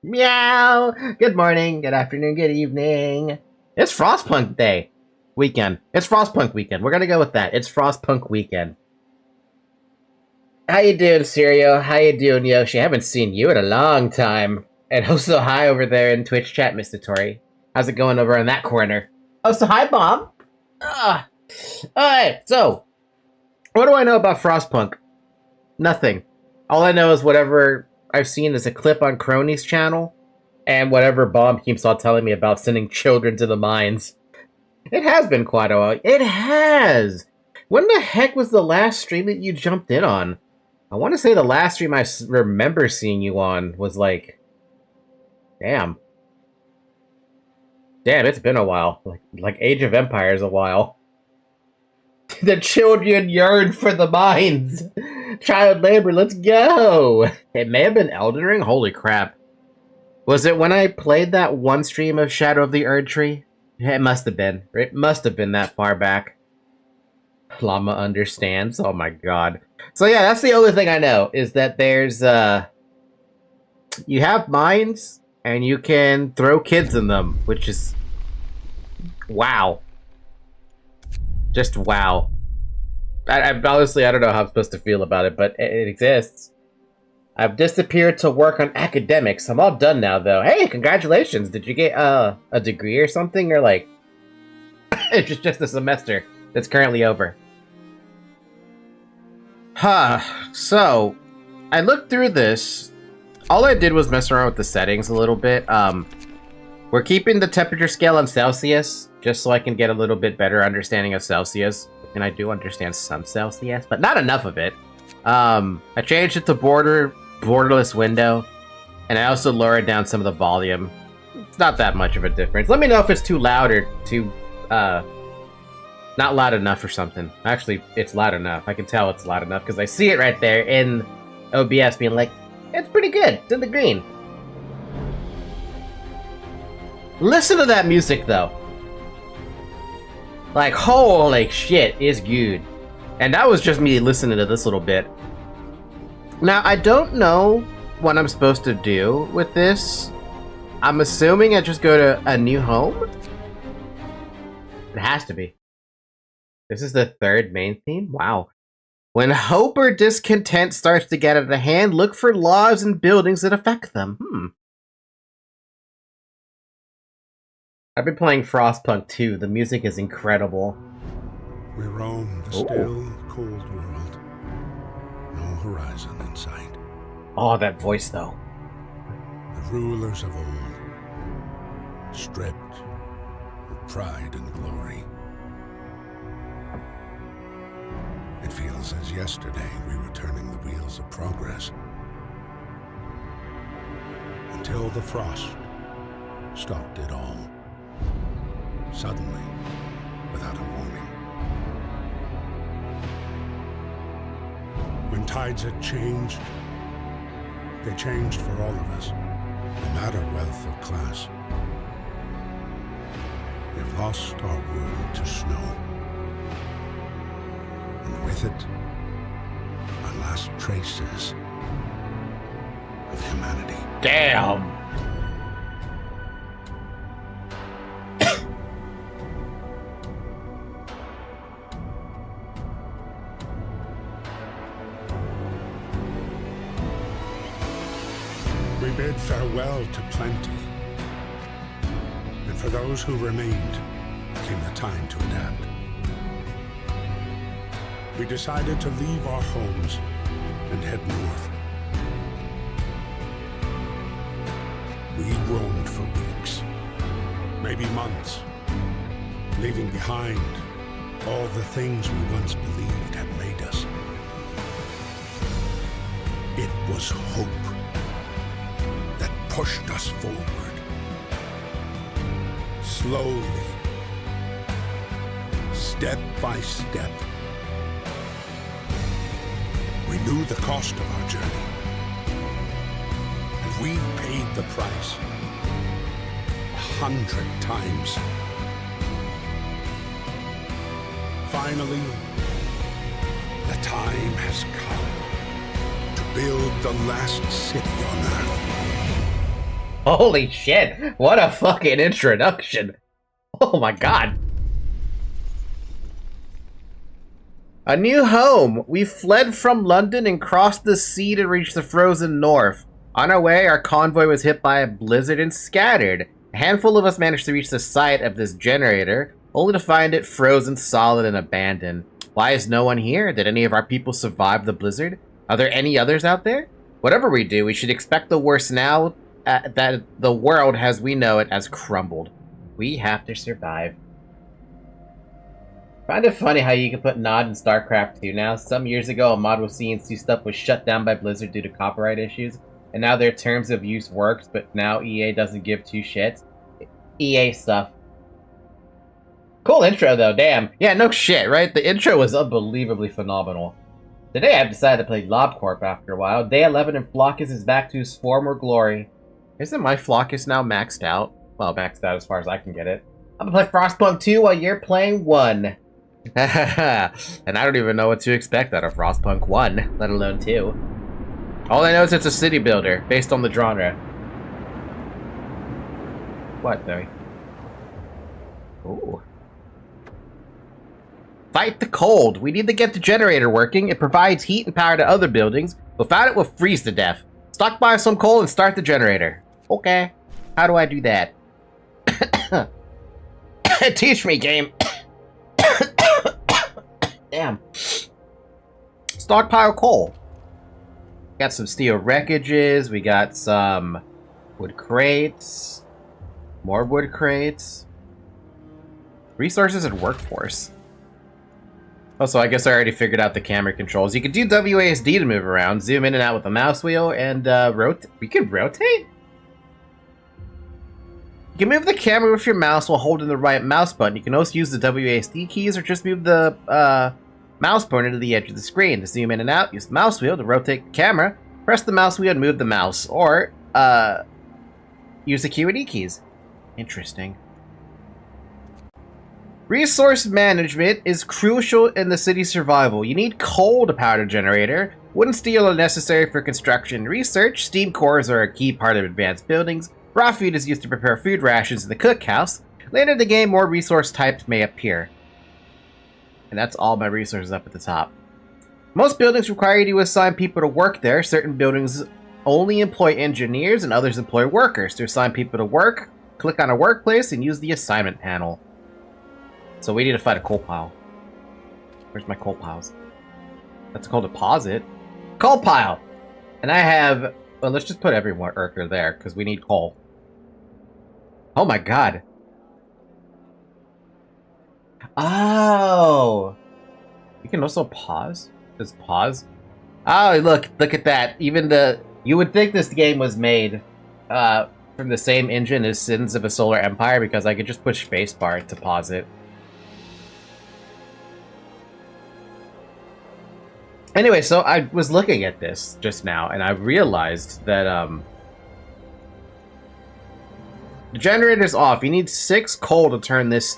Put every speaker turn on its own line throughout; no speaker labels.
Meow! Good morning, good afternoon, good evening. It's Frostpunk Day. Weekend. It's Frostpunk weekend. We're gonna go with that. It's Frostpunk weekend. How you doing, Sirio? How you doing, Yoshi? I haven't seen you in a long time. And also hi over there in Twitch chat, Mr. Tori. How's it going over in that corner? Oh, so hi, Bob. Ah. Alright, so, what do I know about Frostpunk? Nothing. All I know is whatever I've seen is a clip on Crony's channel, and whatever Bomb keeps on telling me about sending children to the mines. It has been quite a while. It has! When the heck was the last stream that you jumped in on? I want to say the last stream I remember seeing you on was like... Damn. Damn, it's been a while. Like Age of Empires a while. The children yearn for the mines! Child labor, let's go! It may have been Elden Ring? Holy crap. Was it when I played that one stream of Shadow of the Erdtree? It must have been. It must have been that far back. Llama understands. Oh my god. So yeah, that's the only thing I know, is that there's, you have mines, and you can throw kids in them, which is... wow. Just wow. I honestly, I don't know how I'm supposed to feel about it, but it exists. I've disappeared to work on academics. I'm all done now, though. Hey, congratulations! Did you get a degree or something, or like it's just a semester that's currently over? Huh. So, I looked through this. All I did was mess around with the settings a little bit. We're keeping the temperature scale on Celsius, just so I can get a little bit better understanding of Celsius. And I do understand some Celsius, but not enough of it. I changed it to borderless window, and I also lowered down some of the volume. It's not that much of a difference. Let me know if it's too loud or too, not loud enough or something. Actually, it's loud enough. I can tell it's loud enough because I see it right there in OBS being like, it's pretty good. It's in the green. Listen to that music, though. Like, holy shit, it's good. And that was just me listening to this little bit. Now, I don't know what I'm supposed to do with this. I'm assuming I just go to a new home? It has to be. This is the third main theme? Wow. When hope or discontent starts to get out of hand, look for laws and buildings that affect them. I've been playing Frostpunk too. The music is incredible.
We roam the still, cold world. No horizon in sight.
Oh, that voice though.
The rulers of old, stripped of pride and glory. It feels as yesterday we were turning the wheels of progress. Until the frost stopped it all. Suddenly, without a warning. When tides had changed, they changed for all of us, no matter wealth or class. We've lost our world to snow. And with it, our last traces of humanity.
Damn!
We bid farewell to plenty, and for those who remained, came the time to adapt. We decided to leave our homes and head north. We roamed for weeks, maybe months, leaving behind all the things we once believed had made us. It was hope that pushed us forward. Slowly, step by step. We knew the cost of our journey, and we paid the price 100 times. Finally, the time has come to build the last city on Earth.
Holy shit! What a fucking introduction! Oh my god! A new home! We fled from London and crossed the sea to reach the frozen north. On our way, our convoy was hit by a blizzard and scattered. A handful of us managed to reach the site of this generator, only to find it frozen solid and abandoned. Why is no one here? Did any of our people survive the blizzard? Are there any others out there? Whatever we do, we should expect the worst now that the world as we know it has crumbled. We have to survive. Find it funny how you can put Nod in StarCraft 2 now. Some years ago, a mod with CNC stuff was shut down by Blizzard due to copyright issues, and now their terms of use works, but now EA doesn't give two shits. EA stuff. Cool intro, though, damn. Yeah, no shit, right? The intro was unbelievably phenomenal. Today, I've decided to play LobCorp after a while. Day 11 and Flockus is back to his former glory. Isn't my Flockus now maxed out? Well, maxed out as far as I can get it. I'm gonna play Frostpunk 2 while you're playing 1. And I don't even know what to expect out of Frostpunk 1, let alone 2. All I know is it's a city builder, based on the genre. What, though? Ooh. Fight the cold. We need to get the generator working. It provides heat and power to other buildings. Without it, we'll freeze to death. Stockpile some coal and start the generator. Okay. How do I do that? Teach me, game. Damn. Stockpile coal. Got some steel wreckages. We got some wood crates. More wood crates. Resources and workforce. Also, I guess I already figured out the camera controls. You can do WASD to move around, zoom in and out with the mouse wheel, and rotate. We can rotate? You can move the camera with your mouse while holding the right mouse button. You can also use the WASD keys or just move the mouse pointer to the edge of the screen. To zoom in and out, use the mouse wheel. To rotate the camera, press the mouse wheel and move the mouse. Or use the Q and E keys. Interesting. Resource management is crucial in the city's survival. You need coal to power the generator. Wood and steel are necessary for construction and research. Steam cores are a key part of advanced buildings. Raw food is used to prepare food rations in the cookhouse. Later in the game, more resource types may appear. And that's all my resources up at the top. Most buildings require you to assign people to work there. Certain buildings only employ engineers and others employ workers. To assign people to work, click on a workplace and use the assignment panel. So we need to find a coal pile. Where's my coal piles? That's called deposit. Coal pile! And I have... Well, let's just put every worker there, because we need coal. Oh my god. Oh! You can also pause? Just pause? Oh, look at that. Even the... You would think this game was made from the same engine as Sins of a Solar Empire, because I could just push spacebar to pause it. Anyway, so I was looking at this just now, and I realized that, the generator's off. You need 6 coal to turn this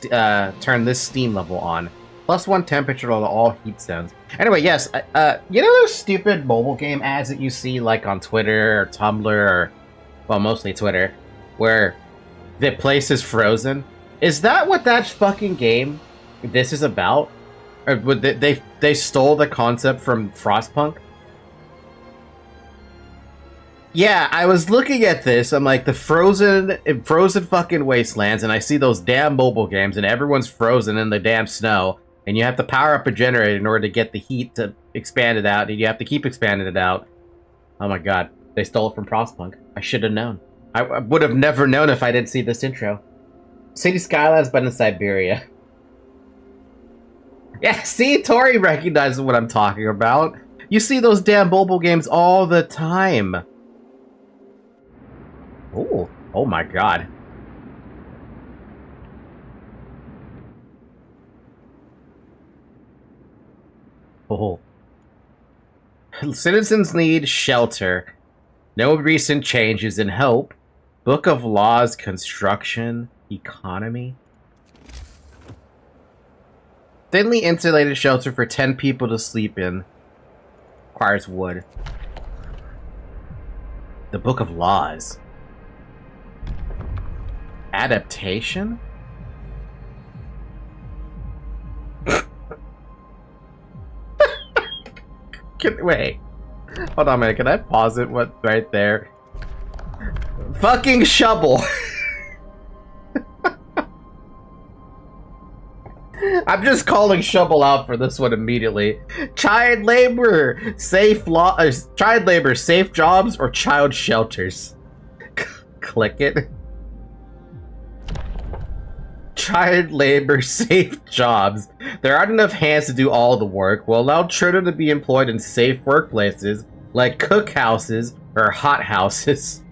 steam level on. Plus 1 temperature on all heat zones. Anyway, yes, you know those stupid mobile game ads that you see, like, on Twitter or Tumblr or, well, mostly Twitter, where the place is frozen? Is that what that fucking game this is about? Or they stole the concept from Frostpunk? Yeah, I was looking at this. I'm like, the frozen fucking wastelands, and I see those damn mobile games, and everyone's frozen in the damn snow, and you have to power up a generator in order to get the heat to expand it out, and you have to keep expanding it out. Oh my god, they stole it from Frostpunk. I should have known. I would have never known if I didn't see this intro. City skylines, but in Siberia. Yeah, see, Tori recognizes what I'm talking about. You see those damn mobile games all the time. Oh, oh my god. Oh. Citizens need shelter. No recent changes in hope. Book of Laws, construction, economy. Thinly insulated shelter for 10 people to sleep in. Requires wood. The Book of Laws. Adaptation? Wait. Hold on a minute. Can I pause it? What right there? Fucking shovel. I'm just calling shovel out for this one immediately. Child labor, safe child labor, safe jobs, or child shelters. Click it. Child labor, safe jobs. There aren't enough hands to do all the work. We'll allow children to be employed in safe workplaces like cookhouses or hot houses.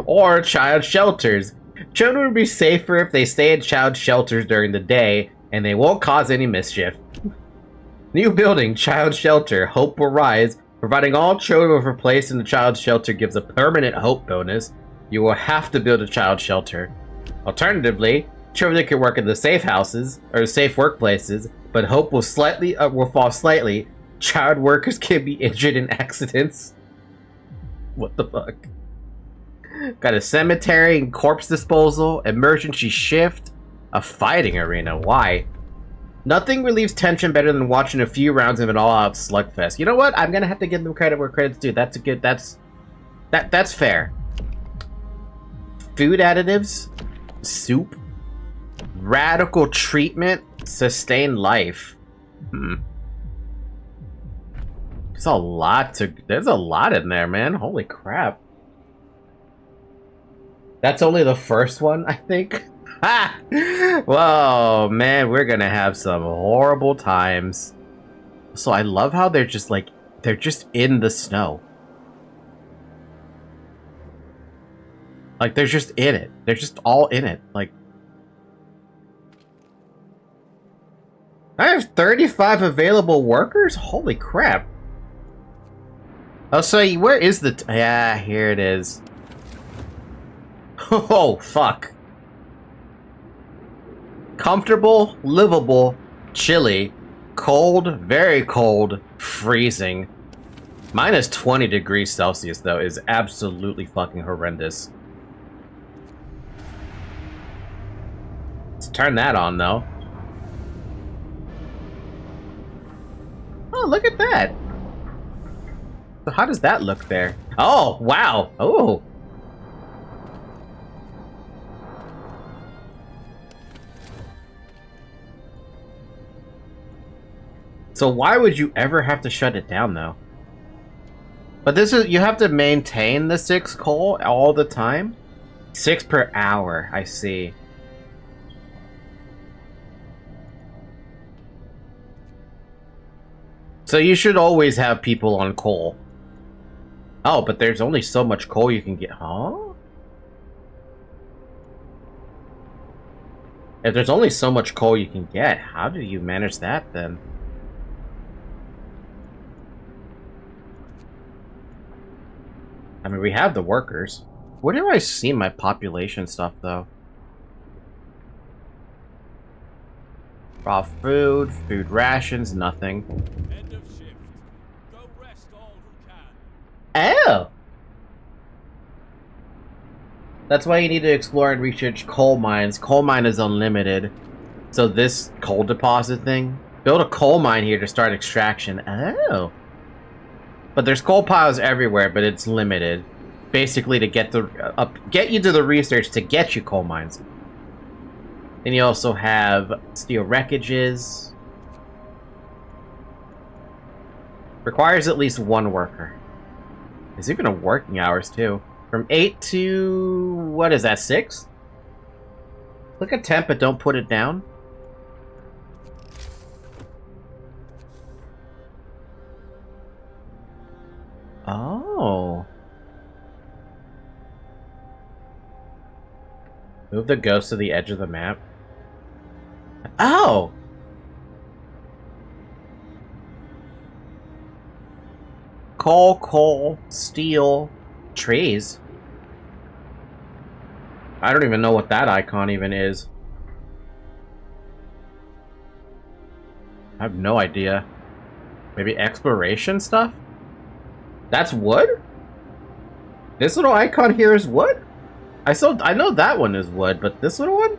Or child shelters. Children will be safer if they stay in child shelters during the day, and they won't cause any mischief. New building, child shelter. Hope will rise. Providing all children who are placed in the child shelter gives a permanent hope bonus. You will have to build a child shelter. Alternatively, children can work in the safe houses, or safe workplaces, but hope will fall slightly. Child workers can be injured in accidents. What the fuck? Got a cemetery and corpse disposal, emergency shift, a fighting arena. Why? Nothing relieves tension better than watching a few rounds of an all-out slugfest. You know what? I'm gonna have to give them credit where credit's due. That's fair. Food additives, soup, radical treatment, sustain life. There's a lot in there, man. Holy crap. That's only the first one, I think. Ha! Whoa, man, we're gonna have some horrible times. So I love how they're just in the snow. Like, they're just in it. They're just all in it. Like, I have 35 available workers? Holy crap. Oh, so where is the... yeah, here it is. Oh, fuck. Comfortable, livable, chilly, cold, very cold, freezing. Minus 20 degrees Celsius, though, is absolutely fucking horrendous. Let's turn that on, though. Oh, look at that. So how does that look there? Oh, wow. Oh. So why would you ever have to shut it down, though? But this is, you have to maintain the 6 coal all the time? 6 per hour, I see. So you should always have people on coal. Oh, but there's only so much coal you can get, huh? If there's only so much coal you can get, how do you manage that, then? I mean, we have the workers. Where do I see my population stuff, though? Raw food, food rations, nothing.
End of shift. Go rest all who can.
Oh! That's why you need to explore and research coal mines. Coal mine is unlimited. So this coal deposit thing, build a coal mine here to start extraction. Oh! But there's coal piles everywhere, but it's limited. Basically to get you to the research to get you coal mines. Then you also have steel wreckages. Requires at least 1 worker. There's even a working hours too. From 8 to... what is that, 6? Click a temp but don't put it down. Oh. Move the ghost to the edge of the map. Oh! Coal, steel, trees. I don't even know what that icon even is. I have no idea. Maybe exploration stuff? That's wood? This little icon here is wood? I know that one is wood, but this little one?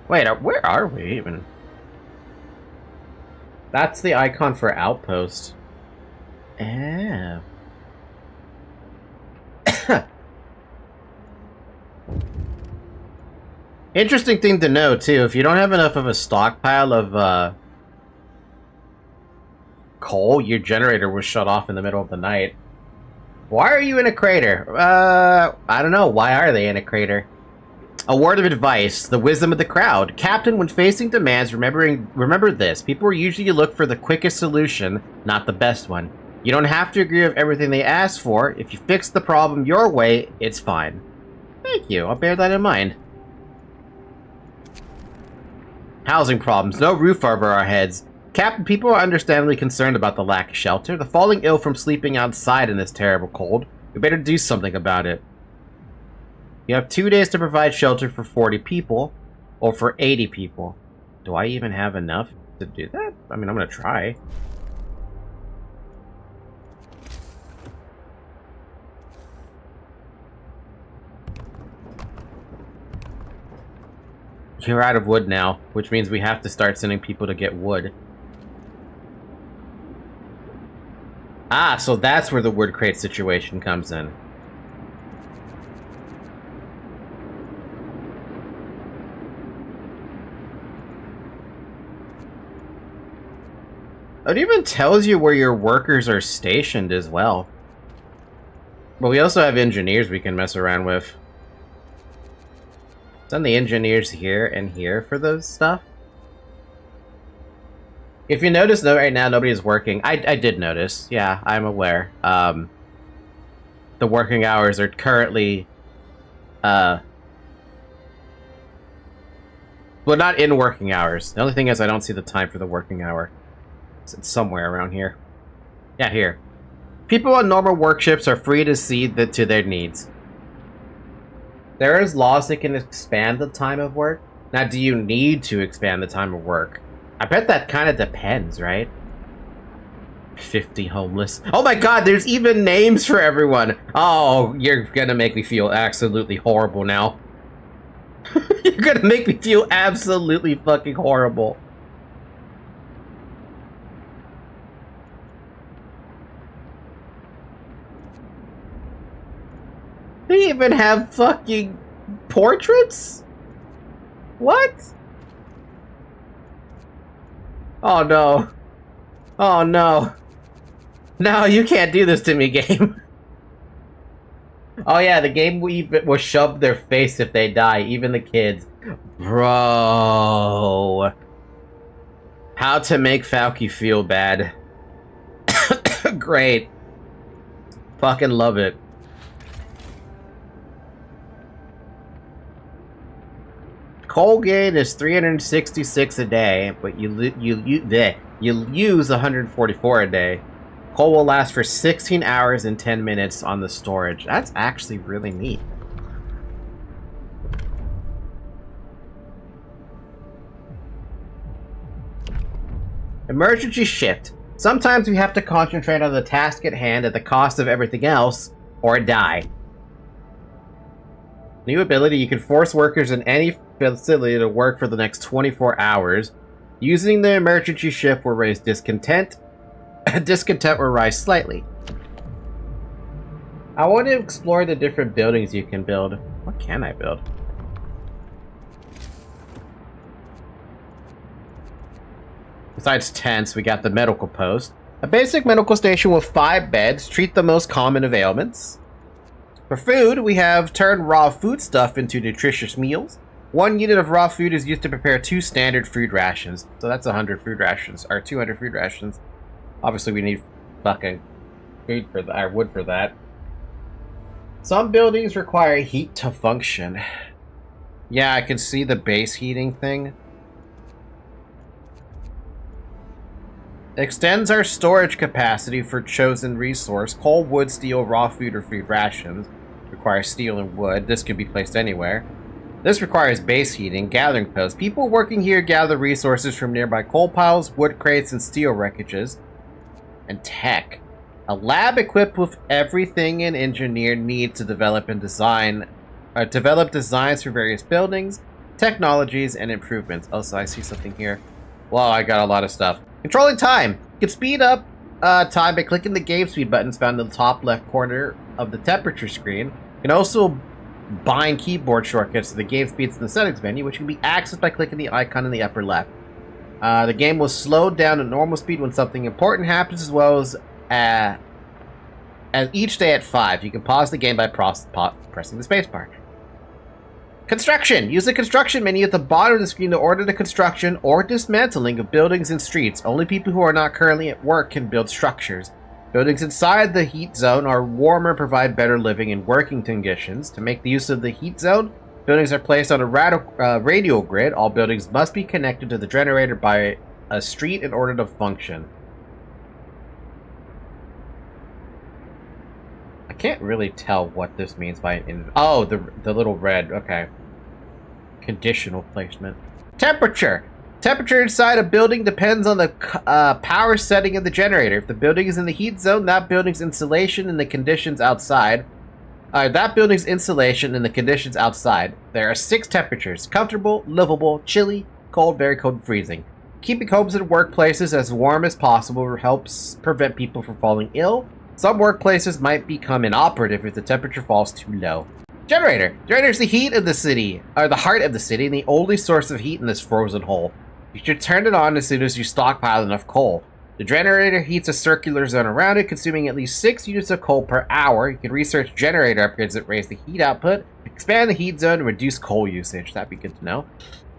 Wait, where are we even? That's the icon for outpost. Oh. Interesting thing to know, too. If you don't have enough of a stockpile of, coal, your generator was shut off in the middle of the night. Why are you in a crater? I don't know. Why are they in a crater? A word of advice. The wisdom of the crowd. Captain, when facing demands, remember this. People usually look for the quickest solution, not the best one. You don't have to agree with everything they ask for. If you fix the problem your way, it's fine. Thank you. I'll bear that in mind. Housing problems. No roof over our heads. Captain, people are understandably concerned about the lack of shelter. They're falling ill from sleeping outside in this terrible cold. We better do something about it. You have 2 days to provide shelter for 40 people, or for 80 people. Do I even have enough to do that? I mean, I'm gonna try. You're out of wood now, which means we have to start sending people to get wood. Ah, so that's where the wood crate situation comes in. It even tells you where your workers are stationed as well. But we also have engineers we can mess around with. Send the engineers here and here for those stuff. If you notice, right now nobody's working. I did notice. Yeah, I'm aware. The working hours are currently, well, not in working hours. The only thing is I don't see the time for the working hour. It's somewhere around here. Yeah, here. People on normal work shifts are free to see to their needs. There is laws that can expand the time of work. Now, do you need to expand the time of work? I bet that kind of depends, right? 50 homeless. Oh my god, there's even names for everyone! Oh, you're gonna make me feel absolutely horrible now. You're gonna make me feel absolutely fucking horrible. They even have fucking portraits? What? Oh no. Oh no. No, you can't do this to me, game. Oh yeah, the game will shove their face if they die, even the kids. Bro. How to make Falky feel bad. Great. Fucking love it. Coal gain is 366 a day, but you use 144 a day. Coal will last for 16 hours and 10 minutes on the storage. That's actually really neat. Emergency shift. Sometimes we have to concentrate on the task at hand at the cost of everything else, or die. New ability, you can force workers in any facility to work for the next 24 hours. Using the emergency shift will raise discontent. Discontent will rise slightly. I want to explore the different buildings you can build. What can I build? Besides tents, we got the medical post. A basic medical station with 5 beds. Treat the most common of ailments. For food, we have turned raw foodstuff into nutritious meals. 1 unit of raw food is used to prepare 2 standard food rations. So that's 100 food rations, or 200 food rations. Obviously, we need fucking food for that, or wood for that. Some buildings require heat to function. Yeah, I can see the base heating thing. Extends our storage capacity for chosen resource. Coal, wood, steel, raw food, or food rations. Requires steel and wood. This can be placed anywhere. This requires base heating. Gathering post. People working here gather resources from nearby coal piles, wood crates, and steel wreckages. And tech. A lab equipped with everything an engineer needs to develop designs for various buildings, technologies, and improvements. Oh, so I see something here. Wow, I got a lot of stuff. Controlling time. You can speed up time by clicking the game speed buttons found in the top left corner of the temperature screen. You can also bind keyboard shortcuts to the game speeds in the settings menu, which can be accessed by clicking the icon in the upper left. The game will slow down to normal speed when something important happens, as well as each day at 5. You can pause the game by pressing the spacebar. Construction! Use the construction menu at the bottom of the screen to order the construction or dismantling of buildings and streets. Only people who are not currently at work can build structures. Buildings inside the heat zone are warmer and provide better living and working conditions. To make the use of the heat zone, buildings are placed on a radial grid. All buildings must be connected to the generator by a street in order to function. I can't really tell what this means by oh, the little red. Okay. Conditional placement. Temperature. Temperature inside a building depends on the power setting of the generator. If the building is in the heat zone, that building's insulation and the conditions outside. That building's insulation and the conditions outside. There are 6 temperatures: comfortable, livable, chilly, cold, very cold, and freezing. Keeping homes and workplaces as warm as possible helps prevent people from falling ill. Some workplaces might become inoperative if the temperature falls too low. Generator. Generator is the heat of the city, or the heart of the city, and the only source of heat in this frozen hole. You should turn it on as soon as you stockpile enough coal. The generator heats a circular zone around it, consuming at least 6 units of coal per hour. You can research generator upgrades that raise the heat output, expand the heat zone, and reduce coal usage. That'd be good to know.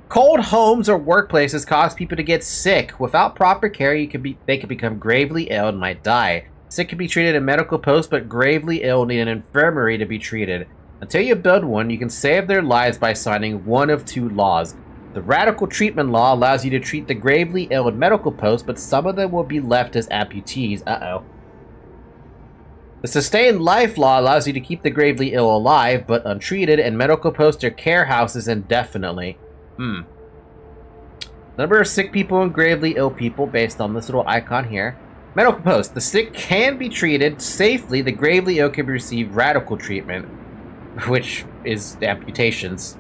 Cold homes or workplaces cause people to get sick. Without proper care, they could become gravely ill and might die. Sick can be treated in medical posts, but gravely ill need an infirmary to be treated. Until you build one, you can save their lives by signing one of 2 laws. The radical treatment law allows you to treat the gravely ill in medical posts, but some of them will be left as amputees. Uh-oh. The sustained life law allows you to keep the gravely ill alive, but untreated, in medical posts or care houses indefinitely. Number of sick people and gravely ill people based on this little icon here. Medical post. The sick can be treated safely. The gravely ill can receive radical treatment, which is amputations.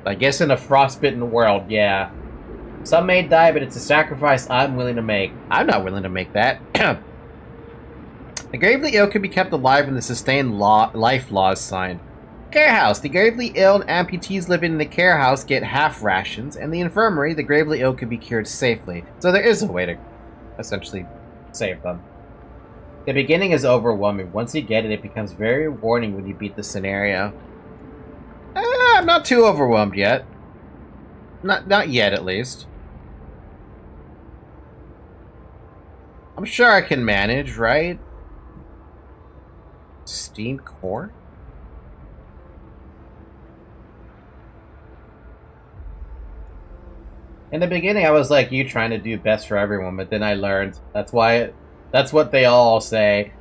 I guess in a frostbitten world, yeah. Some may die, but it's a sacrifice I'm willing to make. I'm not willing to make that. The gravely ill can be kept alive when the sustained life law is signed. Care house. The gravely ill and amputees living in the care house get half rations, and the infirmary, the gravely ill can be cured safely. So there is a way to essentially save them. The beginning is overwhelming. Once you get it, it becomes very rewarding when you beat the scenario. I'm not too overwhelmed yet. Not yet, at least. I'm sure I can manage, right? Steam core? In the beginning, I was like you, trying to do best for everyone, but then I learned that's what they all say.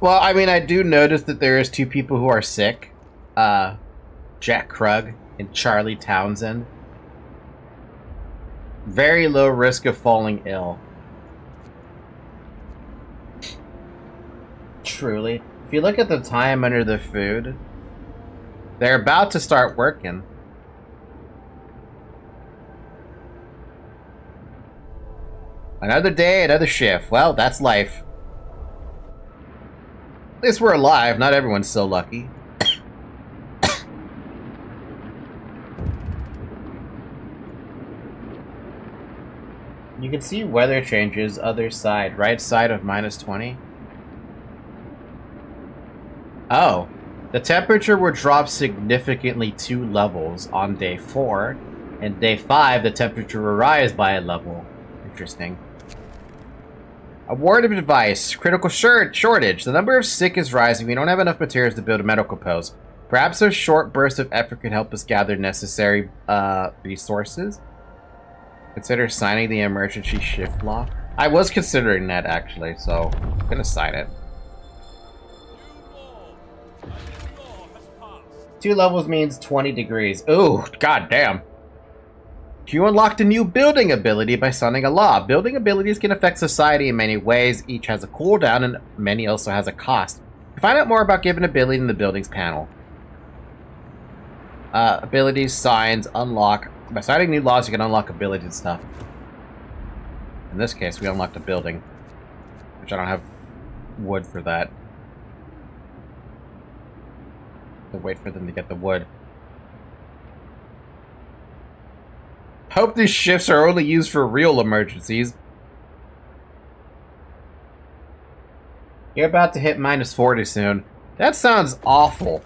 Well, I mean, I do notice that there is 2 people who are sick. Jack Krug and Charlie Townsend. Very low risk of falling ill. Truly. If you look at the time under the food, they're about to start working. Another day, another shift. Well, that's life. At least we're alive. Not everyone's so lucky. You can see weather changes, other side, right side of -20. Oh, the temperature will drop significantly 2 levels on day 4, and day 5 the temperature will rise by a level. Interesting. A word of advice, critical shortage. The number of sick is rising. We don't have enough materials to build a medical post. Perhaps a short burst of effort could help us gather necessary resources. Consider signing the emergency shift law. I was considering that, actually, so I'm gonna sign it. 2 levels means 20 degrees. Ooh, god damn. You unlocked a new building ability by summoning a law. Building abilities can affect society in many ways. Each has a cooldown and many also has a cost. Find out more about given ability in the buildings panel. Abilities, signs, unlock. By citing new laws, you can unlock abilities and stuff. In this case, we unlocked a building, which I don't have wood for that. To wait for them to get the wood. Hope these shifts are only used for real emergencies. You're about to hit minus 40 soon. That sounds awful.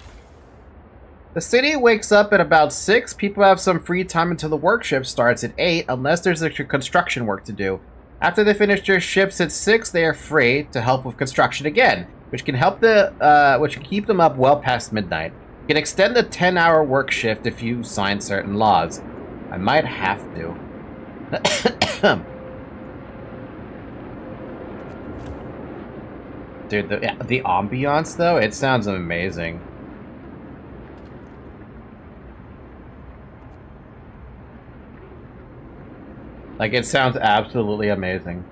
The city wakes up at about 6. People have some free time until the work shift starts at 8, unless there's extra construction work to do. After they finish their shifts at 6, they are free to help with construction again, which can help which can keep them up well past midnight. You can extend the 10-hour work shift if you sign certain laws. I might have to. Dude, the ambiance, though, it sounds amazing. Like, it sounds absolutely amazing.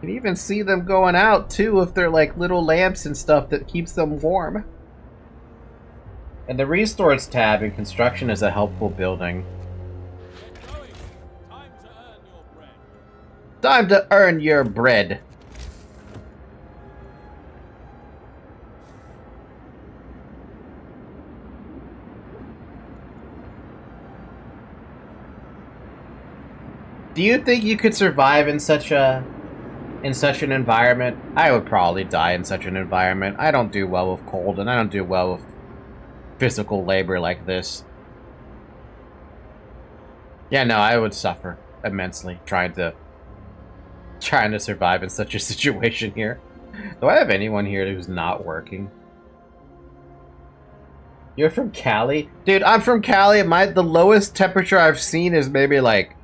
You can even see them going out, too, if they're like little lamps and stuff that keeps them warm. And the Restores tab in construction is a helpful building.
Get going. Time to earn your bread.
Time to earn your bread. Do you think you could survive in such an environment? I would probably die in such an environment. I don't do well with cold, and I don't do well with physical labor like this. Yeah, no, I would suffer immensely trying to survive in such a situation here. Do I have anyone here who's not working? You're from Cali? Dude, I'm from Cali. The lowest temperature I've seen is maybe like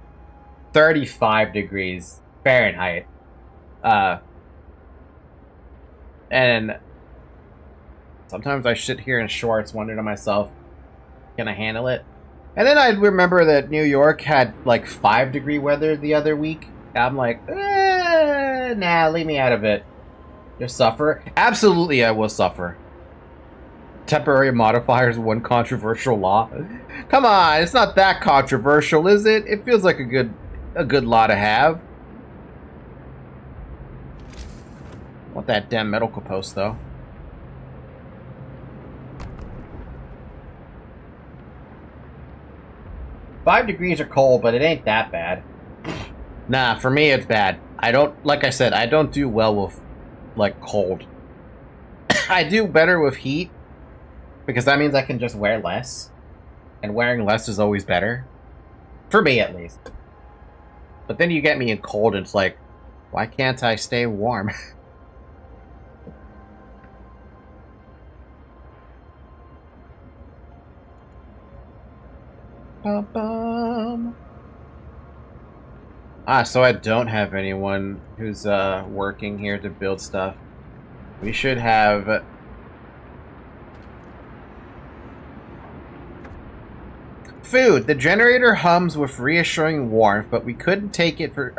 35 degrees Fahrenheit. And sometimes I sit here in shorts, wonder to myself, can I handle it? And then I remember that New York had like 5-degree weather the other week. I'm like, nah, leave me out of it. You'll suffer? Absolutely, I will suffer. Temporary modifiers, one controversial law. Come on, it's not that controversial, is it? It feels like a good law to have. Want that damn medical post, though. Five degrees are cold, but it ain't that bad. Nah, for me it's bad. Like I said, I don't do well with, like, cold. I do better with heat, because that means I can just wear less. And wearing less is always better. For me, at least. But then you get me in cold, and it's like, why can't I stay warm? Bum. So I don't have anyone who's working here to build stuff. We should have food. The generator hums with reassuring warmth, but we shouldn't take it for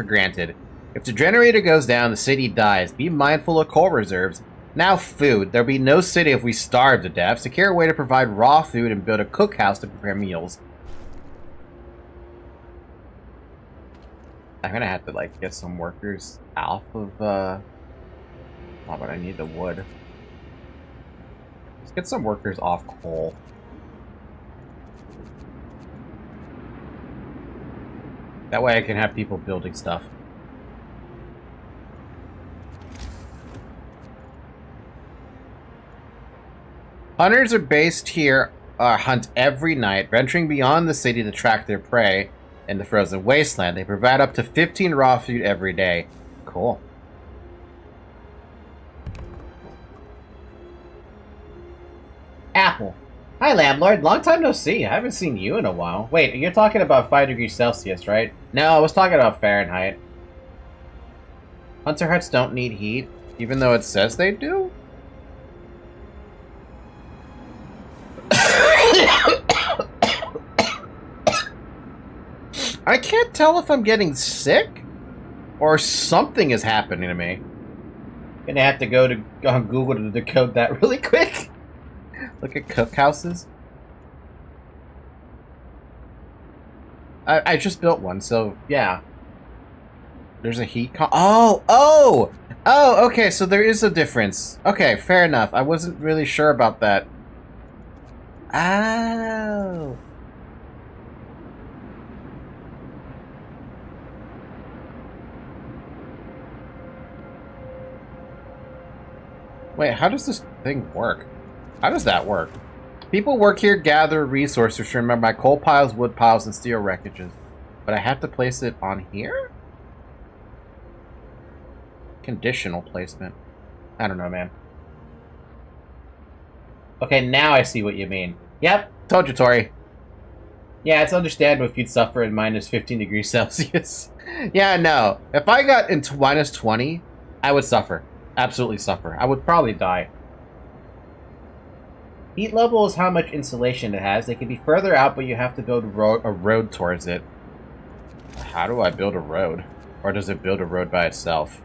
granted. If the generator goes down, the city dies. Be mindful of coal reserves. Now food. There'll be no city if we starve to death. Secure a way to provide raw food and build a cookhouse to prepare meals. I'm gonna have to, like, get some workers off of, oh, but I need the wood. Let's get some workers off coal. That way I can have people building stuff. Hunters are based here, hunt every night, venturing beyond the city to track their prey in the frozen wasteland. They provide up to 15 raw food every day. Cool. Apple. Hi, landlord. Long time no see. I haven't seen you in a while. Wait, you're talking about 5 degrees Celsius, right? No, I was talking about Fahrenheit. Hunter huts don't need heat. Even though it says they do? I can't tell if I'm getting sick or something is happening to me. Gonna have to go to on Google to decode that really quick. Look at cookhouses. I just built one, so yeah. There's a heat con- Oh, okay, so there is a difference. Okay, fair enough. I wasn't really sure about that. Oh. Wait, how does this thing work? How does that work? People work here, gather resources to remember my coal piles, wood piles, and steel wreckages. But I have to place it on here? Conditional placement. I don't know, man. Okay, now I see what you mean. Yep, told you, Tori. Yeah, it's understandable if you'd suffer in minus 15 degrees Celsius. Yeah, no. If I got into minus 20, I would suffer. Absolutely suffer. I would probably die. Heat level is how much insulation it has. They can be further out, but you have to build a road towards it. How do I build a road? Or does it build a road by itself?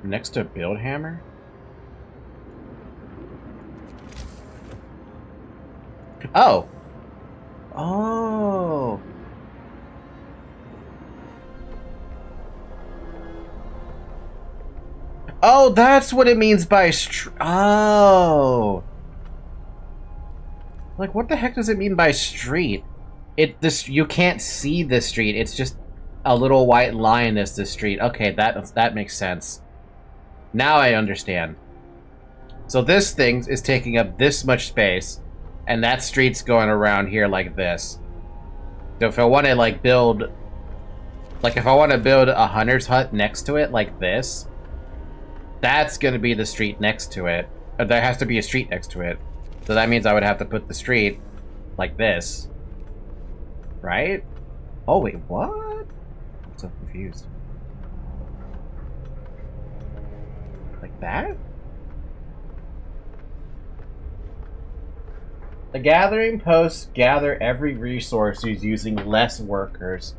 Next to build hammer? Oh. Oh. Oh, that's what it means by oh. Like, what the heck does it mean by street? You can't see the street. It's just a little white line as the street. Okay, that makes sense. Now I understand. So this thing is taking up this much space, and that street's going around here like this. So if I want to, like, build... Like, if I want to build a hunter's hut next to it, like this, that's going to be the street next to it. Or there has to be a street next to it. So that means I would have to put the street like this. Right? Oh, wait, what? I'm so confused. Like that? The gathering posts gather every resource using less workers.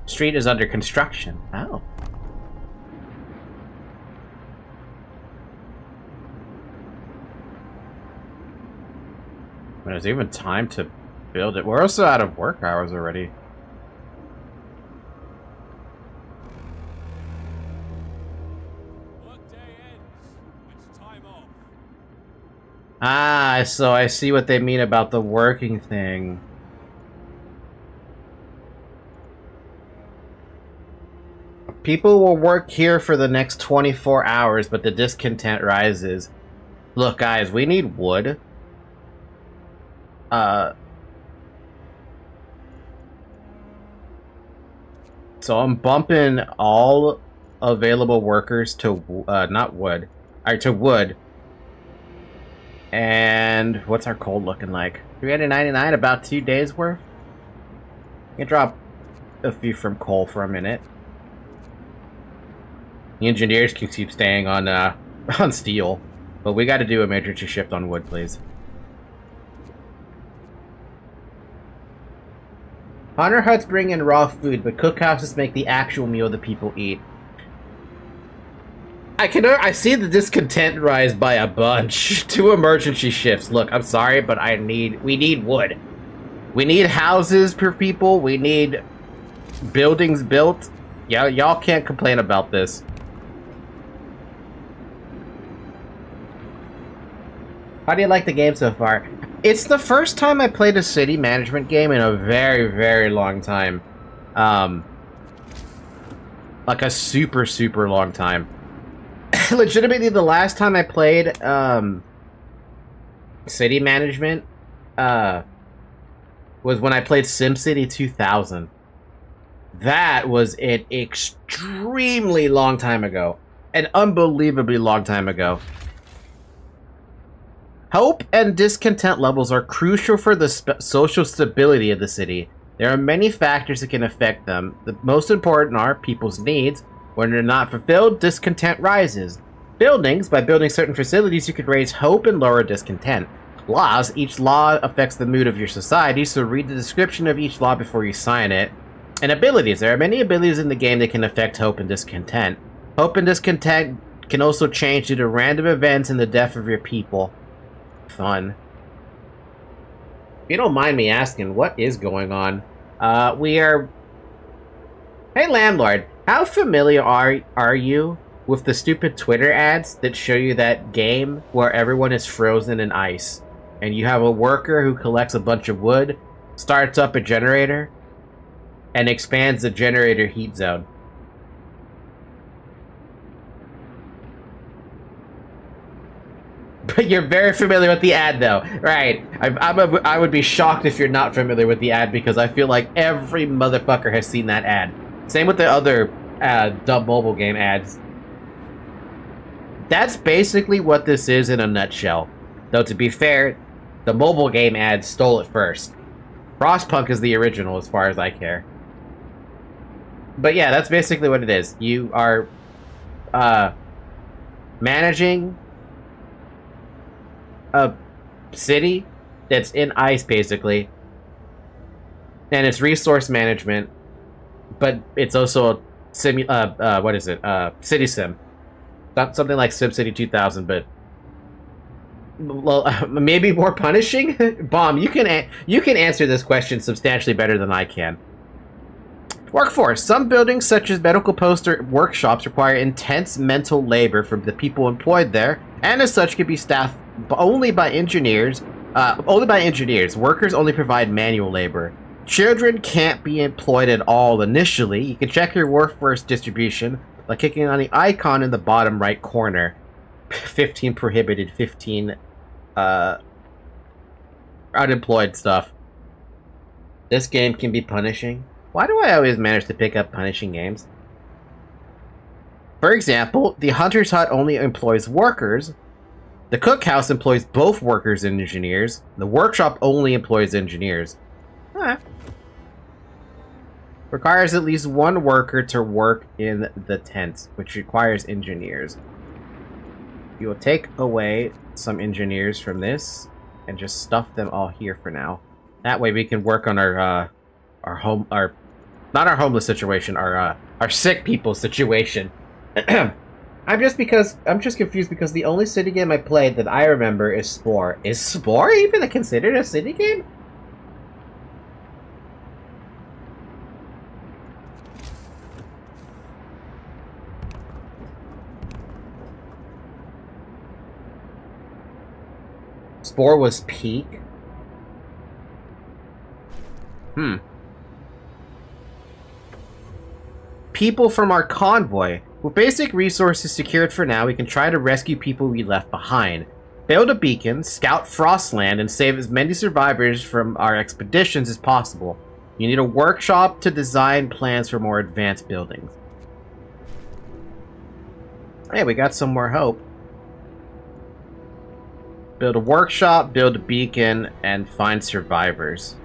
Street is under construction. Oh. There's even time to build it. We're also out of work hours already.
Workday ends. It's time off.
Ah, so I see what they mean about the working thing. People will work here for the next 24 hours, but the discontent rises. Look, guys, we need wood. So I'm bumping all available workers to, not wood. Alright, to wood. And what's our coal looking like? 399, about 2 days worth? You can drop a few from coal for a minute. The engineers can keep staying on, on steel. But we gotta do a major shift on wood, please. Hunter huts bring in raw food, but cookhouses make the actual meal that people eat. I see the discontent rise by a bunch. 2 emergency shifts. Look, I'm sorry, but we need wood. We need houses for people. We need buildings built. Yeah, y'all can't complain about this. How do you like the game so far? It's the first time I played a city management game in a very, very long time. Like a super, super long time. Legitimately, the last time I played city management was when I played SimCity 2000. That was an extremely long time ago. An unbelievably long time ago. Hope and discontent levels are crucial for the social stability of the city. There are many factors that can affect them. The most important are people's needs. When they're not fulfilled, discontent rises. Buildings, by building certain facilities, you could raise hope and lower discontent. Laws, each law affects the mood of your society, so read the description of each law before you sign it. And abilities, there are many abilities in the game that can affect hope and discontent. Hope and discontent can also change due to random events and the death of your people. Fun. If you don't mind me asking, what is going on? We are... Hey, landlord, how familiar are you with the stupid Twitter ads that show you that game where everyone is frozen in ice? And you have a worker who collects a bunch of wood, starts up a generator, and expands the generator heat zone. But you're very familiar with the ad, though. Right. I would be shocked if you're not familiar with the ad, because I feel like every motherfucker has seen that ad. Same with the other dumb mobile game ads. That's basically what this is in a nutshell. Though, to be fair, the mobile game ads stole it first. Frostpunk is the original, as far as I care. But yeah, that's basically what it is. You are managing a city that's in ice, basically, and it's resource management, but it's also a what is it? City sim. Not something like SimCity 2000, but well, maybe more punishing. Bomb, you can answer this question substantially better than I can. Workforce. Some buildings, such as medical posts or workshops, require intense mental labor from the people employed there, and as such can be staffed only by engineers. Workers only provide manual labor. Children can't be employed at all initially. You can check your workforce distribution by clicking on the icon in the bottom right corner. 15 prohibited, 15 unemployed stuff. This game can be punishing. Why do I always manage to pick up punishing games? For example, the Hunter's Hut only employs workers. The Cookhouse employs both workers and engineers. The Workshop only employs engineers. Requires at least one worker to work in the tents, which requires engineers. You will take away some engineers from this and just stuff them all here for now. That way we can work on our not our homeless situation, our sick people situation. I'm just confused because the only city game I played that I remember is Spore. Is Spore even considered a city game? Spore was peak. People from our convoy. With basic resources secured for now, we can try to rescue people we left behind. Build a beacon, scout Frostland, and save as many survivors from our expeditions as possible. You need a workshop to design plans for more advanced buildings. Hey, we got some more hope. Build a workshop, build a beacon, and find survivors.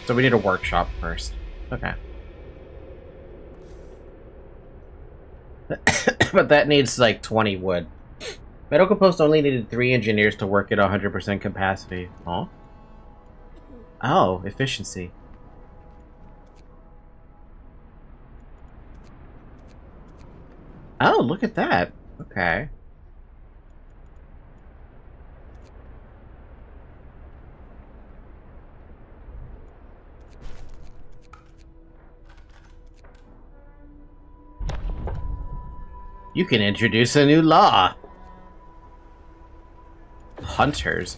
So we need a workshop first. Okay. But that needs like 20 wood. Medical post only needed 3 engineers to work at 100% capacity. Huh? Oh, efficiency. Oh, look at that. Okay. You can introduce a new law. Hunters.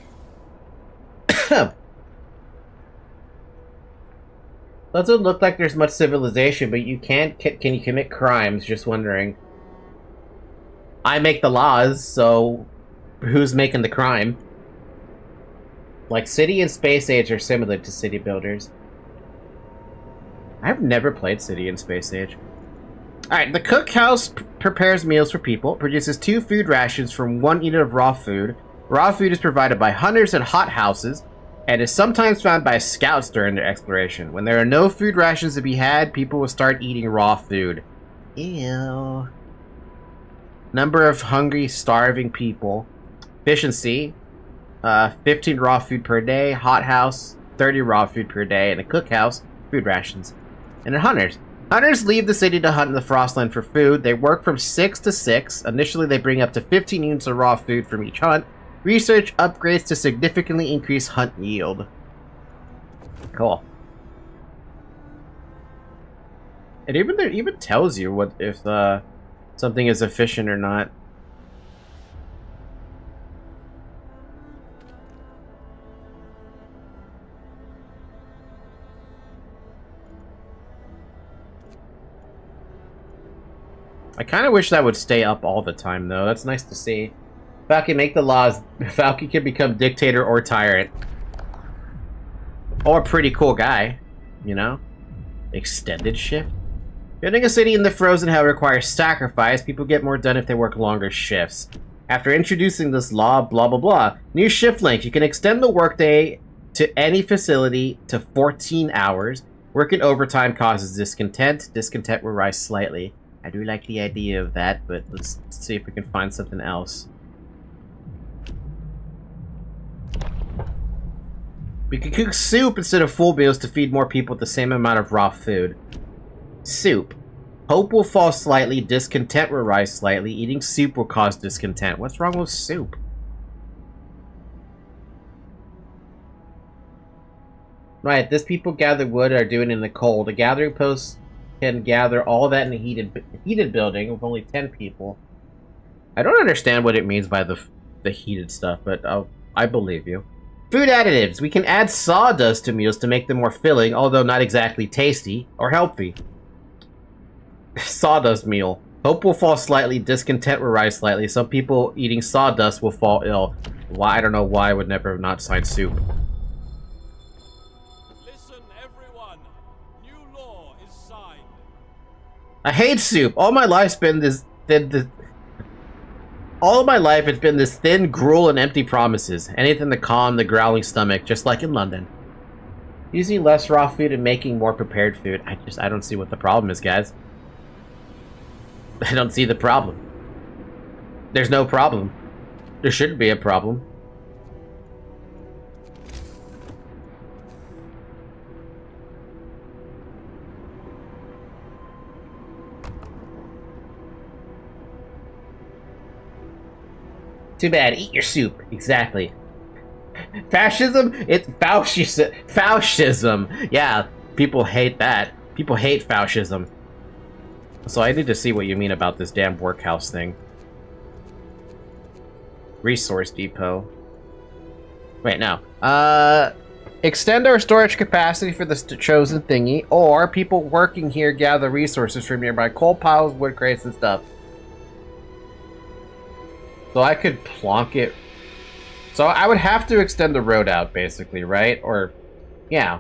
Doesn't look like there's much civilization, but you can you commit crimes? Just wondering. I make the laws, so who's making the crime? Like, City and Space Age are similar to City Builders. I've never played City and Space Age. Alright, the cookhouse prepares meals for people, produces 2 food rations from 1 unit of raw food. Raw food is provided by hunters and hothouses, and is sometimes found by scouts during their exploration. When there are no food rations to be had, people will start eating raw food. Ew. Number of hungry, starving people. Efficiency. 15 raw food per day. Hothouse, 30 raw food per day. And a cookhouse, food rations. And then hunters. Hunters leave the city to hunt in the Frostland for food. They work from 6 to 6. Initially, they bring up to 15 units of raw food from each hunt. Research upgrades to significantly increase hunt yield. Cool. It even tells you what if something is efficient or not. I kind of wish that would stay up all the time, though. That's nice to see. Falcon, make the laws. Falcon can become dictator or tyrant. Or pretty cool guy, you know? Extended shift? Building a city in the frozen hell requires sacrifice. People get more done if they work longer shifts. After introducing this law, blah blah blah. New shift length. You can extend the workday to any facility to 14 hours. Working overtime causes discontent. Discontent will rise slightly. I do like the idea of that, but let's see if we can find something else. We could cook soup instead of full meals to feed more people with the same amount of raw food. Soup. Hope will fall slightly, discontent will rise slightly. Eating soup will cause discontent. What's wrong with soup? Right, this people gather wood are doing it in the cold. A gathering post can gather all that in a heated building with only 10 people. I don't understand what it means by the heated stuff, but I believe you. Food additives. We can add sawdust to meals to make them more filling, although not exactly tasty or healthy. Sawdust meal. Hope will fall slightly, discontent will rise slightly. Some people eating sawdust will fall ill. Why? I don't know why I would never have not signed soup.
Listen, everyone. New law is signed.
I hate soup. All my life's been this all of my life it's been this thin gruel and empty promises. Anything to calm the growling stomach, just like in London. Using less raw food and making more prepared food. I don't see what the problem is, guys. I don't see the problem. There's no problem. There shouldn't be a problem. Too bad. Eat your soup. Exactly. Fascism? It's fascism. Yeah, people hate that. People hate fascism. So I need to see what you mean about this damn workhouse thing. Resource depot. Wait, no. Extend our storage capacity for the chosen thingy, or people working here gather resources from nearby coal piles, wood crates, and stuff. So I could plonk it. So I would have to extend the road out, basically, right? Or, yeah.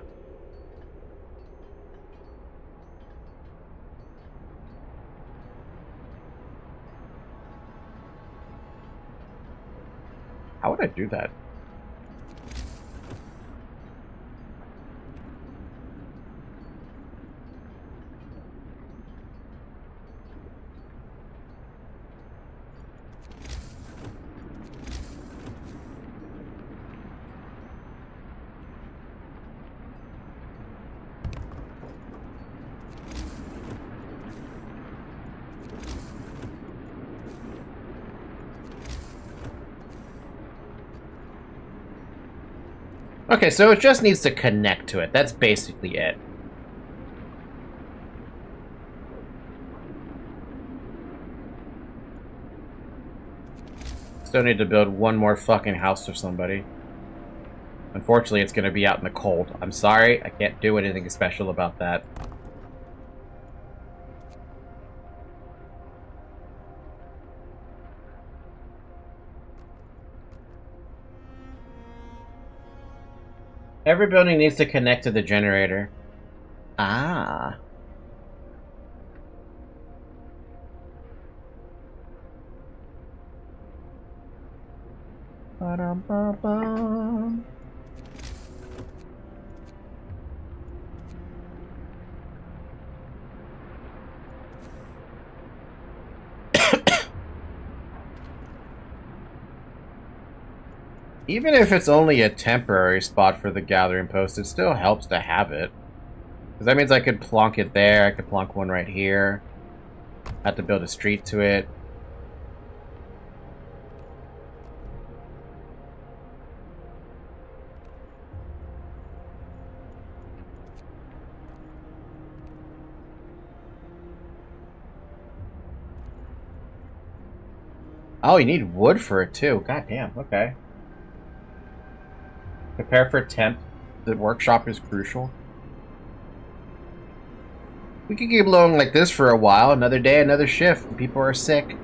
How would I do that? Okay, so it just needs to connect to it. That's basically it. Still need to build one more fucking house for somebody. Unfortunately, it's going to be out in the cold. I'm sorry, I can't do anything special about that. Every building needs to connect to the generator. Ah. Ba-dum-ba-bum. Even if it's only a temporary spot for the gathering post, it still helps to have it. Because that means I could plonk it there, I could plonk one right here. I have to build a street to it. Oh, you need wood for it too. God damn, okay. Prepare for temp. The workshop is crucial. We could keep blowing like this for a while. Another day, another shift. People are sick.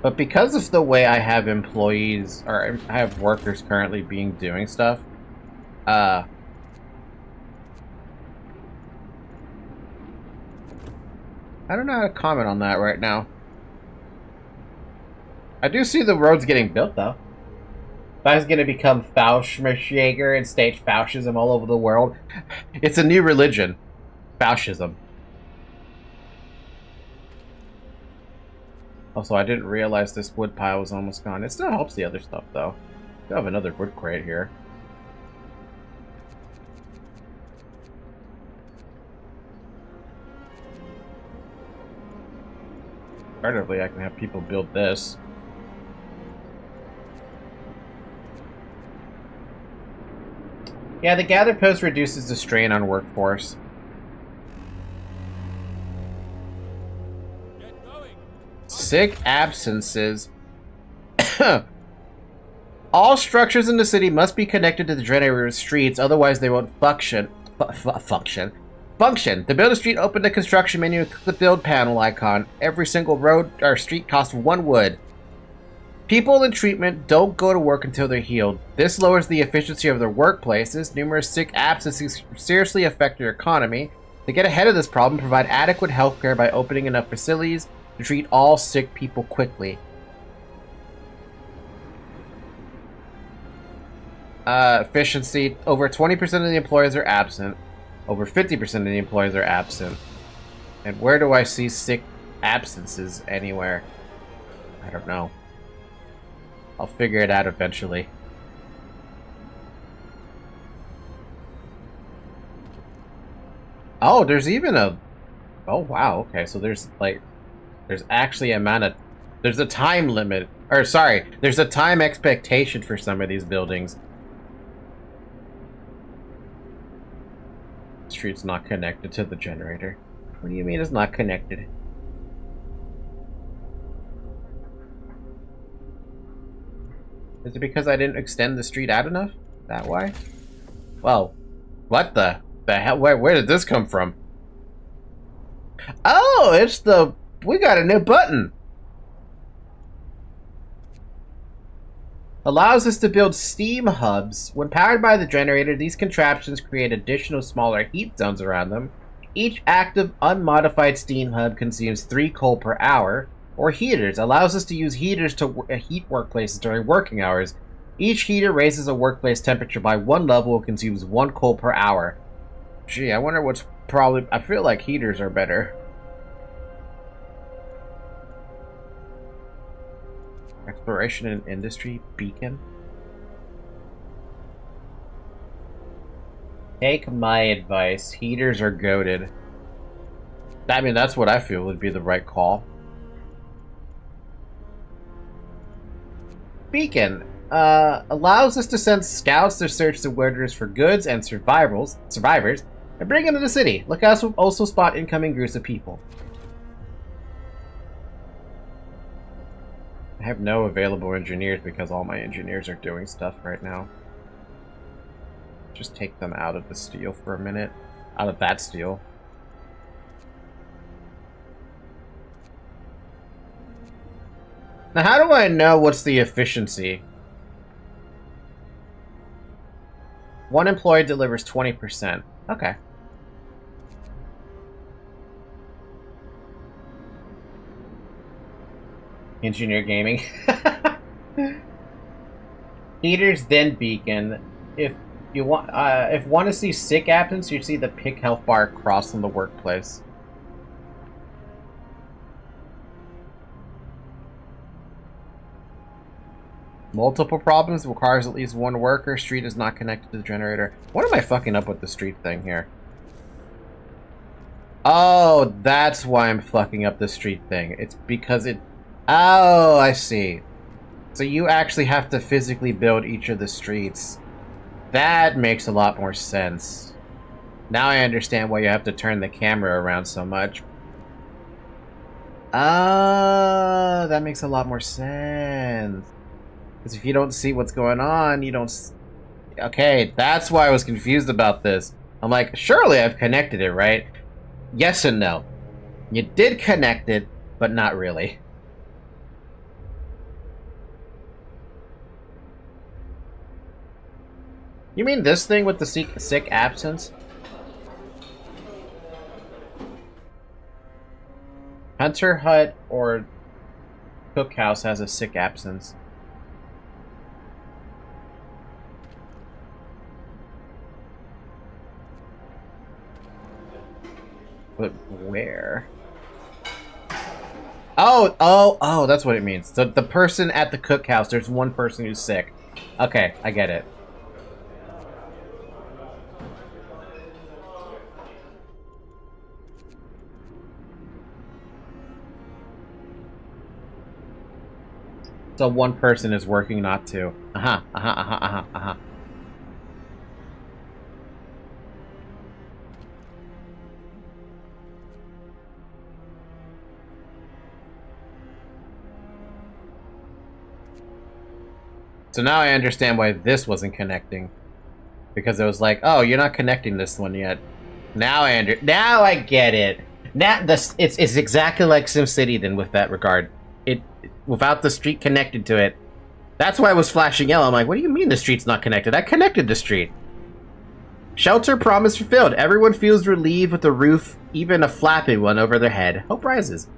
But because of the way I have employees, or I have workers currently doing stuff, I don't know how to comment on that right now. I do see the roads getting built, though. That's going to become Faustschmager and stage fascism all over the world. It's a new religion. Fascism. Also, I didn't realize this wood pile was almost gone. It still helps the other stuff, though. I have another wood crate here. Alternatively, I can have people build this. Yeah, the gather post reduces the strain on workforce.
Get going.
Sick absences. All structures in the city must be connected to the generator streets, otherwise they won't function. Function. To build a street, open the construction menu and click the build panel icon. Every single road or street costs 1 wood. People in treatment don't go to work until they're healed. This lowers the efficiency of their workplaces. Numerous sick absences seriously affect your economy. To get ahead of this problem, provide adequate healthcare by opening enough facilities to treat all sick people quickly. Efficiency. Over 20% of the employees are absent. Over 50% of the employees are absent. And where do I see sick absences anywhere? I don't know. I'll figure it out eventually. Oh, there's even a... Oh, wow, okay, so there's, like... There's actually there's a time limit. Or, sorry, there's a time expectation for some of these buildings. Street's not connected to the generator. What do you mean it's not connected? Is it because I didn't extend the street out enough? That why? Well, what the hell? Where did this come from? Oh, it's the... We got a new button! Allows us to build steam hubs. When powered by the generator, these contraptions create additional smaller heat zones around them. Each active, unmodified steam hub consumes 3 coal per hour. Or heaters. Allows us to use heaters to heat workplaces during working hours. Each heater raises a workplace temperature by 1 level and consumes 1 coal per hour. Gee, I wonder what's probably... I feel like heaters are better. Exploration and industry beacon. Take my advice. Heaters are goated. I mean, that's what I feel would be the right call. Beacon allows us to send scouts to search the waters for goods and survivors. And bring into the city. Look out, also spot incoming groups of people. I have no available engineers because all my engineers are doing stuff right now. Just take them out of the steel for a minute. Out of that steel. Now, how do I know what's the efficiency? One employee delivers 20%. Okay. Engineer gaming. Theaters, then beacon. If you want to see sick absence, you see the pick health bar across from the workplace. Multiple problems requires at least one worker. Street is not connected to the generator. What am I fucking up with the street thing here? Oh, that's why I'm fucking up the street thing. It's because it... Oh, I see. So you actually have to physically build each of the streets. That makes a lot more sense. Now I understand why you have to turn the camera around so much. Oh, that makes a lot more sense. Because if you don't see what's going on, you don't... Okay, that's why I was confused about this. I'm like, surely I've connected it, right? Yes and no. You did connect it, but not really. You mean this thing with the sick absence? Hunter Hut or Cookhouse has a sick absence. But where? Oh, that's what it means. So the person at the cookhouse, there's one person who's sick. Okay, I get it. So one person is working not to. So now I understand why this wasn't connecting. Because it was like, oh, you're not connecting this one yet. Now I get it. Now it's exactly like SimCity then with that regard. Without the street connected to it. That's why it was flashing yellow. I'm like, what do you mean the street's not connected? I connected the street. Shelter promise fulfilled. Everyone feels relieved with the roof, even a flapping one over their head. Hope rises.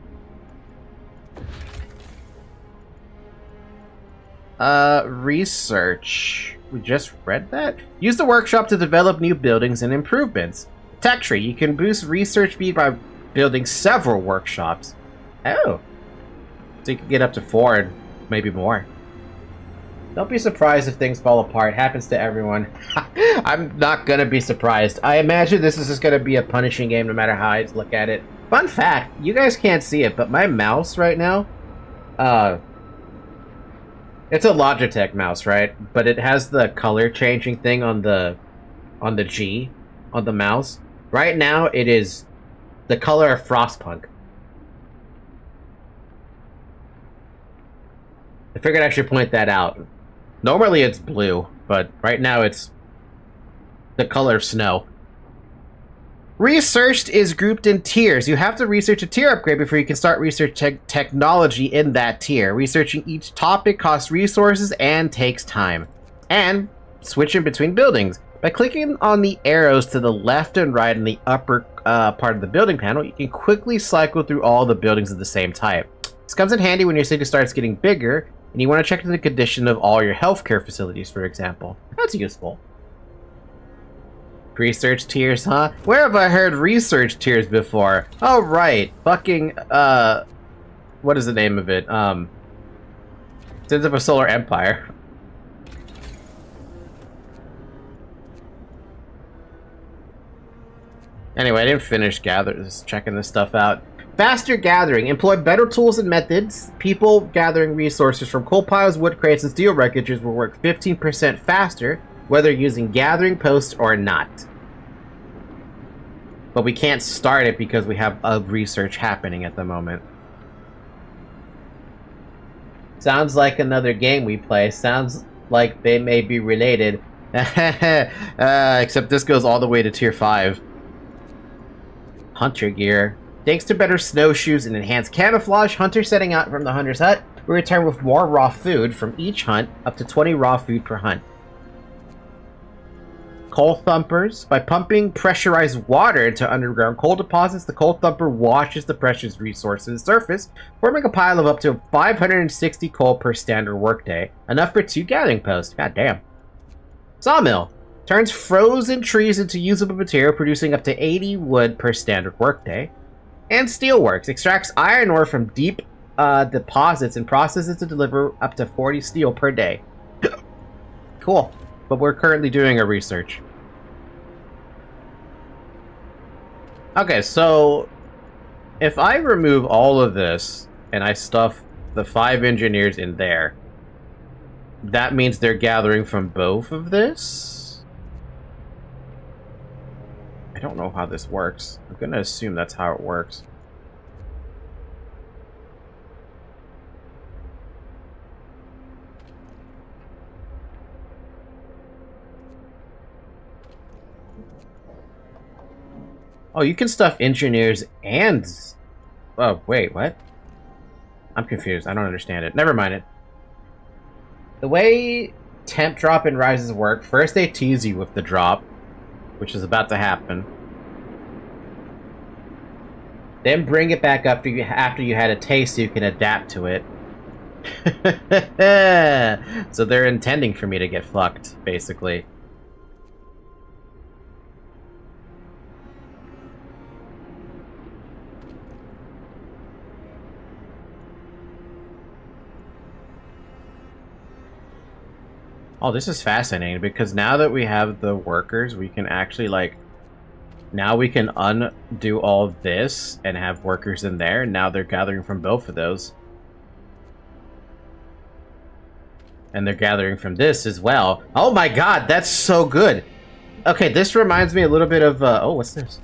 Research. We just read that? Use the workshop to develop new buildings and improvements. Tech tree. You can boost research speed by building several workshops. Oh. So you can get up to 4 and maybe more. Don't be surprised if things fall apart. Happens to everyone. I'm not gonna be surprised. I imagine this is just gonna be a punishing game no matter how I look at it. Fun fact, you guys can't see it, but my mouse right now, it's a Logitech mouse, right? But it has the color changing thing on the G on the mouse. Right now it is the color of Frostpunk. I figured I should point that out. Normally it's blue, but right now it's the color of snow. Researched is grouped in tiers. You have to research a tier upgrade before you can start research technology in that tier. Researching each topic costs resources and takes time. And switching between buildings. By clicking on the arrows to the left and right in the upper part of the building panel, you can quickly cycle through all the buildings of the same type. This comes in handy when your city starts getting bigger, and you want to check the condition of all your healthcare facilities, for example. That's useful. Research tiers, huh? Where have I heard research tiers before? Oh, right. Fucking, what is the name of it? Sins of a Solar Empire. Anyway, I didn't finish just checking this stuff out. Faster gathering. Employ better tools and methods. People gathering resources from coal piles, wood crates, and steel wreckages will work 15% faster, whether using gathering posts or not. But we can't start it because we have a research happening at the moment. Sounds like another game we play. Sounds like they may be related. Except this goes all the way to tier 5. Hunter gear. Thanks to better snowshoes and enhanced camouflage, hunters setting out from the hunter's hut will return with more raw food from each hunt, up to 20 raw food per hunt. Coal thumpers. By pumping pressurized water into underground coal deposits, the coal thumper washes the precious resource to the surface, forming a pile of up to 560 coal per standard workday, enough for 2 gathering posts. God damn. Sawmill. Turns frozen trees into usable material, producing up to 80 wood per standard workday. And Steelworks. Extracts iron ore from deep deposits and processes to deliver up to 40 steel per day. Cool. But we're currently doing a research. Okay, so if I remove all of this and I stuff the 5 engineers in there, that means they're gathering from both of this? I don't know how this works. I'm gonna assume that's how it works. Oh, you can stuff engineers and... Oh, wait, what? I'm confused. I don't understand it. Never mind it. The way temp drop and rises work, first they tease you with the drop, which is about to happen. Then bring it back up after you had a taste so you can adapt to it. So they're intending for me to get fucked, basically. Oh, this is fascinating, because now that we have the workers, we can actually, like... Now we can undo all this and have workers in there, and now they're gathering from both of those. And they're gathering from this as well. Oh my god, that's so good! Okay, this reminds me a little bit of, oh, what's this?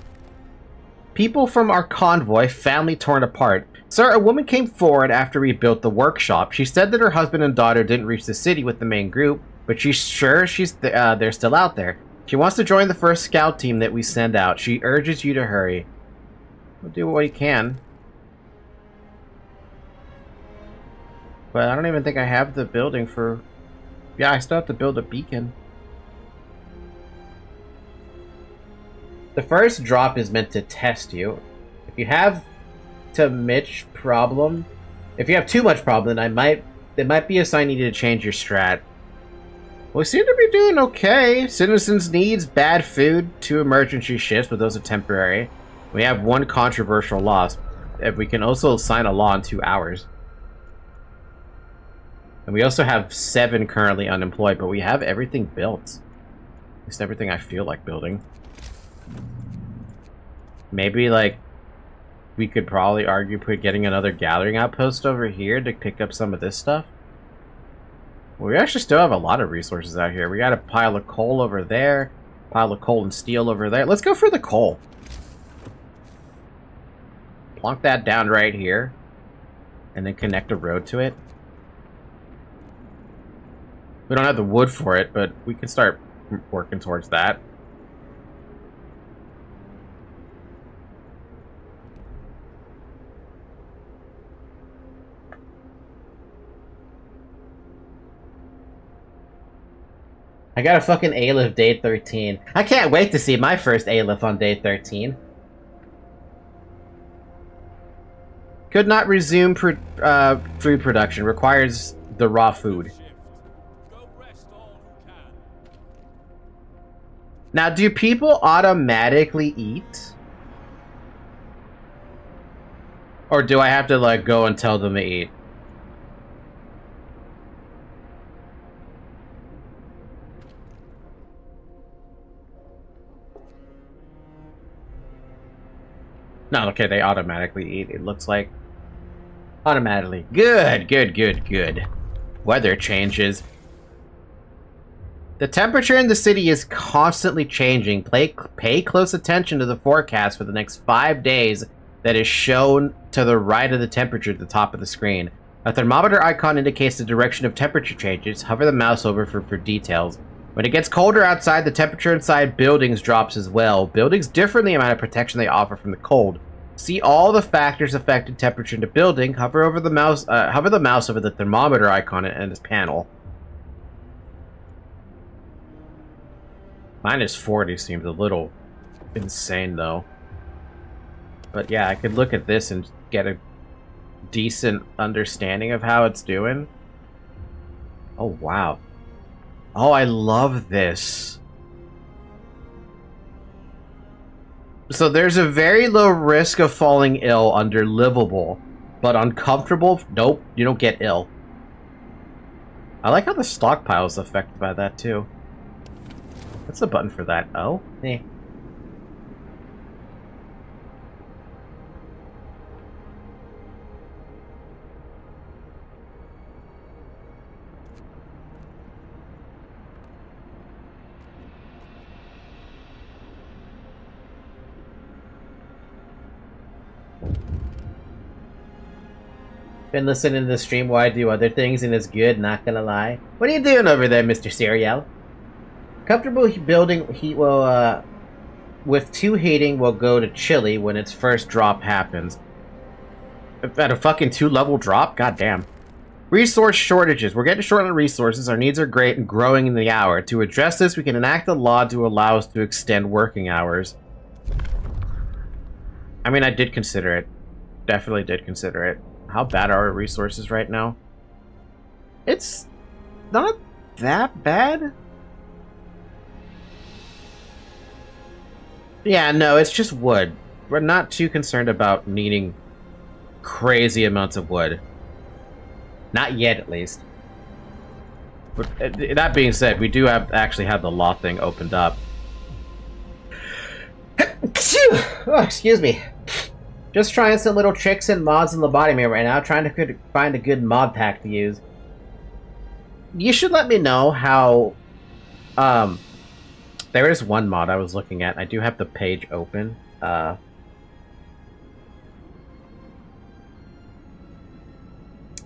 People from our convoy, family torn apart. Sir, a woman came forward after we built the workshop. She said that her husband and daughter didn't reach the city with the main group, but she's sure they're still out there. She wants to join the first scout team that we send out. She urges you to hurry. We'll do what we can. But I don't even think I have the building for... Yeah, I still have to build a beacon. The first drop is meant to test you. If you have too much problem, then it might be a sign you need to change your strat. We seem to be doing okay. Citizens needs bad food, 2 emergency shifts, but those are temporary. We have 1 controversial loss. We can also sign a law in 2 hours. And we also have 7 currently unemployed, but we have everything built. At least everything I feel like building. Maybe, like, we could probably argue getting another gathering outpost over here to pick up some of this stuff. Well, we actually still have a lot of resources out here. We got a pile of coal over there, pile of coal and steel over there. Let's go for the coal. Plonk that down right here, and then connect a road to it. We don't have the wood for it, but we can start working towards that. I got a fucking A-Lift day 13. I can't wait to see my first A-Lift on day 13. Could not resume food production. Requires the raw food.
Go rest all who can.
Now, do people automatically eat? Or do I have to, like, go and tell them to eat? No, okay, they automatically eat, it looks like. Automatically. Good, good, good, good. Weather changes. The temperature in the city is constantly changing. Pay close attention to the forecast for the next 5 days that is shown to the right of the temperature at the top of the screen. A thermometer icon indicates the direction of temperature changes. Hover the mouse over for details. When it gets colder outside, the temperature inside buildings drops as well. Buildings differ in the amount of protection they offer from the cold. See all the factors affecting temperature in the building. Hover the mouse over the thermometer icon in this panel. -40 seems a little insane, though. But yeah, I could look at this and get a decent understanding of how it's doing. Oh, wow. Oh, I love this. So there's a very low risk of falling ill under livable, but uncomfortable, nope, you don't get ill. I like how the stockpile is affected by that, too. What's the button for that? Oh? Eh. Been listening to the stream while I do other things, and it's good, not gonna lie. What are you doing over there, Mr. Serial? Comfortable building heat will, with 2 heating, will go to chilly when its first drop happens. At a fucking 2-level drop? God damn. Resource shortages. We're getting short on resources. Our needs are great and growing in the hour. To address this, we can enact a law to allow us to extend working hours. I mean, I did consider it. Definitely did consider it. How bad are our resources right now? It's not that bad. Yeah, no, it's just wood. We're not too concerned about needing crazy amounts of wood. Not yet, at least. But that being said, we do actually have the law thing opened up. Oh, excuse me. Just trying some little tricks and mods in Lobotomy right now, trying to find a good mod pack to use. You should let me know how... There is one mod I was looking at. I do have the page open.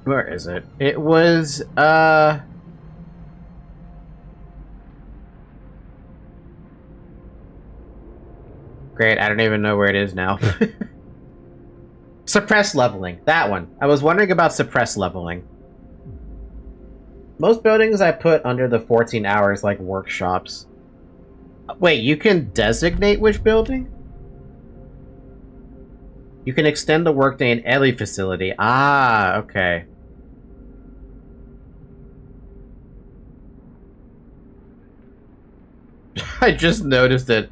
Where is it? It was, Great, I don't even know where it is now. Suppress leveling. That one. I was wondering about suppress leveling. Most buildings I put under the 14 hours, like workshops. Wait, you can designate which building? You can extend the workday in every facility. Ah, okay. I just noticed that.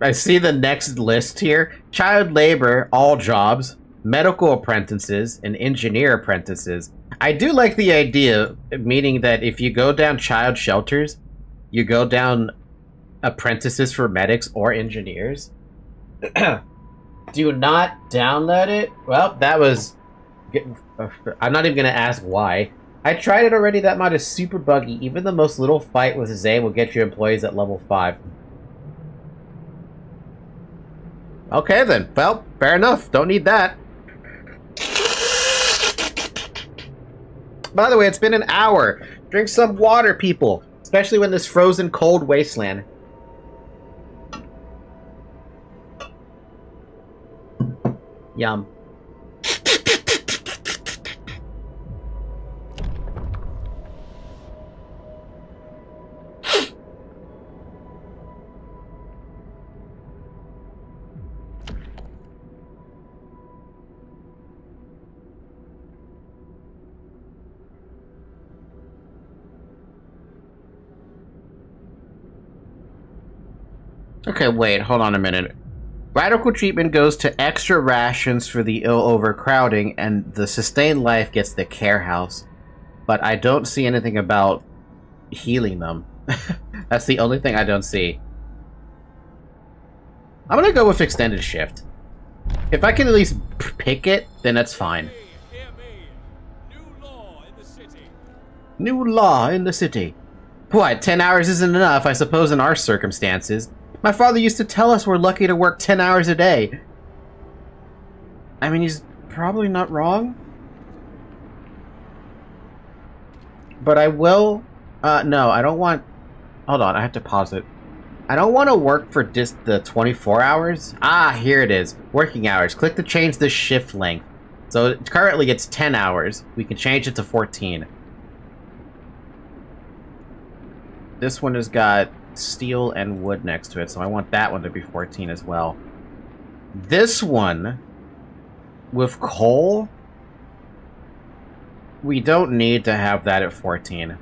I see the next list here. Child labor, all jobs. Medical apprentices, and engineer apprentices. I do like the idea, meaning that if you go down child shelters, you go down apprentices for medics or engineers. Do not download it. Well, that was... I'm not even going to ask why. I tried it already. That mod is super buggy. Even the most little fight with Zay will get your employees at level 5. Okay then. Well, fair enough. Don't need that. By the way, it's been an hour. Drink some water, people. Especially when this frozen cold wasteland. Yum. Okay, wait, hold on a minute. Radical treatment goes to extra rations for the ill overcrowding, and the sustained life gets the care house. But I don't see anything about healing them. That's the only thing I don't see. I'm gonna go with extended shift. If I can at least pick it, then that's fine.
Hear me. New law in the city.
New law in the city. What, 10 hours isn't enough, I suppose, in our circumstances. My father used to tell us we're lucky to work 10 hours a day. I mean, he's probably not wrong. But I will... no, I don't want... Hold on, I have to pause it. I don't want to work for just the 24 hours. Ah, here it is. Working hours. Click to change the shift length. So currently it's 10 hours. We can change it to 14. This one has got steel and wood next to it, so I want that one to be 14 as well. This one, with coal, we don't need to have that at 14.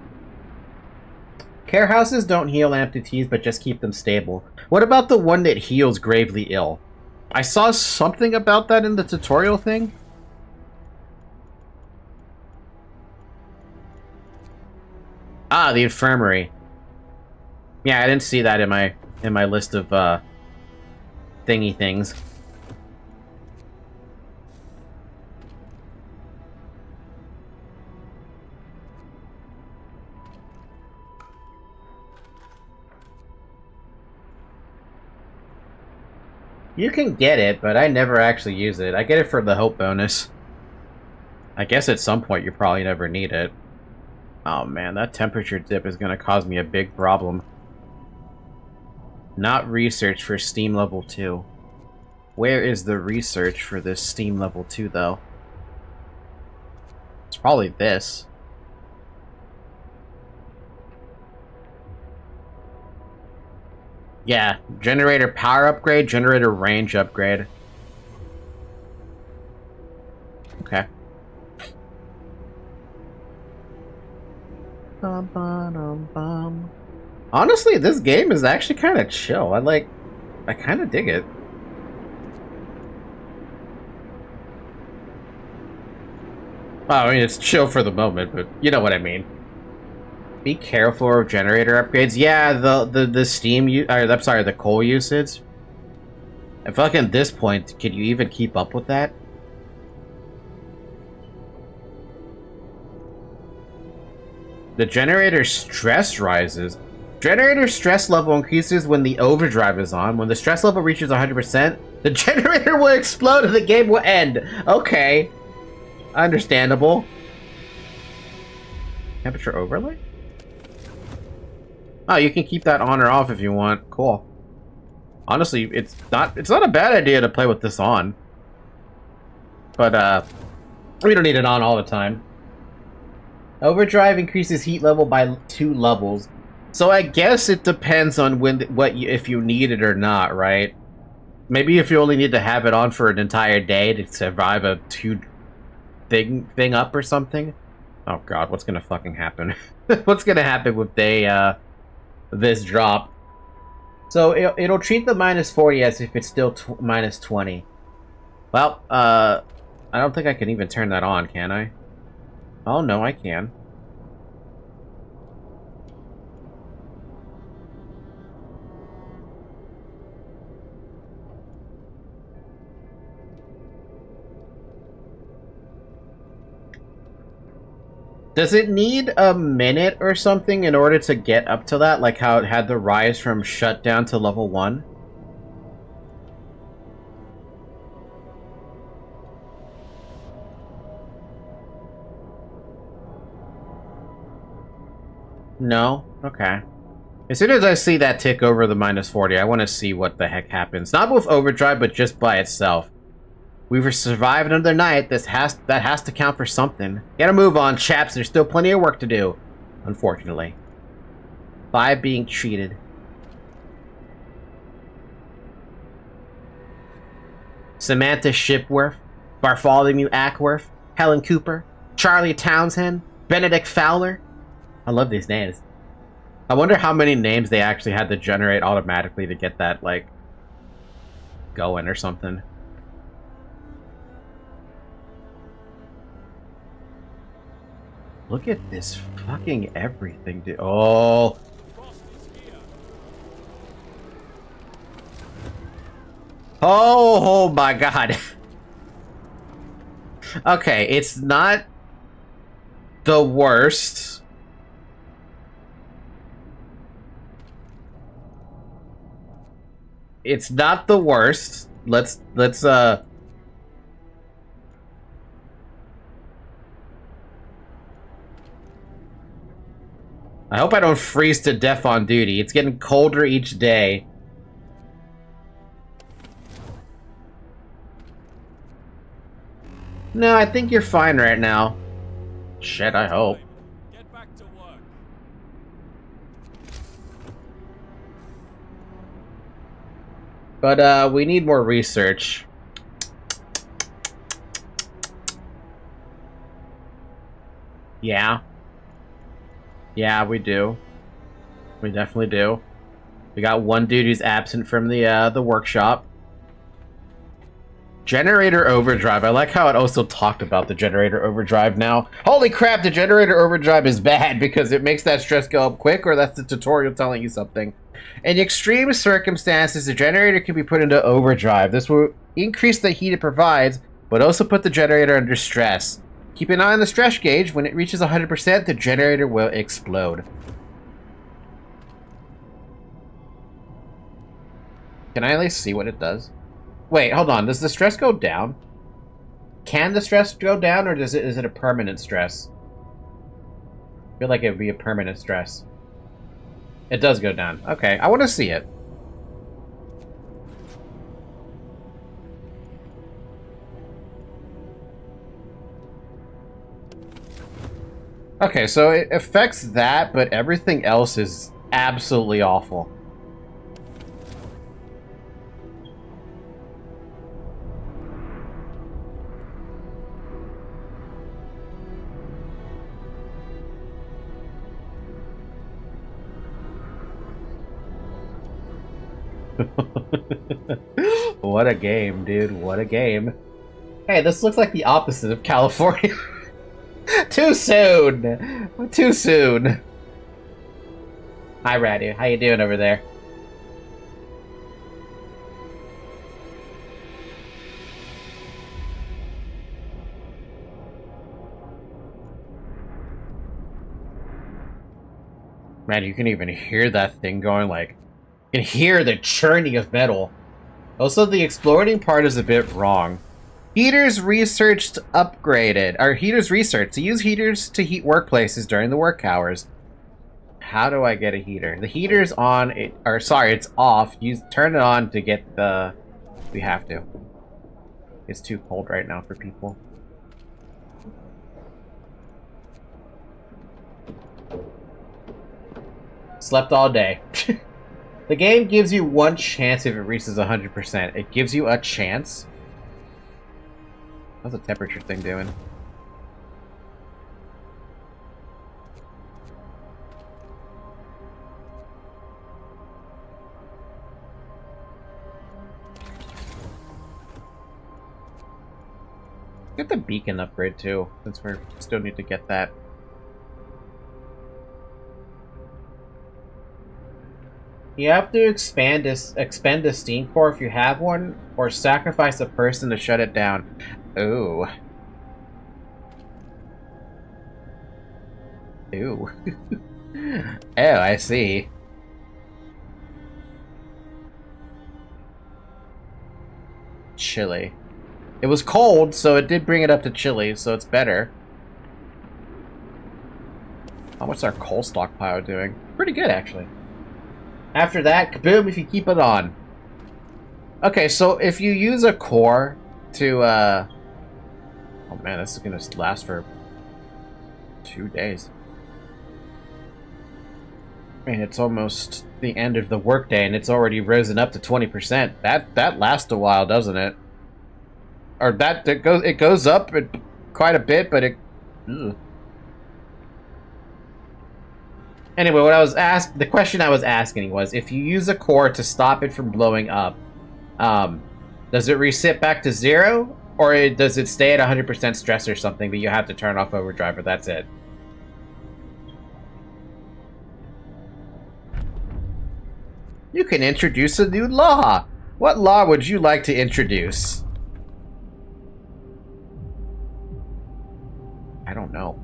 Care houses don't heal amputees, but just keep them stable. What about the one that heals gravely ill? I saw something about that in the tutorial thing. Ah, the infirmary. Yeah, I didn't see that in my list of thingy things. You can get it, but I never actually use it. I get it for the hope bonus. I guess at some point you probably never need it. Oh man, that temperature dip is gonna cause me a big problem. Not research for Steam Level 2. Where is the research for this Steam Level 2, though? It's probably this. Yeah, generator power upgrade, generator range upgrade. Okay. Bum, ba-dum, bum. Honestly, this game is actually kind of chill. I kind of dig it. Well, I mean, it's chill for the moment, but you know what I mean. Be careful of generator upgrades. Yeah, the steam I'm sorry, the coal usage. I feel like at this point, can you even keep up with that? The generator stress rises. Generator stress level increases when the overdrive is on. When the stress level reaches 100%, the generator will explode and the game will end. Okay. Understandable. Temperature overlay? Oh, you can keep that on or off if you want. Cool. Honestly, it's not a bad idea to play with this on. But we don't need it on all the time. Overdrive increases heat level by 2 levels. So I guess it depends on if you need it or not, right? Maybe if you only need to have it on for an entire day to survive a 2 thing up or something. Oh god, what's gonna fucking happen? What's gonna happen with this drop? So it'll treat the -40 as if it's still -20. Well, I don't think I can even turn that on, can I? Oh no, I can. Does it need a minute or something in order to get up to that? Like how it had the rise from shutdown to level 1? No? Okay. As soon as I see that tick over the -40, I want to see what the heck happens. Not with overdrive, but just by itself. We've survived another night. That has to count for something. Gotta move on, chaps. There's still plenty of work to do. Unfortunately. 5 being treated. Samantha Shipworth, Bartholomew Ackworth, Helen Cooper, Charlie Townsend, Benedict Fowler. I love these names. I wonder how many names they actually had to generate automatically to get that, like, going or something. Look at this fucking everything, dude. Oh. Oh my god. Okay, it's not the worst. It's not the worst. Let's I hope I don't freeze to death on duty. It's getting colder each day. No, I think you're fine right now. Shit, I hope.
Get back to work.
But, we need more research. Yeah. Yeah, we do. We definitely do. We got one dude who's absent from the workshop. Generator overdrive. I like how it also talked about the generator overdrive now. Holy crap, the generator overdrive is bad because it makes that stress go up quick, or that's the tutorial telling you something. In extreme circumstances, the generator can be put into overdrive. This will increase the heat it provides, but also put the generator under stress. Keep an eye on the stress gauge. When it reaches 100%, the generator will explode. Can I at least see what it does? Wait, hold on. Does the stress go down? Can the stress go down, or is it a permanent stress? I feel like it would be a permanent stress. It does go down. Okay, I want to see it. Okay, so it affects that, but everything else is absolutely awful. What a game, dude. What a game. Hey, this looks like the opposite of California. Too soon! Too soon. Hi, Radu. How you doing over there? Man, you can even hear that thing going, like... You can hear the churning of metal. Also, the exploding part is a bit wrong. Heaters researched upgraded. Or heaters researched. To use heaters to heat workplaces during the work hours. How do I get a heater? The heater's on, or sorry, it's off. Turn it on to get the... We have to. It's too cold right now for people. Slept all day. The game gives you one chance if it reaches 100%. It gives you a chance? How's the temperature thing doing? Get the beacon upgrade too, since we still need to get that. You have to expend a steam core if you have one, or sacrifice a person to shut it down. Ooh. Ooh. Oh, I see. Chilly. It was cold, so it did bring it up to chilly, so it's better. How much is our coal stockpile doing? Pretty good, actually. After that, kaboom if you keep it on. Okay, so if you use a core to, oh man, this is gonna last for 2 days. I mean, it's almost the end of the workday, and it's already risen up to 20%. That lasts a while, doesn't it? Or it goes up quite a bit, but it... Ugh. Anyway, the question I was asking was, if you use a core to stop it from blowing up, does it reset back to 0? Or does it stay at 100% stress or something, but you have to turn off overdrive, or that's it? You can introduce a new law. What law would you like to introduce? I don't know.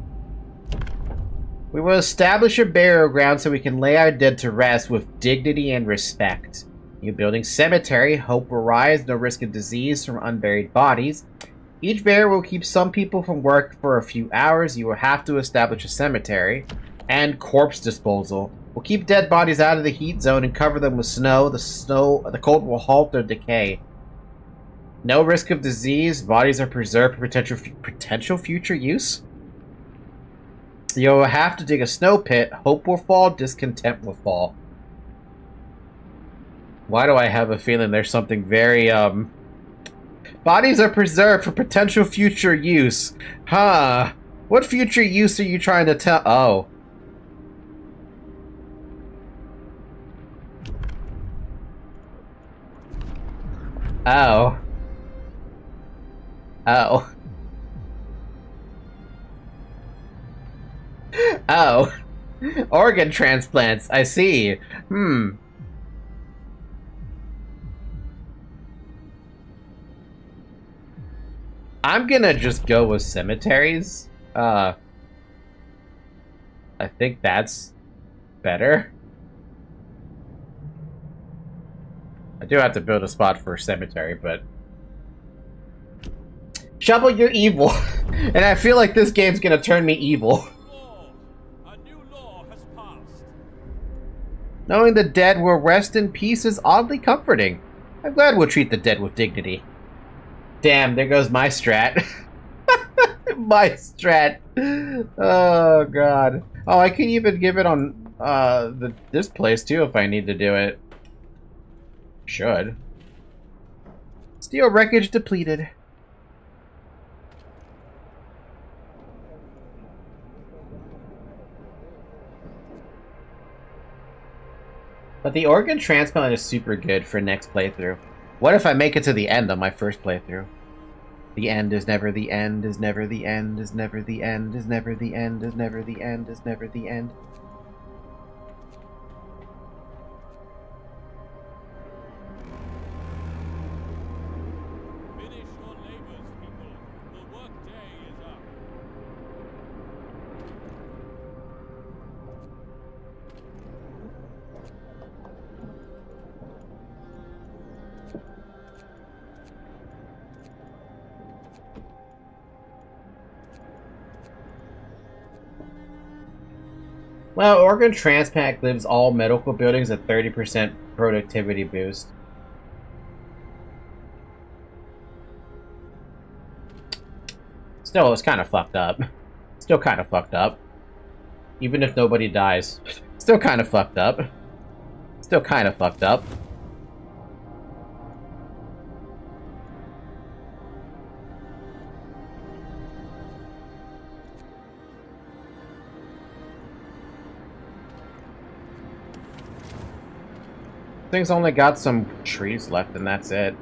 We will establish a burial ground so we can lay our dead to rest with dignity and respect. New building cemetery. Hope will rise. No risk of disease from unburied bodies. Each bear will keep some people from work for a few hours. You will have to establish a cemetery. And corpse disposal. We'll keep dead bodies out of the heat zone and cover them with snow. The cold will halt their decay. No risk of disease. Bodies are preserved for potential future use. You'll have to dig a snow pit. Hope will fall. Discontent will fall. Why do I have a feeling there's something very, Bodies are preserved for potential future use. Huh. What future use are you trying to tell? Oh. Oh. Oh. Oh. Organ transplants, I see. I'm gonna just go with cemeteries. I think that's better. I do have to build a spot for a cemetery, but... Shovel, you're evil. And I feel like this game's gonna turn me evil.
A new law has passed.
Knowing the dead will rest in peace is oddly comforting. I'm glad we'll treat the dead with dignity. Damn, there goes my strat. My strat. Oh, God. Oh, I can even give it on this place, too, if I need to do it. Should. Steel wreckage depleted. But the organ transplant is super good for next playthrough. What if I make it to the end on my first playthrough? The end is never the end, is never the end, is never the end, is never the end, is never the end, is never the end.
Finish your labors, people. The work day is up.
Well, organ transplant gives all medical buildings a 30% productivity boost. Still, it's kind of fucked up. Still kind of fucked up. Even if nobody dies. Still kind of fucked up. Still kind of fucked up. Thing's only got some trees left and that's it.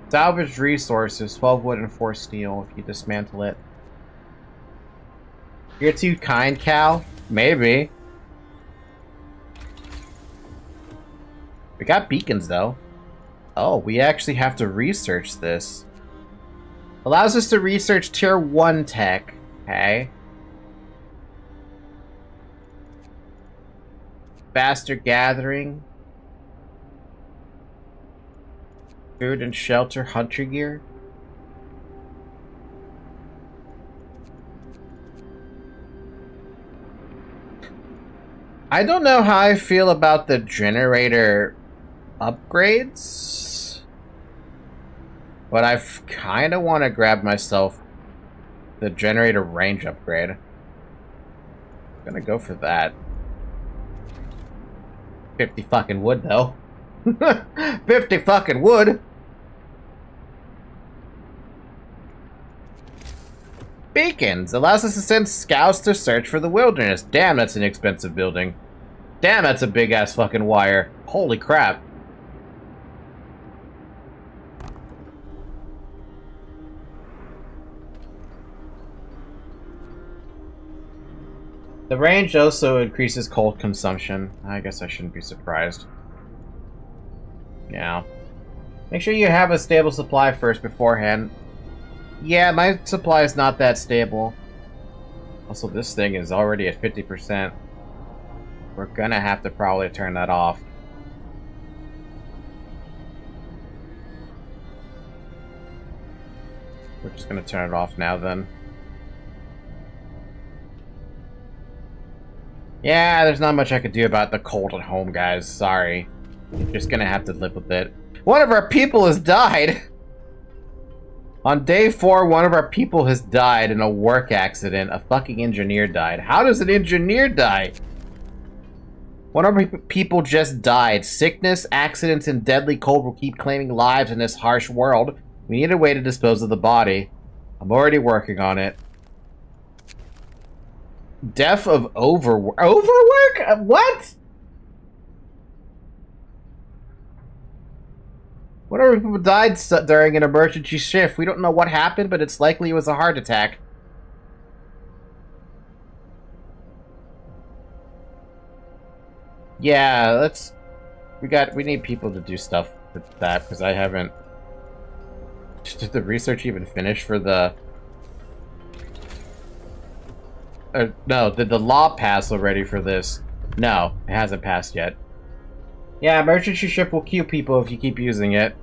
Salvage resources, 12 wood and 4 steel if you dismantle it. You're too kind, Cal? Maybe. We got beacons though. Oh, we actually have to research this. Allows us to research tier 1 tech. Okay. Faster gathering. Food and shelter, hunter gear. I don't know how I feel about the generator upgrades, but I kind of want to grab myself the generator range upgrade. I'm gonna go for that. 50 fucking wood, though. 50 fucking wood! Beacons! Allows us to send scouts to search for the wilderness. Damn, that's an expensive building. Damn, that's a big-ass fucking wire. Holy crap. The range also increases coal consumption. I guess I shouldn't be surprised. Yeah. Make sure you have a stable supply first beforehand. Yeah, my supply is not that stable. Also, this thing is already at 50%. We're gonna have to probably turn that off. just gonna turn it off now then. Yeah, there's not much I could do about the cold at home, guys. Sorry. You're just gonna have to live with it. One of our people has died! On day 4, one of our people has died in a work accident. A fucking engineer died. How does an engineer die? One of our people just died. Sickness, accidents, and deadly cold will keep claiming lives in this harsh world. We need a way to dispose of the body. I'm already working on it. Death of overwork? Overwork? What? Whatever people died during an emergency shift. We don't know what happened, but it's likely it was a heart attack. Yeah, let's... We need people to do stuff with that, because I haven't... Did the research even finish for the... no, did the law pass already for this? No, it hasn't passed yet. Yeah, emergency ship will kill people if you keep using it.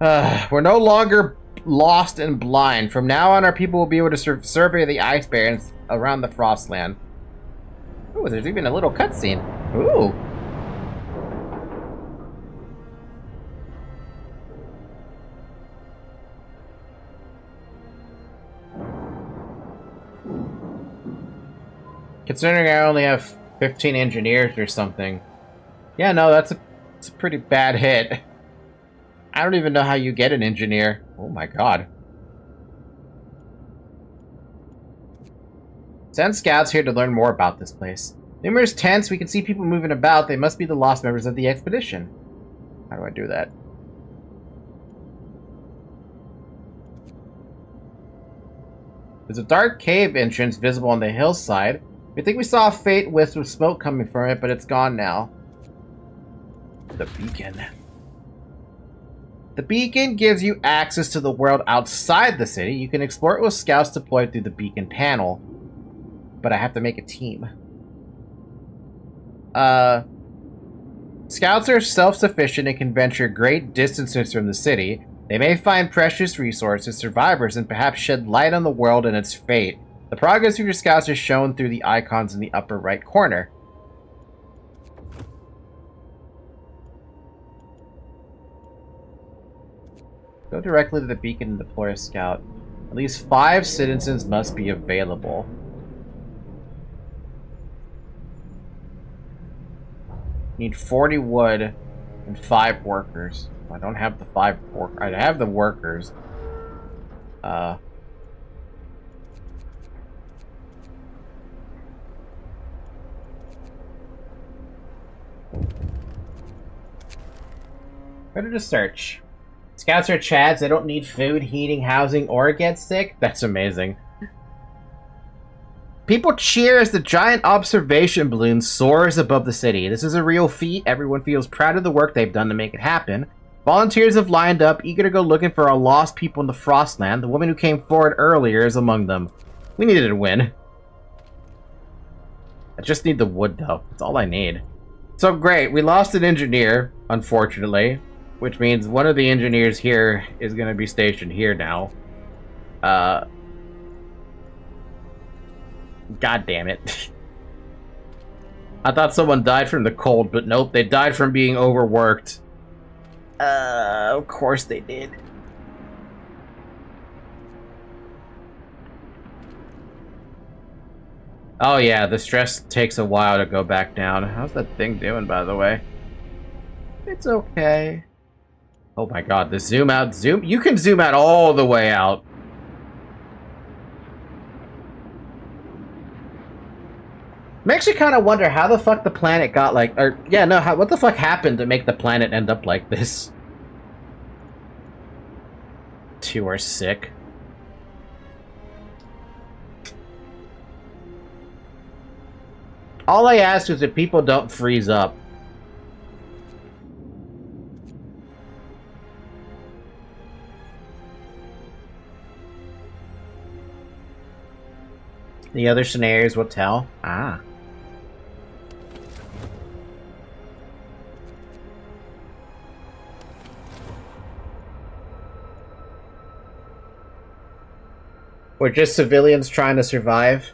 We're no longer lost and blind. From now on, our people will be able to survey the ice barriers around the Frostland. Ooh, there's even a little cutscene. Ooh. Considering I only have 15 engineers or something. Yeah, no, that's a pretty bad hit. I don't even know how you get an engineer. Oh my god. Send scouts here to learn more about this place. Numerous tents, we can see people moving about. They must be the lost members of the expedition. How do I do that? There's a dark cave entrance visible on the hillside. We think we saw a faint wisp of smoke coming from it, but it's gone now. The beacon. The beacon gives you access to the world outside the city. You can explore it with scouts deployed through the beacon panel. But I have to make a team. Scouts are self-sufficient and can venture great distances from the city. They may find precious resources, survivors, and perhaps shed light on the world and its fate. The progress of your scouts is shown through the icons in the upper right corner. Go directly to the beacon and deploy a scout. At least 5 citizens must be available. Need 40 wood and 5 workers. I don't have the 5 workers. I have the workers. Better to search. Scouts are chads. They don't need food, heating, housing, or get sick. That's amazing. People cheer as the giant observation balloon soars above the city. This is a real feat. Everyone feels proud of the work they've done to make it happen. Volunteers have lined up, eager to go looking for our lost people in the Frostland. The woman who came forward earlier is among them. We needed a win. I just need the wood, though. That's all I need. So great. We lost an engineer, unfortunately. Which means one of the engineers here is going to be stationed here now. God damn it. I thought someone died from the cold, but nope, they died from being overworked. Of course they did. Oh yeah, the stress takes a while to go back down. How's that thing doing, by the way? It's okay. Oh my god, the zoom out, zoom... You can zoom out all the way out. Makes you kind of wonder how the fuck the planet got like... Or, yeah, no, what the fuck happened to make the planet end up like this? 2 are sick. All I ask is that people don't freeze up. The other scenarios will tell. Ah. We're just civilians trying to survive.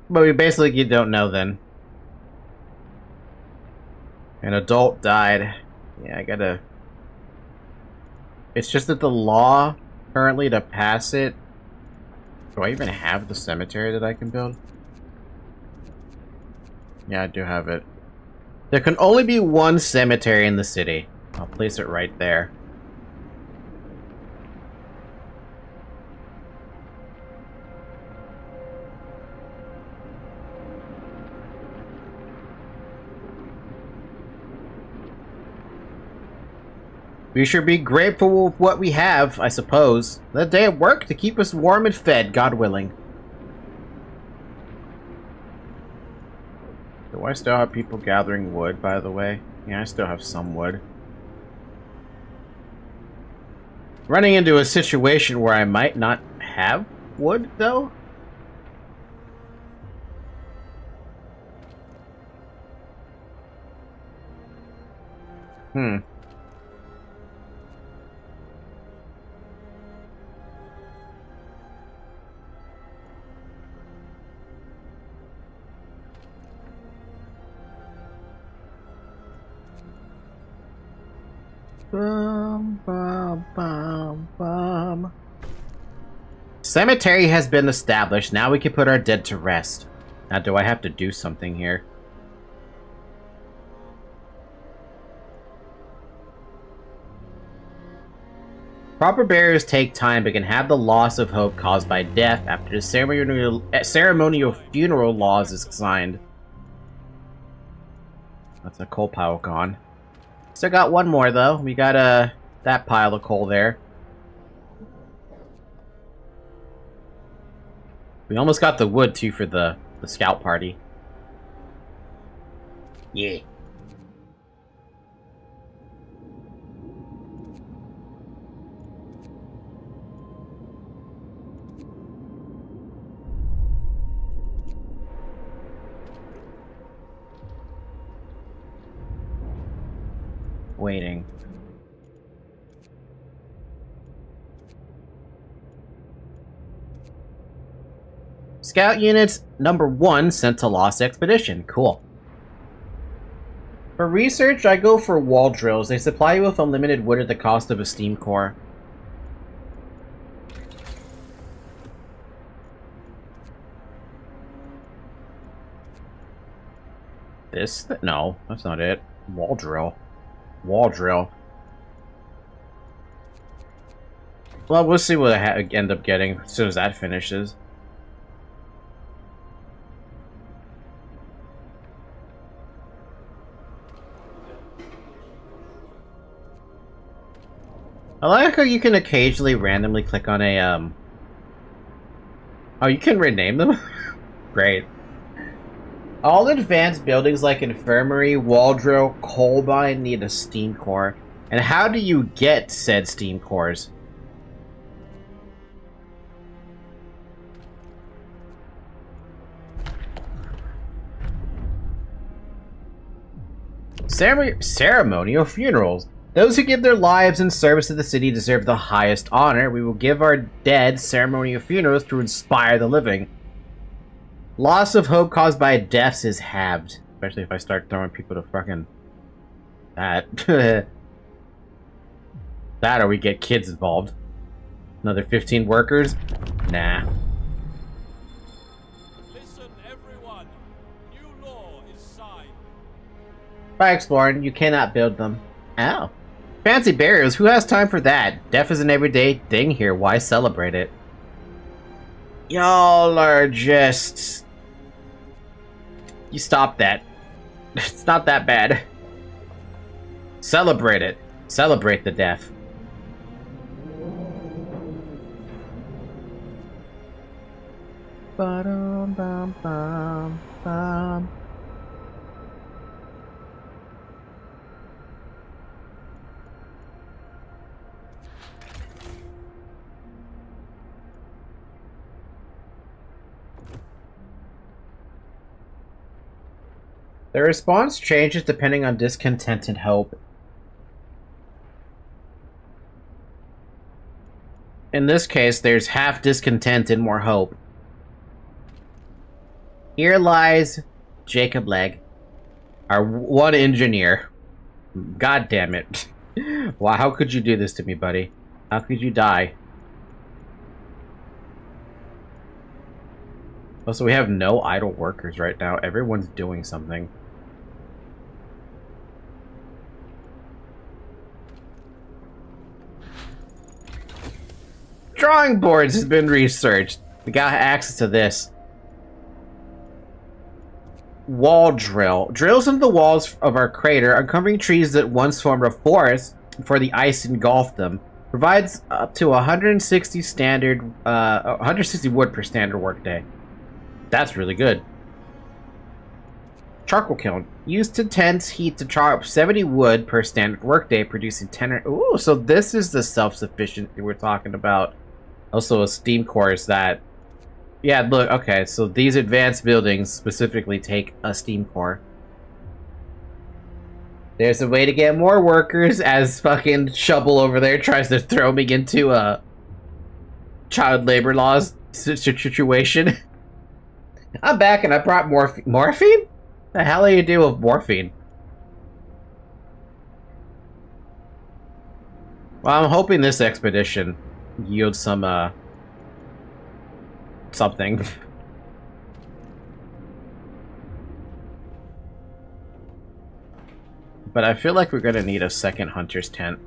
But we basically you don't know then. An adult died. Yeah, I gotta... It's just that the law currently to pass it... Do I even have the cemetery that I can build? Yeah, I do have it. There can only be one cemetery in the city. I'll place it right there. We should be grateful for what we have, I suppose. Another day at work to keep us warm and fed, God willing. Do I still have people gathering wood, by the way? Yeah, I still have some wood. Running into a situation where I might not have wood, though? Bum, bum, bum, bum. Cemetery has been established. Now we can put our dead to rest. Now, do I have to do something here? Proper burials take time, but can have the loss of hope caused by death after the ceremonial funeral laws is signed. That's a coal pile gone. Still got one more, though. We got that pile of coal there. We almost got the wood, too, for the scout party. Yeah. Waiting. Scout units number 1 sent to Lost Expedition. Cool. For research, I go for wall drills. They supply you with unlimited wood at the cost of a steam core. This? No, that's not it. Wall drill. Wall drill. Well, we'll see what I end up getting as soon as that finishes. I like how you can occasionally randomly click on a, Oh, you can rename them? Great. All advanced buildings like infirmary, wall drill, coal mine need a steam core. And how do you get said steam cores? Ceremonial funerals. Those who give their lives in service to the city deserve the highest honor. We will give our dead ceremonial funerals to inspire the living. Loss of hope caused by deaths is halved. Especially if I start throwing people to fucking... that. That or we get kids involved. Another 15 workers? Nah.
Listen, everyone. New law is signed.
By exploring, you cannot build them. Oh. Fancy burials, who has time for that? Death is an everyday thing here, why celebrate it? Y'all are just... You stop that. It's not that bad. Celebrate it. Celebrate the death. Ba-dum, bum, bum, bum. The response changes depending on discontent and hope. In this case, there's half discontent and more hope. Here lies Jacob Legg, our one engineer. God damn it. Wow, how could you do this to me, buddy? How could you die? Also, we have no idle workers right now. Everyone's doing something. Drawing boards has been researched. We got access to this. Wall drill. Drills into the walls of our crater, uncovering trees that once formed a forest before the ice engulfed them. Provides up to 160 wood per standard workday. That's really good. Charcoal kiln. Used to tense heat to char up 70 wood per standard workday, producing 10 Ooh, so this is the self-sufficiency we're talking about. Also, a steam core is that... Yeah, look, okay, so these advanced buildings specifically take a steam core. There's a way to get more workers, as fucking Shovel over there tries to throw me into a child labor laws situation. I'm back and I brought morphine? The hell are you doing with morphine? Well, I'm hoping this expedition yields some, something. But I feel like we're gonna need a second hunter's tent.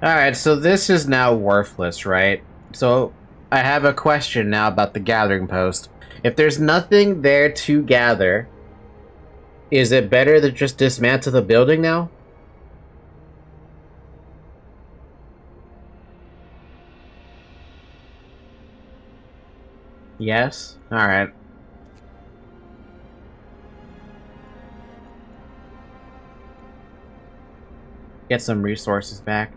Alright, so this is now worthless, right? So, I have a question now about the gathering post. If there's nothing there to gather, is it better to just dismantle the building now? Yes? Alright. Get some resources back.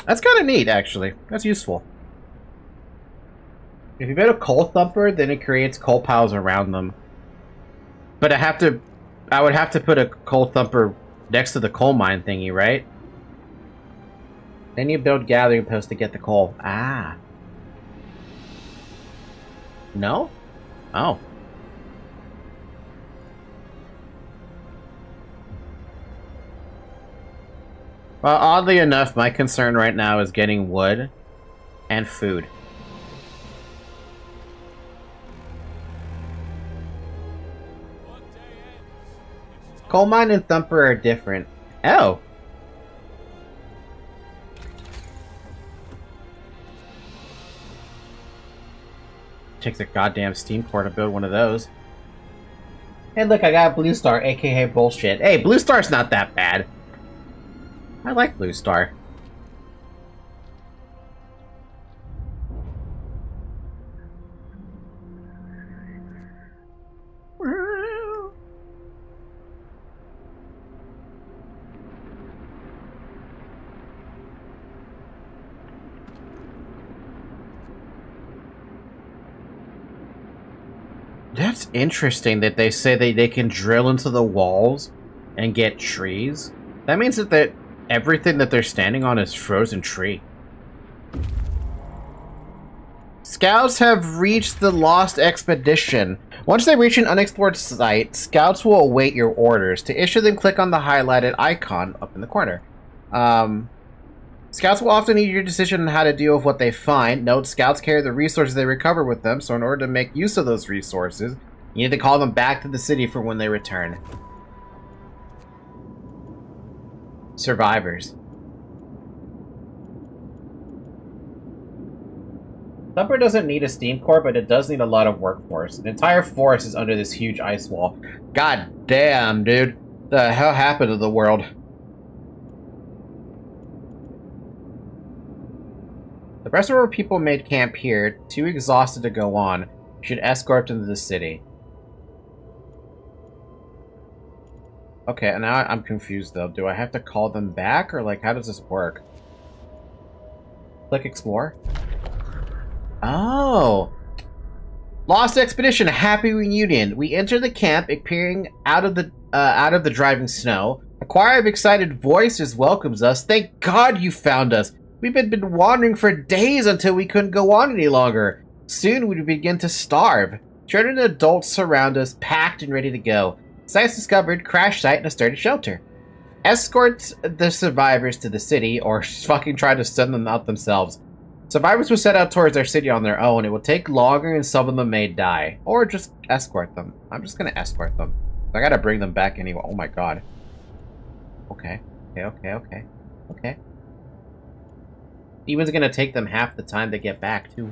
That's kind of neat, actually. That's useful. If you build a coal thumper, then it creates coal piles around them. But I would have to put a coal thumper next to the coal mine thingy, right? Then you build gathering posts to get the coal. Ah. No? Oh. Well, oddly enough, my concern right now is getting wood and food. Coal mine and thumper are different. Oh. Takes a goddamn steam core to build one of those. Hey, look, I got a blue star, aka bullshit. Hey, blue star's not that bad. I like blue star. That's interesting that they say they can drill into the walls and get trees. That means that everything that they're standing on is frozen tree. Scouts have reached the lost expedition. Once they reach an unexplored site, scouts will await your orders. To issue them, click on the highlighted icon up in the corner. Scouts will often need your decision on how to deal with what they find. Note, scouts carry the resources they recover with them, so in order to make use of those resources, you need to call them back to the city for when they return. Survivors. Thumper doesn't need a steam core, but it does need a lot of workforce. An entire forest is under this huge ice wall. God damn, dude. The hell happened to the world? The rest of our people made camp here, too exhausted to go on. We should escort them to the city. Okay, and now I'm confused, though. Do I have to call them back, or, like, how does this work? Click explore. Oh! Lost expedition, happy reunion. We enter the camp, appearing out of the driving snow. A choir of excited voices welcomes us. Thank God you found us. We've been wandering for days until we couldn't go on any longer. Soon we would begin to starve. Children and adults surround us, packed and ready to go. Sites discovered, crash site, and a sturdy shelter. Escort the survivors to the city, or fucking try to send them out themselves. Survivors will set out towards their city on their own. It will take longer and some of them may die. Or just escort them. I'm just gonna escort them. I gotta bring them back anyway. Oh my god. Okay. Okay. Even's gonna take them half the time to get back, too.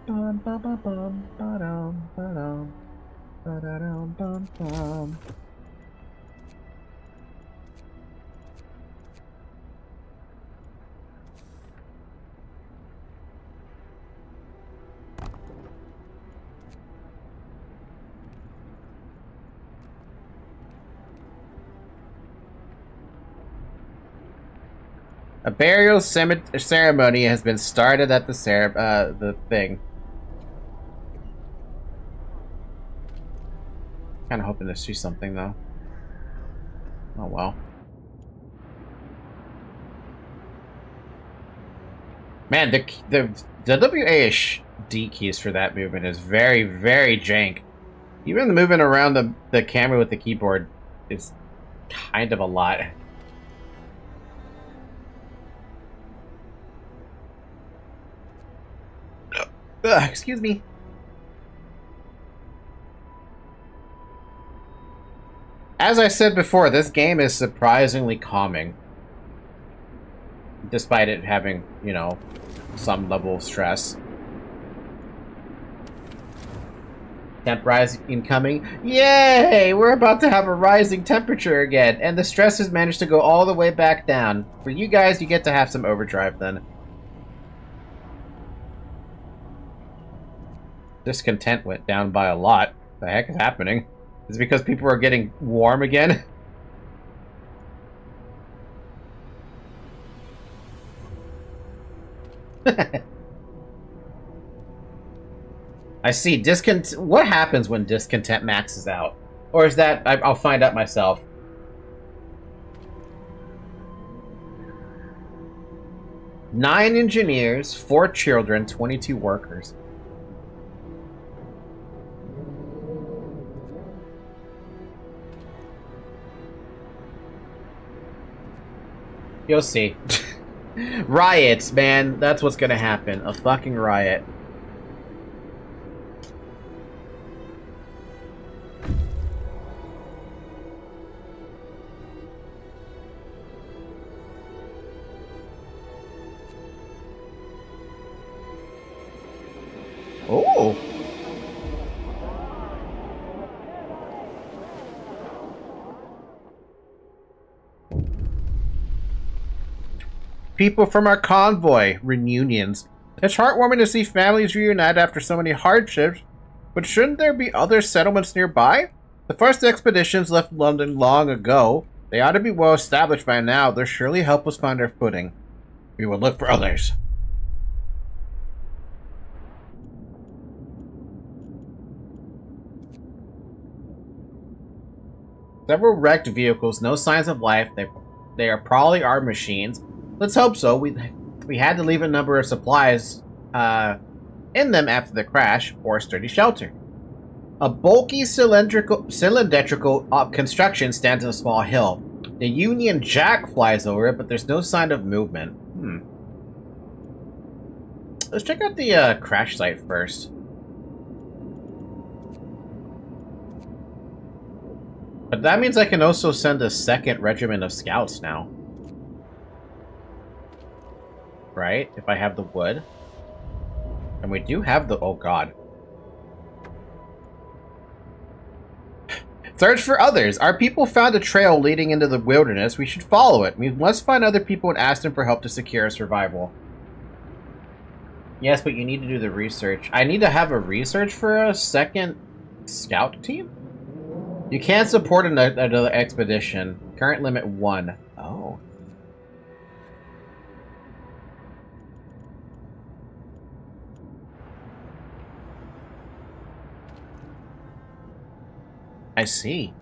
Bum, bum, bum, bum, ba-dum, ba-dum, ba-da-dum, bum, bum. A burial ceremony has been started at the thing. Kind of hoping to see something, though. Oh, well. Man, the WASD keys for that movement is very, very jank. Even the moving around the camera with the keyboard is kind of a lot. Excuse me. As I said before, this game is surprisingly calming. Despite it having, you know, some level of stress. Temp rise incoming. Yay! We're about to have a rising temperature again, and the stress has managed to go all the way back down. For you guys, you get to have some overdrive then. Discontent went down by a lot. What the heck is happening? Is it because people are getting warm again? I see. What happens when discontent maxes out? Or is that... I'll find out myself. Nine engineers, 4 children, 22 workers. You'll see. Riots, man. That's what's gonna happen. A fucking riot. Oh. People from our convoy reunions. It's heartwarming to see families reunite after so many hardships, but shouldn't there be other settlements nearby? The first expeditions left London long ago. They ought to be well established by now. They'll surely help us find our footing. We will look for others. Several wrecked vehicles, no signs of life. They are probably our machines. Let's hope so. We had to leave a number of supplies in them after the crash, or a sturdy shelter. A bulky cylindrical construction stands on a small hill. The Union Jack flies over it, but there's no sign of movement. Let's check out the crash site first. But that means I can also send a second regiment of scouts now. Right? If I have the wood. And we do have the... Oh, God. Search for others. Our people found a trail leading into the wilderness. We should follow it. We must find other people and ask them for help to secure our survival. Yes, but you need to do the research. I need to have a research for a second scout team? You can't support another expedition. Current limit 1. Oh. I see.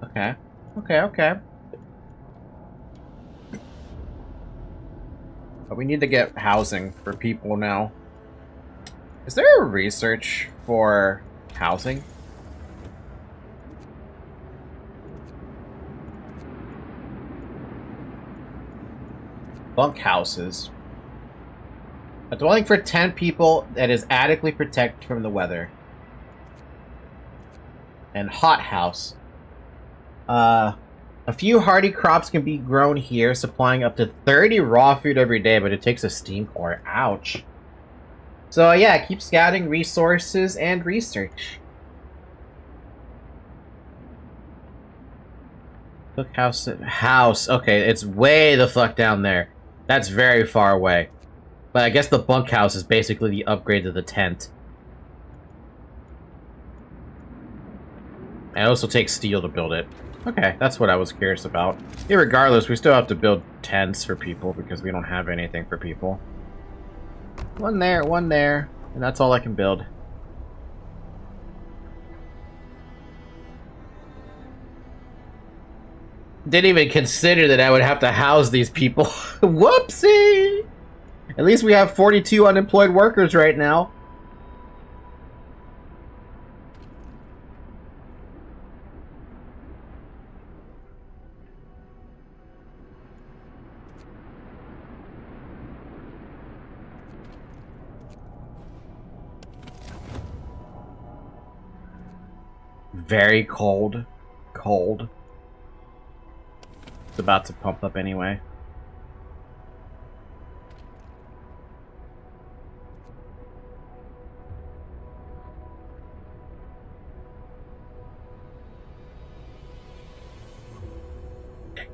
Okay. Okay. But we need to get housing for people now. Is there a research for housing? Bunkhouses. A dwelling for 10 people that is adequately protected from the weather. And hothouse. A few hardy crops can be grown here, supplying up to 30 raw food every day, but it takes a steam core. Ouch. So yeah, keep scouting resources and research. House. Okay, it's way the fuck down there. That's very far away. But I guess the bunkhouse is basically the upgrade to the tent. It also takes steel to build it. Okay, that's what I was curious about. Irregardless, we still have to build tents for people because we don't have anything for people. One there, and that's all I can build. Didn't even consider that I would have to house these people. Whoopsie! At least we have 42 unemployed workers right now. Very cold. Cold. It's about to pump up anyway.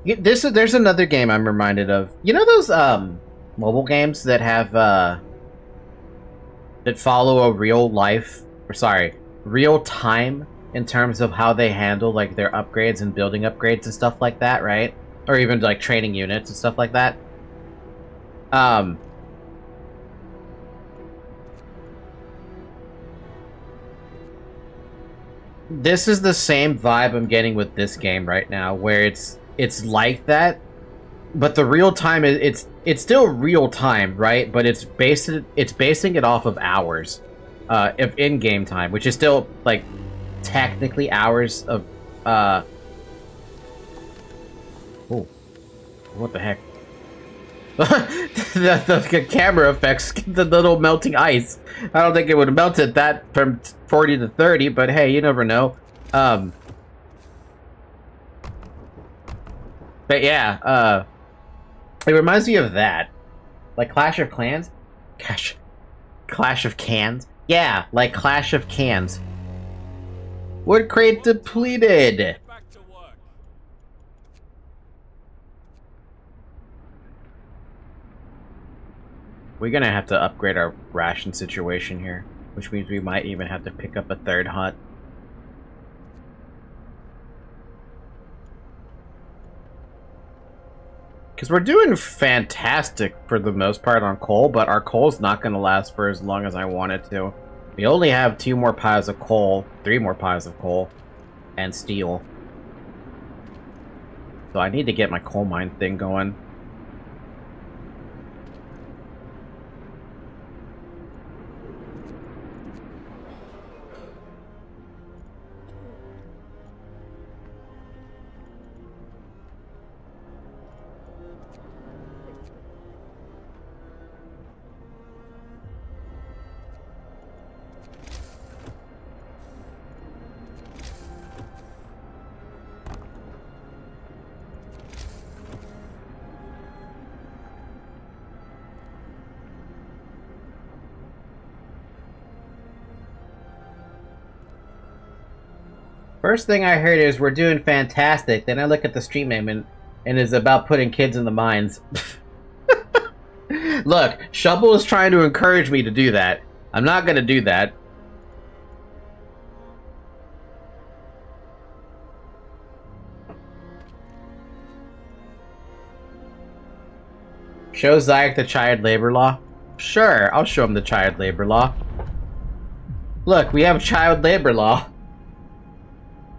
There's another game I'm reminded of. You know those mobile games that have that follow a real time in terms of how they handle like their upgrades and building upgrades and stuff like that, right? Or even like training units and stuff like that. This is the same vibe I'm getting with this game right now, where it's like that, but the real time it's still real time, right? But it's basing it off of hours, of in-game time, which is still like technically hours of oh, what the heck? the camera effects, the little melting ice. I don't think it would have melted that from 40 to 30, but hey, you never know. But yeah, it reminds me of that. Like Clash of Clans? Clash of Cans? Yeah, like Clash of Cans. Wood crate depleted!
Back to work.
We're gonna have to upgrade our ration situation here, which means we might even have to pick up a third hut. Because we're doing fantastic for the most part on coal, but our coal's not going to last for as long as I want it to. We only have 2 more piles of coal, 3 more piles of coal, and steel. So I need to get my coal mine thing going. First thing I heard is we're doing fantastic. Then I look at the stream name and it's about putting kids in the mines. Look, Shovel is trying to encourage me to do that. I'm not gonna do that. Show Zayak the child labor law? Sure, I'll show him the child labor law. Look, we have child labor law.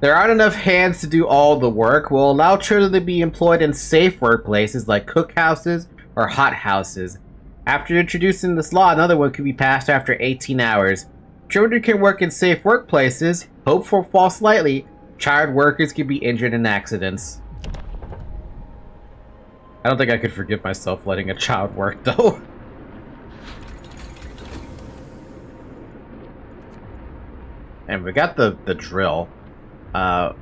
There aren't enough hands to do all the work. We'll allow children to be employed in safe workplaces like cookhouses or hothouses. After introducing this law, another one could be passed after 18 hours. Children can work in safe workplaces. Hope for false lightly. Child workers can be injured in accidents. I don't think I could forgive myself letting a child work, though. And we got the drill. I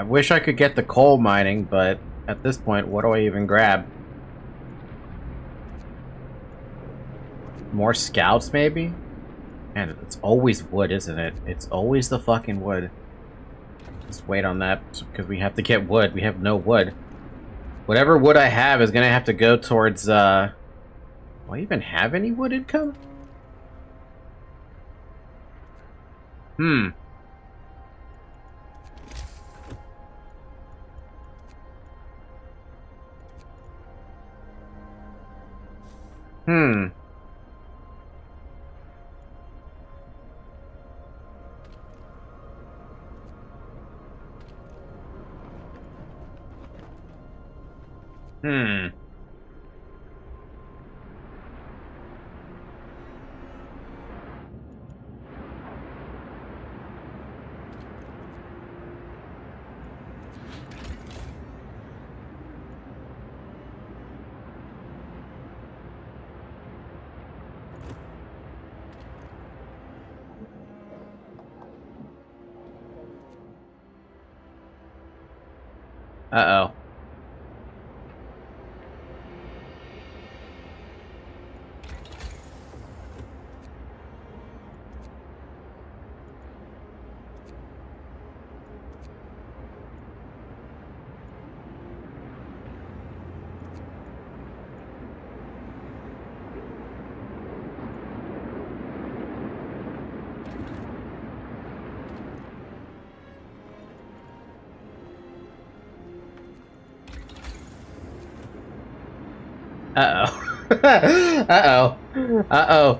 wish I could get the coal mining, but at this point, what do I even grab? More scouts, maybe? Man, it's always wood, isn't it? It's always the fucking wood. Let's wait on that, because we have to get wood. We have no wood. Whatever wood I have is gonna have to go towards, do I even have any wood income? Hmm. Uh-oh. Uh-oh. Uh-oh. Uh-oh.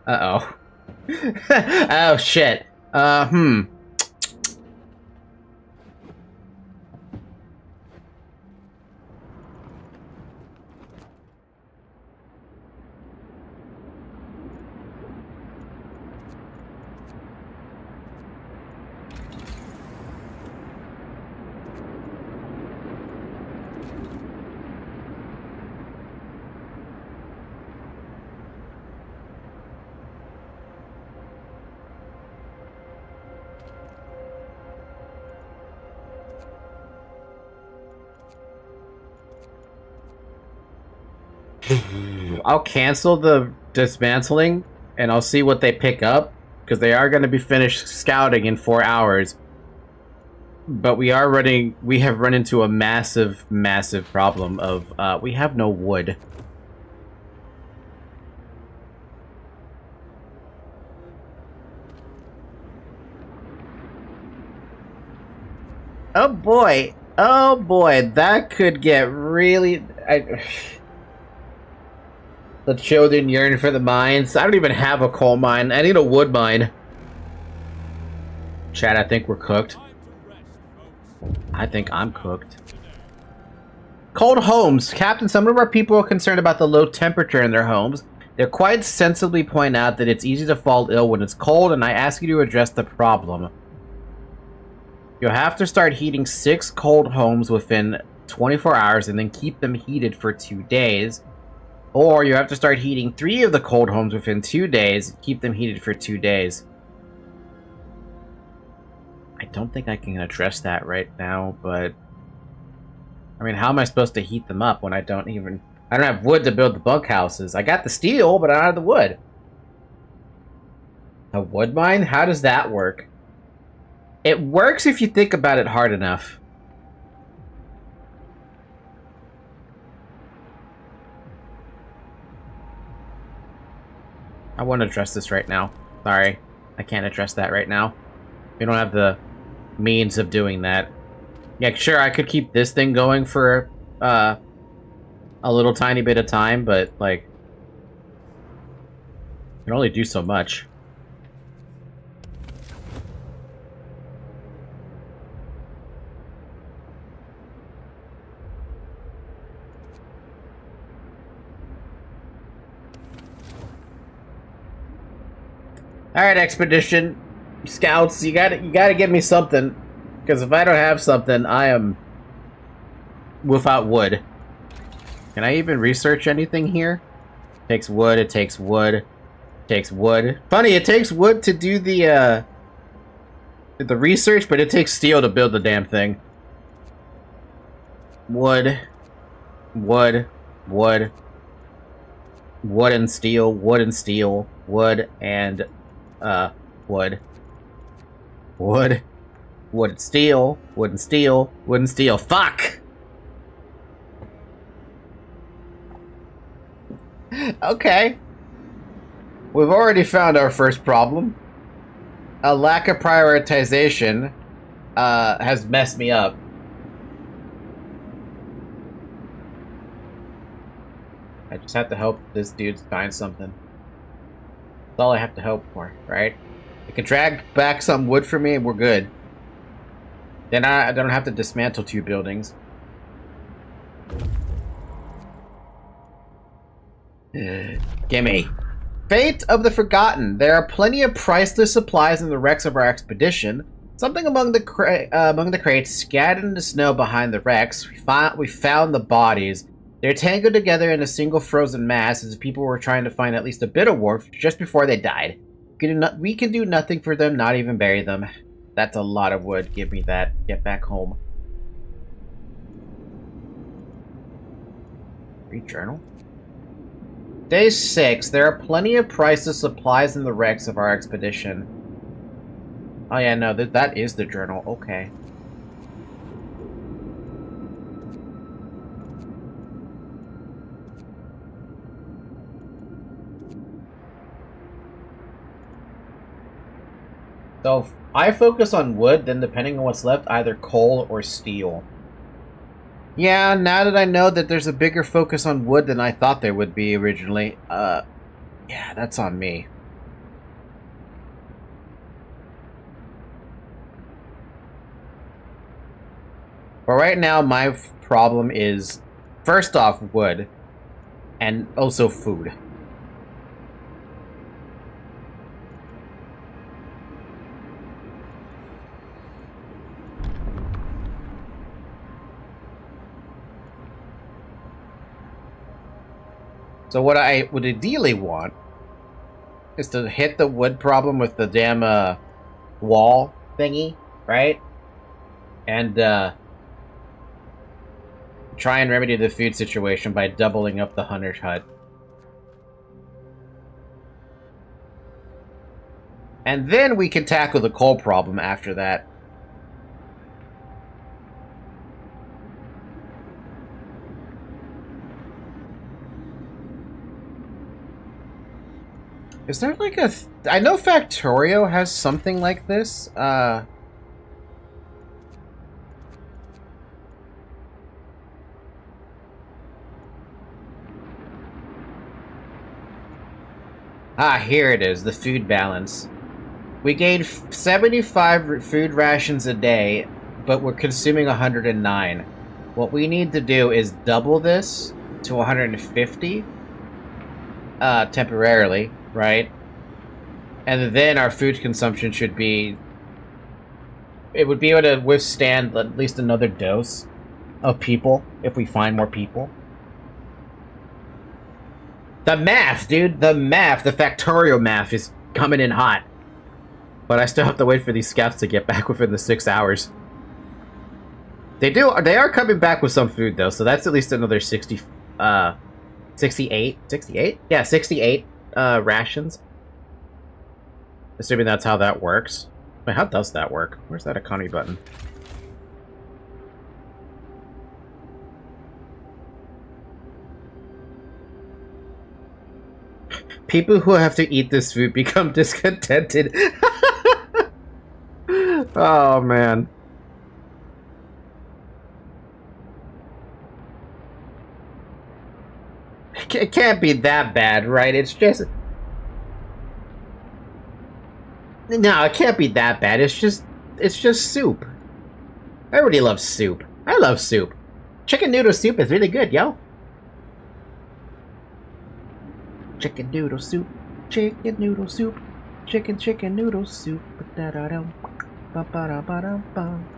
Uh-oh. Oh, shit. I'll cancel the dismantling and I'll see what they pick up, because they are going to be finished scouting in 4 hours. But we have run into a massive problem of we have no wood. Oh boy, that could get really... The children yearn for the mines. I don't even have a coal mine. I need a wood mine. Chad, I think we're cooked. I think I'm cooked. Cold homes. Captain, some of our people are concerned about the low temperature in their homes. They quite sensibly point out that it's easy to fall ill when it's cold, and I ask you to address the problem. You'll have to start heating 6 cold homes within 24 hours and then keep them heated for 2 days. Or you have to start heating 3 of the cold homes within 2 days, keep them heated for 2 days. I don't think I can address that right now, but... I mean, how am I supposed to heat them up when I don't have wood to build the bunkhouses? I got the steel, but I don't have the wood. A wood mine? How does that work? It works if you think about it hard enough. I won't address this right now. Sorry. I can't address that right now. We don't have the means of doing that. Yeah, sure, I could keep this thing going for a little tiny bit of time, but, like, I can only do so much. Alright, Expedition. Scouts, you gotta give me something. Because if I don't have something, I am without wood. Can I even research anything here? It takes wood, it takes wood, it takes wood. Funny, it takes wood to do the research, but it takes steel to build the damn thing. Wood. Wood. Wood. Wood and steel. Wood and steel. Wood and, wood. Wood. Wood and steel. Wood and steel. Wood and steel. Fuck! Okay. We've already found our first problem. A lack of prioritization has messed me up. I just have to hope this dude finds something. That's all I have to hope for, right? It can drag back some wood for me and we're good. Then I don't have to dismantle 2 buildings. Gimme. Fate of the Forgotten. There are plenty of priceless supplies in the wrecks of our expedition. Something among the crates scattered in the snow behind the wrecks. We found the bodies. They're tangled together in a single frozen mass as if people were trying to find at least a bit of warmth just before they died. We can do nothing for them, not even bury them. That's a lot of wood. Give me that. Get back home. Read journal. Day 6. There are plenty of priceless supplies in the wrecks of our expedition. Oh yeah, no, that is the journal. Okay. So if I focus on wood, then depending on what's left, either coal or steel. Yeah, now that I know that there's a bigger focus on wood than I thought there would be originally, yeah, that's on me. But right now, my problem is, first off, wood, and also food. So what I would ideally want is to hit the wood problem with the damn wall thingy, right? And try and remedy the food situation by doubling up the hunter's hut. And then we can tackle the coal problem after that. Is there like a... I know Factorio has something like this. Ah, here it is, the food balance. We gain 75 food rations a day, but we're consuming 109. What we need to do is double this to 150 temporarily, right? And then our food consumption should be... It would be able to withstand at least another dose of people if we find more people. The math, dude! The math! The factorial math is coming in hot. But I still have to wait for these scouts to get back within the 6 hours. They are coming back with some food, though, so that's at least another 68? 68? Yeah, 68 rations. Assuming that's how that works. Wait, how does that work? Where's that economy button? People who have to eat this food become discontented. Oh, man. It can't be that bad, right? It's just... No, it can't be that bad. It's just soup. Everybody loves soup. I love soup. Chicken noodle soup is really good, yo. Chicken noodle soup. Chicken noodle soup. Chicken noodle soup. Ba-da-da-dum. Ba-ba-da-ba-dum-bum.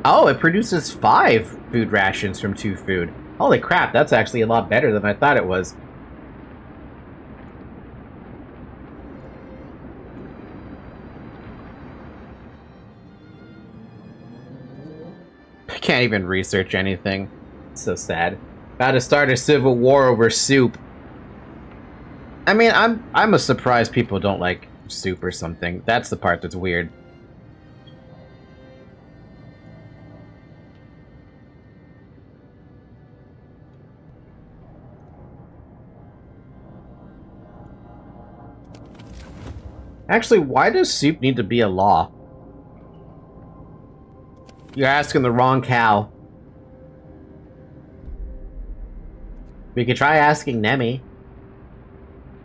Oh, it produces 5 food rations from 2 food. Holy crap, that's actually a lot better than I thought it was. I can't even research anything. It's so sad. About to start a civil war over soup. I mean, I'm a surprised people don't like soup or something. That's the part that's weird. Actually, why does soup need to be a law? You're asking the wrong cow. We could try asking Nemi.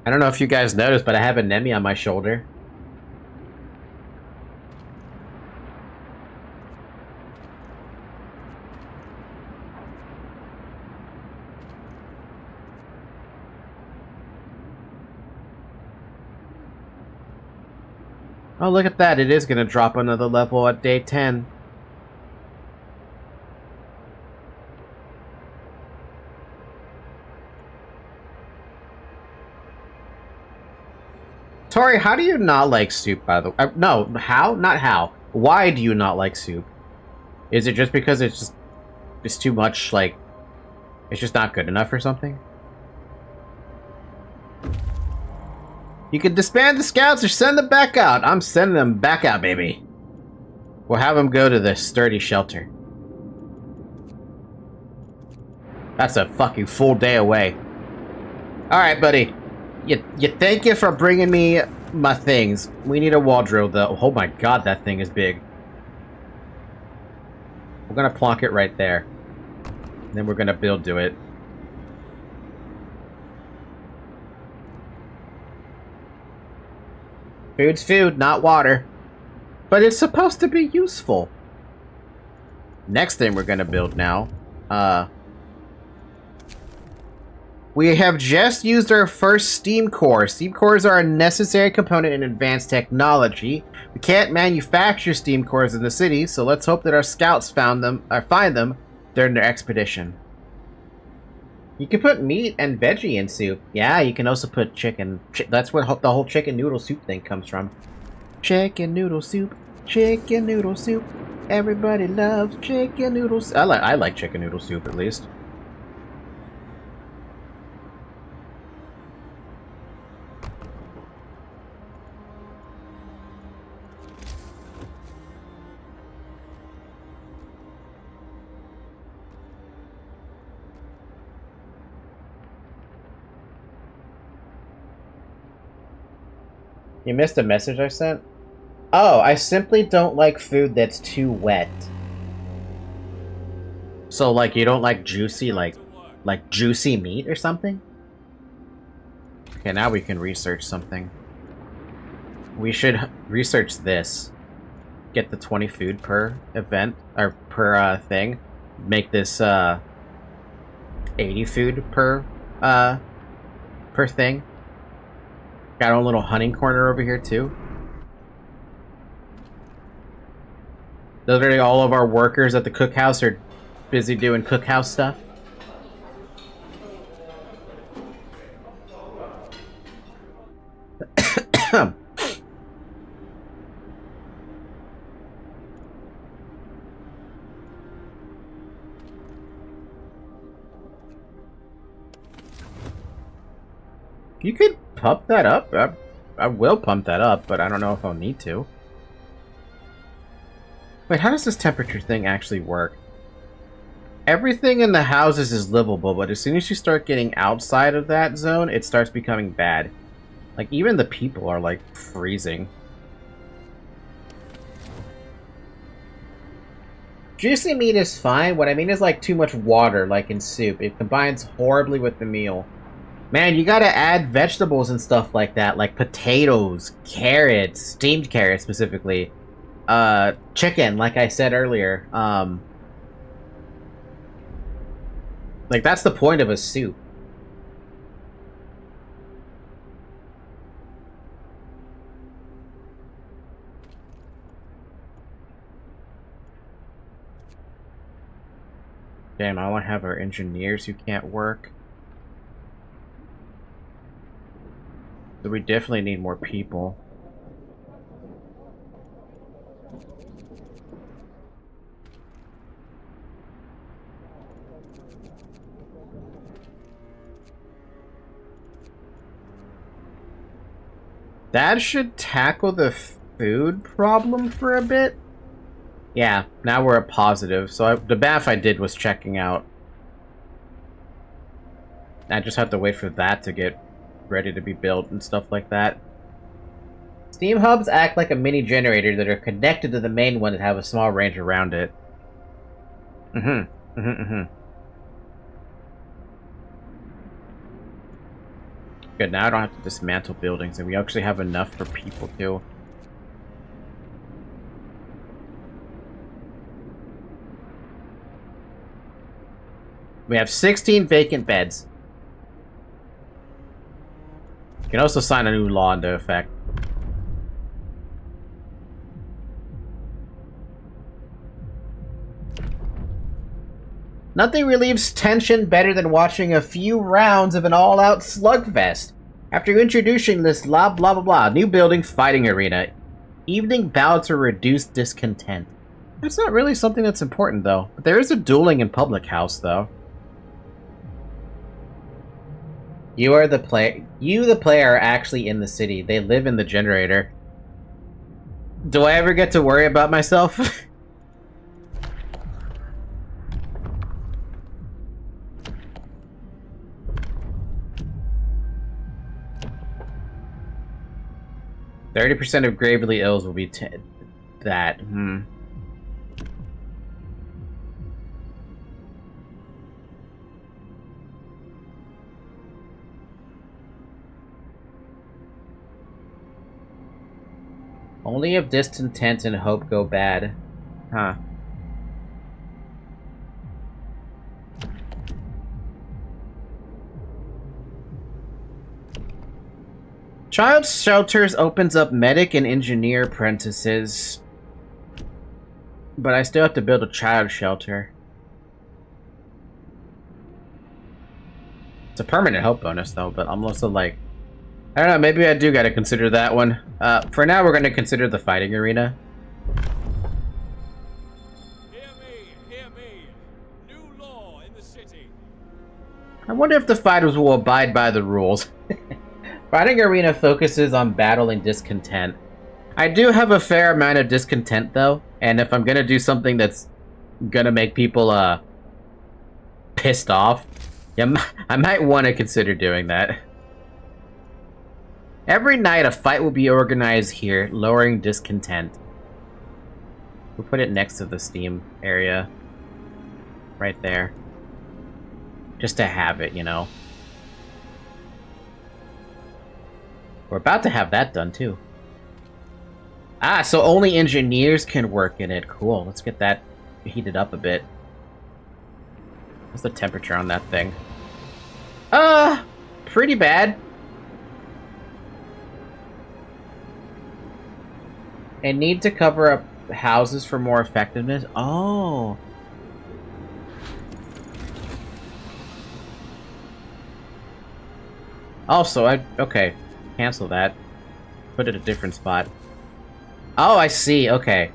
I don't know if you guys noticed, but I have a Nemi on my shoulder. Oh, look at that. It is going to drop another level at day 10. Tori, how do you not like soup, by the way? No, how? Not how. Why do you not like soup? Is it just because it's too much, like, it's just not good enough or something? You can disband the scouts or send them back out. I'm sending them back out, baby. We'll have them go to the sturdy shelter. That's a fucking full day away. Alright, buddy. You thank you for bringing me my things. We need a wall drill, though. Oh my god, that thing is big. We're gonna plonk it right there. And then we're gonna build to it. Food's food, not water. But it's supposed to be useful. Next thing we're gonna build now. We have just used our first steam core. Steam cores are a necessary component in advanced technology. We can't manufacture steam cores in the city, so let's hope that our scouts find them during their expedition. You can put meat and veggie in soup. Yeah, you can also put chicken. That's where the whole chicken noodle soup thing comes from. Chicken noodle soup. Chicken noodle soup. Everybody loves chicken noodle soup. I like chicken noodle soup, at least. You missed a message I sent? Oh, I simply don't like food that's too wet. So, like, you don't like juicy, like juicy meat or something? Okay, now we can research something. We should research this. Get the 20 food per event, or per, thing. Make this, 80 food per thing. Got our own little hunting corner over here, too. Literally all of our workers at the cookhouse are busy doing cookhouse stuff. You could pump that up. I will pump that up, but I don't know if I'll need to. Wait, how does this temperature thing actually work? Everything in the houses is livable, but as soon as you start getting outside of that zone, it starts becoming bad. Like, even the people are, like, freezing. Juicy meat is fine. What I mean is, like, too much water, like in soup. It combines horribly with the meal. Man, you gotta add vegetables and stuff like that, like potatoes, carrots, steamed carrots specifically. Chicken, like I said earlier. Like, that's the point of a soup. Damn, I want to have our engineers who can't work. So we definitely need more people. That should tackle the food problem for a bit. Yeah, now we're a positive. So the bath I did was checking out. I just have to wait for that to get ready to be built and stuff like that. Steam hubs act like a mini generator that are connected to the main one that have a small range around it. Good, now I don't have to dismantle buildings, and we actually have enough for people too. We have 16 vacant beds. You can also sign a new law into effect. Nothing relieves tension better than watching a few rounds of an all-out slugfest. After introducing this blah blah blah blah, new building fighting arena. Evening bouts or reduced discontent. That's not really something that's important though. But there is a dueling in public house though. You, the player, are actually in the city. They live in the generator. Do I ever get to worry about myself? %30 of gravely ills will be that. Only if discontent and hope go bad. Huh. Child Shelters opens up medic and engineer apprentices. But I still have to build a child shelter. It's a permanent hope bonus though, but I'm also like, I don't know, maybe I do gotta consider that one. For now, we're gonna consider the fighting arena.
Hear me. New law in the city.
I wonder if the fighters will abide by the rules. Fighting arena focuses on battling discontent. I do have a fair amount of discontent though, and if I'm gonna do something that's gonna make people pissed off, yeah, I might want to consider doing that. Every night a fight will be organized here, lowering discontent. We'll put it next to the Steam area. Right there. Just to have it, you know. We're about to have that done, too. Ah, so only engineers can work in it. Cool, let's get that heated up a bit. What's the temperature on that thing? Pretty bad. And need to cover up houses for more effectiveness. Oh. Also, okay. Cancel that. put it a different spot. Oh, I see. Okay.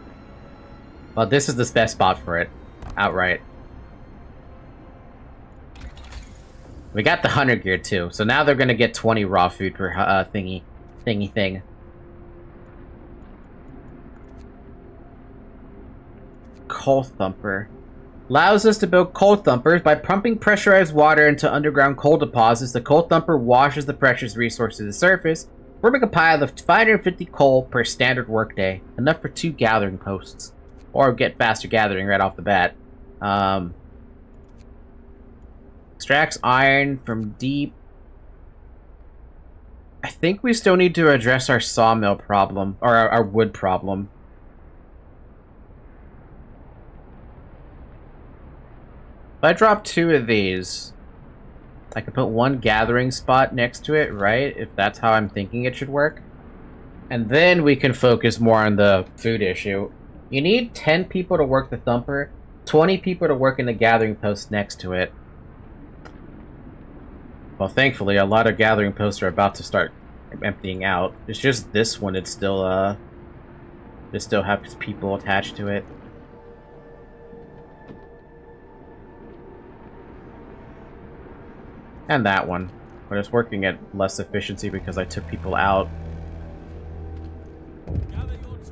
Well, this is the best spot for it. Outright. We got the hunter gear too, so now they're gonna get 20 raw food per thingy thing. Coal thumper. Allows us to build coal thumpers by pumping pressurized water into underground coal deposits. The coal thumper washes the precious resource to the surface, forming a pile of 550 coal per standard workday, enough for 2 gathering posts, or get faster gathering right off the bat. Extracts iron from deep. I think we still need to address our sawmill problem, or our wood problem. If I drop 2 of these, I can put 1 gathering spot next to it, right? If that's how I'm thinking it should work. And then we can focus more on the food issue. You need 10 people to work the thumper, 20 people to work in the gathering post next to it. Well, thankfully, a lot of gathering posts are about to start emptying out. It's just this one, it still has people attached to it. And that one. But it's working at less efficiency because I took people out.
Gather your tools.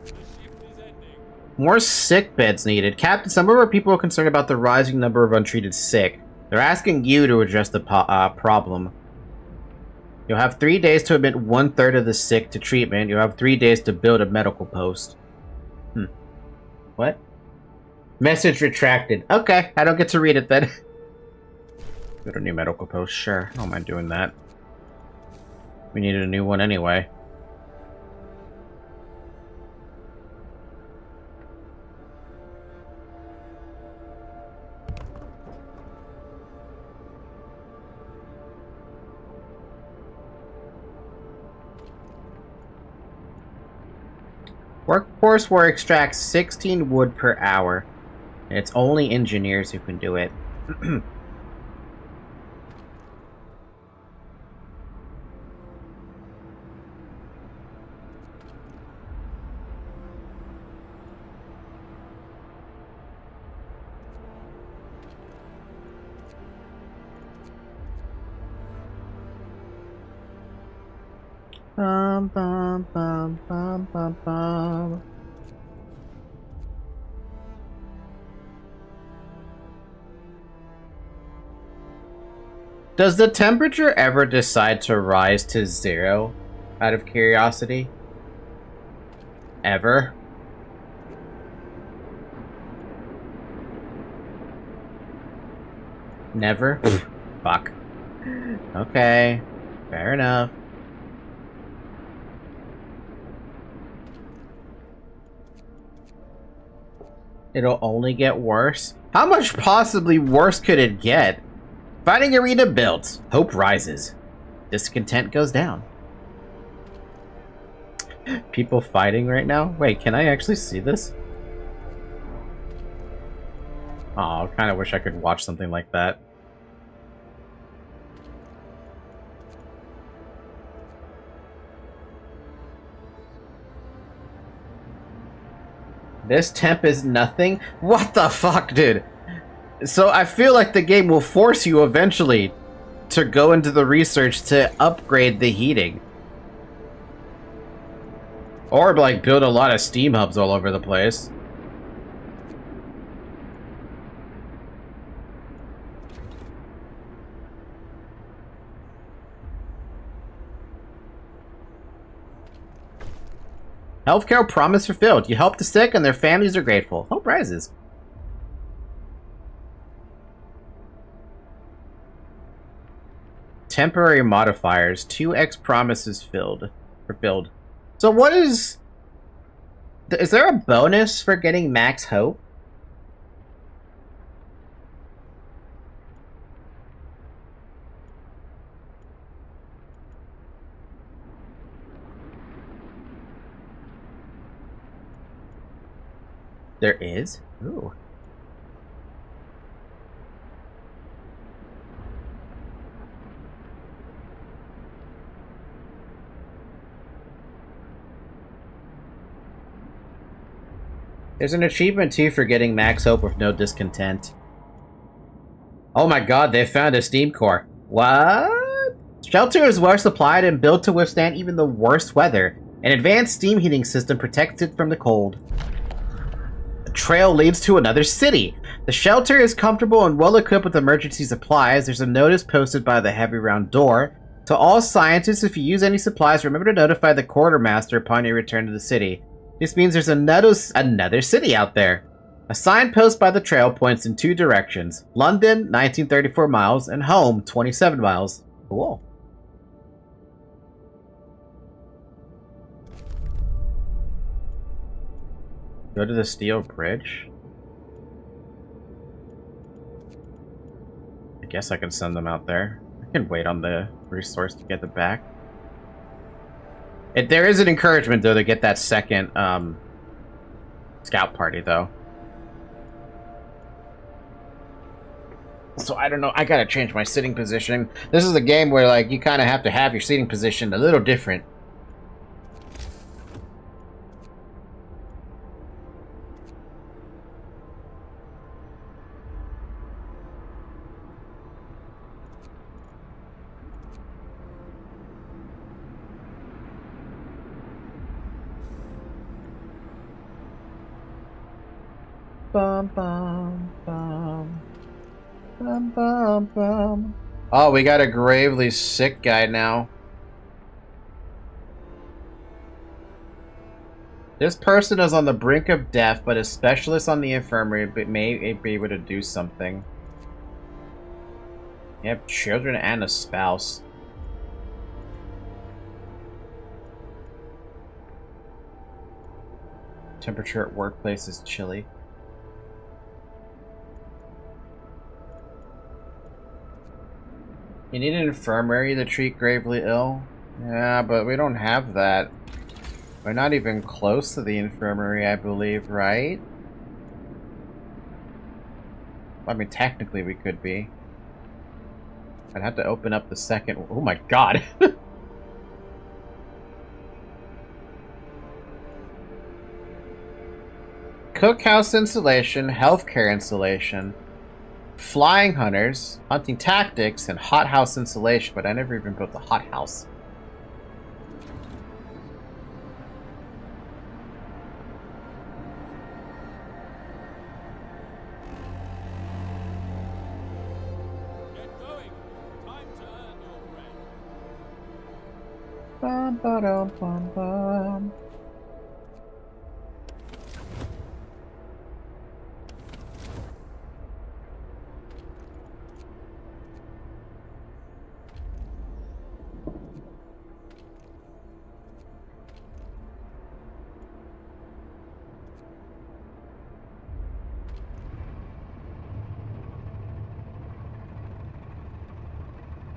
The shift is ending.
More sick beds needed. Captain, some of our people are concerned about the rising number of untreated sick. They're asking you to address the problem. You'll have 3 days to admit 1/3 of the sick to treatment. You'll have 3 days to build a medical post. What? Message retracted. Okay, I don't get to read it then. Build a new medical post, sure. I don't mind doing that. We needed a new one anyway. Workforce will extract 16 wood per hour. And it's only engineers who can do it. Bum, bum, bum, bum, bum, bum. Does the temperature ever decide to rise to 0 out of curiosity? Ever? Never? Fuck. Okay. Fair enough. It'll only get worse? How much possibly worse could it get? Fighting arena built. Hope rises. Discontent goes down. People fighting right now? Wait, can I actually see this? Oh, I kind of wish I could watch something like that. This temp is nothing? What the fuck, dude? So I feel like the game will force you eventually to go into the research to upgrade the heating. Or, like, build a lot of steam hubs all over the place. Healthcare promise fulfilled. You help the sick and their families are grateful. Hope rises. Temporary modifiers. 2x promises fulfilled. So what is... Is there a bonus for getting max hope? There is? Ooh. There's an achievement too for getting max hope with no discontent. Oh my god, they found a steam core. What? Shelter is well supplied and built to withstand even the worst weather. An advanced steam heating system protects it from the cold. The trail leads to another city. The shelter is comfortable and well equipped with emergency supplies. There's a notice posted by the heavy round door. To all scientists, if you use any supplies, remember to notify the quartermaster upon your return to the city. This means there's another city out there. A signpost by the trail points in two directions. London, 1934 miles, and home, 27 miles. Cool. Go to the steel bridge? I guess I can send them out there. I can wait on the resource to get it back. There is an encouragement, though, to get that second scout party, though. So I don't know. I gotta change my sitting position. This is a game where, like, you kind of have to have your seating position a little different. Bum, bum, bum. Bum, bum, bum. Oh, we got a gravely sick guy now. This person is on the brink of death, but a specialist on the infirmary may be able to do something. You have children and a spouse. Temperature at workplace is chilly. You need an infirmary to treat gravely ill? Yeah, but we don't have that. We're not even close to the infirmary, I believe, right? I mean, technically we could be. I'd have to open up the second... Oh my god! Cookhouse installation, healthcare installation. Flying hunters, hunting tactics, and hothouse installation, but I never even built a hothouse.
Get going. Time to earn your bread.
Bum, ba-dum, bum, bum.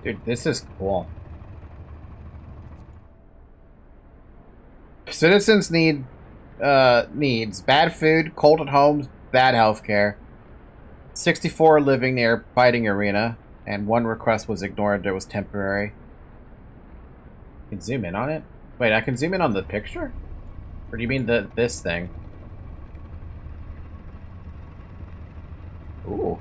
Dude, this is cool. Citizens needs bad food, cold at home, bad healthcare. 64 living near fighting arena, and one request was ignored that was temporary. You can zoom in on it? Wait, I can zoom in on the picture? Or do you mean this thing? Ooh.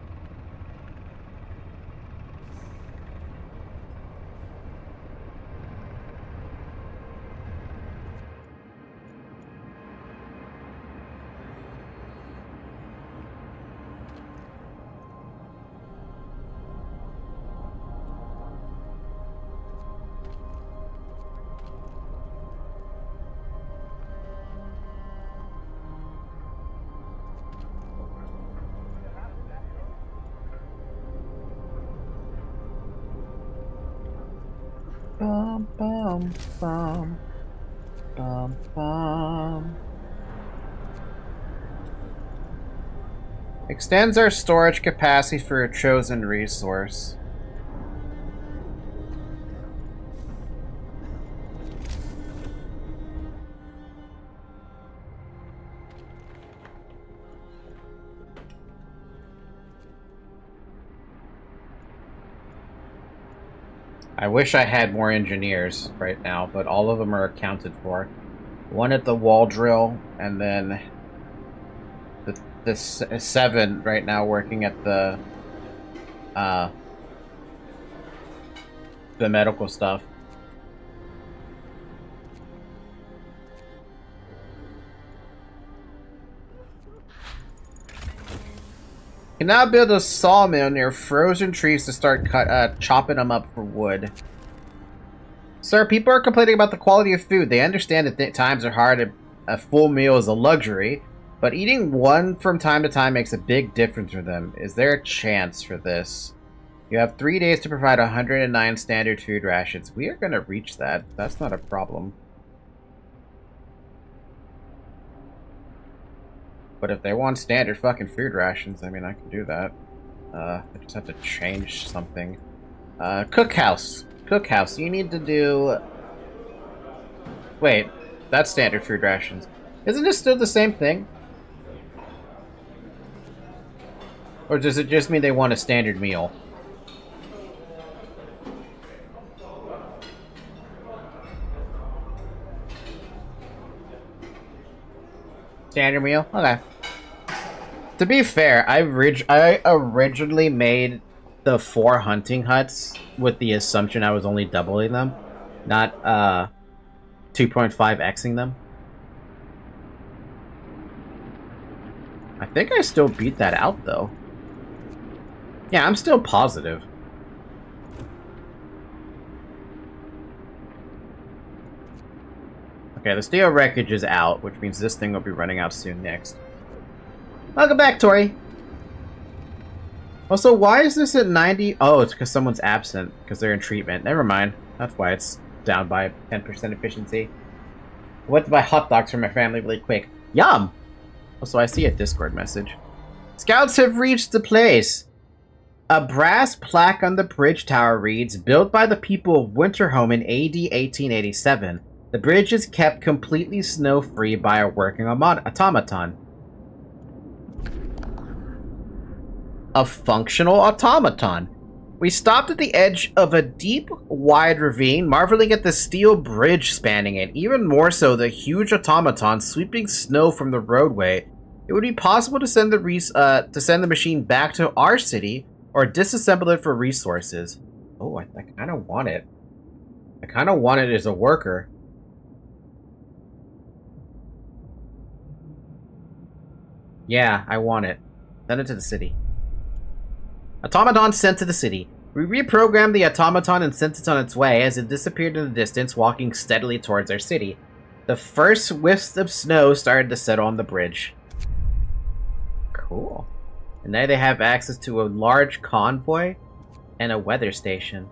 Bum, bum, bum. Bum, bum. Extends our storage capacity for a chosen resource. I wish I had more engineers right now, but all of them are accounted for. One at the wall drill, and then this 7 right now working at the medical stuff. Can now build a sawmill near frozen trees to start chopping them up for wood. Sir, people are complaining about the quality of food. They understand that times are hard and a full meal is a luxury, but eating one from time to time makes a big difference for them. Is there a chance for this? You have 3 days to provide 109 standard food rations. We are going to reach that. That's not a problem. But if they want standard fucking food rations, I mean, I can do that. I just have to change something. Cookhouse. Cookhouse. You need to do... Wait, that's standard food rations. Isn't this still the same thing? Or does it just mean they want a standard meal? Standard meal? Okay. To be fair, I originally made the 4 hunting huts with the assumption I was only doubling them, not 2.5xing them. I think I still beat that out, though. Yeah, I'm still positive. Okay, the steel wreckage is out, which means this thing will be running out soon next. Welcome back, Tori! Also, why is this at 90? Oh, it's because someone's absent, because they're in treatment. Never mind. That's why it's down by 10% efficiency. I went to buy hot dogs for my family really quick. Yum! Also, I see a Discord message. Scouts have reached the place! A brass plaque on the bridge tower reads, built by the people of Winterhome in AD 1887. The bridge is kept completely snow-free by a working automaton. A functional automaton. We stopped at the edge of a deep, wide ravine, marveling at the steel bridge spanning it, even more so the huge automaton sweeping snow from the roadway. It would be possible to send the machine back to our city, or disassemble it for resources. Oh, I kind of want it. I kind of want it as a worker. Yeah, I want it. Send it to the city. Automaton sent to the city. We reprogrammed the automaton and sent it on its way as it disappeared in the distance, walking steadily towards our city. The first wisps of snow started to settle on the bridge. Cool. And now they have access to a large convoy and a weather station.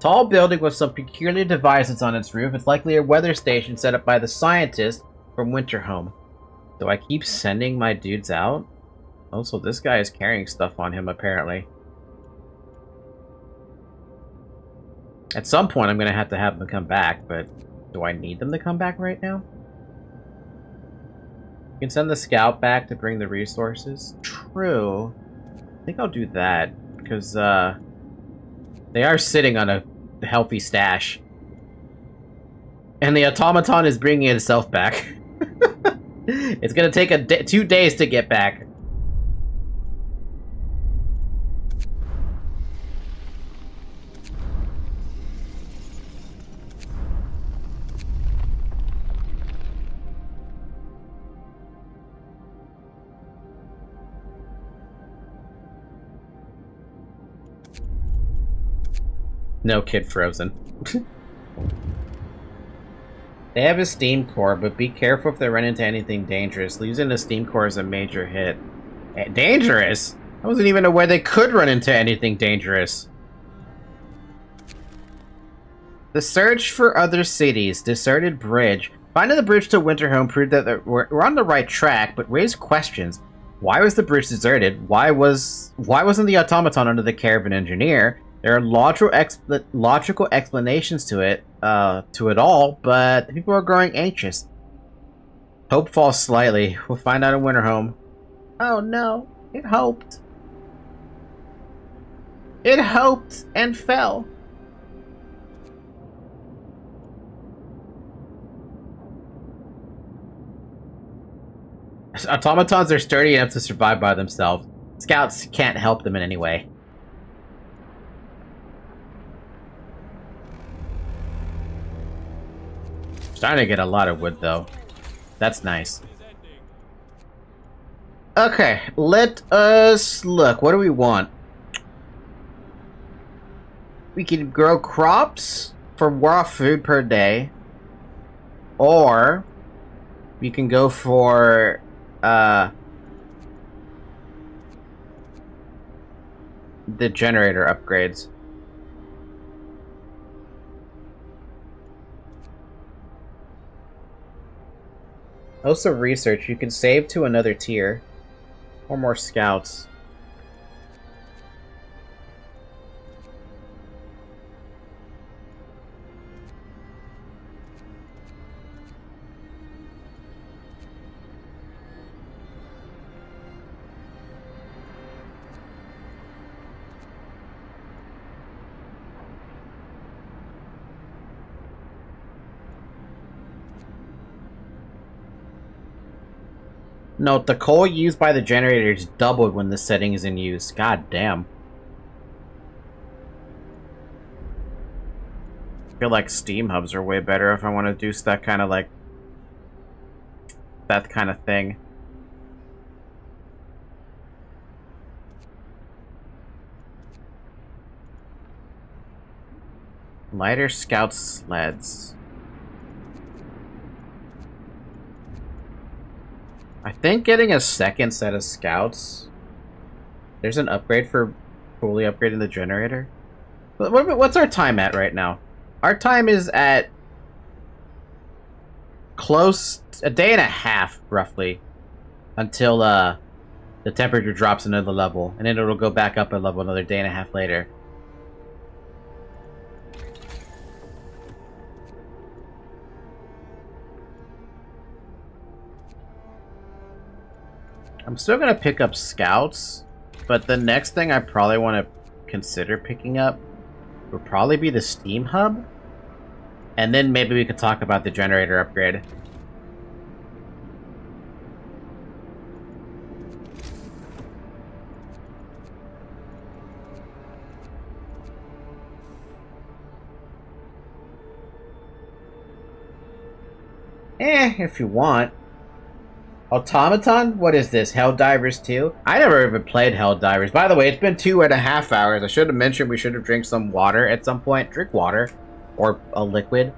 Tall building with some peculiar devices on its roof. It's likely a weather station set up by the scientist from Winterhome. Do I keep sending my dudes out? Also, this guy is carrying stuff on him, apparently. At some point, I'm going to have them come back, but do I need them to come back right now? You can send the scout back to bring the resources. True. I think I'll do that, because they are sitting on a healthy stash. And the automaton is bringing itself back. It's going to take 2 days to get back. No kid frozen. They have a steam core, but be careful if they run into anything dangerous. Losing a steam core is a major hit. Dangerous? I wasn't even aware they could run into anything dangerous. The search for other cities. Deserted bridge. Finding the bridge to Winterhome proved that we're on the right track, but raised questions. Why was the bridge deserted? Why wasn't the automaton under the care of an engineer? There are logical explanations to it all, but people are growing anxious. Hope falls slightly. We'll find out in Winterhome. Oh no, it hoped. It hoped and fell. Automatons are sturdy enough to survive by themselves. Scouts can't help them in any way. Starting to get a lot of wood, though. That's nice. Okay, let us look. What do we want? We can grow crops for raw food per day. Or we can go for the generator upgrades. Also research, you can save to another tier. Or more scouts. Note, the coal used by the generators doubled when the setting is in use. God damn. I feel like Steam hubs are way better if I want to do that kind of like... that kind of thing. Lighter scout sleds. I think getting a second set of scouts... There's an upgrade for fully upgrading the generator. What's our time at right now? Our time is at... close... a day and a half, roughly. Until, the temperature drops another level. And then it'll go back up a level another day and a half later. I'm still gonna pick up scouts, but the next thing I probably want to consider picking up would probably be the Steam hub, and then maybe we could talk about the generator upgrade. If you want. Automaton? What is this? Helldivers 2? I never even played Helldivers. By the way, it's been 2.5 hours. I should have mentioned we should have drank some water at some point. Drink water. Or a liquid.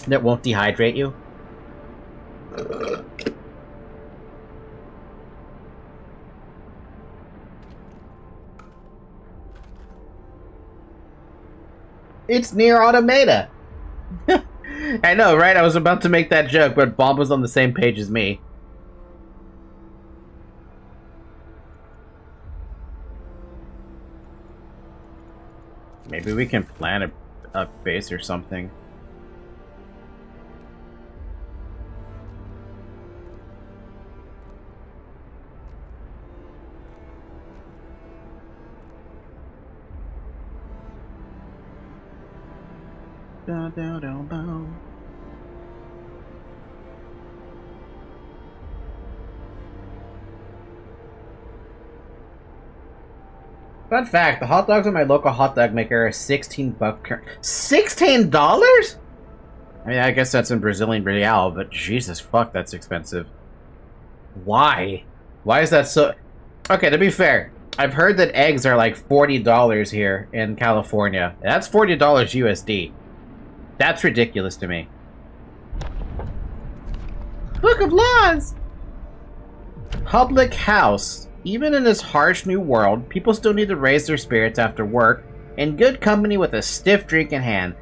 That won't dehydrate you. It's Nier Automata! I know, right? I was about to make that joke, but Bob was on the same page as me. Maybe we can plan a base or something. Down, down, down, down. Fun fact, the hot dogs at my local hot dog maker are $16. $16?! I mean, I guess that's in Brazilian real, but Jesus fuck, that's expensive. Why? Why is that so... Okay, to be fair, I've heard that eggs are like $40 here in California. That's $40 USD. That's ridiculous to me. Book of Laws! Public house. Even in this harsh new world, people still need to raise their spirits after work, in good company with a stiff drink in hand.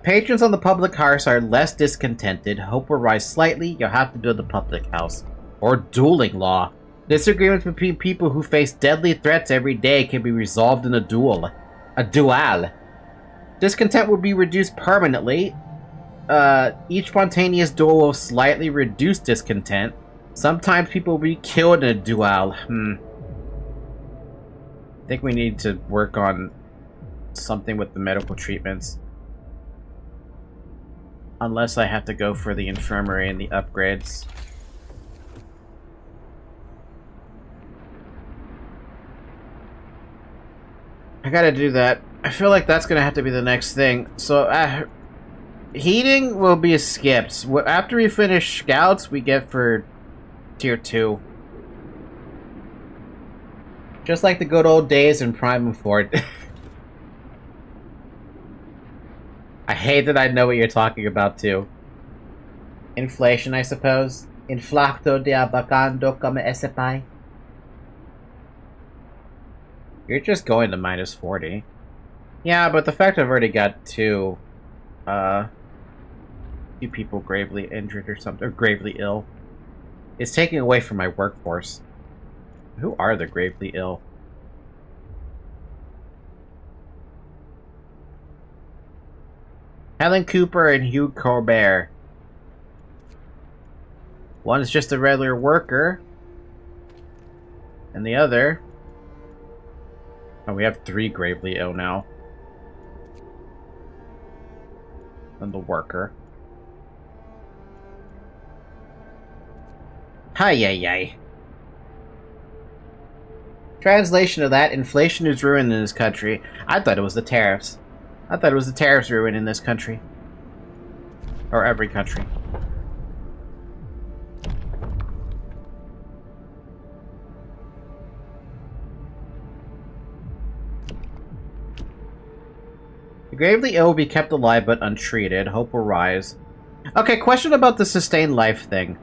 Patrons on the public house are less discontented. Hope will rise slightly. You'll have to build a public house. Or dueling law. Disagreements between people who face deadly threats every day can be resolved in a duel. A duel. Discontent will be reduced permanently. Each spontaneous duel will slightly reduce discontent. Sometimes people will be killed in a duel. I think we need to work on something with the medical treatments. Unless I have to go for the infirmary and the upgrades. I gotta do that. I feel like that's gonna have to be the next thing. So, heating will be skipped. After we finish scouts, we get for tier 2. Just like the good old days in Prime and Fort. I hate that I know what you're talking about, too. Inflation, I suppose. Inflacto de abacando come esepai. You're just going to minus 40. Yeah, but the fact I've already got two people gravely injured or something, or gravely ill, is taking away from my workforce. Who are the gravely ill? Helen Cooper and Hugh Colbert. One is just a regular worker, and the other... Oh, we have 3 gravely ill now. And the worker. Hi-yi-yi. Translation of that, inflation is ruined in this country. I thought it was the tariffs. I thought it was the tariffs ruined in this country. Or every country. The gravely ill will be kept alive but untreated. Hope will rise. Okay, question about the sustained life thing.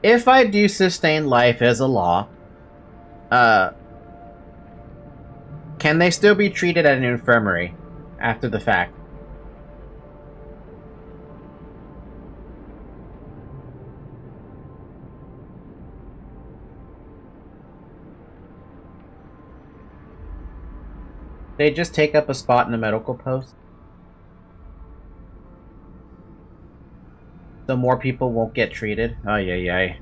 If I do sustain life as a law, can they still be treated at an infirmary after the fact? They just take up a spot in a medical post? So more people won't get treated? Oh, yeah.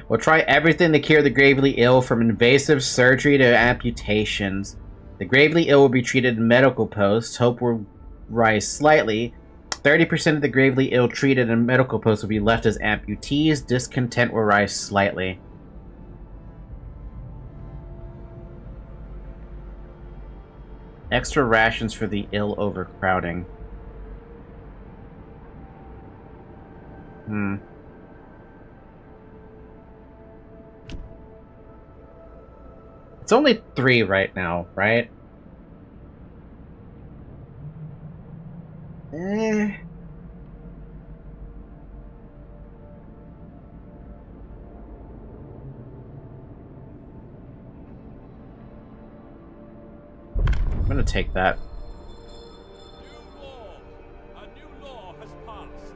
We'll try everything to cure the gravely ill, from invasive surgery to amputations. The gravely ill will be treated in medical posts. Hope will rise slightly. 30% of the gravely ill treated in medical posts will be left as amputees. Discontent will rise slightly. Extra rations for the ill overcrowding. It's only 3 right now, right? I'm gonna take that.
A new law has passed.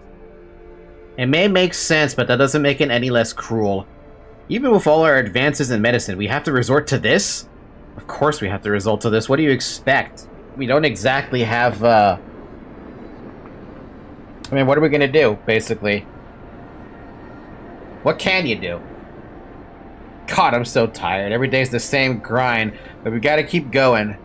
It may make sense, but that doesn't make it any less cruel. Even with all our advances in medicine, we have to resort to this? Of course we have to resort to this. What do you expect? We don't exactly have, I mean, what are we gonna do, basically? What can you do? God, I'm so tired. Every day's the same grind, but we gotta keep going.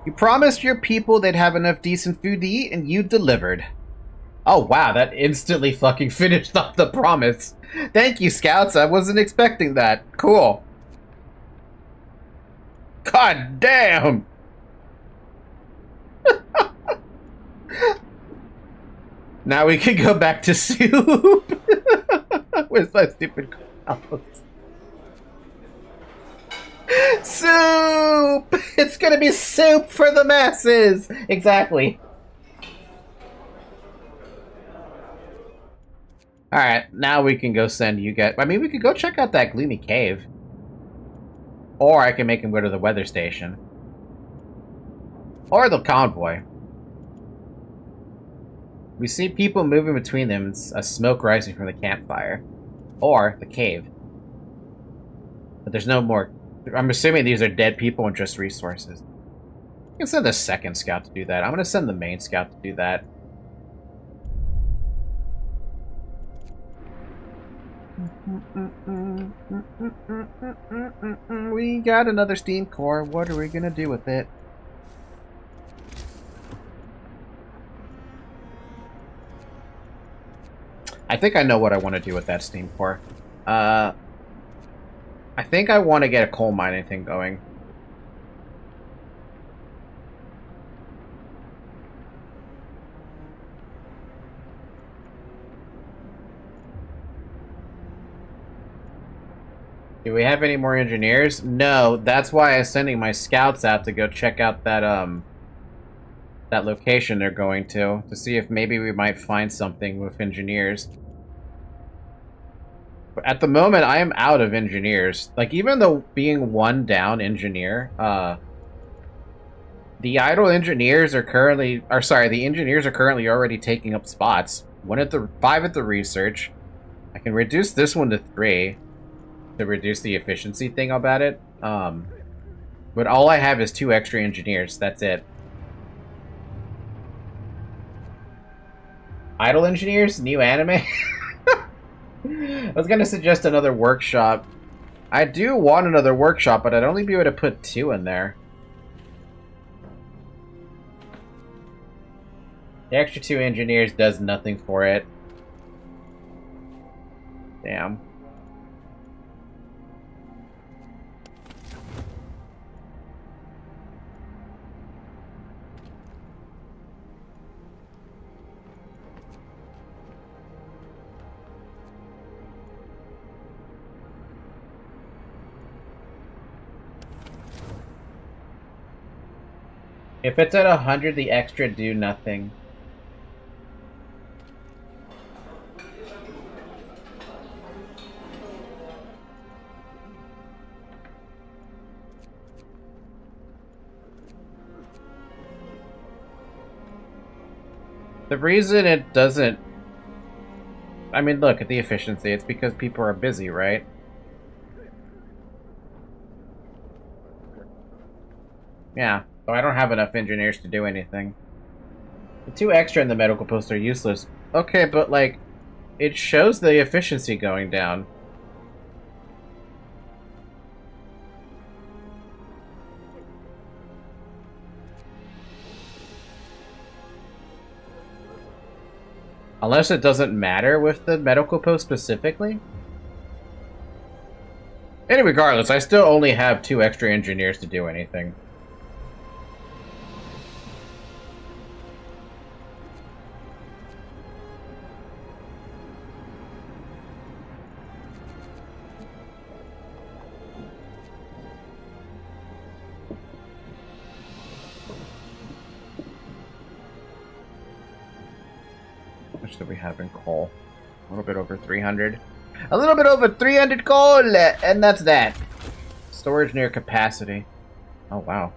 You promised your people they'd have enough decent food to eat, and you delivered. Oh wow, that instantly fucking finished off the promise. Thank you, Scouts. I wasn't expecting that. Cool. God damn! Now we can go back to soup. Where's that stupid house? Soup! It's gonna be soup for the masses! Exactly. Alright, now we can go send you guys... I mean, we could go check out that gloomy cave. Or I can make him go to the weather station. Or the convoy. We see people moving between them. It's a smoke rising from the campfire. Or the cave. But there's no more... I'm assuming these are dead people and just resources. I can send the second scout to do that. I'm going to send the main scout to do that. We got another steam core. What are we going to do with it? I think I know what I want to do with that steam core. I think I want to get a coal mining thing going. Do we have any more engineers? No, that's why I'm sending my scouts out to go check out that that location they're going to see if maybe we might find something with engineers. But at the moment, I am out of engineers. Like, even though being one down engineer, the idle engineers are currently, the engineers are currently already taking up spots. 5 at the research. I can reduce this one to 3 to reduce the efficiency thing about it. But all I have is 2 extra engineers. That's it. Idle engineers? New anime? I was gonna suggest another workshop. I do want another workshop, but I'd only be able to put 2 in there. The extra 2 engineers does nothing for it. Damn. If it's at 100, the extra do nothing. The reason it doesn't... I mean, look at the efficiency. It's because people are busy, right? Yeah. So I don't have enough engineers to do anything. The 2 extra in the medical post are useless. Okay, but like, it shows the efficiency going down. Unless it doesn't matter with the medical post specifically. And regardless, I still only have 2 extra engineers to do anything. Do we have in coal? A little bit over 300. A little bit over 300 coal, and that's that. Storage near capacity. Oh, wow.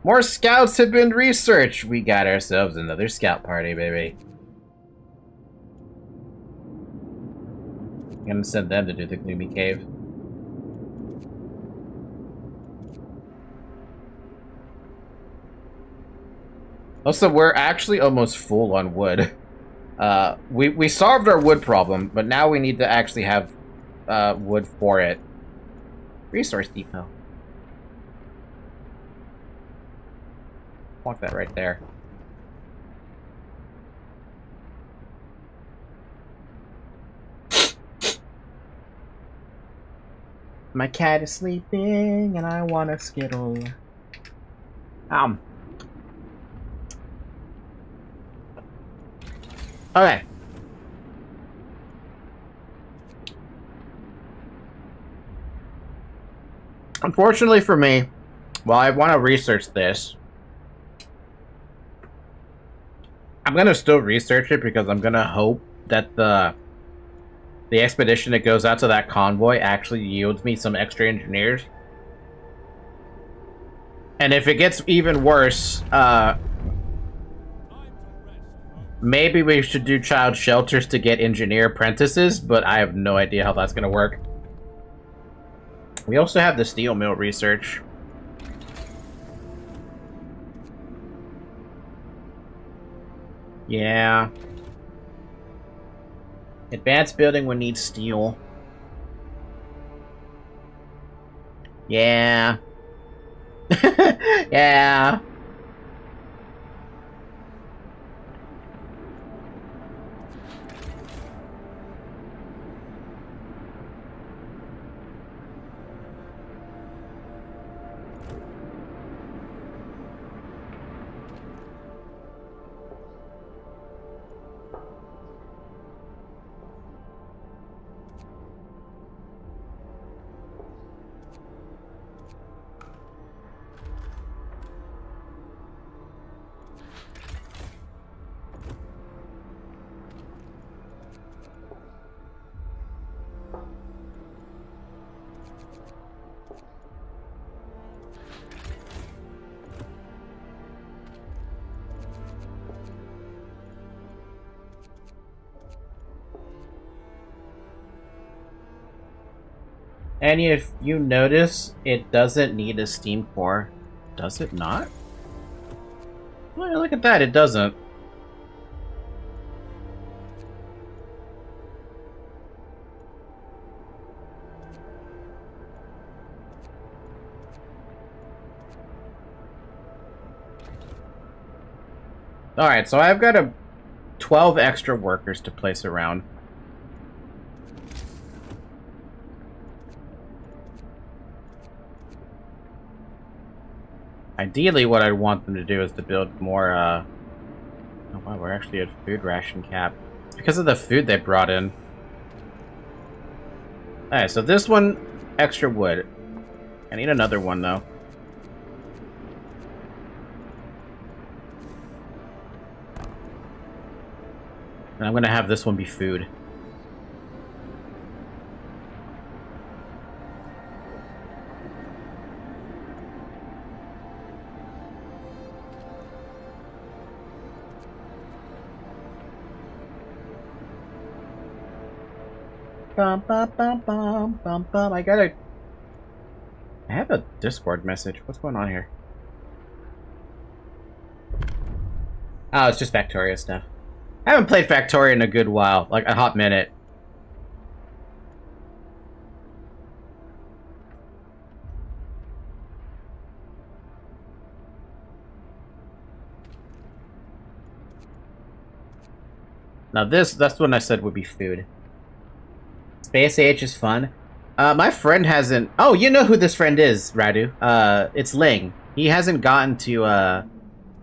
More scouts have been researched. We got ourselves another scout party, baby. I'm gonna send them to do the gloomy cave. Also, we're actually almost full on wood. We solved our wood problem, but now we need to actually have wood for it. Resource depot. Walk that right there. My cat is sleeping and I want a Skittle. Okay. Unfortunately for me, while I want to research this, I'm going to still research it because I'm going to hope that the expedition that goes out to that convoy actually yields me some extra engineers. And if it gets even worse, maybe we should do child shelters to get engineer apprentices, but I have no idea how that's gonna work. We also have the steel mill research. Yeah. Advanced building would need steel. Yeah. Yeah. And if you notice, it doesn't need a steam core. Does it not? Well, look at that, it doesn't. Alright, so I've got 12 extra workers to place around. Ideally, what I want them to do is to build more, oh wow, we're actually at food ration cap. It's because of the food they brought in. Alright, so this one, extra wood. I need another one, though. And I'm gonna have this one be food. Bum, bum, bum, bum, bum, bum. I have a Discord message. What's going on here? Oh, it's just Factoria stuff. I haven't played Factoria in a good while, like a hot minute. Now that's what I said would be food. Space Age is fun. My friend hasn't... Oh, you know who this friend is, Radu. It's Ling. He hasn't gotten to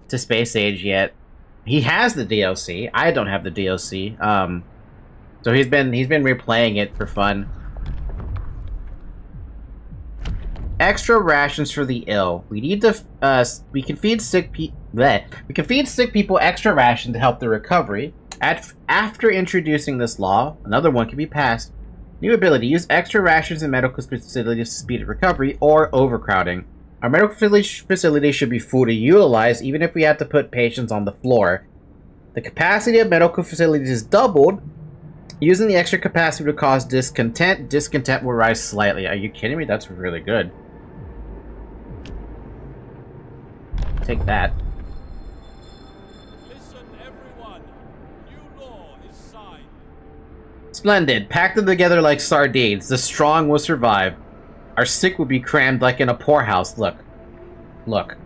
Space Age yet. He has the DLC. I don't have the DLC. So he's been replaying it for fun. Extra rations for the ill. We need to we can feed sick people extra ration to help their recovery. After introducing this law, another one can be passed. New ability: use extra rations in medical facilities to speed recovery or overcrowding. Our medical facility should be fully utilized, even if we have to put patients on the floor. The capacity of medical facilities is doubled. Using the extra capacity would cause discontent. Discontent will rise slightly. Are you kidding me? That's really good. Take that.
Listen, everyone. New law is signed.
Splendid. Pack them together like sardines. The strong will survive. Our sick will be crammed like in a poorhouse. Look. Look.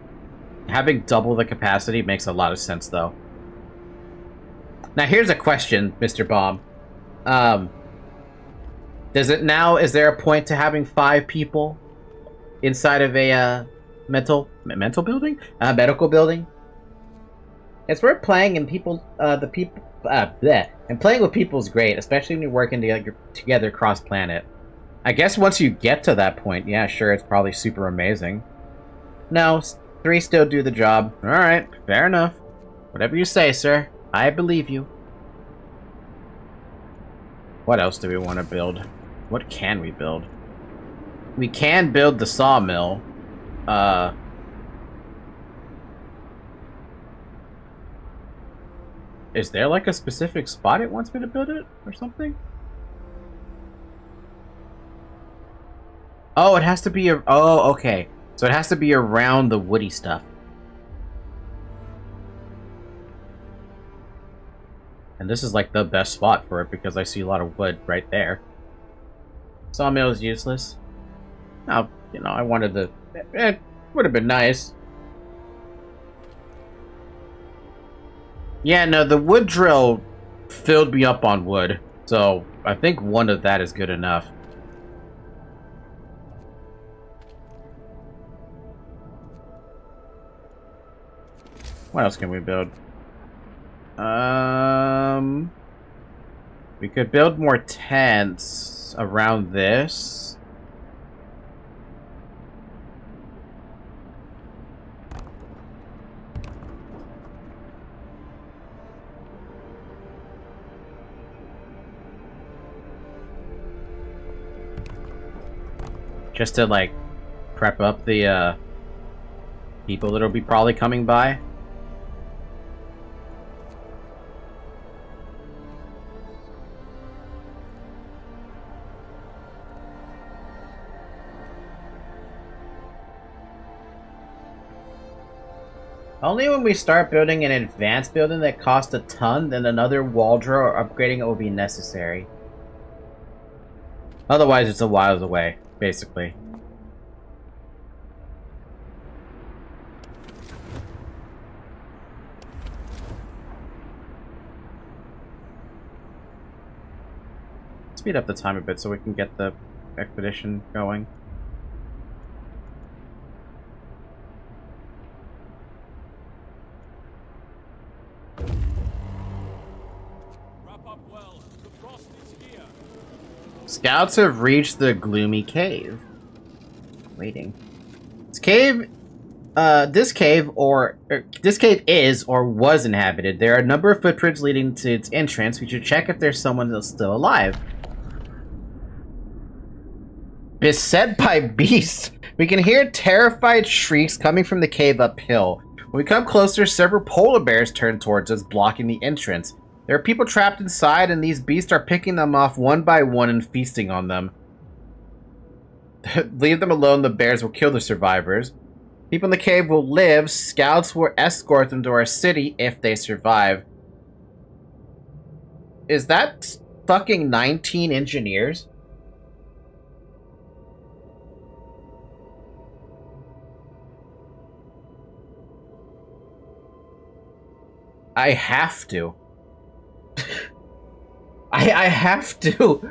Having double the capacity makes a lot of sense, though. Now, here's a question, Mr. Bomb. Is there a point to having 5 people inside of a, medical building? Medical building? It's worth playing, and and playing with people is great, especially when you're working together cross-planet. I guess once you get to that point, yeah, sure, it's probably super amazing. No, 3 still do the job. Alright, fair enough. Whatever you say, sir. I believe you. What else do we want to build? What can we build? We can build the sawmill. Is there like a specific spot it wants me to build it or something? Oh, it has to be oh, okay. So it has to be around the woody stuff. And this is like the best spot for it because I see a lot of wood right there. Sawmill is useless. Now, you know, I wanted to... It would have been nice. Yeah, no, the wood drill filled me up on wood. So I think one of that is good enough. What else can we build? We could build more tents around this. Just to, like, prep up the, people that'll be probably coming by. Only when we start building an advanced building that costs a ton, then another wall draw or upgrading it will be necessary. Otherwise, it's a while away, basically. Speed up the time a bit so we can get the expedition going. Scouts have reached the gloomy cave. Waiting. This cave is or was inhabited. There are a number of footprints leading to its entrance. We should check if there's someone that's still alive. Beset by beasts. We can hear terrified shrieks coming from the cave uphill. When we come closer, several polar bears turn towards us, blocking the entrance. There are people trapped inside, and these beasts are picking them off one by one and feasting on them. Leave them alone, the bears will kill the survivors. People in the cave will live. Scouts will escort them to our city if they survive. Is that fucking 19 engineers? I have to. I have to.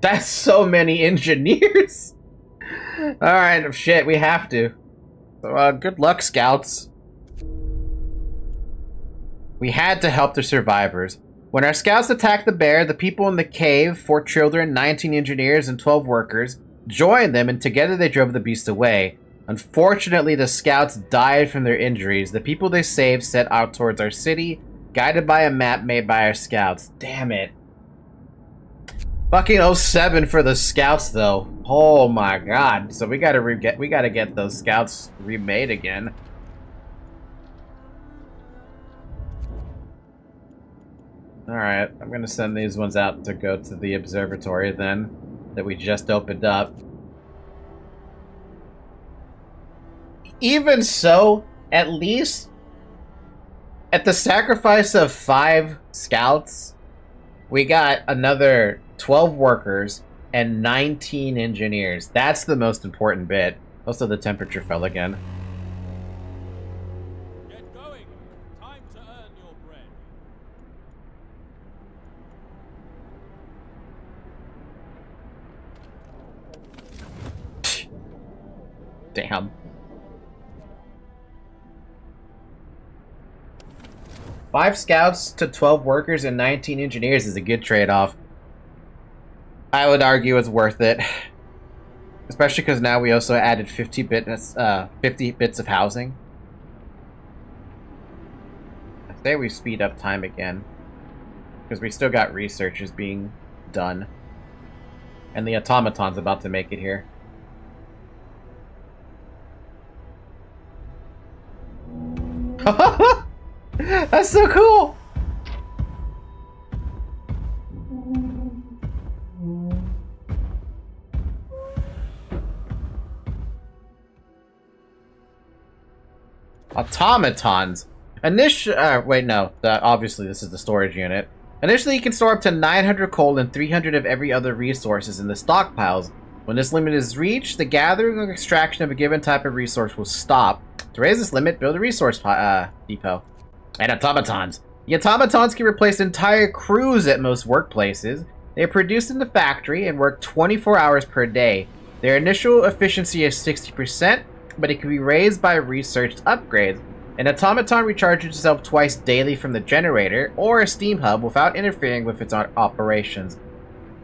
That's so many engineers. Alright, shit, we have to. So, good luck, scouts. We had to help the survivors. When our scouts attacked the bear, the people in the cave, 4 children, 19 engineers, and 12 workers, joined them, and together they drove the beast away. Unfortunately, the scouts died from their injuries. The people they saved set out towards our city, guided by a map made by our scouts. Damn it. Fucking 07 for the scouts, though. Oh my god. So we gotta get those scouts remade again. Alright, I'm gonna send these ones out to go to the observatory then, that we just opened up. Even so, at least, at the sacrifice of 5 scouts, we got another 12 workers and 19 engineers. That's the most important bit. Also, the temperature fell again.
Get going. Time to earn your bread.
Damn. 5 scouts to 12 workers and 19 engineers is a good trade-off. I would argue it's worth it. Especially because now we also added 50 bits of housing. I say we speed up time again. Because we still got researches being done. And the automaton's about to make it here. That's so cool! Automatons. Wait, no. Obviously, this is the storage unit. Initially, you can store up to 900 coal and 300 of every other resources in the stockpiles. When this limit is reached, the gathering or extraction of a given type of resource will stop. To raise this limit, build a resource depot. And automatons. The automatons can replace entire crews at most workplaces. They are produced in the factory and work 24 hours per day. Their initial efficiency is 60%, but it can be raised by researched upgrades. An automaton recharges itself twice daily from the generator or a steam hub without interfering with its operations.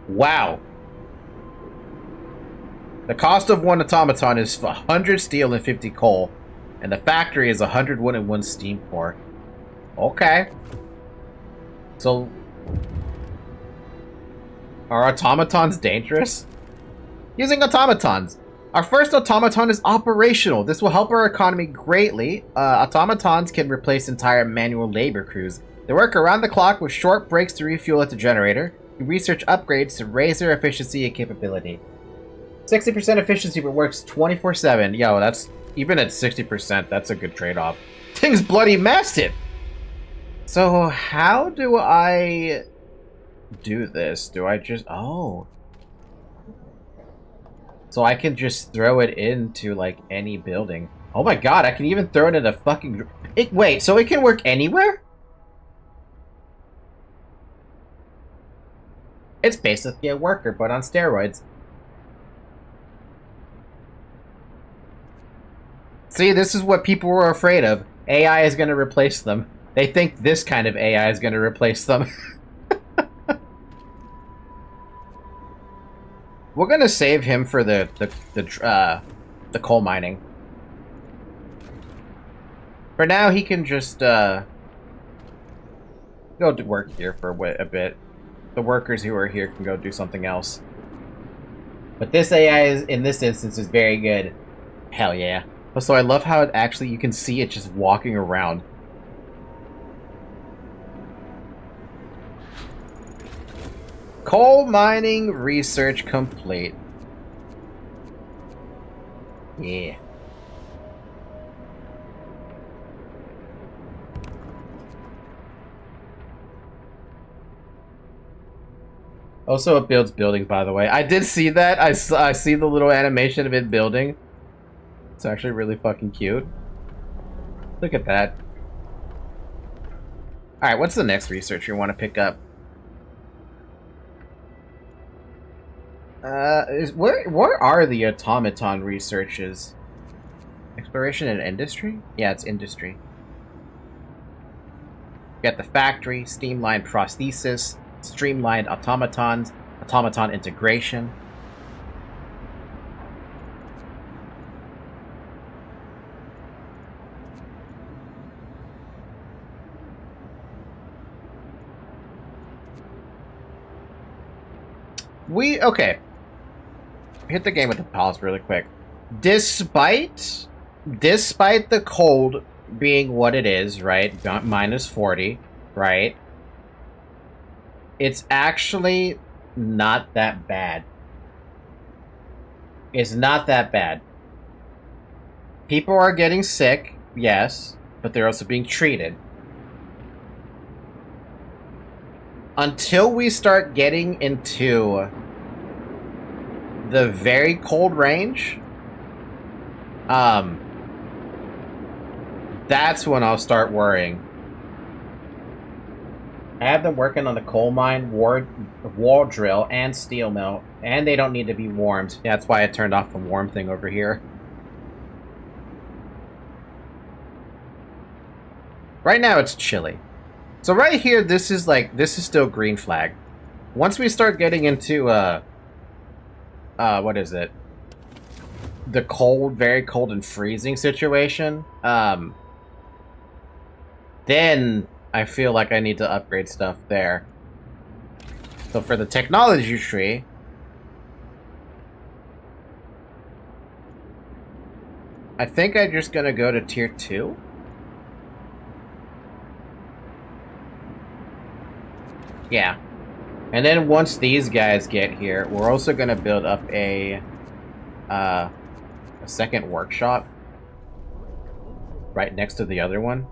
Wow. The cost of one automaton is 100 steel and 50 coal, and the factory is 100 wood and 1 steam core. Okay. So, are automatons dangerous? Using automatons. Our first automaton is operational. This will help our economy greatly. Automatons can replace entire manual labor crews. They work around the clock with short breaks to refuel at the generator. You research upgrades to raise their efficiency and capability. 60% efficiency, but works 24/7. Yo, that's... Even at 60%, that's a good trade-off. Thing's bloody massive! So, how do I do this? Do I just... Oh... So I can just throw it into, like, any building. Oh my god, I can even throw it in a fucking... Wait, so it can work anywhere? It's basically a worker, but on steroids. See, this is what people were afraid of. AI is going to replace them. They think this kind of AI is going to replace them. We're gonna save him for the coal mining. For now, he can just go to work here for a bit. The workers who are here can go do something else. But this AI is, in this instance, is very good. Hell yeah! Also, I love how it actually you can see it just walking around. Coal mining research complete. Yeah. Also, it builds buildings, by the way. I did see that. I see the little animation of it building. It's actually really fucking cute. Look at that. Alright, what's the next research you want to pick up? Where are the automaton researches? Exploration and industry? Yeah, it's industry. We got the factory, streamlined prosthesis, streamlined automatons, automaton integration. Okay. Hit the game with the pause really quick. Despite the cold being what it is, right? Minus 40, right? It's actually not that bad. It's not that bad. People are getting sick, yes, but they're also being treated. Until we start getting into the very cold range, that's when I'll start worrying. I have them working on the coal mine, wall drill, and steel mill, and they don't need to be warmed. That's why I turned off the warm thing over here. Right now it's chilly. So right here, this is still green flag. Once we start getting into, what is it? The cold, very cold and freezing situation, then I feel like I need to upgrade stuff there. So for the technology tree, I think I'm just gonna go to tier 2. Yeah. And then once these guys get here, we're also going to build up a second workshop right next to the other one.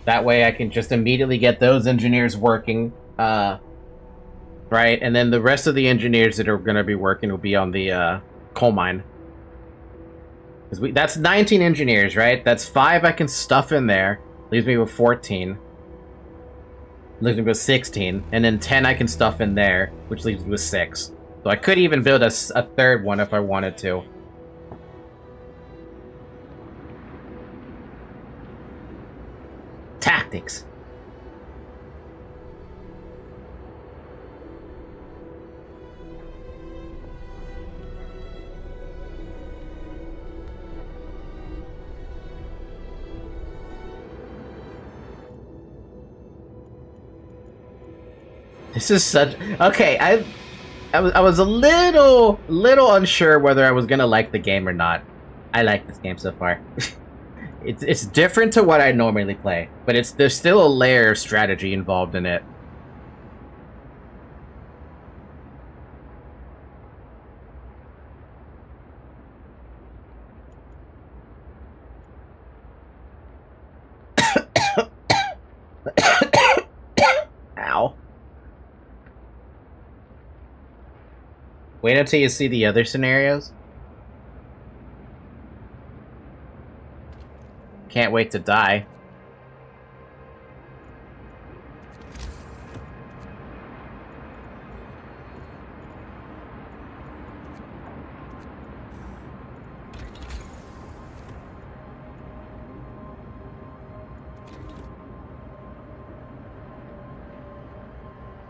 That way I can just immediately get those engineers working, right? And then the rest of the engineers that are going to be working will be on the coal mine. That's 19 engineers, right? That's 5 I can stuff in there. Leaves me with 14. Leaves me with 16. And then 10 I can stuff in there, which leaves me with 6. So I could even build a third one if I wanted to. Tactics. This is such... Okay, I was a little unsure whether I was gonna like the game or not. I like this game so far. It's different to what I normally play, but there's still a layer of strategy involved in it. Ow. Wait until you see the other scenarios. Can't wait to die.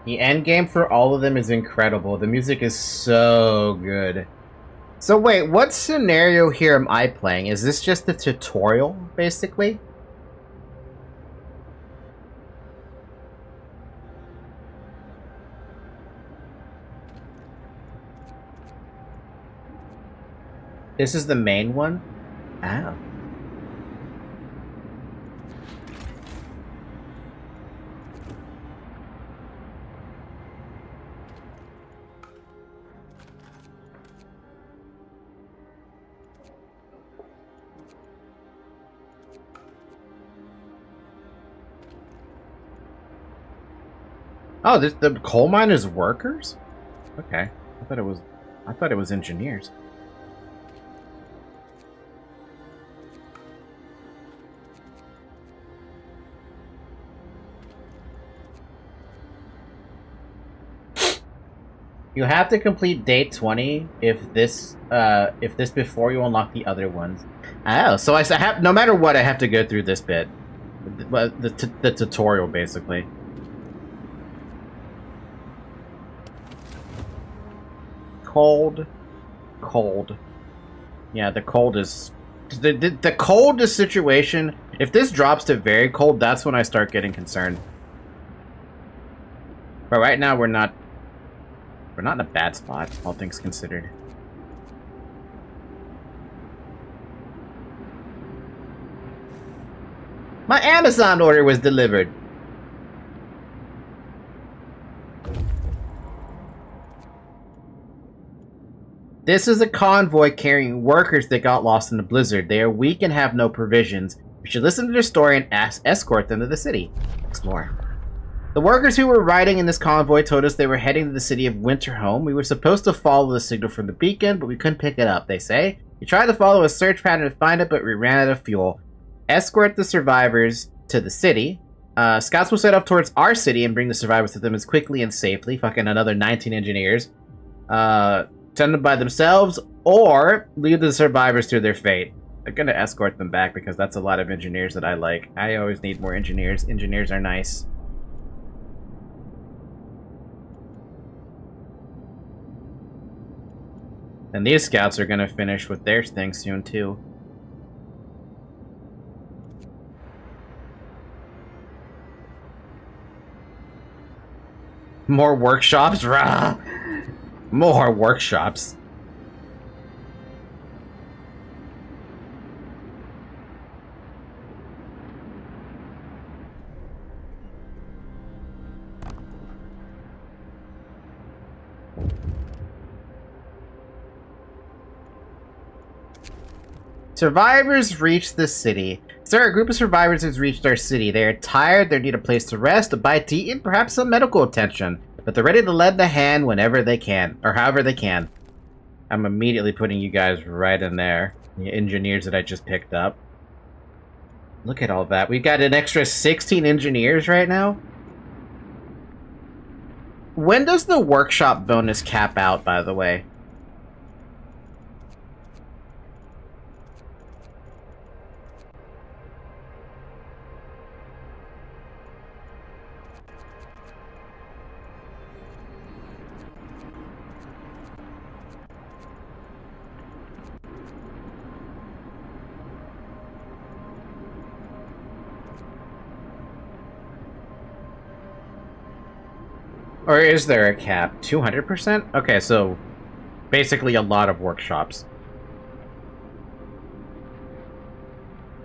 The end game for all of them is incredible. The music is so good. So wait, what scenario here am I playing? Is this just the tutorial, basically? This is the main one? Oh. Oh, the coal mine is workers? Okay. I thought it was engineers. You have to complete day 20 if this before you unlock the other ones. Oh, so I have, no matter what, I have to go through this bit. The tutorial, basically. Cold. Yeah, the cold is... The coldest situation, if this drops to very cold, that's when I start getting concerned. But right now, we're not in a bad spot, all things considered. My Amazon order was delivered. This is a convoy carrying workers that got lost in the blizzard. They are weak and have no provisions. We should listen to their story and escort them to the city. Explore. The workers who were riding in this convoy told us they were heading to the city of Winterhome. We were supposed to follow the signal from the beacon, but we couldn't pick it up, they say. We tried to follow a search pattern to find it, but we ran out of fuel. Escort the survivors to the city. Scouts will set off towards our city and bring the survivors to them as quickly and safely. Fucking another 19 engineers. Send them by themselves, or leave the survivors to their fate. They're gonna escort them back because that's a lot of engineers that I like. I always need more engineers. Engineers are nice. And these scouts are gonna finish with their thing soon, too. More workshops? Rah! More workshops. Survivors reach the city. Sir, a group of survivors has reached our city. They are tired, they need a place to rest, a bite to eat, and perhaps some medical attention. But they're ready to lend a hand whenever they can, or however they can. I'm immediately putting you guys right in there. The engineers that I just picked up. Look at all that. We've got an extra 16 engineers right now. When does the workshop bonus cap out, by the way? Or is there a cap? 200%? Okay, so basically a lot of workshops.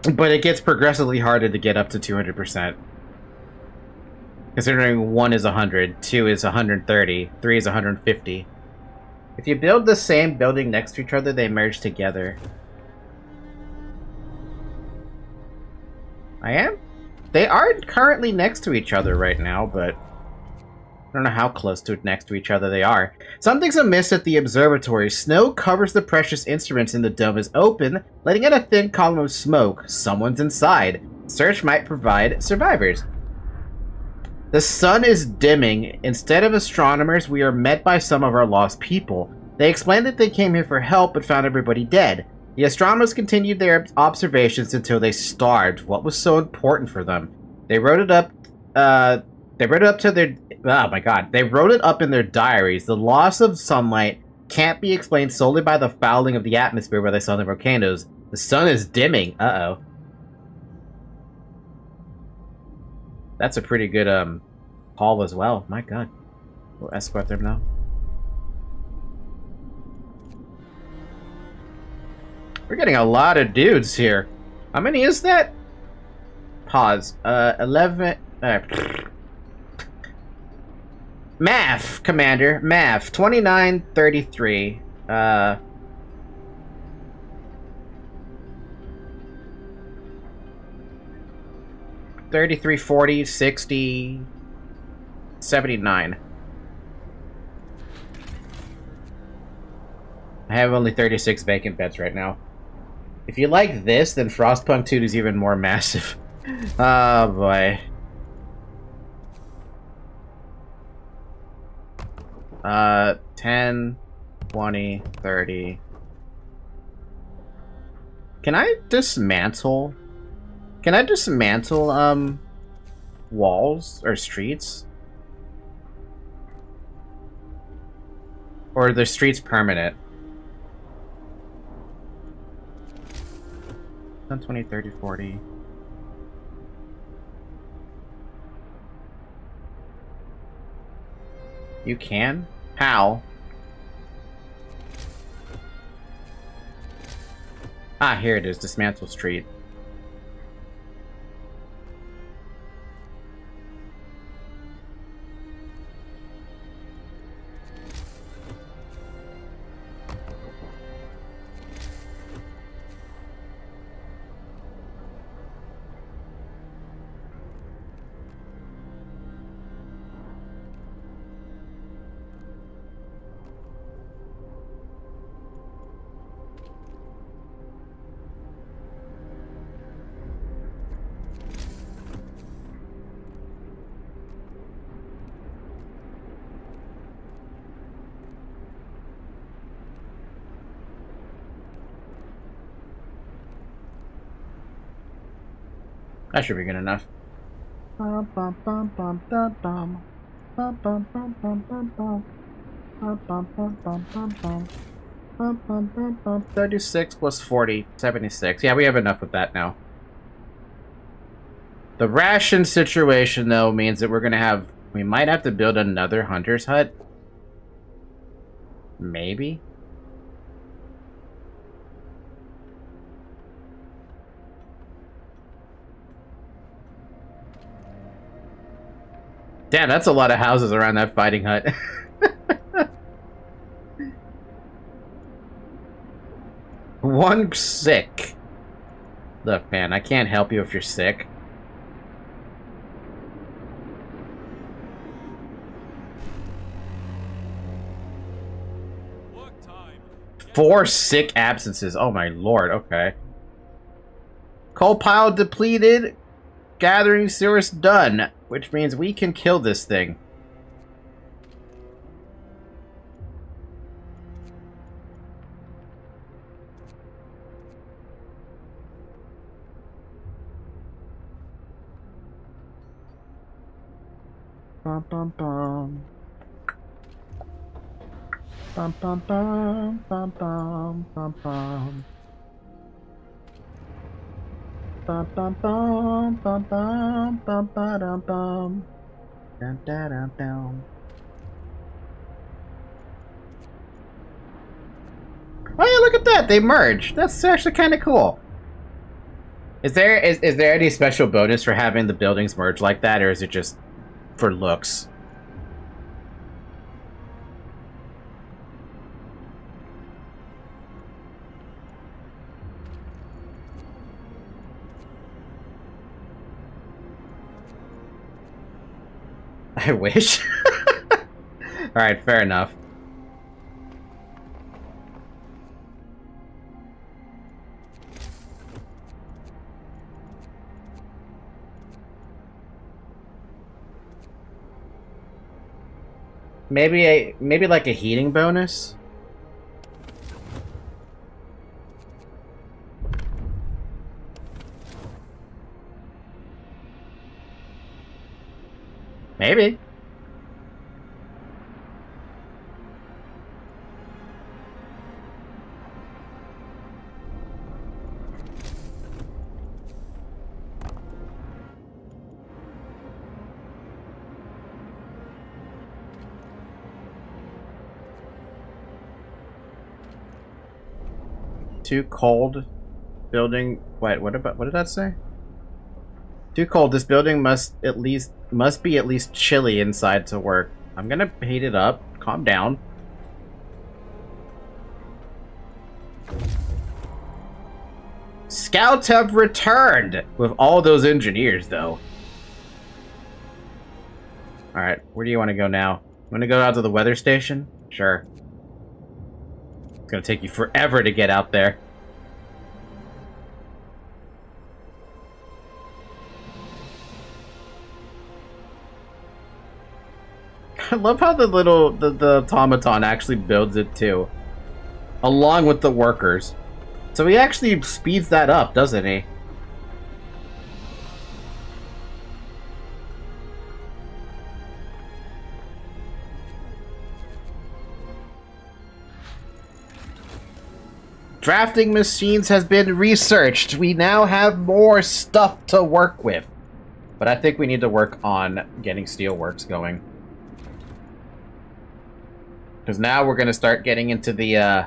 But it gets progressively harder to get up to 200%. Considering 1 is 100, 2 is 130, 3 is 150. If you build the same building next to each other, they merge together. They are currently next to each other right now, but I don't know how close to next to each other they are. Something's amiss at the observatory. Snow covers the precious instruments and the dome is open, letting out a thin column of smoke. Someone's inside. Search might provide survivors. The sun is dimming. Instead of astronomers, we are met by some of our lost people. They explained that they came here for help but found everybody dead. The astronomers continued their observations until they starved. What was so important for them? They wrote it up to their... Oh my god. They wrote it up in their diaries. The loss of sunlight can't be explained solely by the fouling of the atmosphere where they saw the volcanoes. The sun is dimming. Uh-oh. That's a pretty good, haul as well. My god. We'll escort them now. We're getting a lot of dudes here. How many is that? Pause. 11... Math, Commander. Math. 2933. 33, 40, 60, 79. I have only 36 vacant beds right now. If you like this, then Frostpunk 2 is even more massive. Oh boy. 10, 20, 30. Can I dismantle? Walls or streets? Or are the streets permanent? 10, 20, 30, 40. You can? How? Ah, here it is. Dismantle street. That should be good enough. 36 plus 40, 76. Yeah, we have enough with that now. The ration situation, though, means that we might have to build another hunter's hut. Maybe? Damn, that's a lot of houses around that fighting hut. One sick. Look, man, I can't help you if you're sick.
Work time.
4 sick absences. Oh my lord, okay. Coal pile depleted. Gathering source done. Which means we can kill this thing. Bum bum bum. Bum bum bum bum bum bum bum. Bum bum bum bum bum bum bum bum. Dum dum dum dum. Oh yeah, look at that! They merge. That's actually kind of cool. Is there any special bonus for having the buildings merge like that, or is it just for looks? I wish. Alright, fair enough. Maybe like a heating bonus? Maybe. Too cold. Building. Wait, what did that say? Too cold. This building must be at least chilly inside to work. I'm gonna heat it up. Calm down. Scouts have returned with all those engineers, though. All right, where do you want to go now? Want to go out to the weather station? Sure. It's gonna take you forever to get out there. I love how the automaton actually builds it too, along with the workers. So he actually speeds that up, doesn't he? Drafting machines has been researched. We now have more stuff to work with. But I think we need to work on getting steelworks going. Because now we're going to start getting into the,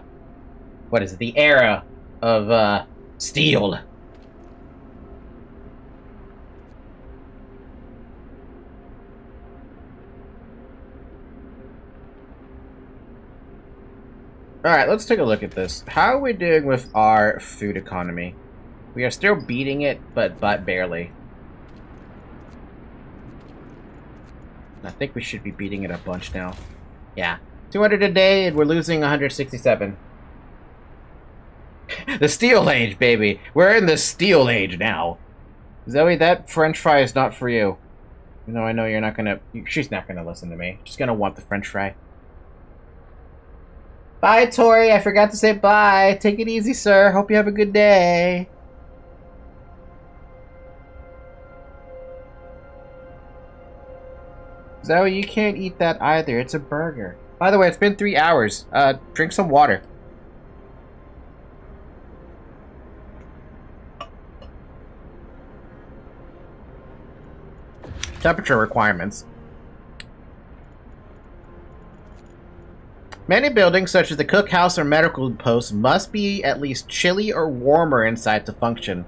what is it? The era of, steel. Alright, let's take a look at this. How are we doing with our food economy? We are still beating it, but barely. I think we should be beating it a bunch now. Yeah. 200 a day, and we're losing 167. The Steel Age, baby! We're in the Steel Age now! Zoe, that french fry is not for you. Even though I know you're not gonna... She's not gonna listen to me. She's gonna want the french fry. Bye, Tori! I forgot to say bye! Take it easy, sir. Hope you have a good day. Zoe, you can't eat that either. It's a burger. By the way, it's been 3 hours. Drink some water. Temperature requirements. Many buildings, such as the cookhouse or medical post, must be at least chilly or warmer inside to function.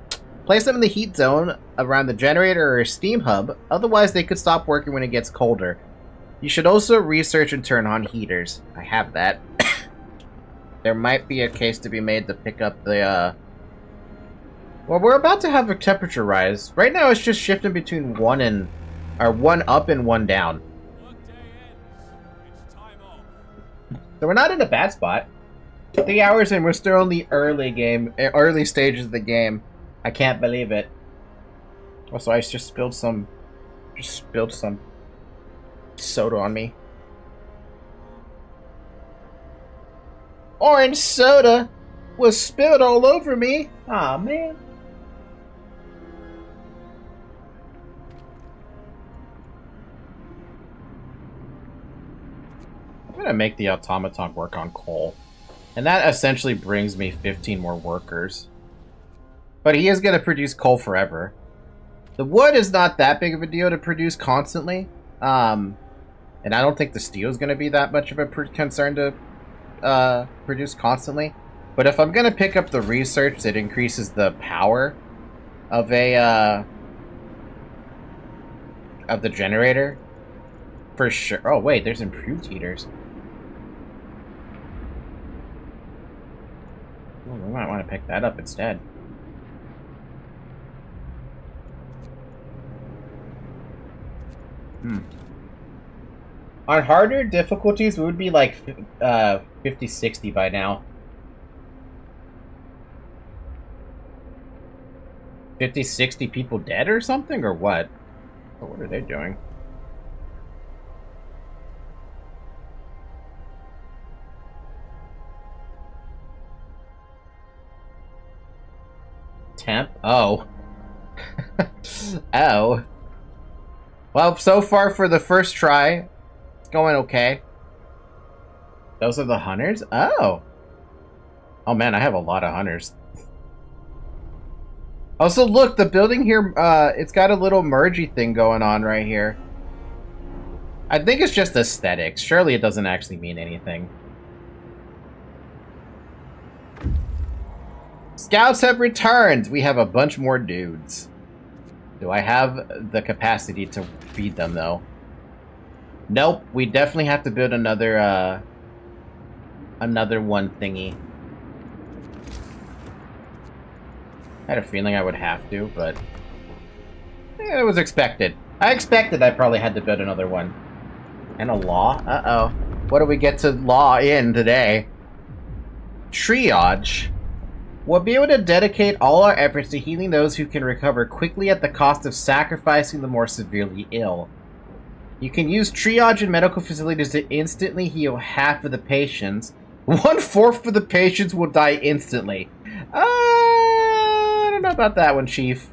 Place them in the heat zone around the generator or steam hub, otherwise they could stop working when it gets colder. You should also research and turn on heaters. I have that. There might be a case to be made to pick up the Well, we're about to have a temperature rise. Right now, it's just shifting between one up and one down.
Workday ends. It's time off.
So we're not in a bad spot. 3 hours in, we're still in the early stages of the game. I can't believe it. Also, I just spilled some soda on me. Orange soda was spilled all over me. Aw, man. I'm gonna make the automaton work on coal. And that essentially brings me 15 more workers. But he is gonna produce coal forever. The wood is not that big of a deal to produce constantly. And I don't think the steel is gonna be that much of a concern to produce constantly. But if I'm gonna pick up the research that increases the power of the generator, for sure. Oh wait, there's improved heaters. Oh, we might want to pick that up instead. On harder difficulties, we would be like 50, 60 by now. 50, 60 people dead or something, or what? Oh, what are they doing? Temp? Oh. Oh. Well, so far for the first try, it's going okay. Those are the hunters? Oh. Oh man, I have a lot of hunters. Also, look, the building here, it's got a little mergey thing going on right here. I think it's just aesthetics. Surely it doesn't actually mean anything. Scouts have returned! We have a bunch more dudes. Do I have the capacity to feed them, though? Nope, we definitely have to build another one thingy. I had a feeling I would have to, but it was expected. I expected I probably had to build another one. And a law? Uh-oh. What do we get to law in today? Triage. We'll be able to dedicate all our efforts to healing those who can recover quickly at the cost of sacrificing the more severely ill. You can use triage in medical facilities to instantly heal half of the patients. 1/4 of the patients will die instantly. I don't know about that one, Chief.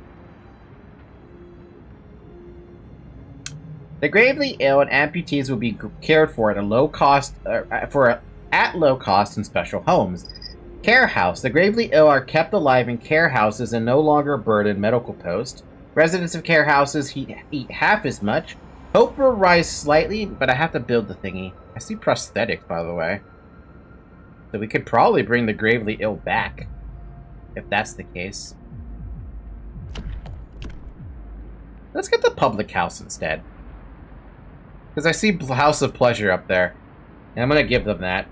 The gravely ill and amputees will be cared for at low cost in special homes. Care house. The gravely ill are kept alive in care houses and no longer a burden medical post. Residents of care houses eat half as much. Hope will rise slightly, but I have to build the thingy. I see prosthetics, by the way. So we could probably bring the gravely ill back, if that's the case. Let's get the public house instead. Because I see House of Pleasure up there. And I'm going to give them that.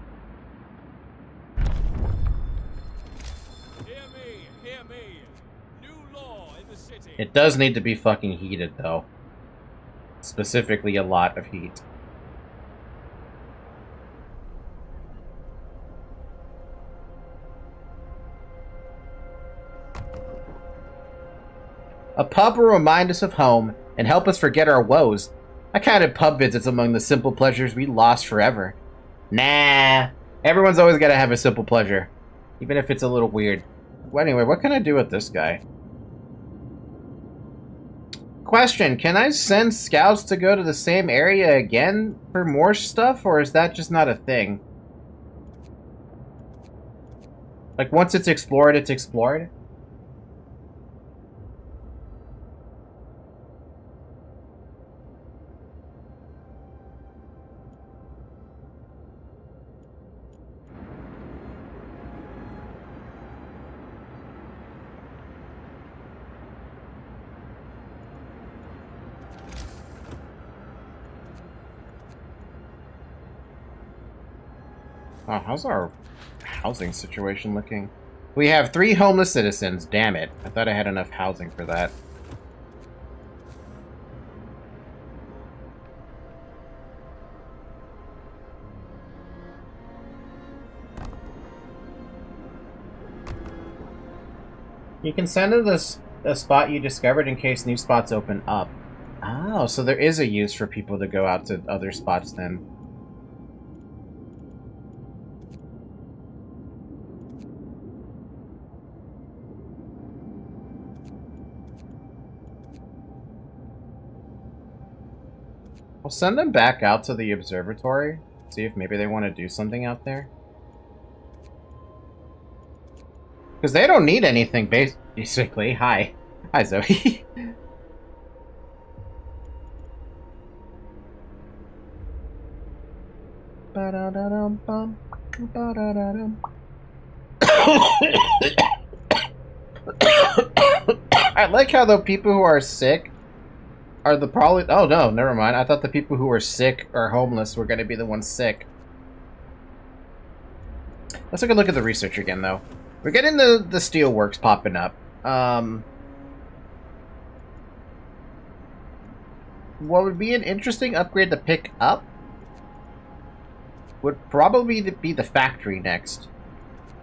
Hear me. New law in the city.
It does need to be fucking heated, though. Specifically, a lot of heat. A pub will remind us of home and help us forget our woes. I counted pub visits among the simple pleasures we lost forever. Nah, everyone's always got to have a simple pleasure, even if it's a little weird. Well, anyway, what can I do with this guy? Question, can I send scouts to go to the same area again for more stuff, or is that just not a thing? Like, once it's explored, it's explored? Oh, how's our housing situation looking? We have 3 homeless citizens. Damn it. I thought I had enough housing for that. You can send them a spot you discovered in case new spots open up. Oh, so there is a use for people to go out to other spots then. I'll send them back out to the observatory. See if maybe they want to do something out there. Because they don't need anything, basically. Hi. Hi, Zoe. I like how the people who are sick are the probably... Oh, no, never mind. I thought the people who were sick or homeless were going to be the ones sick. Let's take a look at the research again, though. We're getting the steelworks popping up. What would be an interesting upgrade to pick up would probably be the factory next.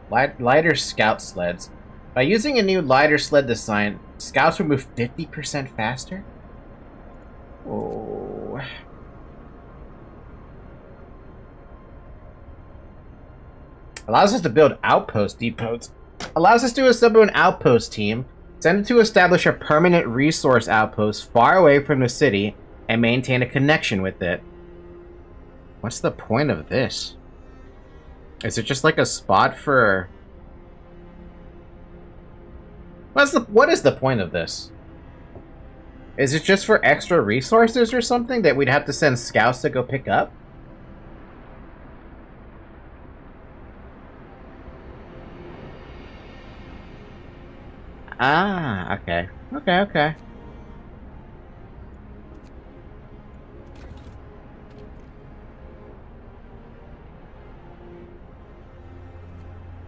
Lighter scout sleds. By using a new lighter sled design, scouts will move 50% faster? Oh... Allows us to build outpost depots. Allows us to assemble an outpost team, send it to establish a permanent resource outpost far away from the city, and maintain a connection with it. What's the point of this? Is it just like a spot for... What is the point of this? Is it just for extra resources or something that we'd have to send scouts to go pick up? Ah, okay. Okay.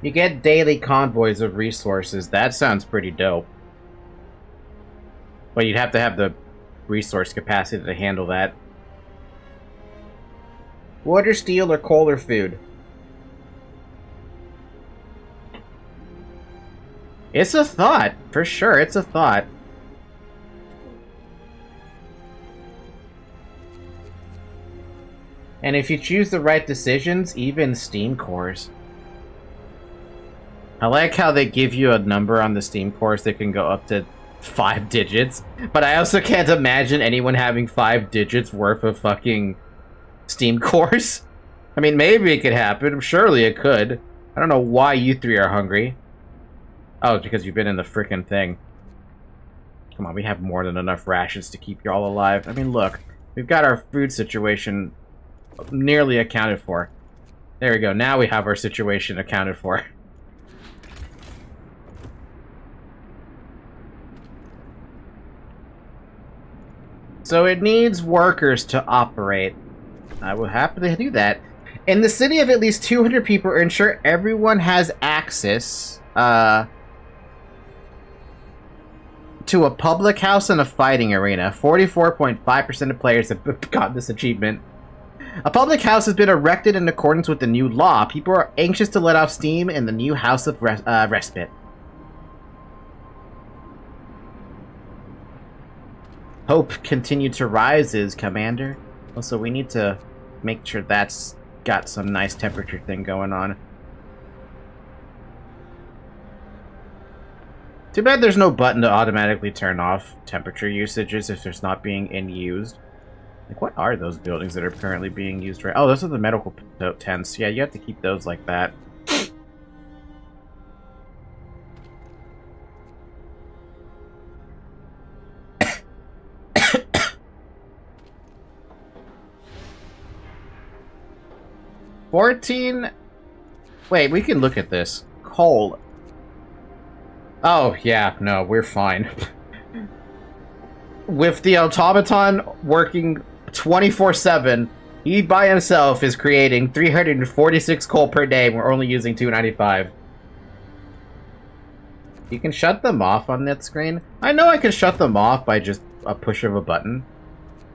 You get daily convoys of resources. That sounds pretty dope. But you'd have to have the resource capacity to handle that. Wood or steel or coal or food? It's a thought, for sure, it's a thought. And if you choose the right decisions, even steam cores. I like how they give you a number on the steam cores that can go up to 5 digits, but I also can't imagine anyone having 5 digits worth of fucking steam cores. I mean, maybe it could happen, surely it could. I don't know why you 3 are hungry. Oh, because you've been in the frickin' thing. Come on, we have more than enough rations to keep y'all alive. I mean, look. We've got our food situation nearly accounted for. There we go. Now we have our situation accounted for. So it needs workers to operate. I will happily do that. In the city of at least 200 people, ensure everyone has access... to a public house and a fighting arena. 44.5% of players have gotten this achievement. A public house has been erected in accordance with the new law. People are anxious to let off steam in the new house of respite. Hope continued to rise, Commander. Also, we need to make sure that's got some nice temperature thing going on. Too bad there's no button to automatically turn off temperature usages if it's not being used. Like, what are those buildings that are currently being used right? Oh, those are the medical tents. Yeah, you have to keep those like that. $14... Wait, we can look at this. Coal. Oh, yeah, no, we're fine. With the automaton working 24/7, he by himself is creating 346 coal per day, and we're only using 295. You can shut them off on that screen. I know I can shut them off by just a push of a button,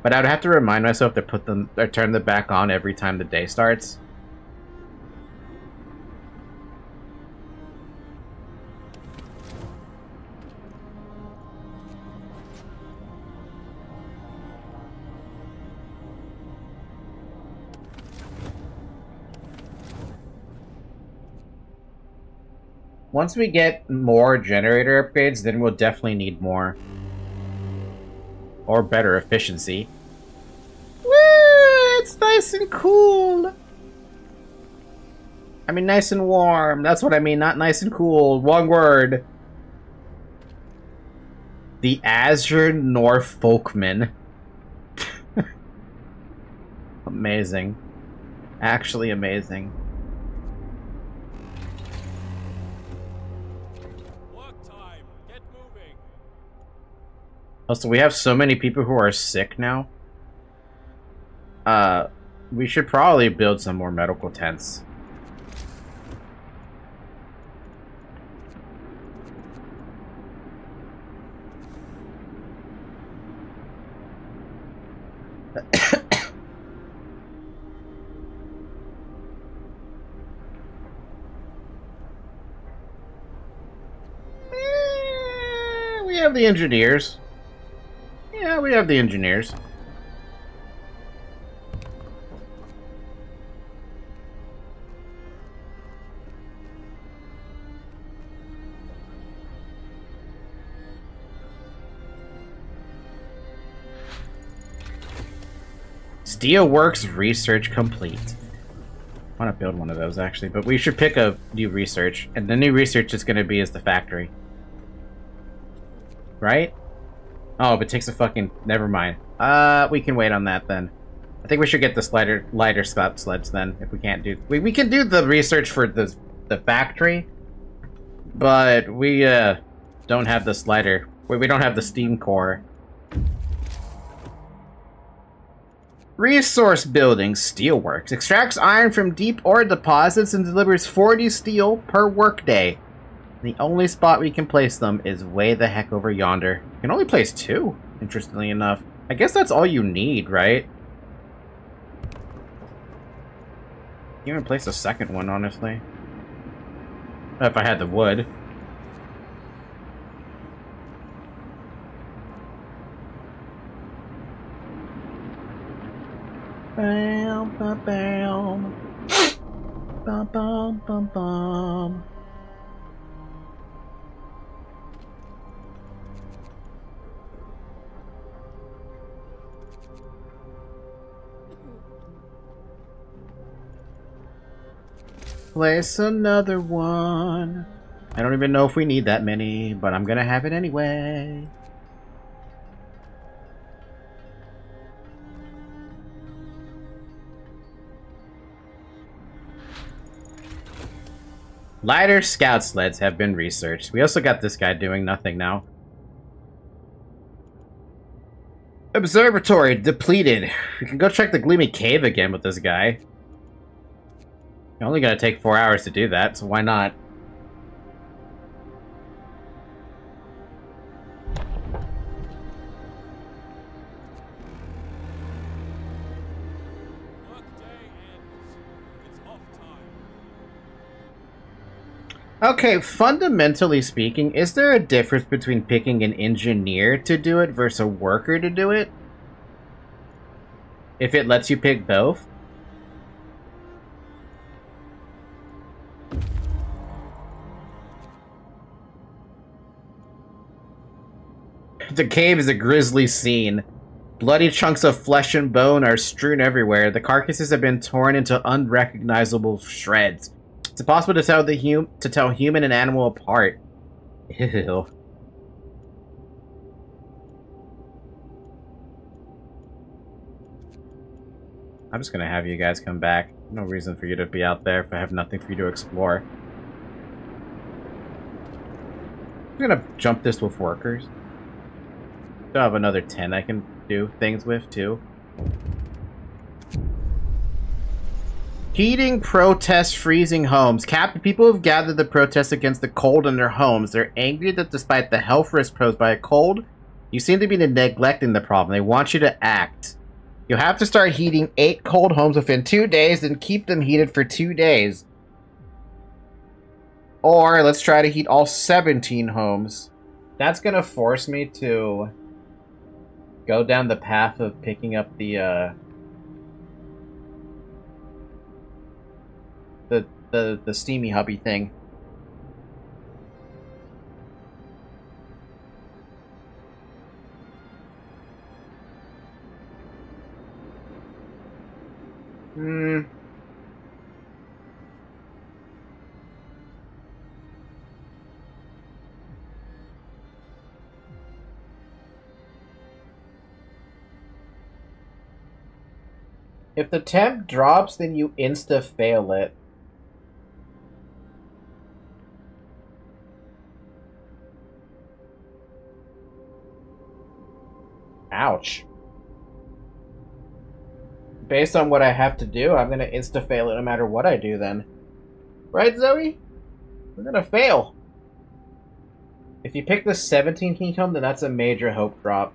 but I would have to remind myself to put them or turn them back on every time the day starts. Once we get more generator upgrades, then we'll definitely need more. Or better efficiency. Woo! It's nice and cool! I mean nice and warm. That's what I mean, not nice and cool. Wrong word. The Azure Norfolkman. Amazing. Actually amazing. Also, we have so many people who are sick now. We should probably build some more medical tents. We have the engineers. Yeah, we have the engineers. Steelworks research complete. I want to build one of those actually, but we should pick a new research, and the new research is going to be as the factory. Right? Oh, but it takes a fucking... Never mind. We can wait on that then. I think we should get the lighter spout sleds then, if we can't do... We can do the research for the factory, but we don't have the slider. We don't have the steam core. Resource building steelworks. Extracts iron from deep ore deposits and delivers 40 steel per workday. The only spot we can place them is way the heck over yonder. We can only place 2, interestingly enough. I guess that's all you need, right? You can even place a second one, honestly. If I had the wood. Bam, bam, bam. Bam, bam, bam, bam. Place another one. I don't even know if we need that many, but I'm gonna have it anyway. Lighter scout sleds have been researched. We also got this guy doing nothing now. Observatory depleted. We can go check the gloomy cave again with this guy. Only gonna take 4 hours to do that, so why not? Okay, fundamentally speaking, is there a difference between picking an engineer to do it versus a worker to do it? If it lets you pick both? The cave is a grisly scene. Bloody chunks of flesh and bone are strewn everywhere. The carcasses have been torn into unrecognizable shreds. It's impossible to tell human and animal apart. Ew. I'm just gonna have you guys come back. No reason for you to be out there if I have nothing for you to explore. I'm gonna jump this with workers. Still have another 10 I can do things with, too. Heating protests freezing homes. Captain, people have gathered to protest against the cold in their homes. They're angry that despite the health risk posed by a cold, you seem to be neglecting the problem. They want you to act. You'll have to start heating 8 cold homes within 2 days and keep them heated for 2 days. Or let's try to heat all 17 homes. That's going to force me to go down the path of picking up the steamy hubby thing. If the temp drops, then you insta-fail it. Ouch. Based on what I have to do, I'm gonna insta-fail it no matter what I do then. Right, Zoe? We're gonna fail. If you pick the 17 heat home, then that's a major hope drop.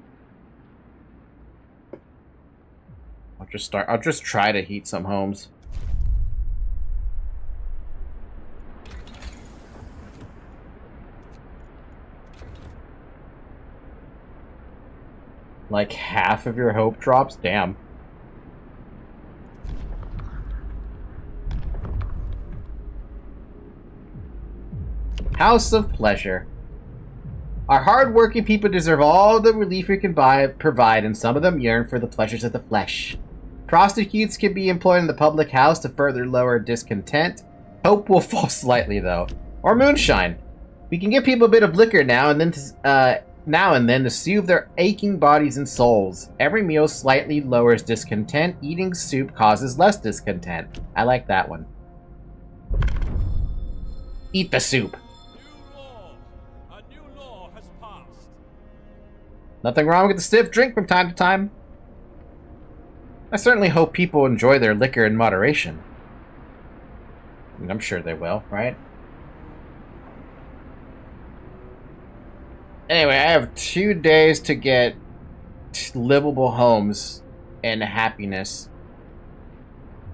I'll just try to heat some homes. Like half of your hope drops? Damn. House of Pleasure. Our hard-working people deserve all the relief we can provide, and some of them yearn for the pleasures of the flesh. Prostitutes can be employed in the public house to further lower discontent. Hope will fall slightly, though. Or moonshine. We can give people a bit of liquor now and then to soothe their aching bodies and souls. Every meal slightly lowers discontent. Eating soup causes less discontent. I like that one. Eat the soup.
New law. A new law has passed.
Nothing wrong with a stiff drink from time to time. I certainly hope people enjoy their liquor in moderation. I mean, I'm sure they will, right? Anyway, I have 2 days to get livable homes and happiness.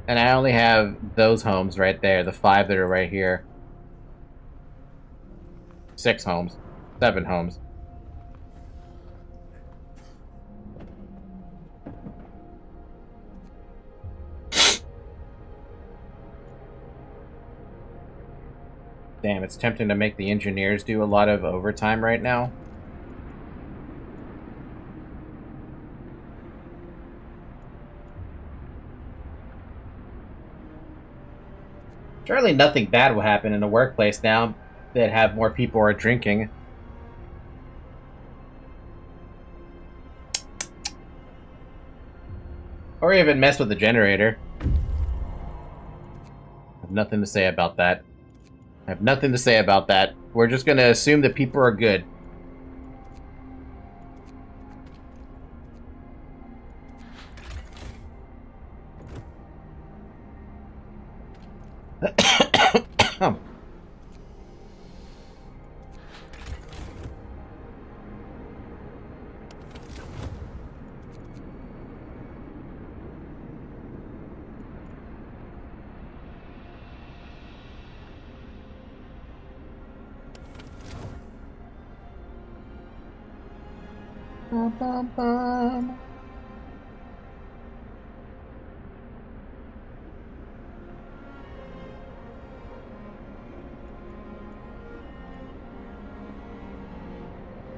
And I only have those homes right there, the 5 that are right here. 6 homes. 7 homes. Damn, it's tempting to make the engineers do a lot of overtime right now. Surely nothing bad will happen in the workplace now that have more people are drinking. Or even mess with the generator. I have nothing to say about that. I have nothing to say about that. We're just gonna assume that people are good.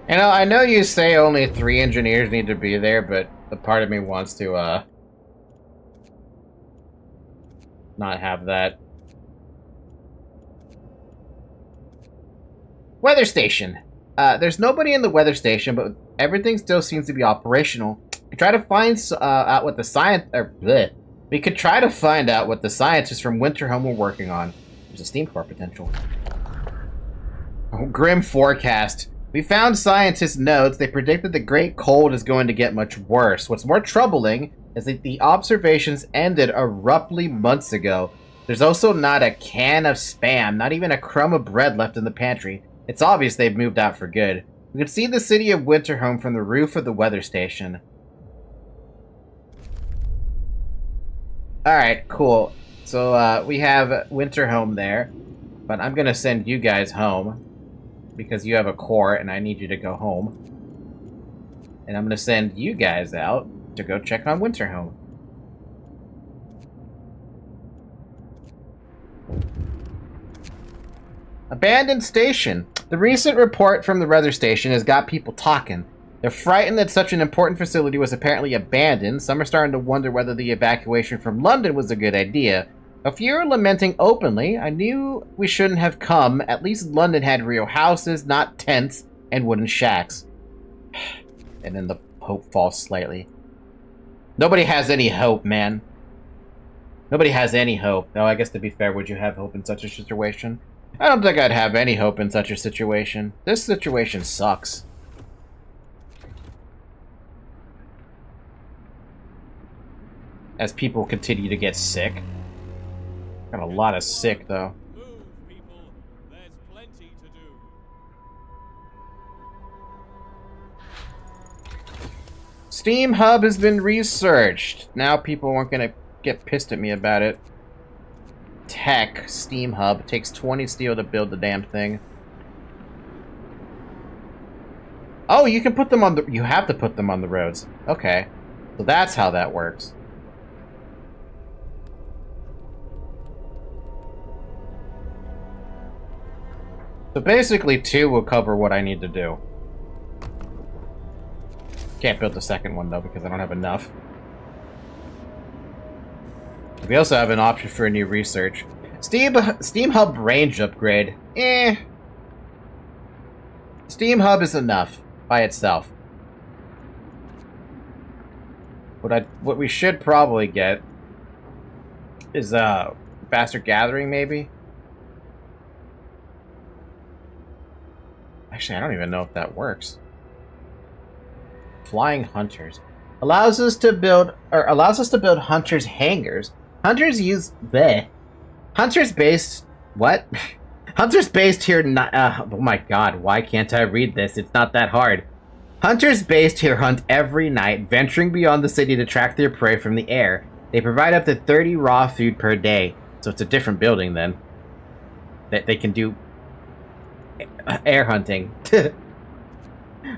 You know, I know you say only 3 engineers need to be there, but a part of me wants to, not have that. Weather station. There's nobody in the weather station, but everything still seems to be operational. We try to find out what the We could try to find out what the scientists from Winterhome are working on. There's a steam core potential. Oh, grim forecast. We found scientists' notes. They predicted the Great Cold is going to get much worse. What's more troubling is that the observations ended abruptly months ago. There's also not a can of Spam, not even a crumb of bread left in the pantry. It's obvious they've moved out for good. We can see the city of Winterhome from the roof of the weather station. Alright, cool. So, we have Winterhome there. But I'm gonna send you guys home. Because you have a core, and I need you to go home. And I'm gonna send you guys out to go check on Winterhome. Abandoned station. The recent report from the weather station has got people talking. They're frightened that such an important facility was apparently abandoned. Some are starting to wonder whether the evacuation from London was a good idea. A few are lamenting openly. I knew we shouldn't have come. At least London had real houses, not tents and wooden shacks. And then the hope falls slightly. Nobody has any hope, man. Nobody has any hope. Though, I guess to be fair, would you have hope in such a situation? I don't think I'd have any hope in such a situation. This situation sucks. As people continue to get sick. Got a lot of sick, though.
Move, people. There's plenty to do.
Steam Hub has been researched. Now people aren't gonna get pissed at me about it. Tech Steam Hub. It takes 20 steel to build the damn thing. Oh, you can put them on the... You have to put them on the roads. Okay. So that's how that works. So basically 2 will cover what I need to do. Can't build the second one though because I don't have enough. We also have an option for a new research. Steam Hub range upgrade. Steam Hub is enough by itself. What we should probably get is faster gathering, maybe. Actually, I don't even know if that works. Flying hunters allows us to build hunters hangars. Hunters use hunters based what? Hunters based here. Oh my god! Why can't I read this? It's not that hard. Hunters based here hunt every night, venturing beyond the city to track their prey from the air. They provide up to 30 raw food per day, so it's a different building then. That they can do air hunting.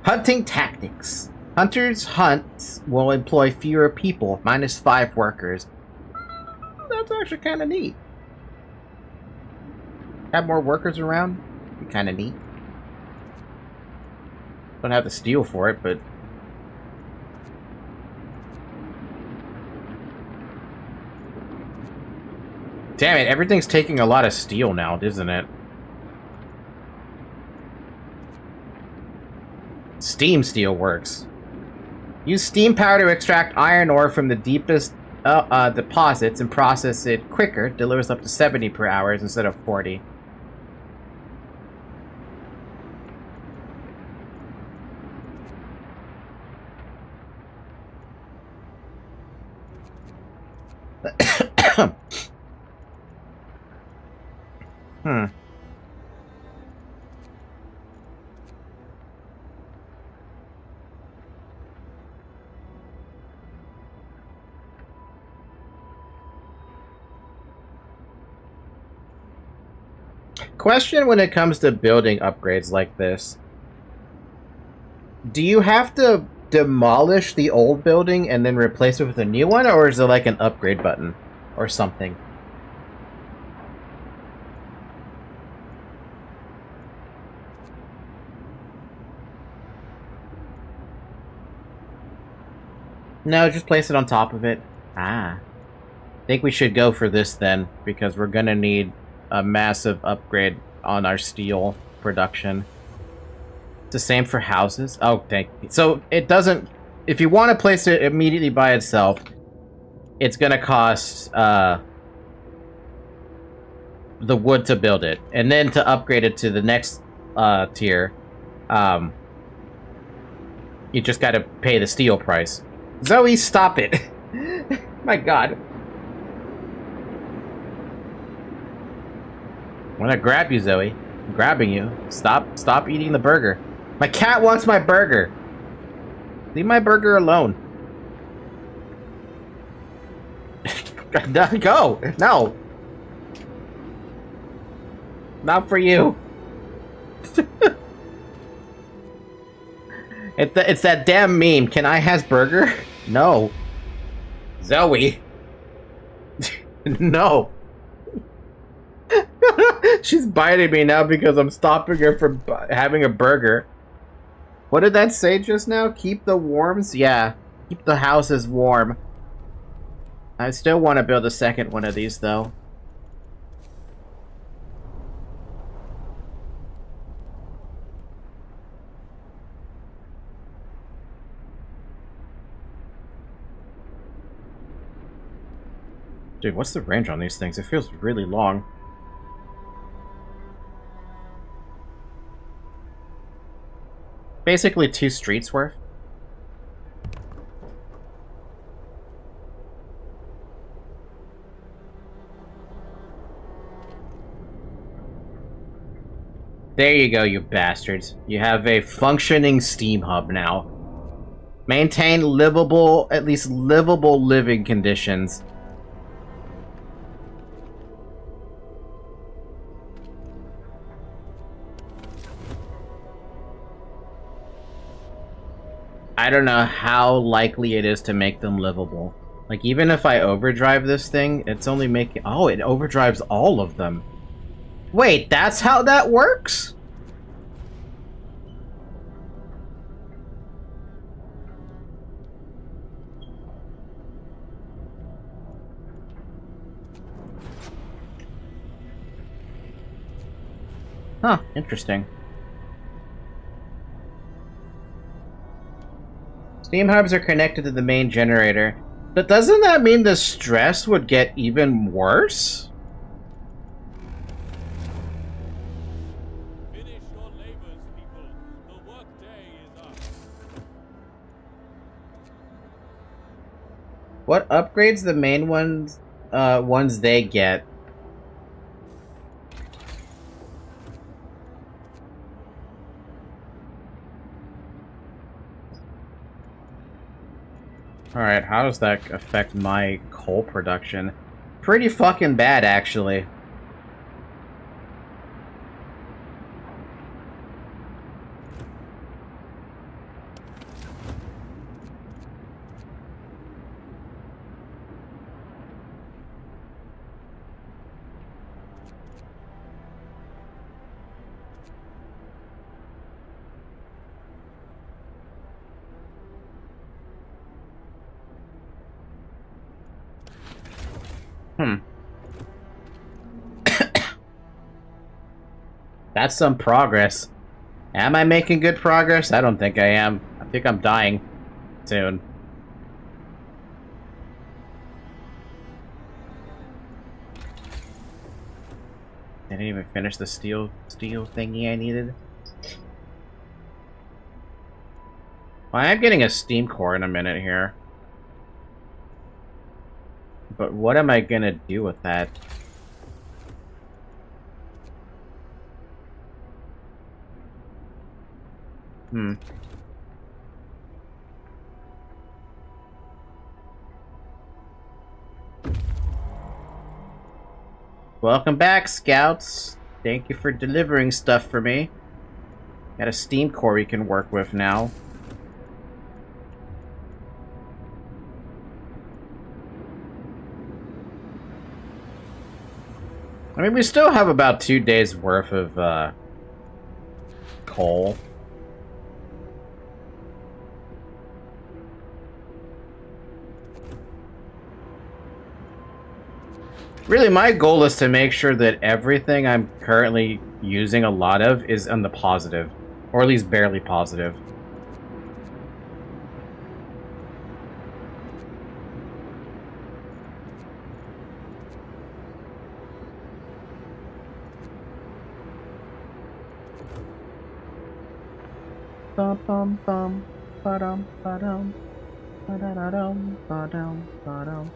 Hunting tactics. Hunters' hunts will employ fewer people, -5 workers. That's actually kind of neat. Have more workers around? Be kind of neat. Don't have to steal for it, but... Damn it, everything's taking a lot of steel now, isn't it? Steam steel works. Use steam power to extract iron ore from the deepest deposits and process it quicker. Delivers up to 70 per hour instead of 40. Question when it comes to building upgrades like this. Do you have to demolish the old building and then replace it with a new one, or is it like an upgrade button or something? No, just place it on top of it. Ah. I think we should go for this then, because we're gonna need a massive upgrade on our steel production. It's the same for houses. Oh, thank you. So it doesn't... If you want to place it immediately by itself, it's gonna cost the wood to build it. And then to upgrade it to the next tier, You just gotta pay the steel price. Zoe, stop it. My god. I'm gonna grab you, Zoe. I'm grabbing you. Stop eating the burger. My cat wants my burger. Leave my burger alone. Go! No! Not for you. It's that damn meme. Can I has burger? No. Zoe. No. She's biting me now because I'm stopping her from having a burger. What did that say just now? Keep the warms? Yeah. Keep the houses warm. I still want to build a second one of these, though. Dude, what's the range on these things? It feels really long. Basically 2 streets worth. There you go, you bastards. You have a functioning Steam hub now. Maintain livable, at least livable living conditions. I don't know how likely it is to make them livable. Like, even if I overdrive this thing, it's only making... Oh, it overdrives all of them. Wait, that's how that works? Huh, interesting. Steam hubs are connected to the main generator. But doesn't that mean the stress would get even worse?
Finish your labors, people. The work day is up.
What upgrades the main ones they get? Alright, how does that affect my coal production? Pretty fucking bad, actually. That's some progress. Am I making good progress? I don't think I am. I think I'm dying soon. I didn't even finish the steel thingy I needed. Well, I am getting a steam core in a minute here. But what am I gonna do with that? Welcome back, scouts. Thank you for delivering stuff for me. Got a steam core we can work with now. I mean, we still have about 2 days worth of coal. Really, my goal is to make sure that everything I'm currently using a lot of is on the positive. Or at least barely positive. Bum bum bum. Ba-dum ba-dum. Ba-da-da-dum. Ba-dum ba-dum.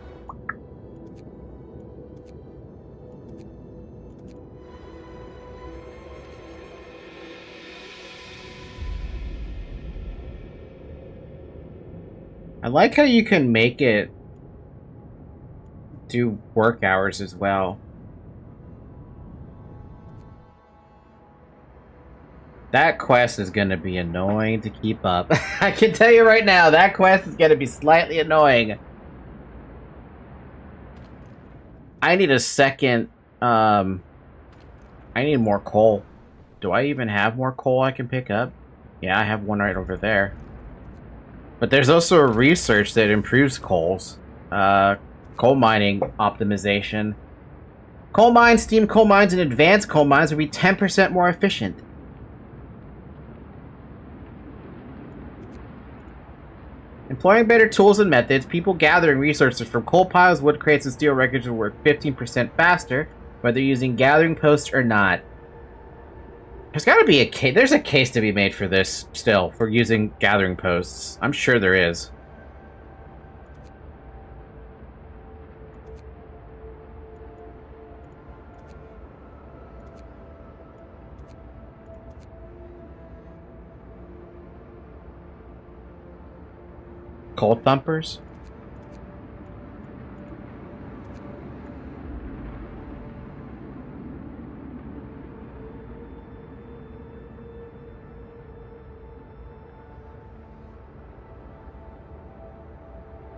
I like how you can make it do work hours as well. That quest is going to be annoying to keep up. I can tell you right now, that quest is going to be slightly annoying. I need a second, I need more coal. Do I even have more coal I can pick up? Yeah, I have one right over there. But there's also a research that improves coals. Coal mining optimization. Coal mines, steam coal mines, and advanced coal mines will be 10% more efficient. Employing better tools and methods, people gathering resources from coal piles, wood crates, and steel wreckage will work 15% faster, whether using gathering posts or not. There's gotta be a case. There's a case to be made for this still, for using gathering posts. I'm sure there is. Coal thumpers?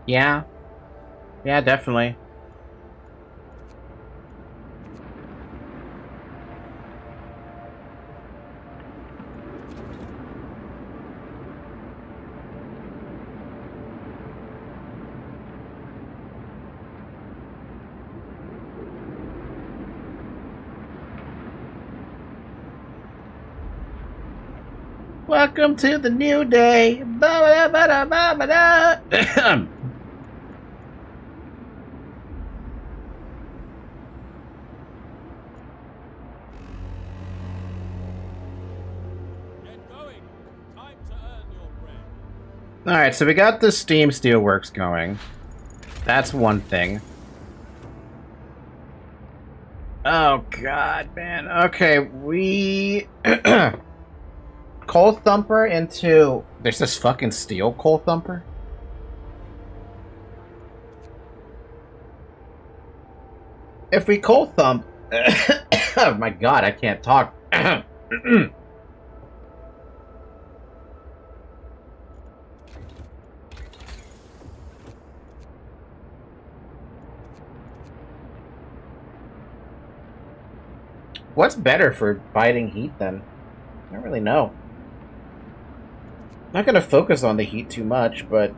Yeah. Yeah, definitely. Welcome to the new day. Ba-ba-da-ba-da-ba-ba-da.
Get going. Time to earn your bread.
Alright, so we got the Steam Steelworks going. That's one thing. Oh god, man. Okay, we... Coal Thumper into... There's this fucking steel Coal Thumper? If we Coal Thump... Oh my god, I can't talk. What's better for biting heat then? I don't really know. I'm not gonna focus on the heat too much, but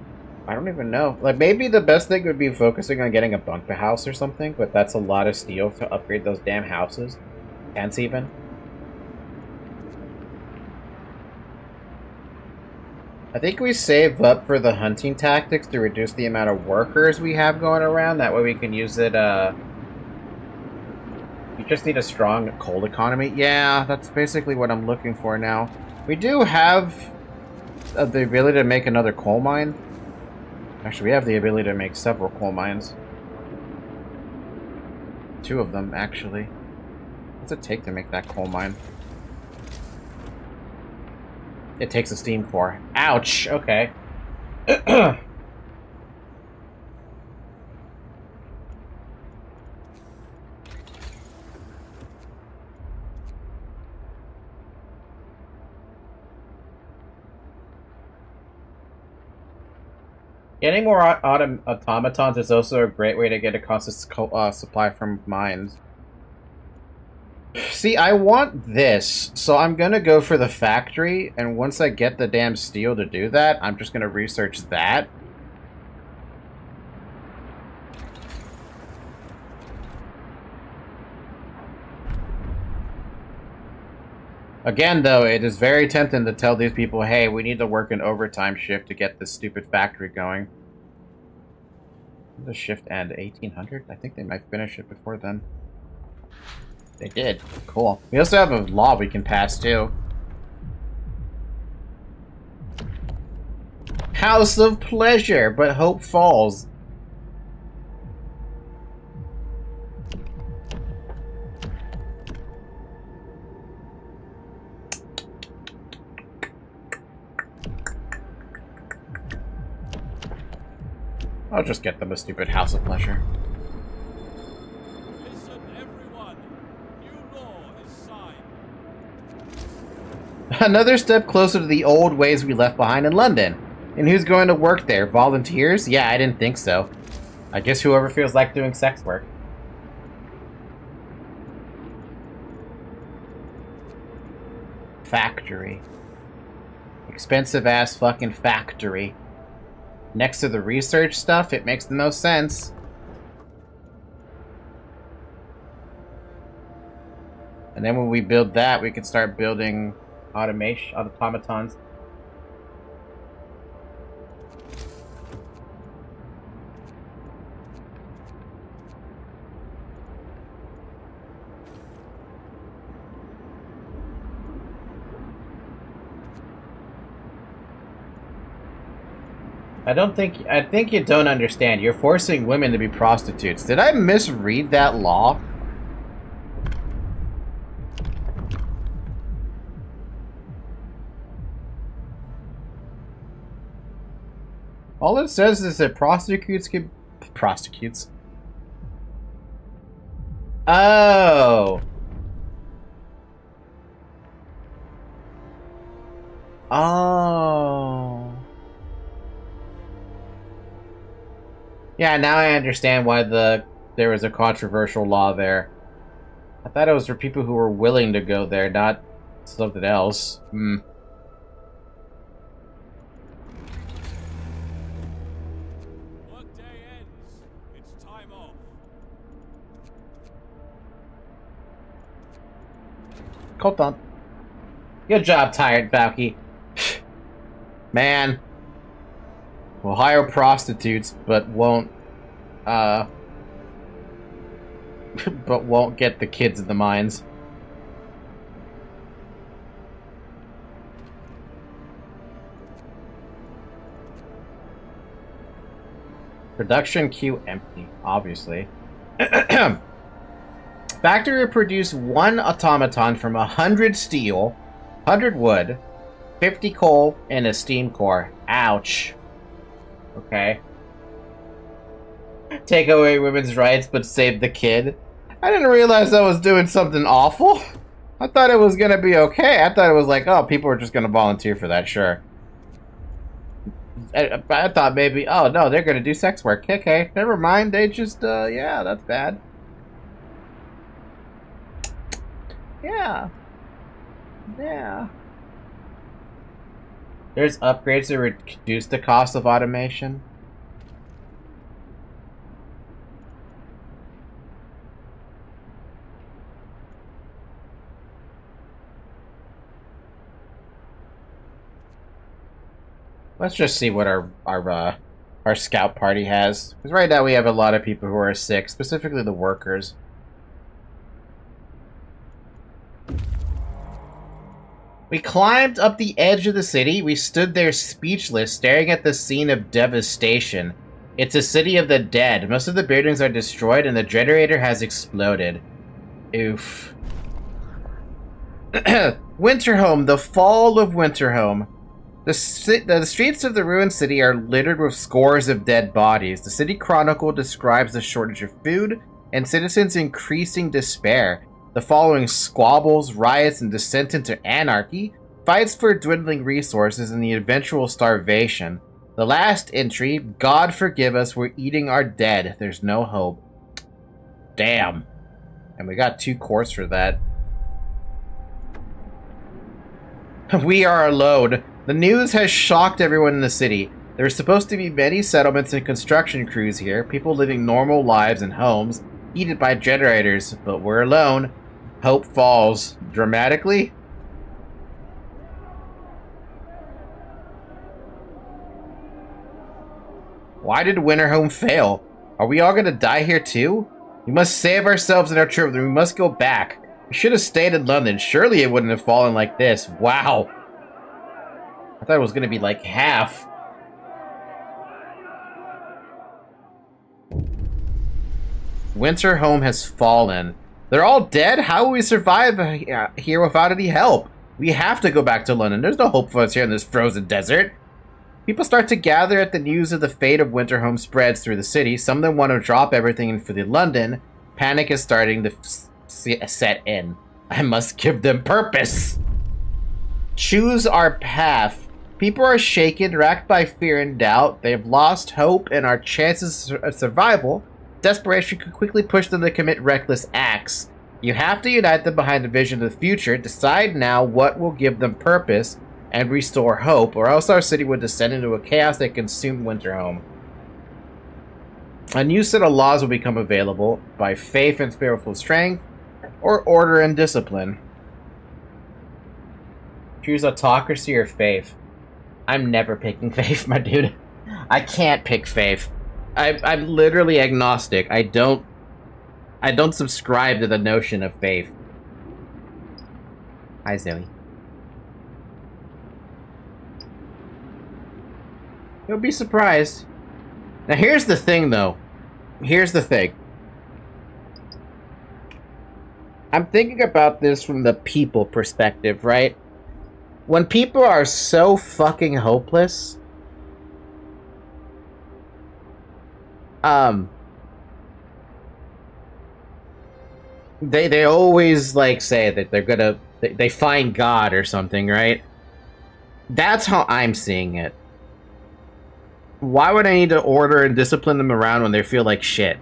I don't even know. Like, maybe the best thing would be focusing on getting a bunker house or something, but that's a lot of steel to upgrade those damn houses. Tents even. I think we save up for the hunting tactics to reduce the amount of workers we have going around. That way we can use it, You just need a strong coal economy. Yeah, that's basically what I'm looking for now. We do have the ability to make another coal mine. Actually, we have the ability to make several coal mines. 2 of them, actually. What's it take to make that coal mine? It takes a steam core. Ouch! Okay. Getting more automatons is also a great way to get a constant supply from mines. See, I want this, so I'm gonna go for the factory, and once I get the damn steel to do that, I'm just gonna research that. Again, though, it is very tempting to tell these people, hey, we need to work an overtime shift to get this stupid factory going. The shift end 1800? I think they might finish it before then. They did. Cool. We also have a law we can pass, too. House of Pleasure, but Hope Falls. I'll just get them a stupid House of Pleasure.
Listen, everyone. New law is signed.
Another step closer to the old ways we left behind in London. And who's going to work there? Volunteers? Yeah, I didn't think so. I guess whoever feels like doing sex work. Factory. Expensive ass fucking factory. Next to the research stuff, it makes the most sense. And then when we build that, we can start building automatons. I think you don't understand. You're forcing women to be prostitutes. Did I misread that law? All it says is that prostitutes can... Prostitutes? Oh! Oh... Yeah, now I understand why there was a controversial law there. I thought it was for people who were willing to go there, not something else.
Workday ends. It's time off.
Hold on. Good job, Tired Valky. Man. We'll hire prostitutes, but won't, but won't get the kids in the mines. Production queue empty, obviously. Factory produced 1 automaton from 100 steel, 100 wood, 50 coal, and a steam core. Ouch. Okay. Take away women's rights, but save the kid. I didn't realize I was doing something awful. I thought it was gonna be okay. I thought it was like, oh, people are just gonna volunteer for that, sure. I thought maybe, oh no, they're gonna do sex work. Okay, never mind. They just, yeah, that's bad. Yeah. Yeah. There's upgrades to reduce the cost of automation. Let's just see what our scout party has. Because right now we have a lot of people who are sick, specifically the workers. We climbed up the edge of the city. We stood there speechless, staring at the scene of devastation. It's a city of the dead. Most of the buildings are destroyed and the generator has exploded. Oof. Winterhome, the fall of Winterhome. The streets of the ruined city are littered with scores of dead bodies. The City Chronicle describes the shortage of food and citizens' increasing despair. The following squabbles, riots, and descent into anarchy, fights for dwindling resources, and the eventual starvation. The last entry, God forgive us, we're eating our dead. There's no hope. Damn. And we got 2 cores for that. We are alone. The news has shocked everyone in the city. There are supposed to be many settlements and construction crews here, people living normal lives in homes, heated by generators, but we're alone. Hope falls. Dramatically? Why did Winterhome fail? Are we all gonna die here too? We must save ourselves and our children. We must go back. We should have stayed in London. Surely it wouldn't have fallen like this. Wow. I thought it was gonna be like half. Winterhome has fallen. They're all dead? How will we survive here without any help? We have to go back to London. There's no hope for us here in this frozen desert. People start to gather at the news of the fate of Winterhome spreads through the city. Some of them want to drop everything and flee London. Panic is starting to set in. I must give them purpose. Choose our path. People are shaken, racked by fear and doubt. They have lost hope in our chances of survival. Desperation could quickly push them to commit reckless acts. You have to unite them behind a vision of the future. Decide now what will give them purpose and restore hope, or else our city would descend into a chaos that consumed Winterhome. A new set of laws will become available by faith and spiritual strength, or order and discipline. Choose autocracy or faith. I'm never picking faith, my dude. I can't pick faith. I'm literally agnostic. I don't subscribe to the notion of faith. Hi, Zoe. You'll be surprised. Now, here's the thing, though. Here's the thing. I'm thinking about this from the people perspective, right? When people are so fucking hopeless, they always like say that they're gonna they find God or something, right? That's how I'm seeing it. Why would I need to order and discipline them around when they feel like shit?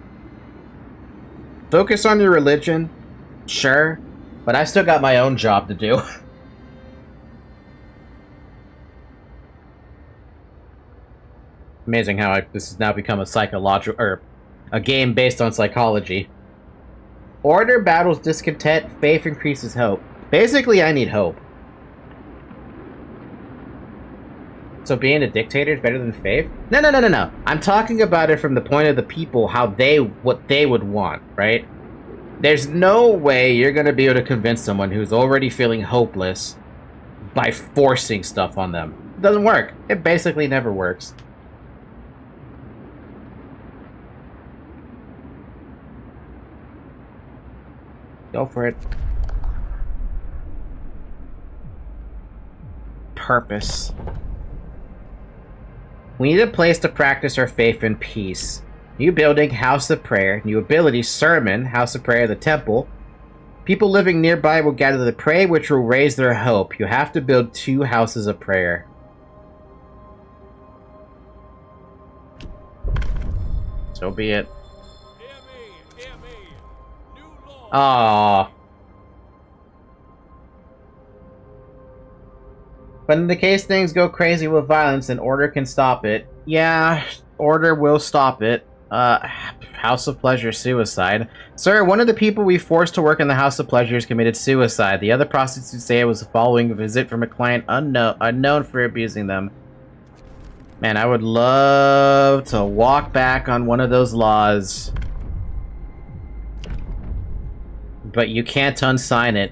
Focus on your religion, sure, but I still got my own job to do. Amazing how this has now become a psychological, or a game based on psychology. Order battles discontent, faith increases hope. Basically, I need hope. So being a dictator is better than faith? No. I'm talking about it from the point of the people, what they would want, right? There's no way you're gonna be able to convince someone who's already feeling hopeless by forcing stuff on them. It doesn't work. It basically never works. Go for it. Purpose. We need a place to practice our faith in peace. New building, House of Prayer. New ability, Sermon, House of Prayer, the Temple. People living nearby will gather to pray, which will raise their hope. You have to build 2 houses of prayer. So be it.
Hear me. New law.
Aww. But in the case things go crazy with violence, then order can stop it. Yeah, order will stop it. House of Pleasure suicide. Sir, one of the people we forced to work in the House of Pleasures committed suicide. The other prostitutes say it was following a visit from a client unknown for abusing them. Man, I would love to walk back on one of those laws. But you can't unsign it.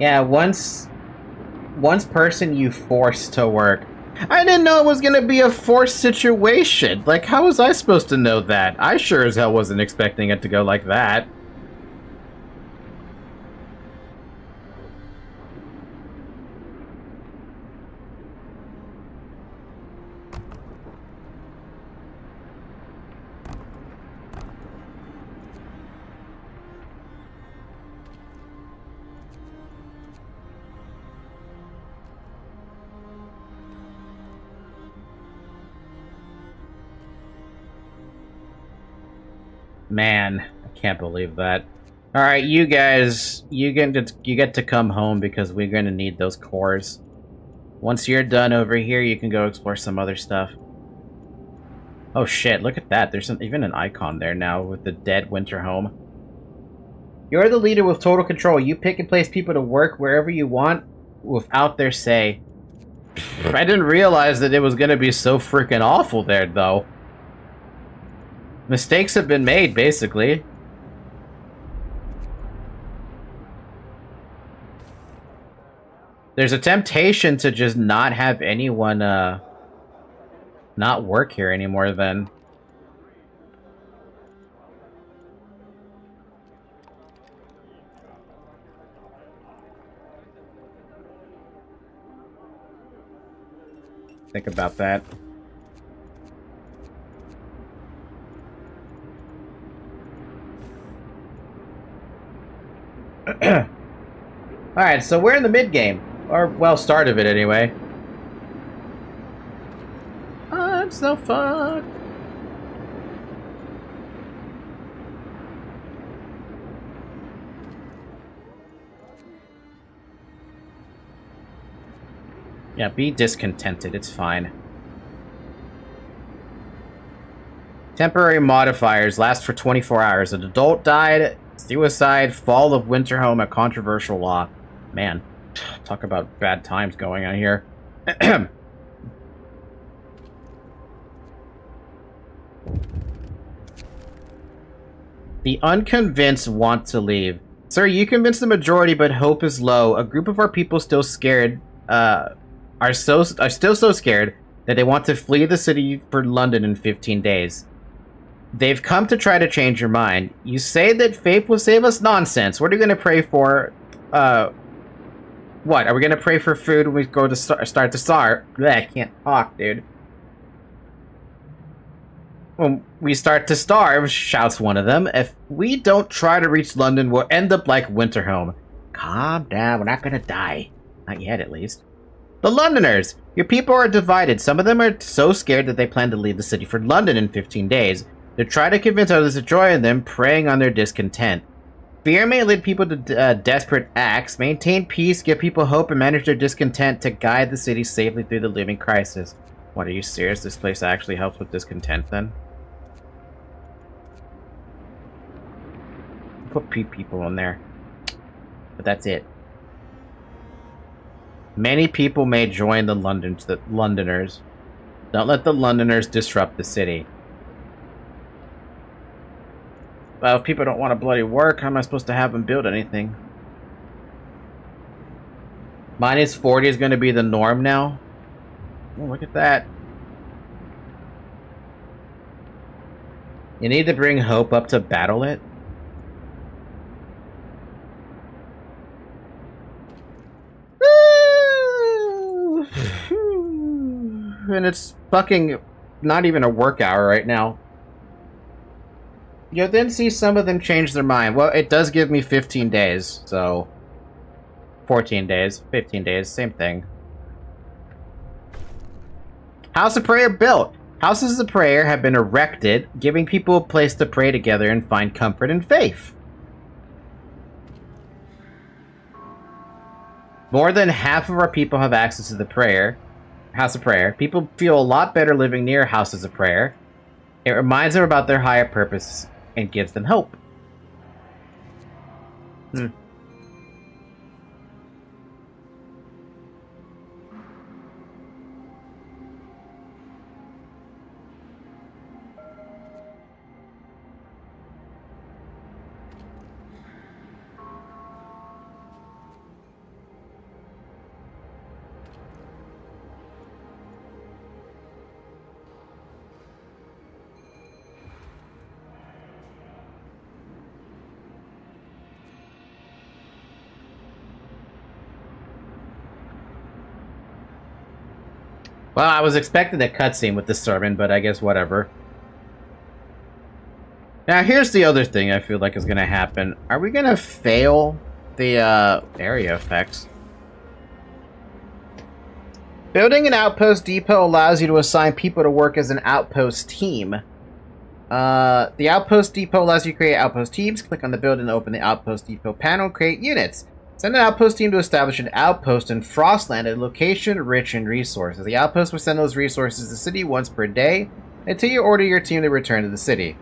Yeah, once person you forced to work. I didn't know it was gonna be a forced situation. Like, how was I supposed to know that? I sure as hell wasn't expecting it to go like that. Man, I can't believe that. Alright, you guys, you get to come home because we're gonna need those cores. Once you're done over here, you can go explore some other stuff. Oh shit, look at that. There's even an icon there now with the dead Winterhome. You're the leader with total control. You pick and place people to work wherever you want without their say. I didn't realize that it was gonna be so freaking awful there, though. Mistakes have been made, basically. There's a temptation to just not have anyone, not work here anymore then. Think about that. Alright, so we're in the mid-game. Or, well, start of it anyway. I'm so fucked. Yeah, be discontented. It's fine. Temporary modifiers last for 24 hours. An adult died. Suicide. Fall of Winterhome. A controversial law. Man, talk about bad times going on here. The unconvinced want to leave. Sir, you convinced the majority, but hope is low. A group of our people still scared, are still so scared that they want to flee the city for London in 15 days. They've come to try to change your mind. You say that faith will save us? Nonsense. What are you going to pray for? What? Are we going to pray for food when we go to start to starve? Bleh, I can't talk, dude. When we start to starve, shouts one of them. If we don't try to reach London, we'll end up like Winterhome. Calm down. We're not going to die. Not yet, at least. The Londoners! Your people are divided. Some of them are so scared that they plan to leave the city for London in 15 days. They try to convince others to join them, preying on their discontent. Fear may lead people to desperate acts. Maintain peace, give people hope, and manage their discontent to guide the city safely through the looming crisis. What, are you serious? This place actually helps with discontent, then? Put people in there. But that's it. Many people may join the Londoners. Don't let the Londoners disrupt the city. Well, if people don't want to bloody work, how am I supposed to have them build anything? Minus 40 is going to be the norm now? Oh, look at that. You need to bring hope up to battle it? And it's fucking not even a work hour right now. You'll then see some of them change their mind. Well, it does give me 15 days, so 14 days, 15 days, same thing. House of Prayer built. Houses of prayer have been erected, giving people a place to pray together and find comfort and faith. More than half of our people have access to the House of Prayer. People feel a lot better living near houses of prayer. It reminds them about their higher purpose and gives them hope. Well, I was expecting a cutscene with this sermon, but I guess whatever. Now, here's the other thing I feel like is going to happen. Are we going to fail the area effects? Building an outpost depot allows you to assign people to work as an outpost team. The outpost depot allows you to create outpost teams. Click on the build and open the outpost depot panel and create units. Send an outpost team to establish an outpost in Frostland, a location rich in resources. The outpost will send those resources to the city once per day until you order your team to return to the city.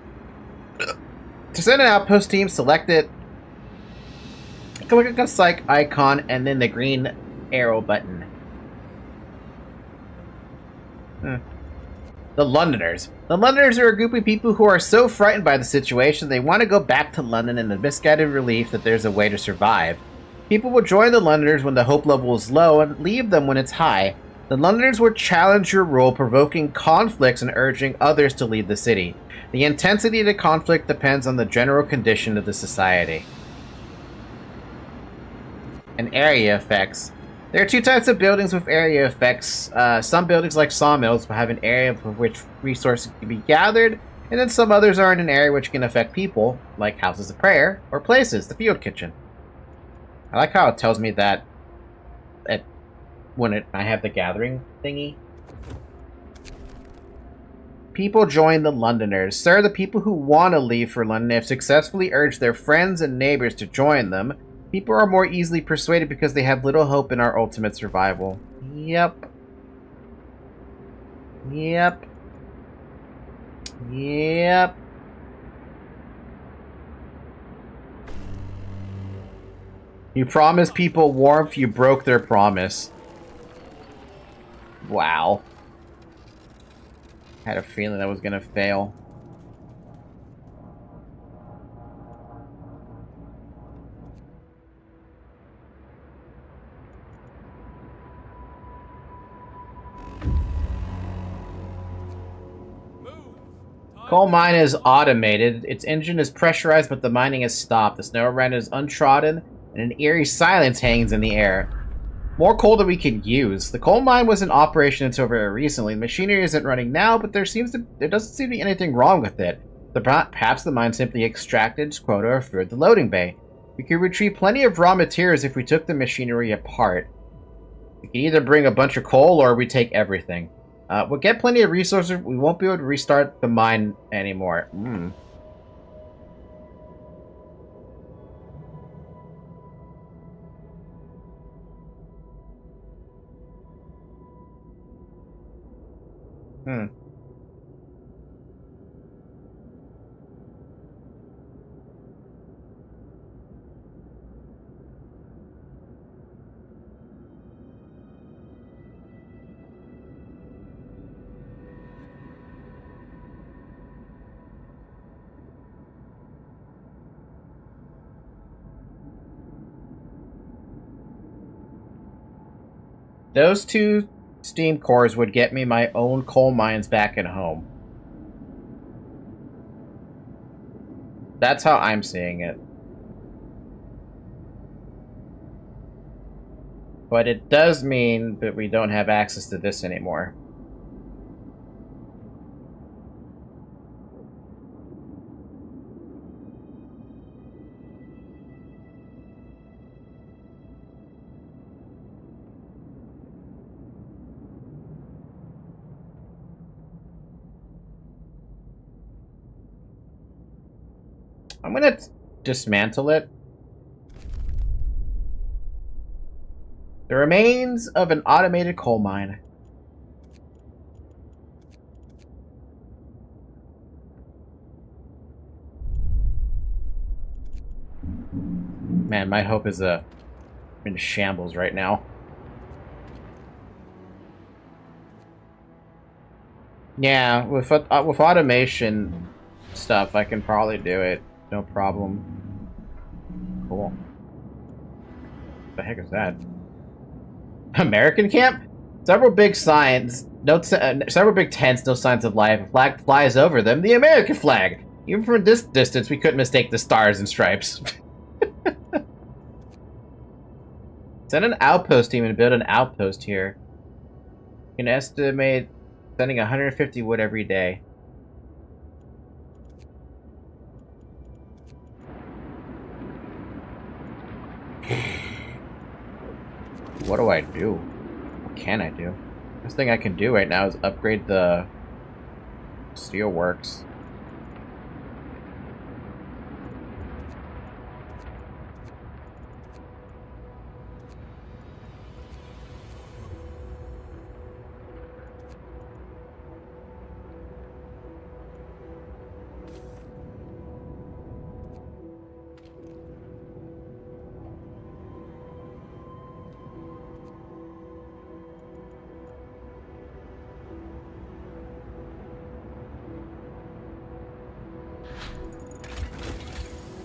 To send an outpost team, select it. Click on the psych icon and then the green arrow button. The Londoners. The Londoners are a group of people who are so frightened by the situation they want to go back to London in the misguided belief that there's a way to survive. People will join the Londoners when the hope level is low and leave them when it's high. The Londoners will challenge your rule, provoking conflicts and urging others to leave the city. The intensity of the conflict depends on the general condition of the society. And area effects. There are two types of buildings with area effects. Some buildings, like sawmills, will have an area for which resources can be gathered, and then some others are in an area which can affect people, like houses of prayer, or places, the field kitchen. I like how it tells me that when I have the gathering thingy. People join the Londoners. Sir, the people who want to leave for London have successfully urged their friends and neighbors to join them. People are more easily persuaded because they have little hope in our ultimate survival. Yep. Yep. Yep. You promised people warmth, you broke their promise. Wow. Had a feeling that was gonna fail. Coal mine is automated. Its engine is pressurized, but the mining has stopped. The snow around is untrodden, and an eerie silence hangs in the air. More coal than we can use. The coal mine was in operation until very recently. The machinery isn't running now, but there doesn't seem to be anything wrong with it. Perhaps the mine simply extracted its quota or filled the loading bay. We could retrieve plenty of raw materials if we took the machinery apart. We can either bring a bunch of coal or we take everything. We'll get plenty of resources. We won't be able to restart the mine anymore. Those two steam cores would get me my own coal mines back at home. That's how I'm seeing it. But it does mean that we don't have access to this anymore. I'm gonna dismantle it. The remains of an automated coal mine. Man, my hope is in shambles right now. Yeah, with automation stuff, I can probably do it. No problem. Cool. What the heck is that? American camp? Several big signs. Several big tents. No signs of life. A flag flies over them. The American flag. Even from this distance, we couldn't mistake the stars and stripes. Send an outpost team and build an outpost here. You can estimate sending 150 wood every day. What do I do? What can I do? Best thing I can do right now is upgrade the steelworks.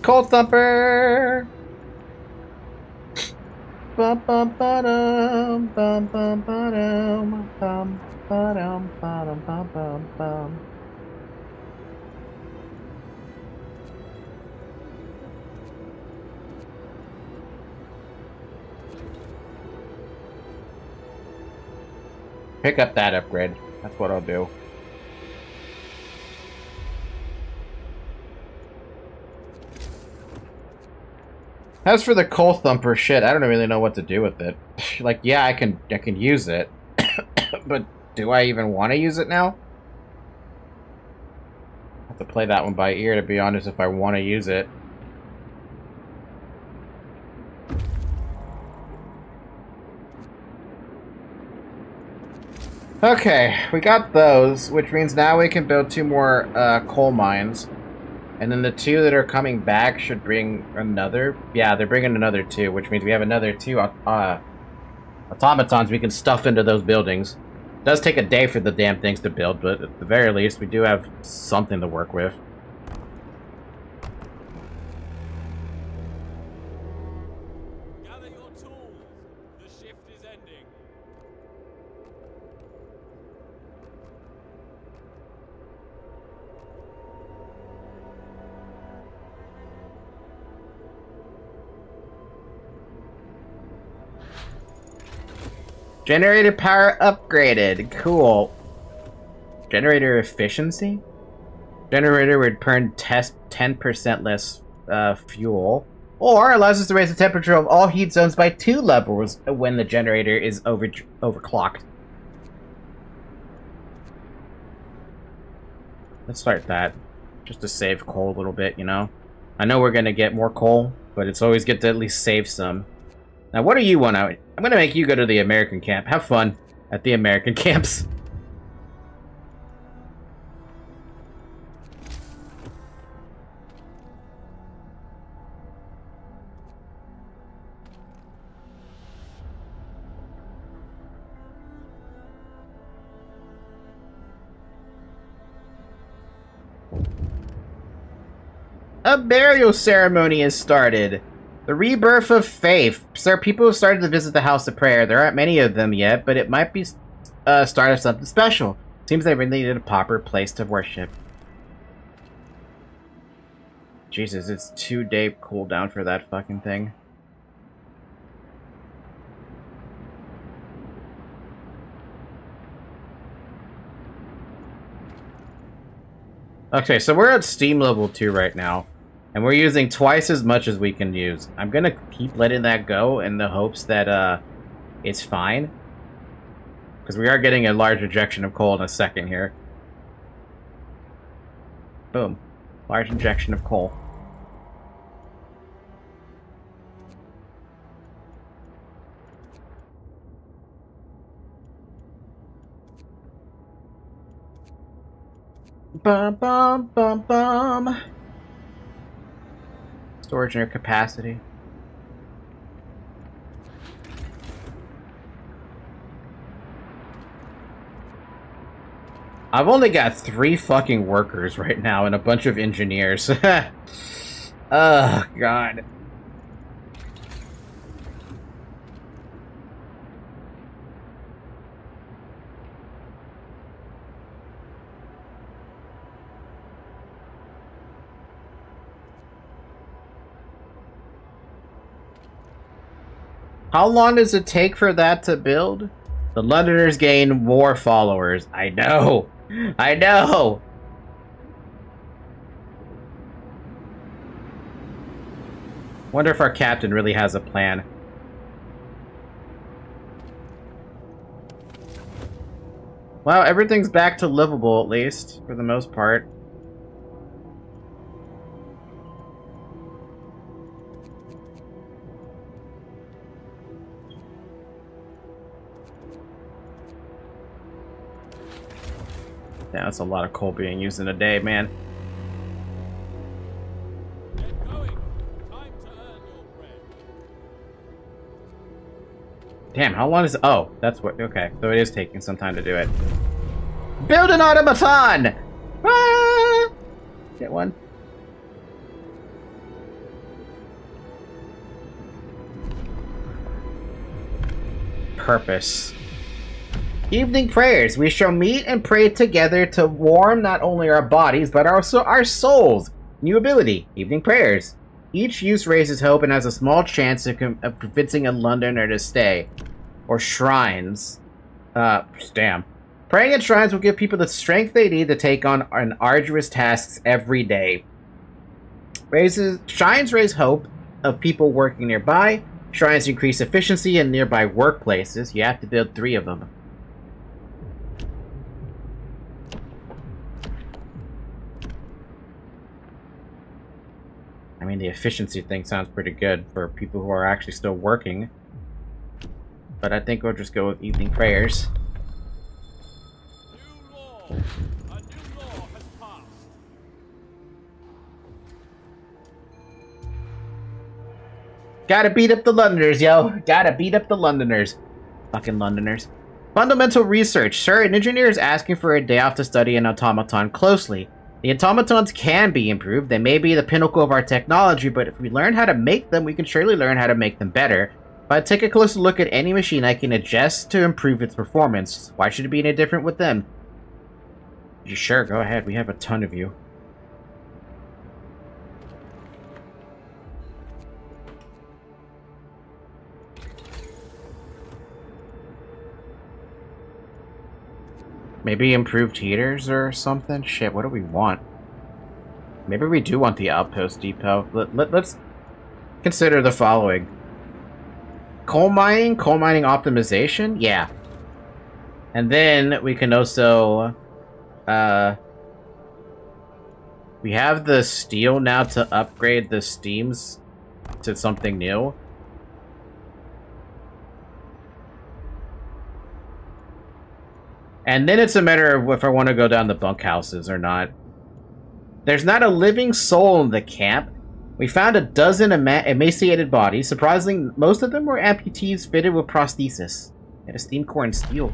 Cold Thumper! Bum bum ba-dum, bum bum ba-dum, bum ba-dum, ba-dum, bum bum bum. Pick up that upgrade. That's what I'll do. As for the coal thumper shit, I don't really know what to do with it. Like, yeah, I can use it. But do I even want to use it now? I have to play that one by ear, to be honest, if I want to use it. Okay, we got those, which means now we can build 2 more coal mines. And then the 2 that are coming back should bring another... Yeah, they're bringing another 2, which means we have another 2 automatons we can stuff into those buildings. It does take a day for the damn things to build, but at the very least, we do have something to work with.
Gather your tools. The shift is ending.
Generator power upgraded. Cool. Generator efficiency? Generator would burn 10% less fuel. Or allows us to raise the temperature of all heat zones by 2 levels when the generator is overclocked. Let's start that. Just to save coal a little bit, you know? I know we're gonna get more coal, but it's always good to at least save some. Now, what do you want out? I'm gonna make you go to the American camp. Have fun at the American camps. A burial ceremony has started. The rebirth of faith. Sir, people have started to visit the House of Prayer. There aren't many of them yet, but it might be start of something special. Seems they really need a proper place to worship. Jesus, it's 2-day cooldown for that fucking thing. Okay, so we're at Steam level 2 right now. And we're using twice as much as we can use. I'm gonna keep letting that go in the hopes that it's fine. Because we are getting a large injection of coal in a second here. Boom. Large injection of coal. Bum bum bum bum. Storage near capacity. I've only got 3 fucking workers right now and a bunch of engineers. Oh, God. How long does it take for that to build? The Londoners gain more followers. I know. I know. Wonder if our captain really has a plan. Well, everything's back to livable, at least, for the most part. Yeah, that's a lot of coal being used in a day, man.
Get going. Time to earn your bread.
Damn, how long is it? Oh, that's what. Okay, so it is taking some time to do it. Build an automaton! Ah! Get one. purpose. Evening prayers. We shall meet and pray together to warm not only our bodies, but also our souls. New ability. Evening prayers. Each use raises hope and has a small chance of convincing a Londoner to stay. Or shrines. Damn. Praying at shrines will give people the strength they need to take on arduous tasks every day. Shrines raise hope of people working nearby. Shrines increase efficiency in nearby workplaces. You have to build 3 of them. I mean, the efficiency thing sounds pretty good for people who are actually still working. But I think we'll just go with evening prayers.
New law. A new law has passed.
Gotta beat up the Londoners, yo. Gotta beat up the Londoners. Fucking Londoners. Fundamental research. Sir, an engineer is asking for a day off to study an automaton closely. The automatons can be improved. They may be the pinnacle of our technology, but if we learn how to make them, we can surely learn how to make them better. If I take a closer look at any machine, I can adjust to improve its performance. Why should it be any different with them? You sure? Go ahead. We have a ton of you. Maybe improved heaters or something? Shit, what do we want? Maybe we do want the outpost depot. Let's consider the following. Coal mining optimization? Yeah. And then we can also... we have the steel now to upgrade the steams to something new. And then it's a matter of if I want to go down the bunkhouses or not. There's not a living soul in the camp. We found a dozen emaciated bodies. Surprisingly, most of them were amputees fitted with prosthesis. And a steam core and steel.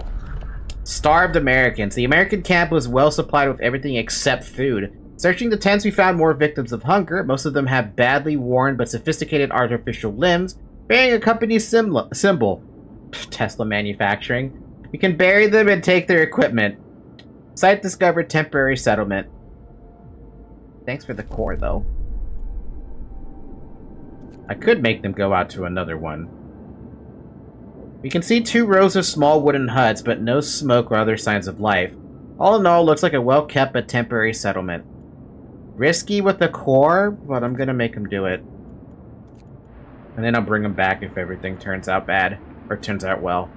Starved Americans. The American camp was well supplied with everything except food. Searching the tents, we found more victims of hunger. Most of them have badly worn but sophisticated artificial limbs, bearing a company symbol. Tesla manufacturing. We can bury them and take their equipment. Site discovered temporary settlement. Thanks for the core, though. I could make them go out to another one. We can see 2 rows of small wooden huts, but no smoke or other signs of life. All in all, looks like a well-kept but temporary settlement. Risky with the core, but I'm gonna make them do it. And then I'll bring them back if everything turns out bad, or turns out well.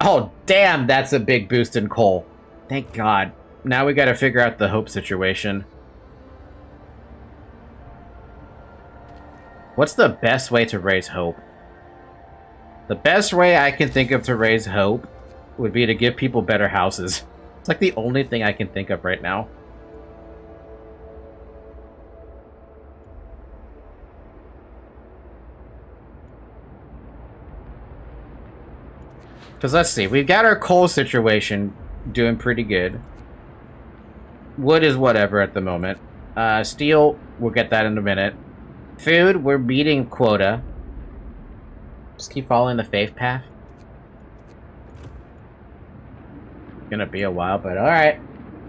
Oh, damn, that's a big boost in coal. Thank God. Now we gotta figure out the hope situation. What's the best way to raise hope? The best way I can think of to raise hope would be to give people better houses. It's like the only thing I can think of right now. Because let's see, we've got our coal situation doing pretty good. Wood is whatever at the moment. Steel, we'll get that in a minute. Food, we're beating quota. Just keep following the faith path. Gonna be a while, but alright.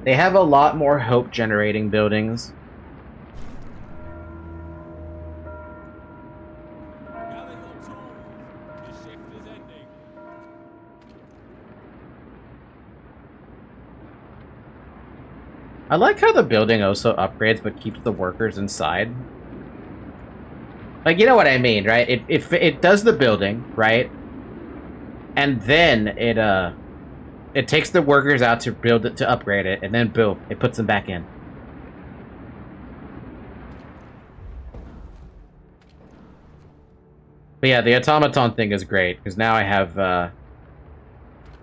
They have a lot more hope-generating buildings.
Gather your tools. The shift is ending.
I like how the building also upgrades but keeps the workers inside. Like, you know what I mean, right? It does the building, right? And then it takes the workers out to build it, to upgrade it, and then boom, it puts them back in. But yeah, the automaton thing is great, because now I have, if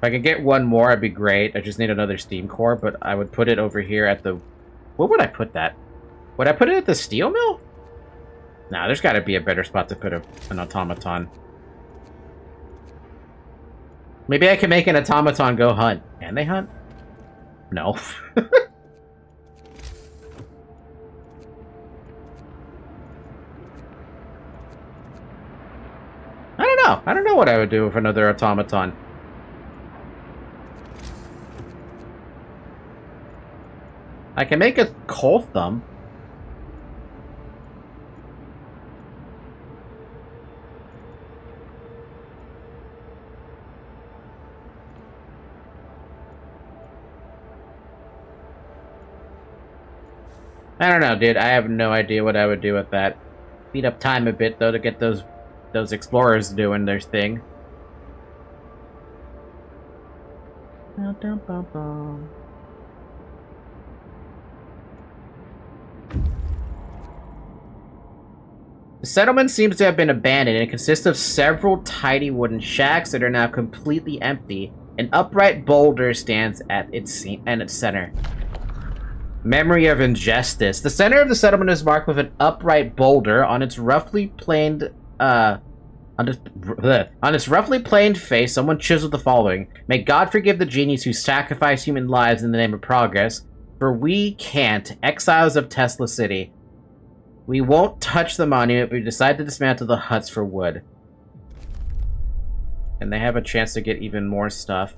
I could get one more, it'd be great. I just need another steam core, but I would put it over here at the... Where would I put that? Would I put it at the steel mill? Nah, there's got to be a better spot to put an automaton. Maybe I can make an automaton go hunt. Can they hunt? No. I don't know. I don't know what I would do with another automaton. I can make a coal thumb. I don't know, dude. I have no idea what I would do with that. Speed up time a bit, though, to get those explorers doing their thing. The settlement seems to have been abandoned and it consists of several tiny wooden shacks that are now completely empty. An upright boulder stands at its center. Memory of injustice. The center of the settlement is marked with an upright boulder on its roughly planed on its roughly planed face. Someone chiseled the following: "May God forgive the genies who sacrifice human lives in the name of progress, for we can't, exiles of Tesla City. We won't touch the monument, but we decide to dismantle the huts for wood." And they have a chance to get even more stuff.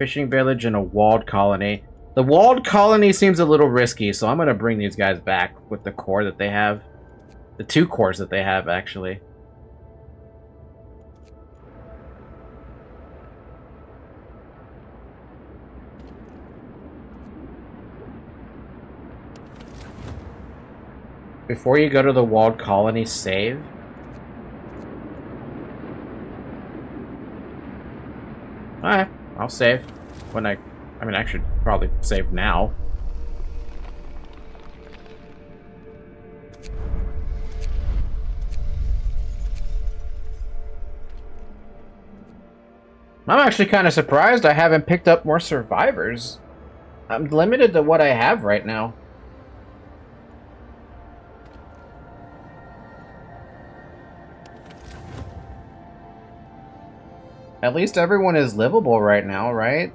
Fishing village and a walled colony. The walled colony seems a little risky, so I'm going to bring these guys back with the core that they have. The 2 cores that they have, actually. Before you go to the walled colony, save. Alright, I'll save. When I mean, I should probably save now. I'm actually kind of surprised I haven't picked up more survivors. I'm limited to what I have right now. At least everyone is livable right now, right?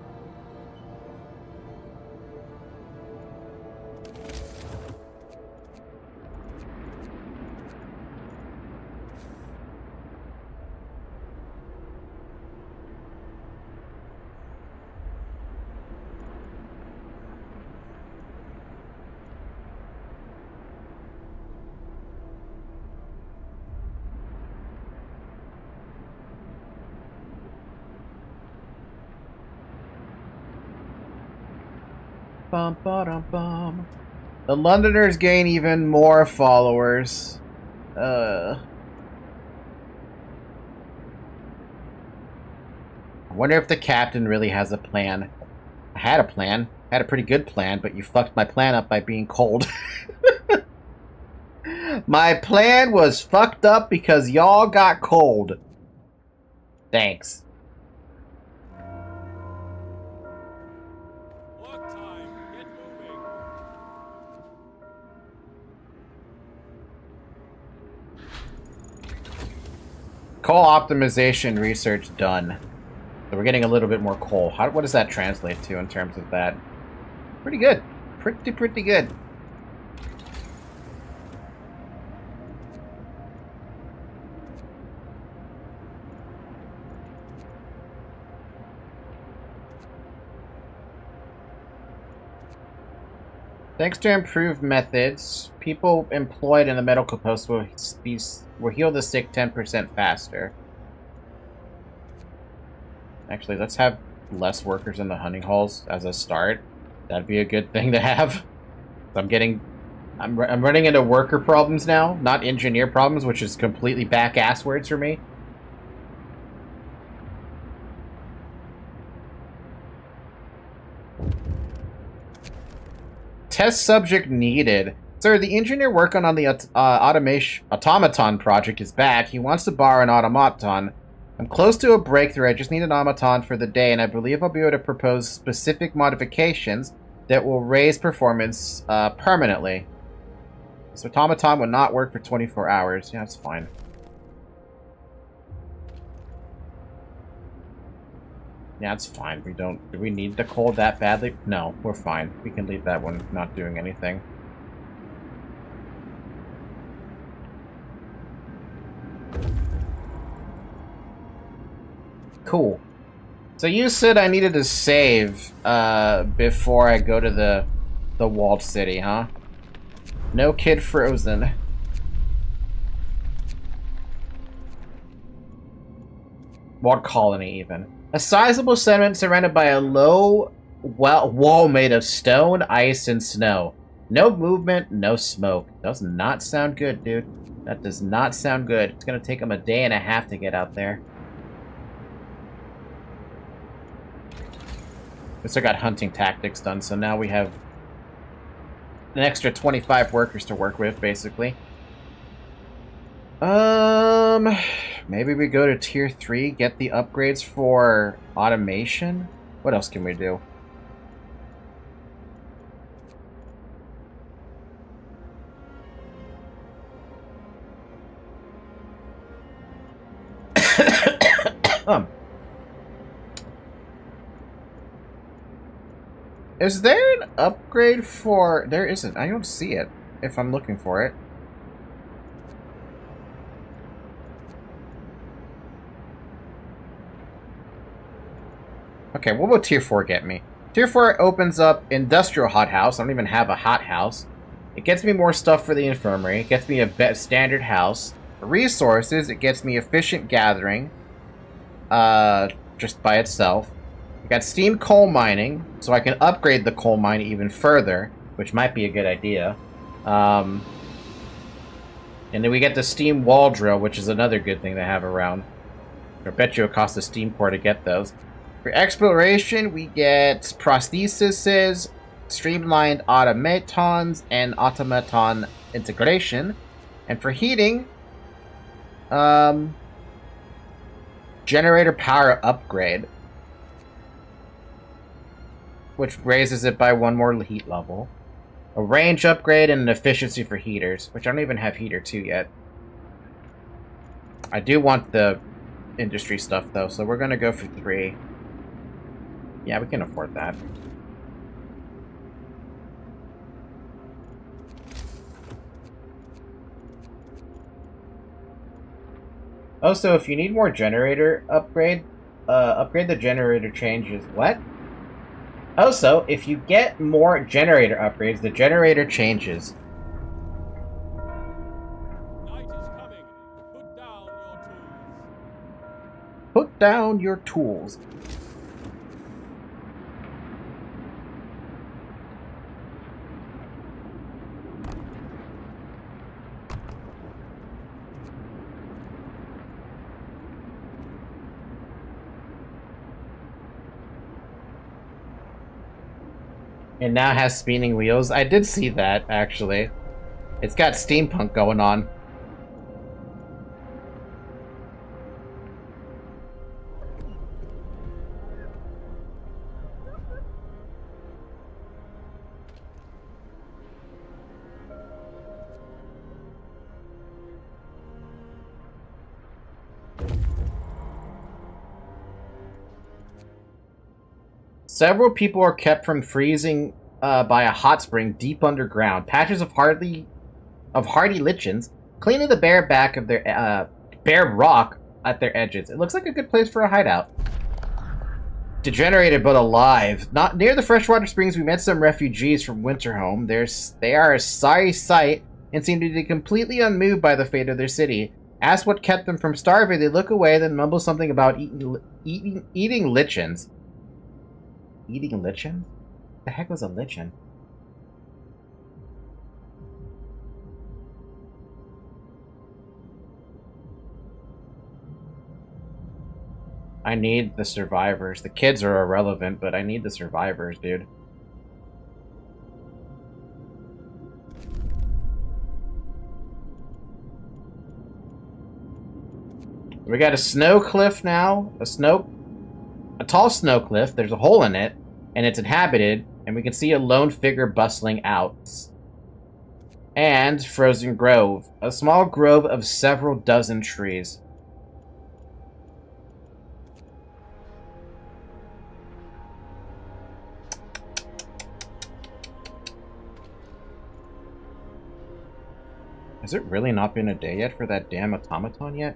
Bum, ba-dum, bum. The Londoners gain even more followers. I wonder if the captain really has a plan. I had a plan. I had a pretty good plan, but you fucked my plan up by being cold. My plan was fucked up because y'all got cold. Thanks. Coal optimization research done. So we're getting a little bit more coal. What does that translate to in terms of that? Pretty good. Pretty good. Thanks to improved methods, people employed in the medical post will heal the sick 10% faster. Actually, let's have less workers in the hunting halls as a start. That'd be a good thing to have. I'm running into worker problems now, not engineer problems, which is completely back-ass words for me. Test subject needed. Sir, the engineer working on the automaton project is back. He wants to borrow an automaton. I'm close to a breakthrough. I just need an automaton for the day, and I believe I'll be able to propose specific modifications that will raise performance permanently. This automaton will not work for 24 hours. Yeah, that's fine. Yeah, it's fine. We don't... Do we need the coal that badly? No, we're fine. We can leave that one not doing anything. Cool. So you said I needed to save before I go to the walled city, huh? No kid frozen. Walled colony, even. A sizable settlement surrounded by a low wall made of stone, ice, and snow. No movement, no smoke. Does not sound good, dude. That does not sound good. It's gonna take them a day and a half to get out there. We still got hunting tactics done, so now we have an extra 25 workers to work with, basically. Maybe we go to tier 3, get the upgrades for automation? What else can we do? Is there an upgrade for... There isn't. I don't see it, if I'm looking for it. Okay, what will Tier 4 get me? Tier 4 opens up Industrial Hothouse. I don't even have a hothouse. It gets me more stuff for the infirmary. It gets me a standard house. For resources, it gets me Efficient Gathering. Just by itself. We got Steam Coal Mining, so I can upgrade the coal mine even further, which might be a good idea. And then we get the Steam Wall Drill, which is another good thing to have around. I bet you it costs a Steam Core to get those. For exploration, we get prostheses, streamlined automatons, and automaton integration. And for heating, generator power upgrade, which raises it by 1 more heat level. A range upgrade and an efficiency for heaters, which I don't even have heater 2 yet. I do want the industry stuff, though, so we're going to go for 3. Yeah, we can afford that. Also, if you need more generator upgrade the generator changes. What? Also, if you get more generator upgrades, the generator changes.
Night is coming. Put down your tools.
Put down your tools. It now has spinning wheels. I did see that, actually. It's got steampunk going on. Several people are kept from freezing by a hot spring deep underground. Patches of hardy lichens cleaning the bare back of their bare rock at their edges. It looks like a good place for a hideout. Degenerated but alive. Not near the freshwater springs, we met some refugees from Winterhome. They are a sorry sight and seem to be completely unmoved by the fate of their city. Asked what kept them from starving, they look away, then mumble something about eating lichens. Eating lichen? What the heck was a lichen? I need the survivors. The kids are irrelevant, but I need the survivors, dude. We got a snow cliff now. A tall snow cliff. There's a hole in it, and it's inhabited, and we can see a lone figure bustling out. And Frozen Grove. A small grove of several dozen trees. Has it really not been a day yet for that damn automaton yet?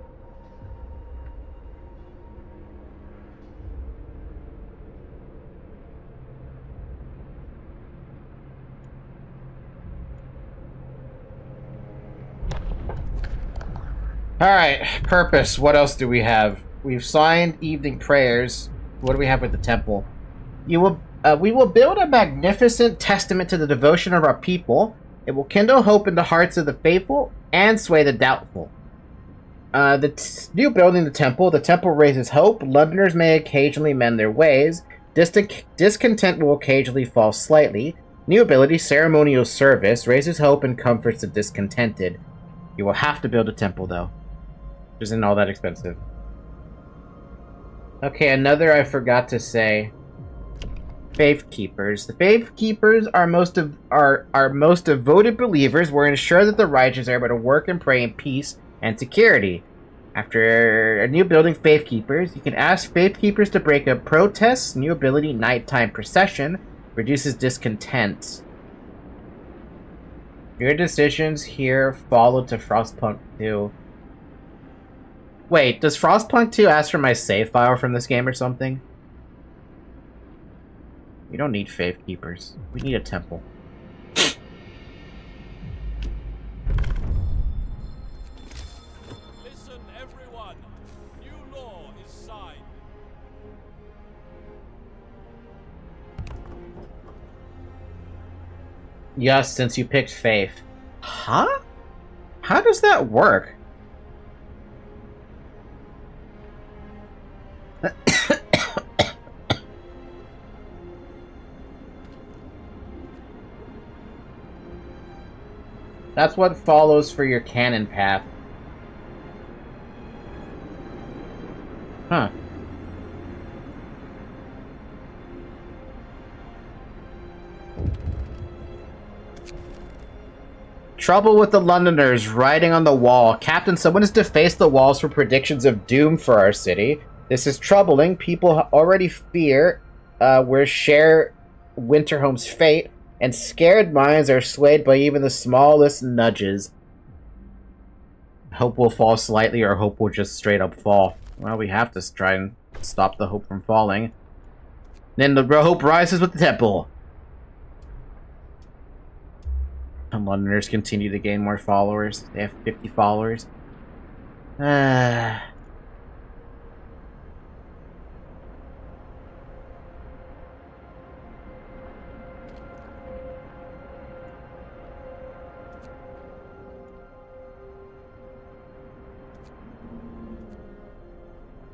Alright, purpose. What else do we have? We've signed evening prayers. What do we have with the temple? We will build a magnificent testament to the devotion of our people. It will kindle hope in the hearts of the faithful and sway the doubtful. New building the temple raises hope. Londoners may occasionally mend their ways. Discontent will occasionally fall slightly. New ability, ceremonial service, raises hope and comforts the discontented. You will have to build a temple, though. Which isn't all that expensive. Okay, another I forgot to say. Faith Keepers. The Faith Keepers are our most devoted believers. We're ensure that the righteous are able to work and pray in peace and security. After a new building, Faith Keepers, you can ask Faith Keepers to break up protests. New ability, Nighttime Procession, reduces discontent. Your decisions here follow to Frostpunk 2. Wait, does Frostpunk 2 ask for my save file from this game or something? We don't need Faith Keepers. We need a temple.
Listen, everyone. New law is signed.
Yes, since you picked Faith. Huh? How does that work? That's what follows for your canon path. Huh. Trouble with the Londoners, writing on the wall. Captain, someone has defaced the walls for predictions of doom for our city. This is troubling. People already fear we're share Winterhome's fate, and scared minds are swayed by even the smallest nudges. Hope will fall slightly, or hope will just straight up fall. Well, we have to try and stop the hope from falling. Then the hope rises with the temple. And Londoners continue to gain more followers. They have 50 followers.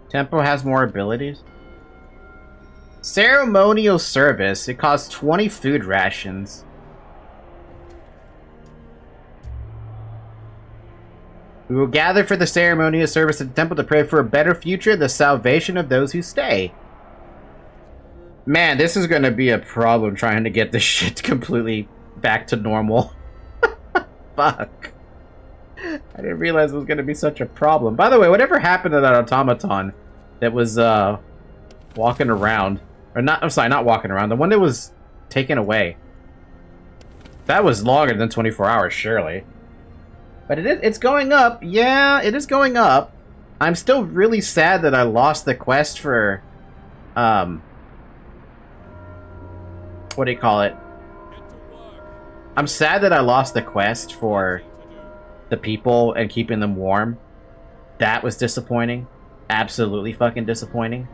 Tempo has more abilities. Ceremonial service. It costs 20 food rations. We will gather for the ceremonial service at the temple to pray for a better future, the salvation of those who stay. Man, this is going to be a problem trying to get this shit completely back to normal. Fuck. I didn't realize it was going to be such a problem. By the way, whatever happened to that automaton that was walking around? Or not, I'm sorry, not walking around. The one that was taken away. That was longer than 24 hours, surely. But it's going up. Yeah, it is going up. I'm still really sad that I lost the quest for... what do you call it? I'm sad that I lost the quest for the people and keeping them warm. That was disappointing. Absolutely fucking disappointing.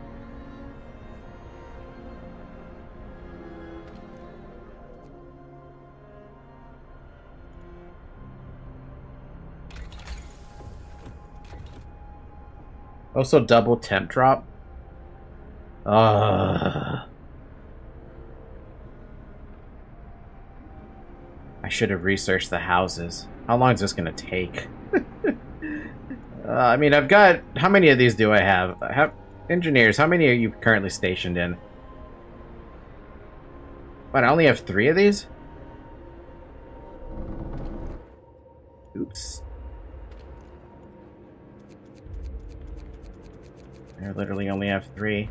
Also double temp drop. I should have researched the houses. How long is this gonna take? I mean, I've got... How many of these do I have? Engineers, how many are you currently stationed in? What, I only have 3 of these? Oops. I literally only have 3.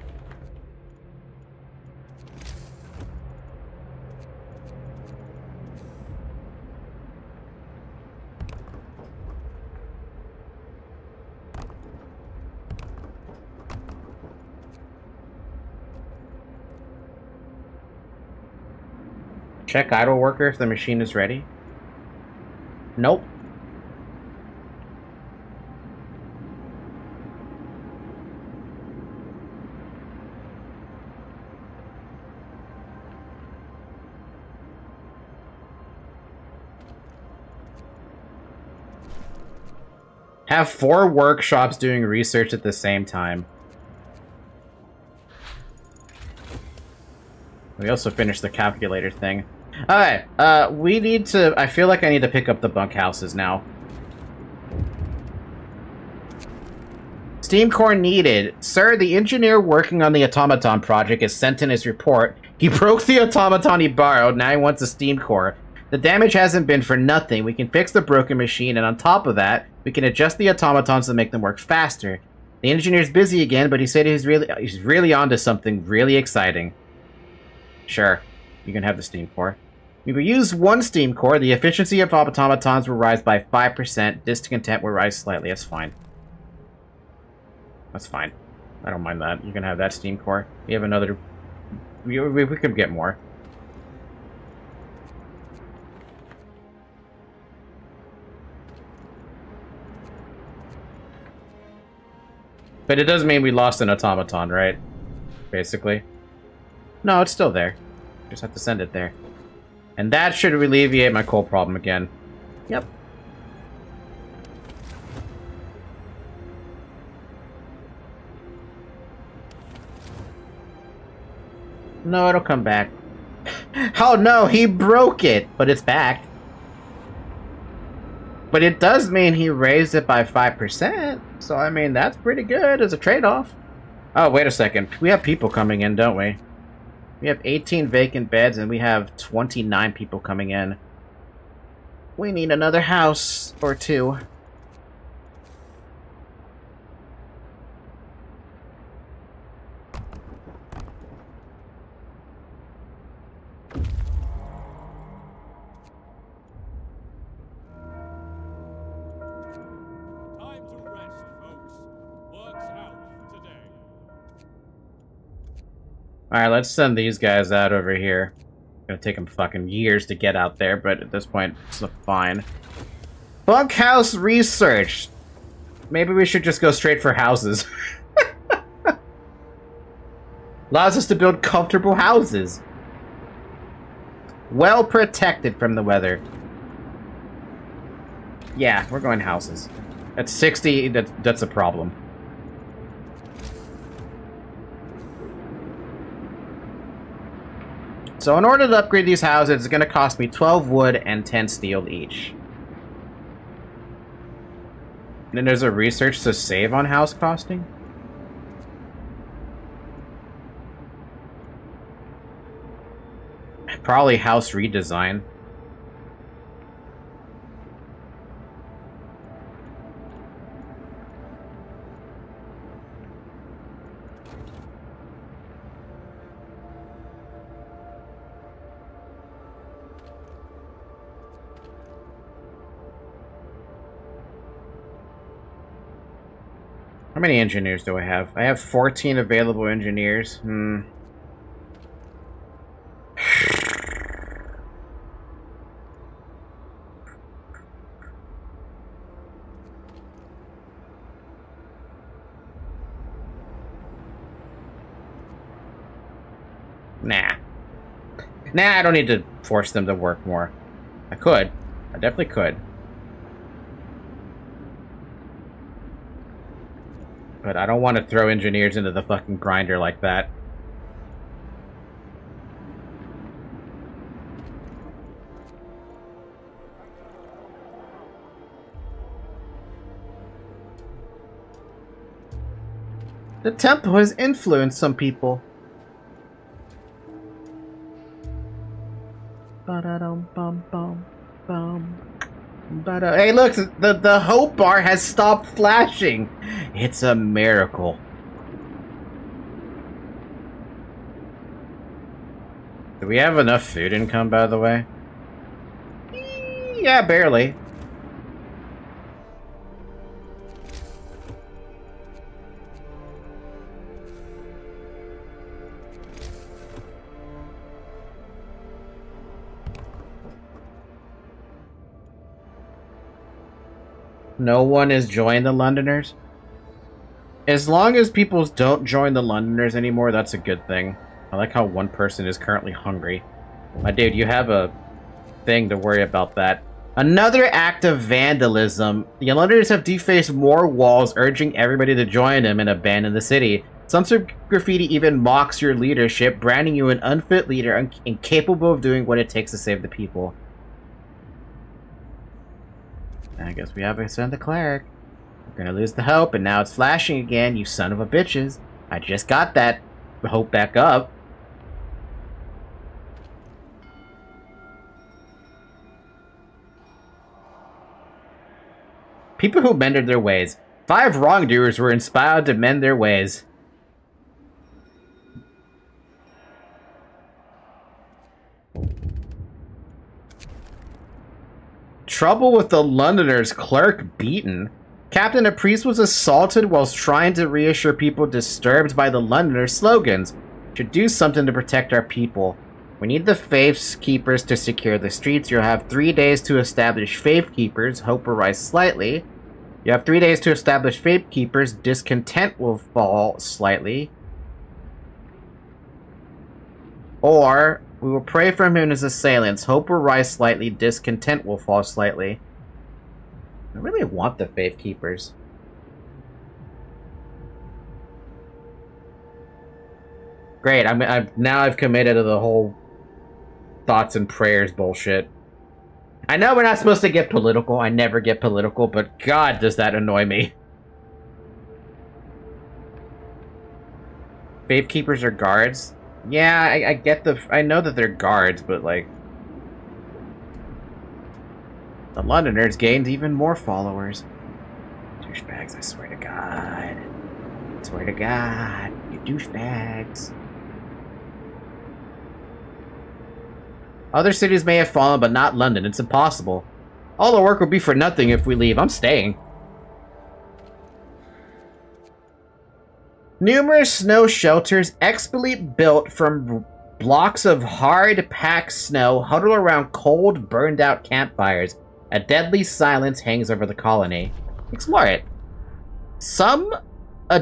Check idle worker if the machine is ready. Nope. Have 4 workshops doing research at the same time. We also finished the calculator thing. Alright, we need to... I feel like I need to pick up the bunkhouses now. Steam core needed. Sir, the engineer working on the automaton project is sent in his report. He broke the automaton he borrowed, now he wants a steam core. The damage hasn't been for nothing. We can fix the broken machine, and on top of that, we can adjust the automatons to make them work faster. The engineer's busy again, but he said he's really onto something really exciting. Sure, you can have the steam core. If we use 1 steam core, the efficiency of automatons will rise by 5%. Discontent will rise slightly. That's fine. That's fine. I don't mind that. You can have that steam core. We have another... We could get more. But it does mean we lost an automaton, right? Basically. No, it's still there. Just have to send it there. And that should alleviate my coal problem again. Yep. No, it'll come back. Oh no, he broke it! But it's back. But it does mean he raised it by 5%. So, I mean, that's pretty good as a trade-off. Oh, wait a second. We have people coming in, don't we? We have 18 vacant beds, and we have 29 people coming in. We need another house or 2.
Time to rest, folks. Work's out for today.
Alright, let's send these guys out over here. Gonna take them fucking years to get out there, but at this point, it's fine. Bunkhouse research! Maybe we should just go straight for houses. Allows us to build comfortable houses. Well protected from the weather. Yeah, we're going houses. At 60, that's a problem. So in order to upgrade these houses, it's going to cost me 12 wood and 10 steel each. And then there's a research to save on house costing. Probably house redesign. How many engineers do I have? I have 14 available engineers. Nah. Nah, I don't need to force them to work more. I could. I definitely could. But I don't want to throw engineers into the fucking grinder like that. The temple has influenced some people. Hey, look, the hope bar has stopped flashing. It's a miracle. Do we have enough food income, by the way? Yeah, barely. No one is joining the Londoners? As long as people don't join the Londoners anymore, that's a good thing. I like how one person is currently hungry. My dude, you have a thing to worry about that. Another act of vandalism. The Londoners have defaced more walls, urging everybody to join them and abandon the city. Some graffiti even mocks your leadership, branding you an unfit leader, incapable of doing what it takes to save the people. I guess we have to send the cleric. We're gonna lose the hope, and now it's flashing again, you son of a bitches. I just got that hope back up. People who mended their ways. 5 wrongdoers were inspired to mend their ways. Trouble with the Londoners, clerk beaten. Captain and priest was assaulted whilst trying to reassure people disturbed by the Londoners' slogans. Should do something to protect our people. We need the faith keepers to secure the streets. You'll have 3 days to establish faith keepers. Hope will rise slightly. You have 3 days to establish faith keepers. Discontent will fall slightly. Or we will pray for him and his assailants. Hope will rise slightly. Discontent will fall slightly. I really want the faith keepers. Great. I've committed to the whole thoughts and prayers bullshit. I know we're not supposed to get political. I never get political, but God, does that annoy me. Faith keepers are guards. Yeah, I get I know that they're guards, but like, the Londoners gained even more followers. Douchebags, I swear to God. I swear to God, you douchebags. Other cities may have fallen, but not London. It's impossible. All the work will be for nothing if we leave. I'm staying. Numerous snow shelters, expertly built from blocks of hard, packed snow, huddle around cold, burned-out campfires. A deadly silence hangs over the colony. Explore it.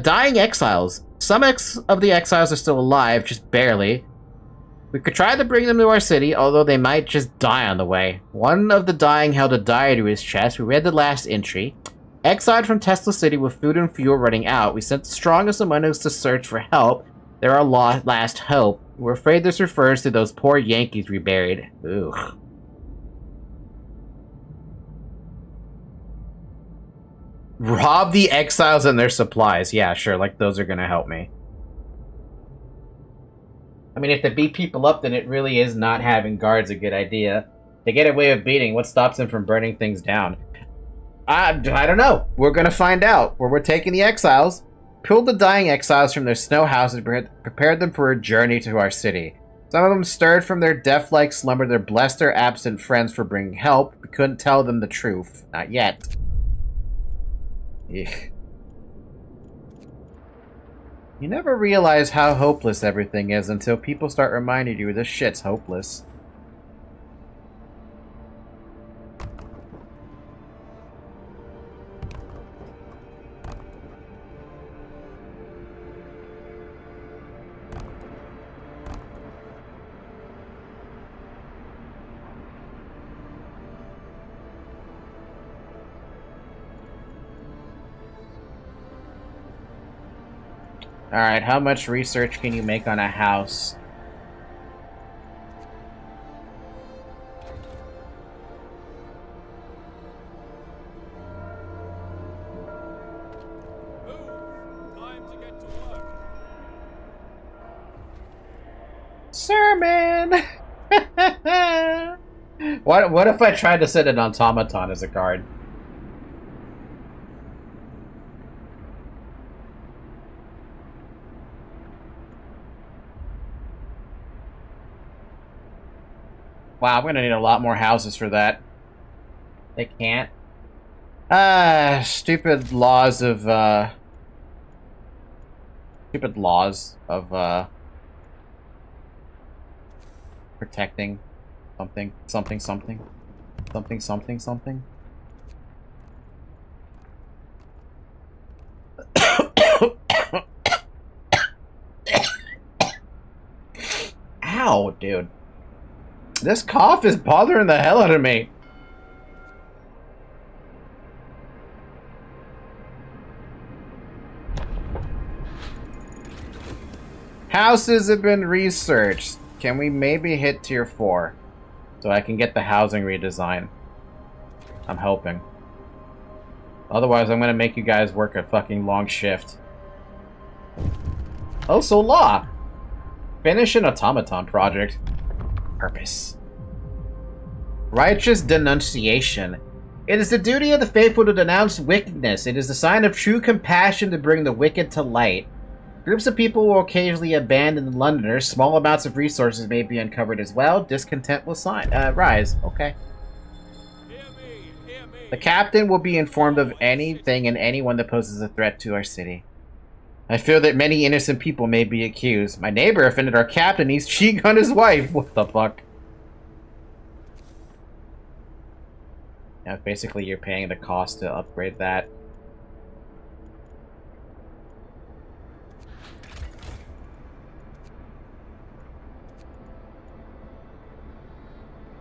Dying exiles. Some of the exiles are still alive, just barely. We could try to bring them to our city, although they might just die on the way. One of the dying held a diary to his chest. We read the last entry. Exiled from Tesla City with food and fuel running out, we sent the strongest among us to search for help. They're our last hope. We're afraid this refers to those poor Yankees we buried. Ugh. Rob the exiles and their supplies. Yeah, sure, like those are gonna help me. I mean, if they beat people up, then it really is not having guards a good idea. They get away with beating. What stops them from burning things down? I don't know. We're going to find out. Where we're taking the exiles, pulled the dying exiles from their snow houses, prepared them for a journey to our city. Some of them stirred from their death-like slumber. They blessed their absent friends for bringing help. We couldn't tell them the truth. Not yet. Ugh. You never realize how hopeless everything is until people start reminding you this shit's hopeless. Alright, how much research can you make on a house?
Move! Time to get to work.
Sermon! What if I tried to set an automaton as a guard? Wow, I'm gonna need a lot more houses for that. They can't. Stupid laws of, protecting something. Ow, dude. This cough is bothering the hell out of me. Houses have been researched. Can we maybe hit tier 4? So I can get the housing redesign. I'm hoping. Otherwise, I'm gonna make you guys work a fucking long shift. Oh, so law! Finish an automaton project. Purpose. Righteous denunciation. It is the duty of the faithful to denounce wickedness. It is the sign of true compassion to bring the wicked to light. Groups of people will occasionally abandon the Londoners. Small amounts of resources may be uncovered as well. Discontent will rise. Okay.
Hear me.
The captain will be informed of anything and anyone that poses a threat to our city. I fear that many innocent people may be accused. My neighbor offended our captain. He's cheating on his wife. What the fuck? Yeah, basically you're paying the cost to upgrade that.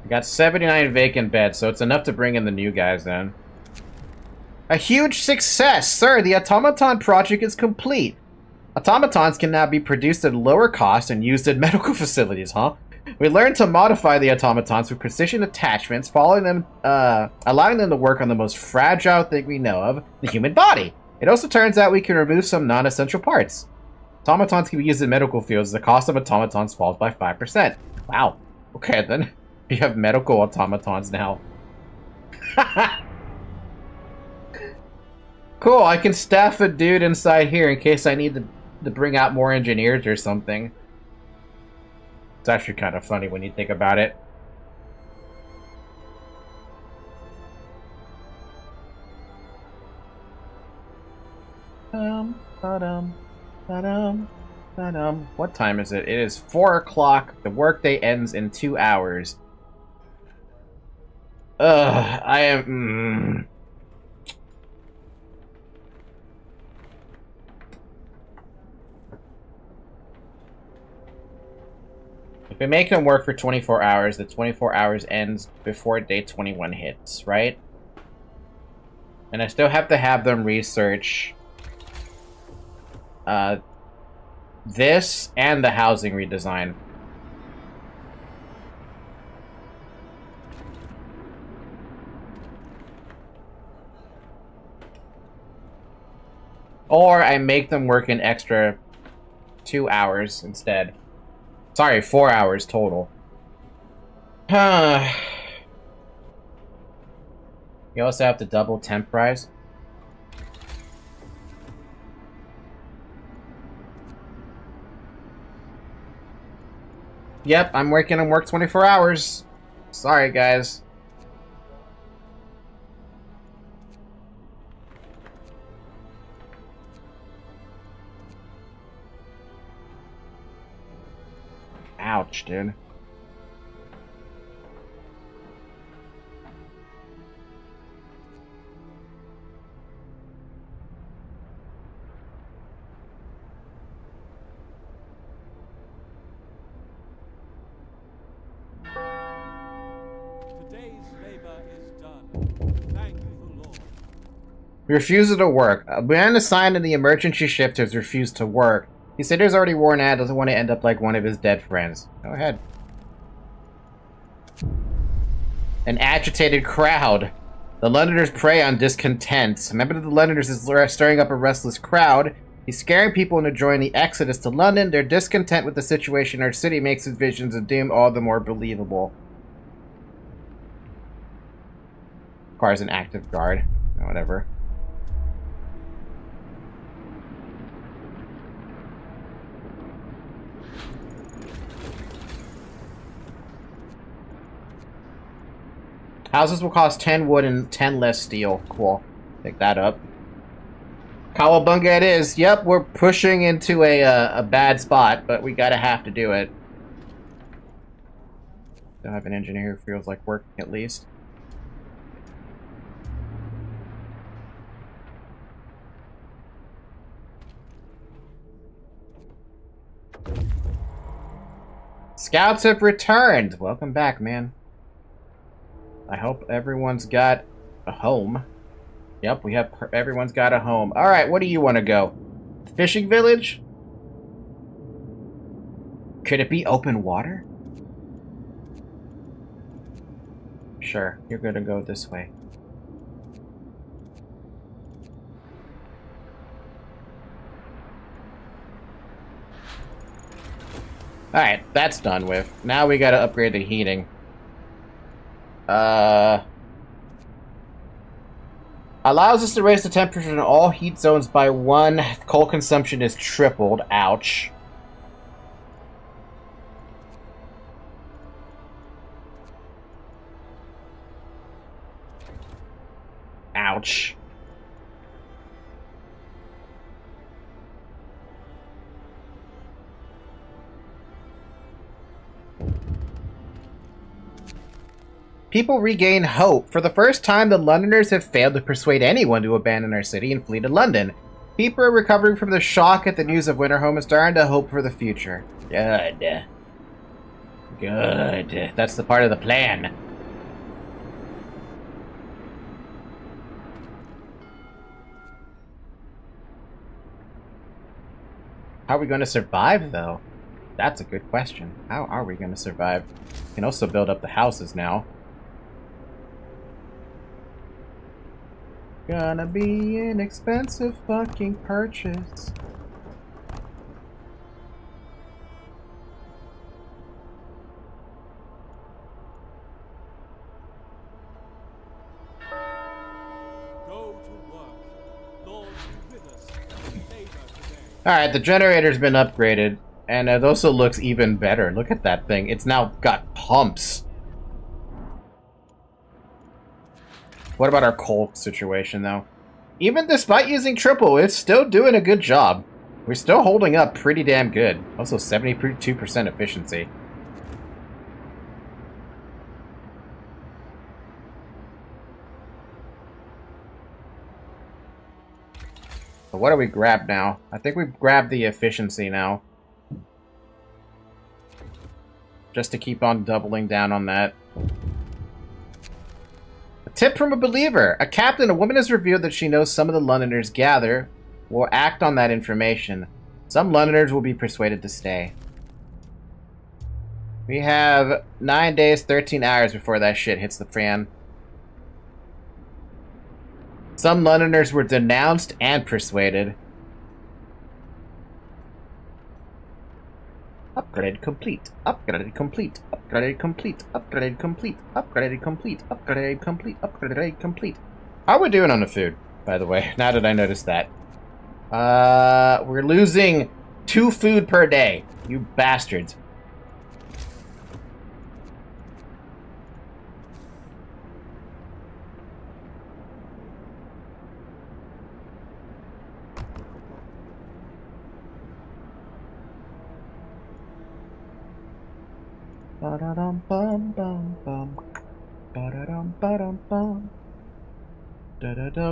We got 79 vacant beds, so it's enough to bring in the new guys then. A huge success! Sir, the automaton project is complete. Automatons can now be produced at lower cost and used in medical facilities, huh? We learned to modify the automatons with precision attachments, allowing them to work on the most fragile thing we know of, the human body. It also turns out we can remove some non-essential parts. Automatons can be used in medical fields. The cost of automatons falls by 5%. Wow. Okay, then. We have medical automatons now. Cool, I can staff a dude inside here in case I need to bring out more engineers or something. It's actually kind of funny when you think about it. What time is it? It is 4 o'clock. The workday ends in 2 hours. I am... If we make them work for 24 hours, the 24 hours ends before day 21 hits, right? And I still have to have them research this and the housing redesign. Or I make them work an extra 2 hours instead. Sorry, 4 hours total. You also have to double temporize. Yep, I'm working on work 24 hours. Sorry, guys. Ouch, dude.
Today's labor is done. Thank the Lord.
Refusal to work. A man assigned in the emergency shift has refused to work. He said he's already worn out, doesn't want to end up like one of his dead friends. Go ahead. An agitated crowd. The Londoners prey on discontent. A member of the Londoners is stirring up a restless crowd. He's scaring people into joining the exodus to London. Their discontent with the situation in our city makes his visions of doom all the more believable. Requires an active guard. Whatever. Houses will cost 10 wood and 10 less steel. Cool. Pick that up. Kawabunga it is. Yep, we're pushing into a bad spot, but we gotta have to do it. Don't have an engineer who feels like working at least. Scouts have returned! Welcome back, man. I hope everyone's got a home. Yep, everyone's got a home. Alright, what do you want to go? Fishing village? Could it be open water? Sure, you're gonna go this way. Alright, that's done with. Now we gotta upgrade the heating. Allows us to raise the temperature in all heat zones by 1. Coal consumption is tripled. Ouch. Ouch. People regain hope. For the first time, the Londoners have failed to persuade anyone to abandon our city and flee to London. People are recovering from the shock at the news of Winterhome and starting to hope for the future. Good. Good. That's the part of the plan. How are we going to survive, though? That's a good question. How are we going to survive? We can also build up the houses now. Gonna be an expensive fucking purchase.
Go to work. Lord, be with us. Labor today.
Alright, the generator's been upgraded, and it also looks even better. Look at that thing. It's now got pumps. What about our coal situation, though? Even despite using triple, it's still doing a good job. We're still holding up pretty damn good. Also, 72% efficiency. So what do we grab now? I think we've grabbed the efficiency now. Just to keep on doubling down on that. Tip from a believer. A captain, a woman has revealed that she knows some of the Londoners gather will act on that information. Some Londoners will be persuaded to stay. We have 9 days, 13 hours before that shit hits the fan. Some Londoners were denounced and persuaded. Upgrade complete. Upgrade complete. Upgrade complete. Upgrade complete. Upgrade complete. Upgrade complete. Upgrade complete. How are we doing on the food, by the way? Now that I noticed that. We're losing 2 food per day. You bastards.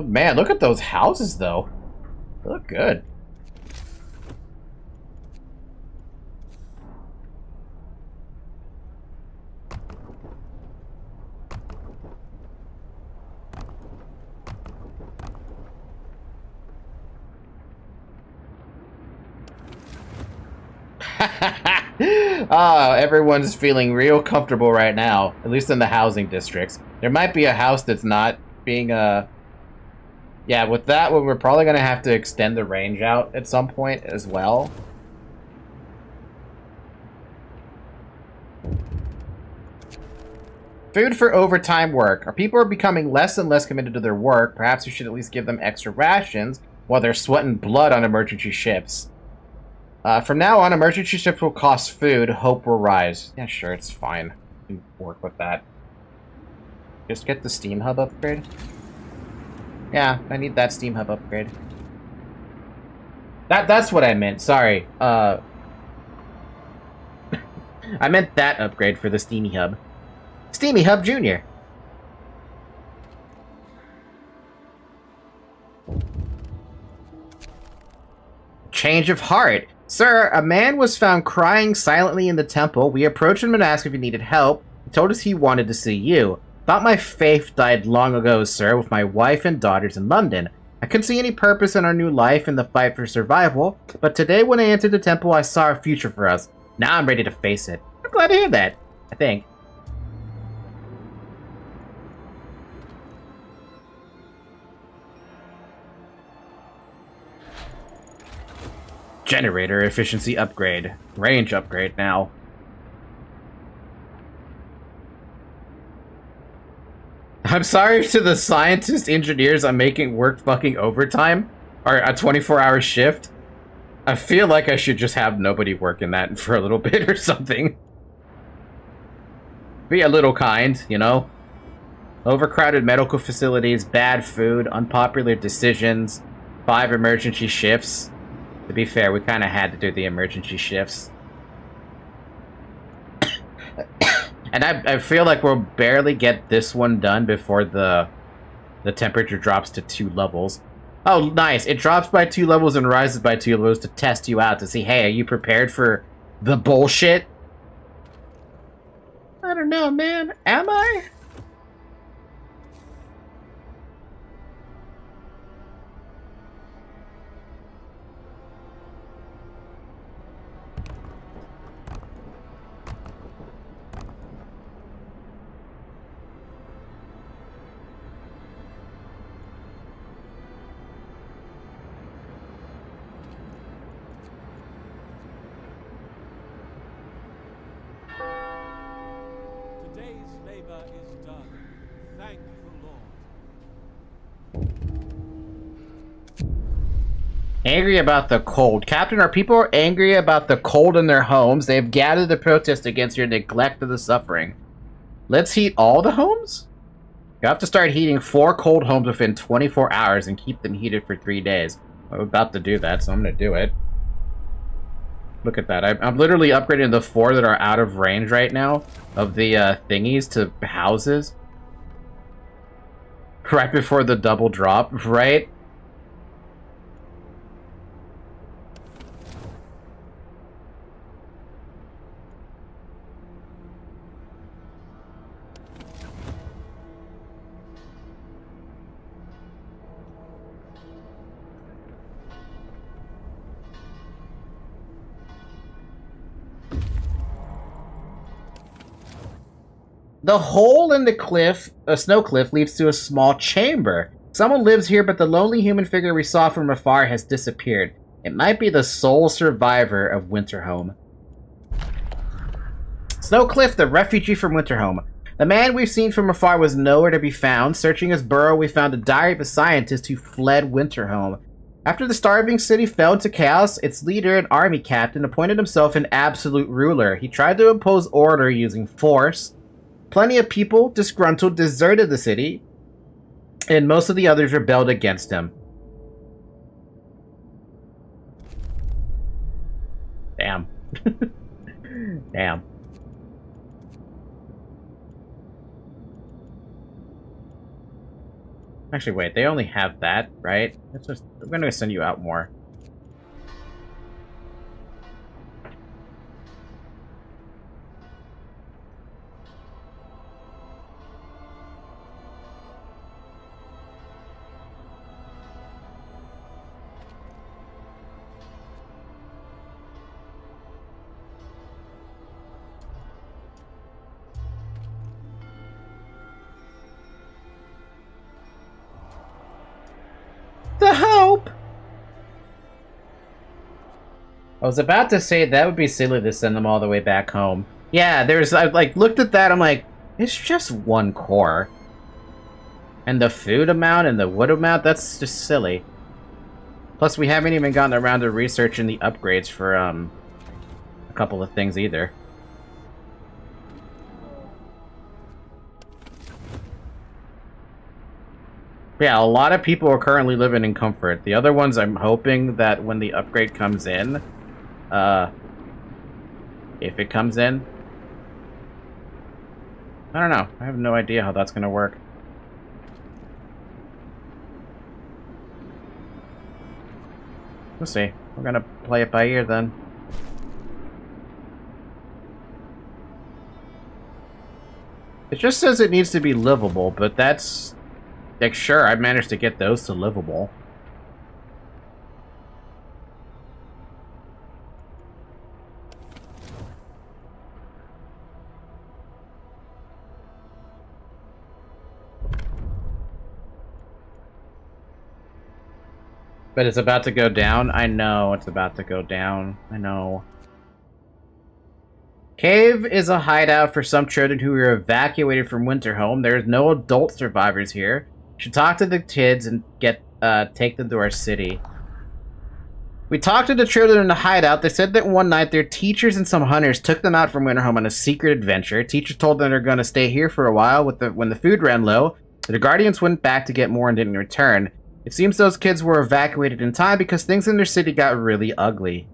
Man, look at those houses, though. They look good. Oh, everyone's feeling real comfortable right now, at least in the housing districts. There might be a house that's not being, yeah, with that one, we're probably going to have to extend the range out at some point as well. Food for overtime work. Our people are becoming less and less committed to their work. Perhaps we should at least give them extra rations while they're sweating blood on emergency ships. From now on, emergency ships will cost food. Hope will rise. Yeah, sure, it's fine. We can work with that. Just get the Steam Hub upgrade. Yeah, I need that Steam Hub upgrade. That's what I meant. Sorry. I meant that upgrade for the Steamy Hub. Steamy Hub Jr. Change of heart. Sir, a man was found crying silently in the temple. We approached him and asked if he needed help. He told us he wanted to see you. Thought my faith died long ago, sir, with my wife and daughters in London. I couldn't see any purpose in our new life in the fight for survival, but today when I entered the temple, I saw a future for us. Now I'm ready to face it. I'm glad to hear that, I think. Generator efficiency upgrade. Range upgrade now. I'm sorry to the scientist engineers I'm making work fucking overtime. Or a 24-hour shift. I feel like I should just have nobody working that for a little bit or something. Be a little kind, you know? Overcrowded medical facilities, bad food, unpopular decisions, 5 emergency shifts. To be fair, we kind of had to do the emergency shifts. And I feel like we'll barely get this one done before the temperature drops to 2 levels. Oh, nice. It drops by 2 levels and rises by 2 levels to test you out, to see, hey, are you prepared for the bullshit? I don't know, man. Am I?
Today's labor is done. Thank the Lord.
Angry about the cold. Captain, our people are angry about the cold in their homes. They have gathered to protest against your neglect of the suffering. Let's heat all the homes? You have to start heating 4 cold homes within 24 hours and keep them heated for 3 days. I'm about to do that, so I'm going to do it. Look at that. I'm literally upgrading the 4 that are out of range right now of the thingies to houses. Right before the double drop, right? The hole in the cliff, a snow cliff, leads to a small chamber. Someone lives here, but the lonely human figure we saw from afar has disappeared. It might be the sole survivor of Winterhome. Snow Cliff, the refugee from Winterhome. The man we've seen from afar was nowhere to be found. Searching his burrow, we found a diary of a scientist who fled Winterhome. After the starving city fell into chaos, its leader, an army captain, appointed himself an absolute ruler. He tried to impose order using force. Plenty of people, disgruntled, deserted the city, and most of the others rebelled against him. Damn. Damn. Actually, wait, they only have that, right? We're gonna send you out more. The hope! I was about to say that would be silly to send them all the way back home. Yeah, I like looked at that, I'm like, it's just 1 core. And the food amount and the wood amount, that's just silly. Plus, we haven't even gotten around to researching the upgrades for a couple of things either. Yeah, a lot of people are currently living in comfort. The other ones, I'm hoping that when the upgrade comes in, if it comes in, I don't know. I have no idea how that's going to work. We'll see. We're gonna play it by ear then. It just says it needs to be livable, but that's... Like, sure, I've managed to get those to livable. But it's about to go down? I know it's about to go down. I know. Cave is a hideout for some children who were evacuated from Winterhome. There's no adult survivors here. You should talk to the kids and take them to our city. We talked to the children in the hideout. They said that one night their teachers and some hunters took them out from Winterhome on a secret adventure. Teachers told them they're going to stay here for a while when the food ran low. The Guardians went back to get more and didn't return. It seems those kids were evacuated in time because things in their city got really ugly.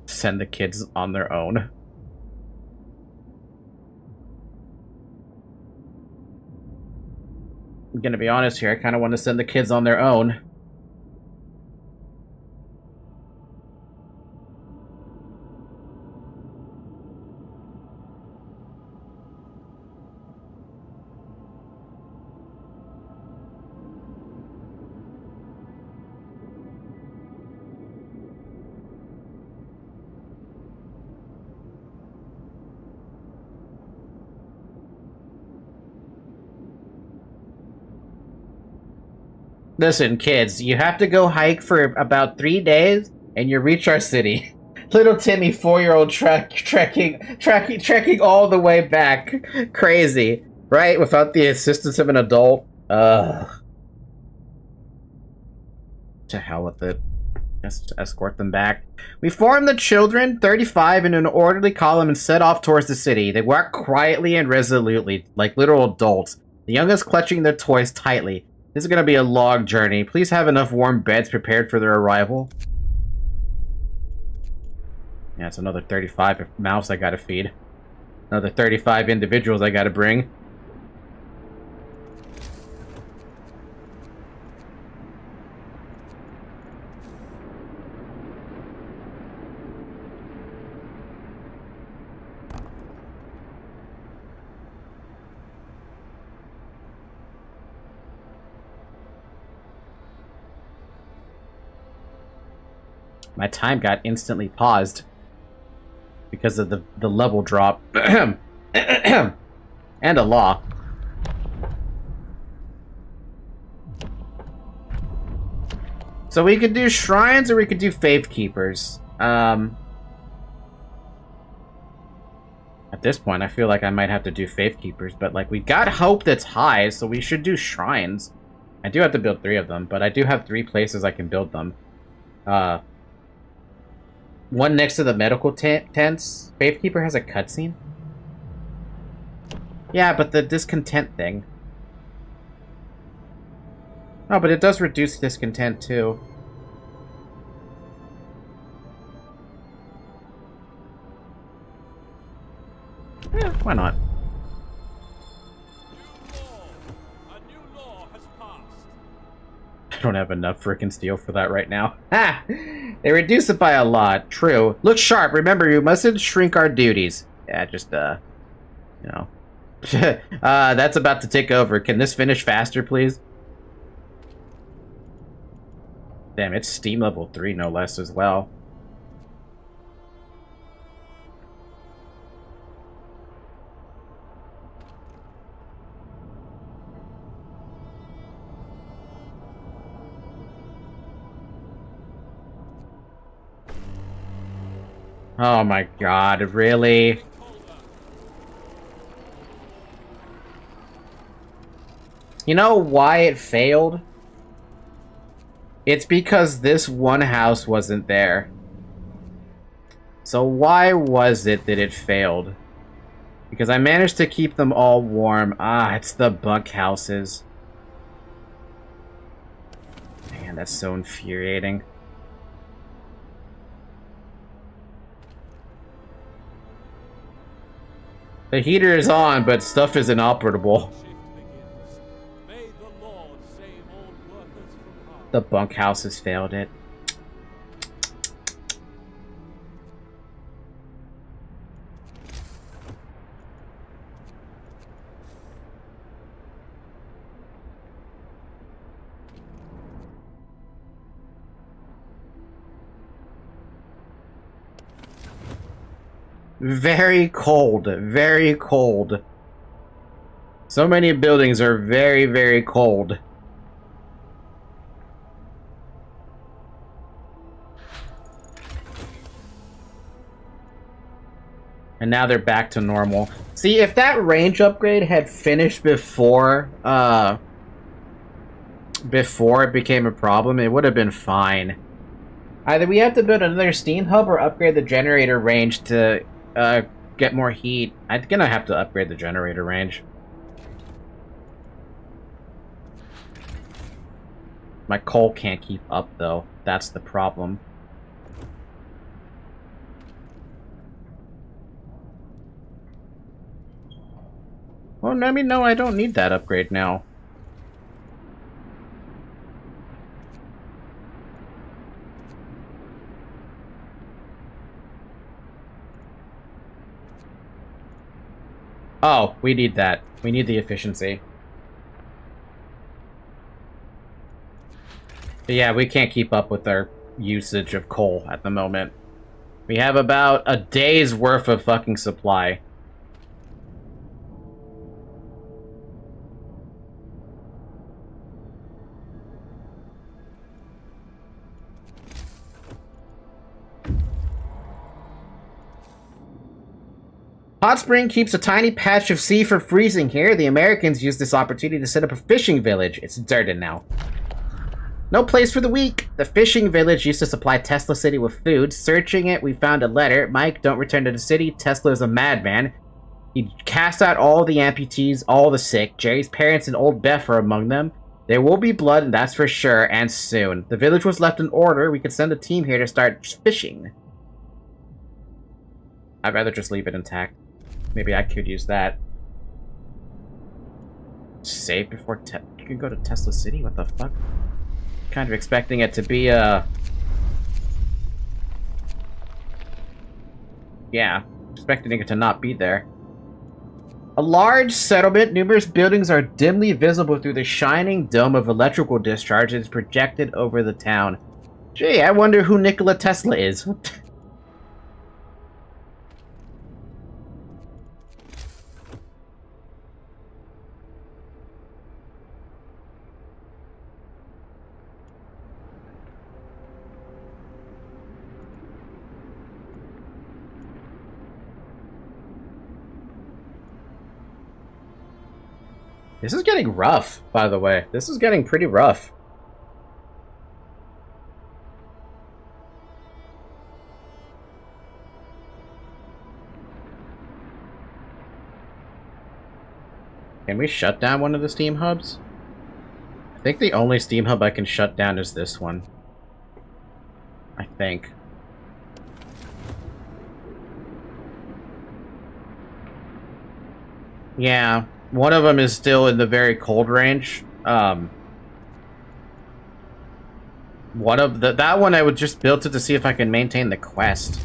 Send the kids on their own. I'm gonna be honest here, I kind of want to send the kids on their own. Listen, kids, you have to go hike for about 3 days, and you reach our city. Little Timmy, 4-year-old, trekking all the way back. Crazy, right? Without the assistance of an adult. To hell with it. Just escort them back. We formed the children, 35, in an orderly column and set off towards the city. They walked quietly and resolutely, like little adults, the youngest clutching their toys tightly. This is going to be a long journey. Please have enough warm beds prepared for their arrival. Yeah, it's another 35 mouse I gotta feed. Another 35 individuals I gotta bring. My time got instantly paused because of the level drop. And a law. So we could do shrines or we could do faith keepers. At this point, I feel like I might have to do faith keepers, but like we got hope that's high, so we should do shrines. I do have to build 3 of them, but I do have 3 places I can build them. One next to the medical tents. Faithkeeper has a cutscene? Yeah, but the discontent thing. Oh, but it does reduce discontent, too. Yeah, why not? I don't have enough frickin' steel for that right now. Ha! They reduce it by a lot. True. Look sharp. Remember, you mustn't shrink our duties. Yeah, just, you know. That's about to take over. Can this finish faster, please? Damn, it's Steam level 3, no less, as well. Oh my god, really? You know why it failed? It's because this one house wasn't there. So why was it that it failed? Because I managed to keep them all warm. Ah, it's the bunk houses. Man, that's so infuriating. The heater is on, but stuff is inoperable. The bunkhouse has failed it. Very cold. Very cold. So many buildings are very, very cold. And now they're back to normal. See, if that range upgrade had finished before it became a problem, it would have been fine. Either we have to build another steam hub or upgrade the generator range to get more heat. I'm gonna have to upgrade the generator range. My coal can't keep up, though. That's the problem. Well, I mean, no, I don't need that upgrade now. Oh, we need that. We need the efficiency. But yeah, we can't keep up with our usage of coal at the moment. We have about a day's worth of fucking supply. Hot Spring keeps a tiny patch of sea from freezing here. The Americans used this opportunity to set up a fishing village. It's deserted now. No place for the weak. The fishing village used to supply Tesla City with food. Searching it, we found a letter. Mike, don't return to the city. Tesla is a madman. He cast out all the amputees, all the sick. Jerry's parents and old Beth are among them. There will be blood, and that's for sure, and soon. The village was left in order. We could send a team here to start fishing. I'd rather just leave it intact. Maybe I could use that. Save before you can go to Tesla City? What the fuck? Kind of expecting it to be, yeah, expecting it to not be there. A large settlement. Numerous buildings are dimly visible through the shining dome of electrical discharge that is projected over the town. Gee, I wonder who Nikola Tesla is. This is getting rough, by the way. This is getting pretty rough. Can we shut down one of the steam hubs? I think the only steam hub I can shut down is this one. I think. Yeah. One of them is still in the very cold range. One of that one I would just build it to see if I can maintain the quest.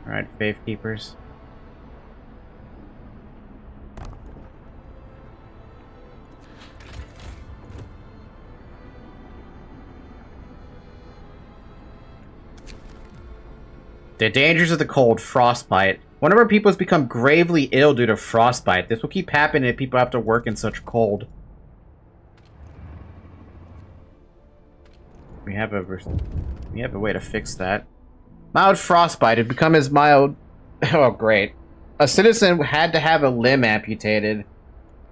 Alright, Faith Keepers. The dangers of the cold, frostbite. One of our people has become gravely ill due to frostbite. This will keep happening if people have to work in such cold. We have a way to fix that. Mild frostbite had become as mild. Oh, great. A citizen had to have a limb amputated.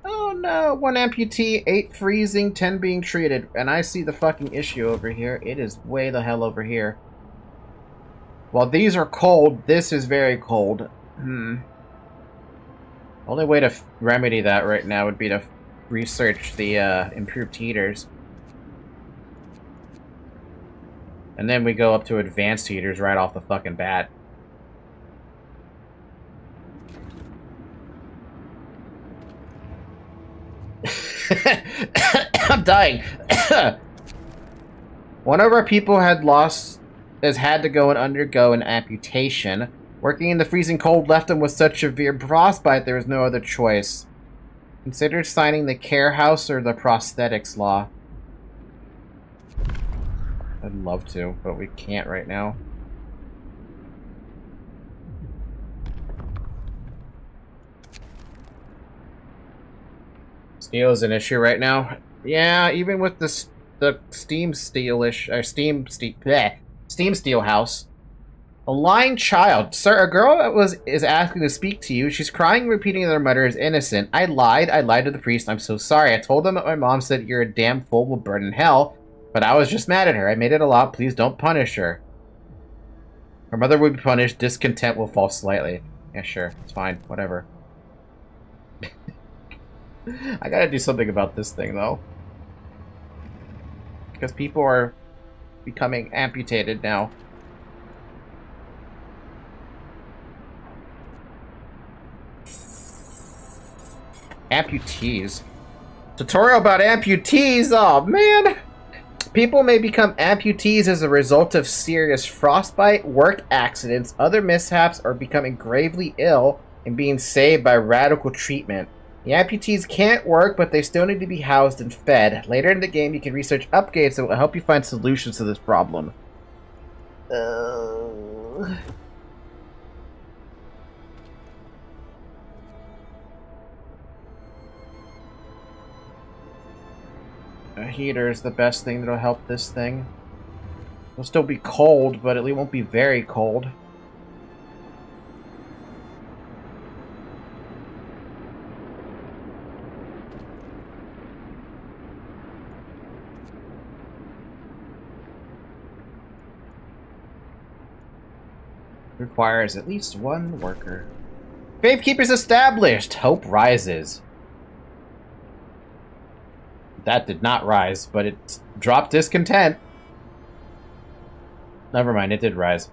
Oh no, 1 amputee, 8 freezing, 10 being treated. And I see the fucking issue over here. It is way the hell over here. While these are cold, this is very cold. Only way to remedy that right now would be to research the improved heaters. And then we go up to advanced heaters right off the fucking bat. I'm dying. One of our people has had to go and undergo an amputation. Working in the freezing cold left him with such severe frostbite there was no other choice. Consider signing the care house or the prosthetics law. I'd love to, but we can't right now. Steel is an issue right now. Yeah, even with the Steam Steelish or Steam Steel House. A lying child. Sir, a girl is asking to speak to you. She's crying, repeating that her mother is innocent. I lied to the priest. I'm so sorry. I told him that my mom said you're a damn fool, will burn in hell. But I was just mad at her. I made it a law. Please don't punish her. Her mother would be punished. Discontent will fall slightly. Yeah, sure. It's fine. Whatever. I gotta do something about this thing, though. Because people are becoming amputated now. Amputees. Tutorial about amputees? Oh, man! People may become amputees as a result of serious frostbite, work accidents, other mishaps, or becoming gravely ill and being saved by radical treatment. The amputees can't work, but they still need to be housed and fed. Later in the game, you can research upgrades that will help you find solutions to this problem. A heater is the best thing that'll help this thing. It'll still be cold, but it won't be very cold. Requires at least one worker. Faith Keepers established! Hope rises. That did not rise, but it dropped discontent. Never mind, it did rise.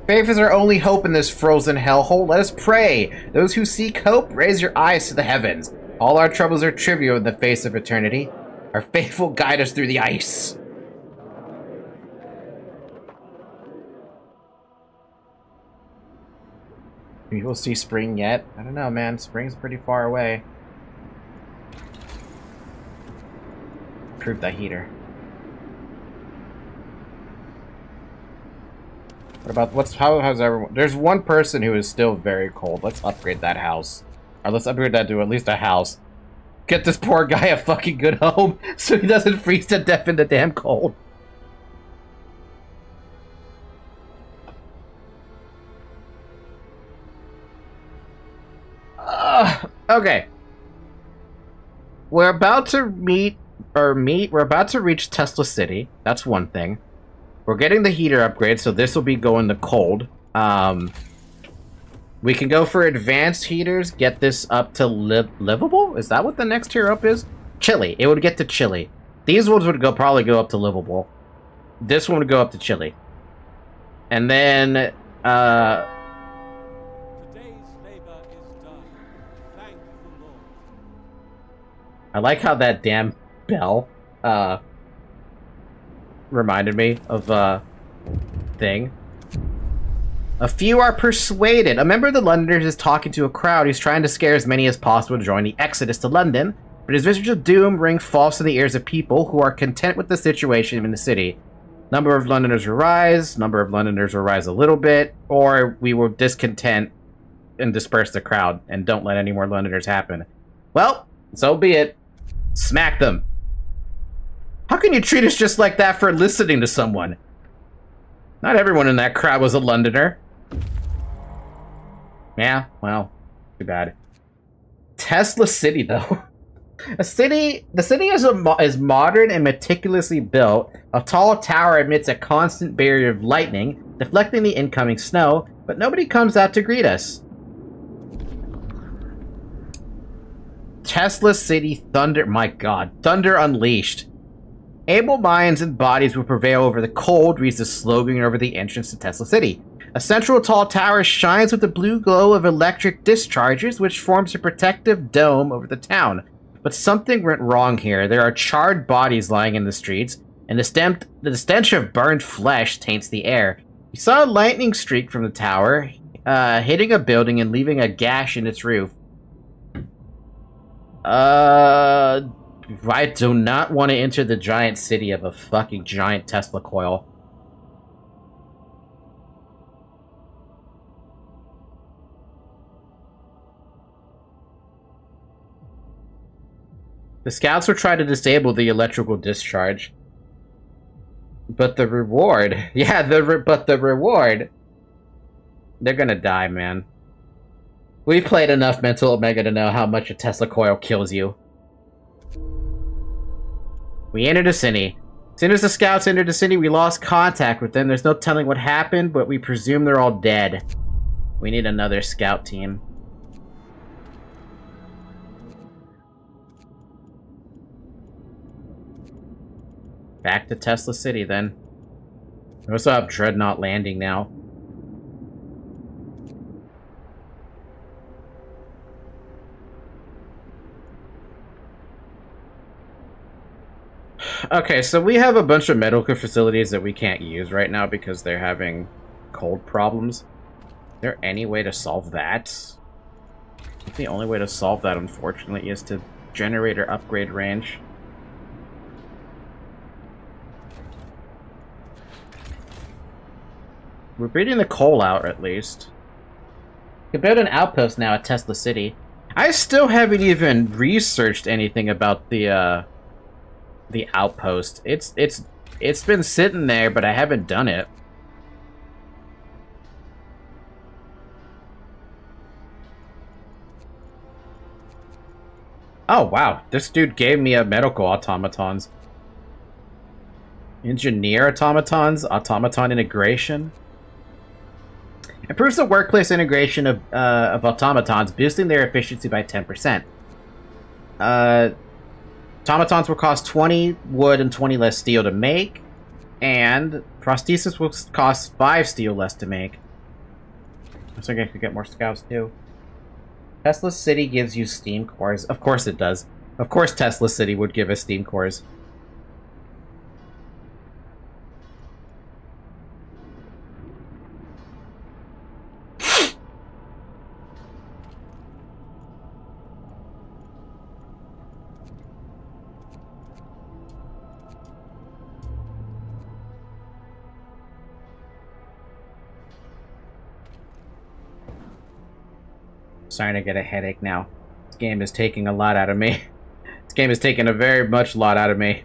Faith is our only hope in this frozen hellhole. Let us pray. Those who seek hope, raise your eyes to the heavens. All our troubles are trivial in the face of eternity. Our faith will guide us through the ice. We will see spring yet? I don't know, man. Spring's pretty far away. Improve that heater. What about how's everyone? There's one person who is still very cold. Let's upgrade that house. Or let's upgrade that to at least a house. Get this poor guy a fucking good home so he doesn't freeze to death in the damn cold. Okay. We're about to we're about to reach Tesla City. That's one thing. We're getting the heater upgrade, so this will be going to cold. We can go for advanced heaters, get this up to livable? Is that what the next tier up is? Chilly. It would get to chilly. These ones would probably go up to livable. This one would go up to chilly. And then, I like how that damn bell, reminded me of a thing. A few are persuaded. A member of the Londoners is talking to a crowd. He's trying to scare as many as possible to join the exodus to London, but his visage of doom ring false in the ears of people who are content with the situation in the city. Number of Londoners will rise. Number of Londoners will rise a little bit, or we will discontent and disperse the crowd and don't let any more Londoners happen. Well, so be it. Smack them. How can you treat us just like that for listening to someone? Not everyone in that crowd was a Londoner. Yeah, well, too bad. Tesla City, though. The city is modern and meticulously built. A tall tower emits a constant barrier of lightning, deflecting the incoming snow, but nobody comes out to greet us. Tesla City Thunder... My god. Thunder Unleashed. Able minds and bodies will prevail over the cold, reads the slogan over the entrance to Tesla City. A central tall tower shines with the blue glow of electric discharges, which forms a protective dome over the town. But something went wrong here. There are charred bodies lying in the streets, and the stench of burned flesh taints the air. We saw a lightning streak from the tower, hitting a building and leaving a gash in its roof. I do not want to enter the giant city of a fucking giant Tesla coil. The scouts will try to disable the electrical discharge. But the reward... Yeah, but the reward... They're gonna die, man. We've played enough Mental Omega to know how much a Tesla coil kills you. We entered the city. As soon as the scouts entered the city, we lost contact with them. There's no telling what happened, but we presume they're all dead. We need another scout team. Back to Tesla City, then. We also have Dreadnought landing now. Okay, so we have a bunch of medical facilities that we can't use right now because they're having cold problems. Is there any way to solve that? I think the only way to solve that, unfortunately, is to generator upgrade range. We're beating the coal out, at least. We can build an outpost now at Tesla City. I still haven't even researched anything about the outpost. It's been sitting there, but I haven't done it. Oh wow, this dude gave me a medical automatons. Engineer automatons, automaton integration. Improves the workplace integration of automatons, boosting their efficiency by 10%. Automatons will cost 20 wood and 20 less steel to make, and prosthesis will cost 5 steel less to make. I think I could get more scouts too. Tesla City gives you steam cores. Of course it does. Of course Tesla City would give us steam cores. Starting to get a headache now. This game is taking a lot out of me. This game is taking a very much lot out of me.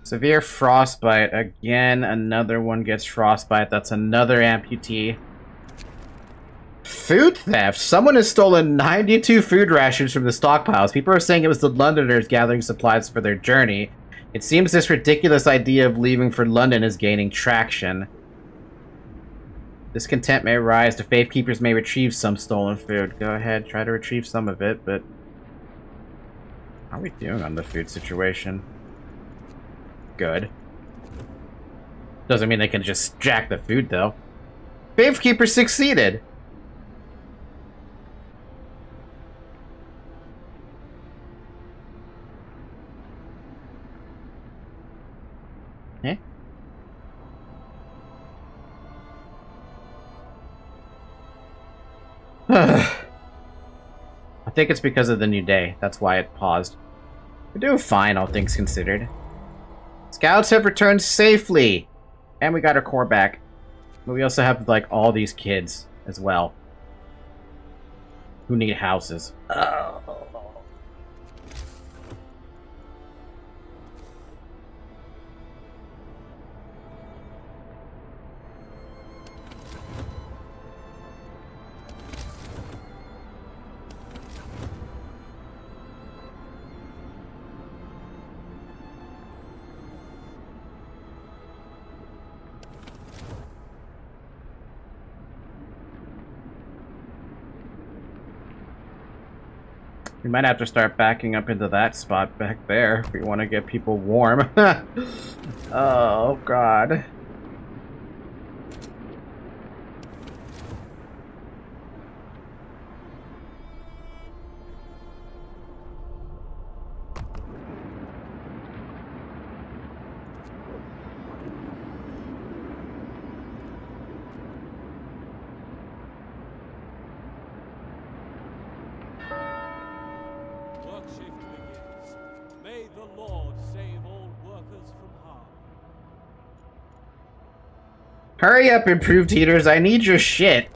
Severe frostbite. Again, another one gets frostbite. That's another amputee. Food theft. Someone has stolen 92 food rations from the stockpiles. People are saying it was the Londoners gathering supplies for their journey. It seems this ridiculous idea of leaving for London is gaining traction. Discontent may rise. The Faith Keepers may retrieve some stolen food. Go ahead, try to retrieve some of it, but... how are we doing on the food situation? Good. Doesn't mean they can just jack the food, though. Faith Keeper succeeded! Eh? I think it's because of the new day. That's why it paused. We're doing fine, all things considered. Scouts have returned safely! And we got our core back. But we also have, like, all these kids as well. Who need houses. Oh. We might have to start backing up into that spot back there if we want to get people warm. Oh, God. Hurry up, improved heaters. I need your shit.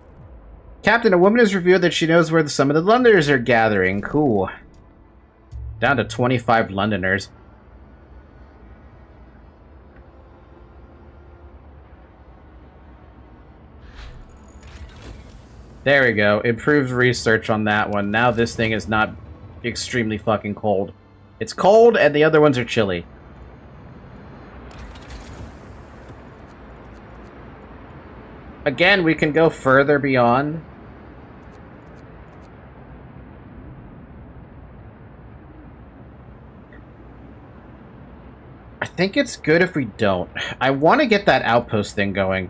Captain, a woman has revealed that she knows where some of the Londoners are gathering. Cool. Down to 25 Londoners. There we go. Improved research on that one. Now this thing is not extremely fucking cold. It's cold, and the other ones are chilly. Again, we can go further beyond. I think it's good if we don't. I want to get that outpost thing going.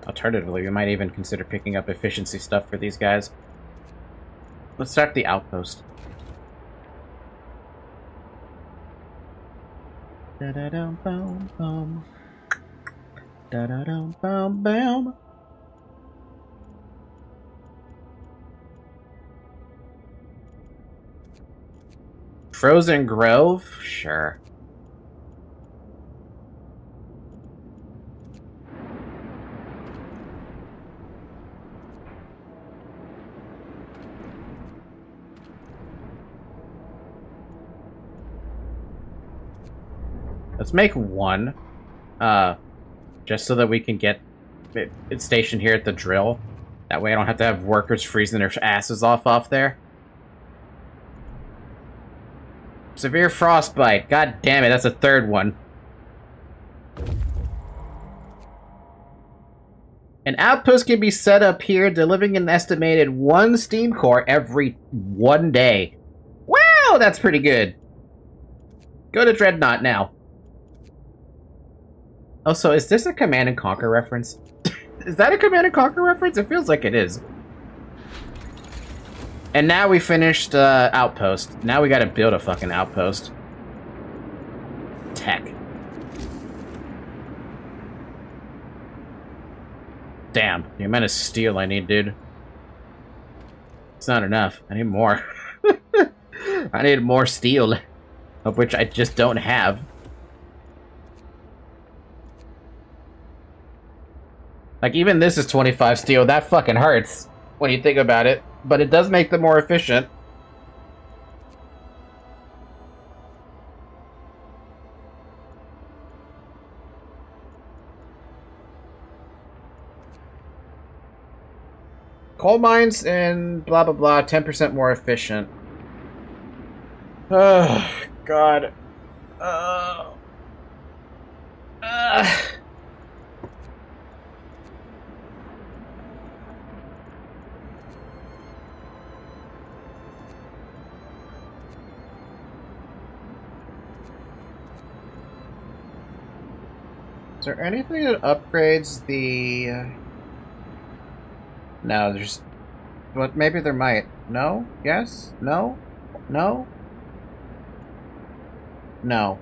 Alternatively, we might even consider picking up efficiency stuff for these guys. Let's start the outpost. Da-da-dum-bum-bum. Da-da-dum-bum-bum. Frozen Grove? Sure. Let's make one, just so that we can get it stationed here at the drill. That way I don't have to have workers freezing their asses off there. Severe frostbite. God damn it, that's a third one. An outpost can be set up here, delivering an estimated 1 steam core every 1 day. Wow, that's pretty good. Go to Dreadnought now. Oh, so is this a Command & Conquer reference? Is that a Command & Conquer reference? It feels like it is. And now we finished Outpost. Now we gotta build a fucking Outpost. Tech. Damn, the amount of steel I need, dude. It's not enough. I need more. I need more steel. Of which I just don't have. Like, even this is 25 steel. That fucking hurts when you think about it. But it does make them more efficient. Coal mines and blah blah blah, 10% more efficient. Oh, God. Is there anything that upgrades the... No, there's... But maybe there might. No? Yes? No? No? No.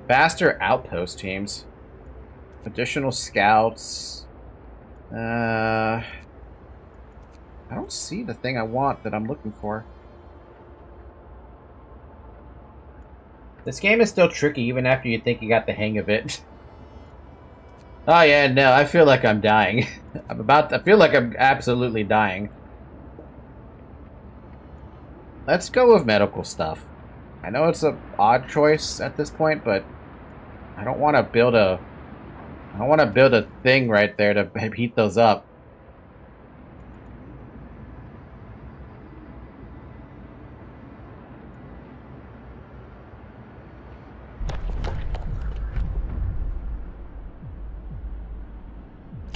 Faster outpost teams. Additional scouts. I don't see the thing I want that I'm looking for. This game is still tricky even after you think you got the hang of it. Oh yeah, no, I feel like I'm dying. I feel like I'm absolutely dying. Let's go with medical stuff. I know it's an odd choice at this point, but I don't want to build a... I don't want to build a thing right there to heat those up.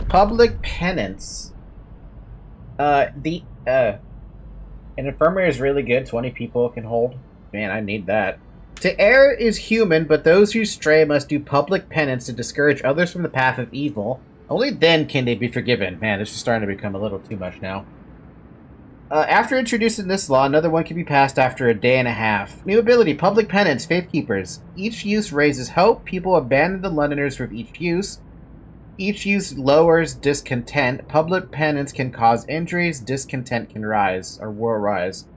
Public penance. An infirmary is really good. 20 people can hold. Man, I need that. To err is human, but those who stray must do public penance to discourage others from the path of evil. Only then can they be forgiven. Man, this is starting to become a little too much now. After introducing this law, another one can be passed after a day and a half. New ability, public penance, faith keepers. Each use raises hope. People abandon the Londoners with each use. Each use lowers discontent. Public penance can cause injuries. Discontent can rise, or will rise.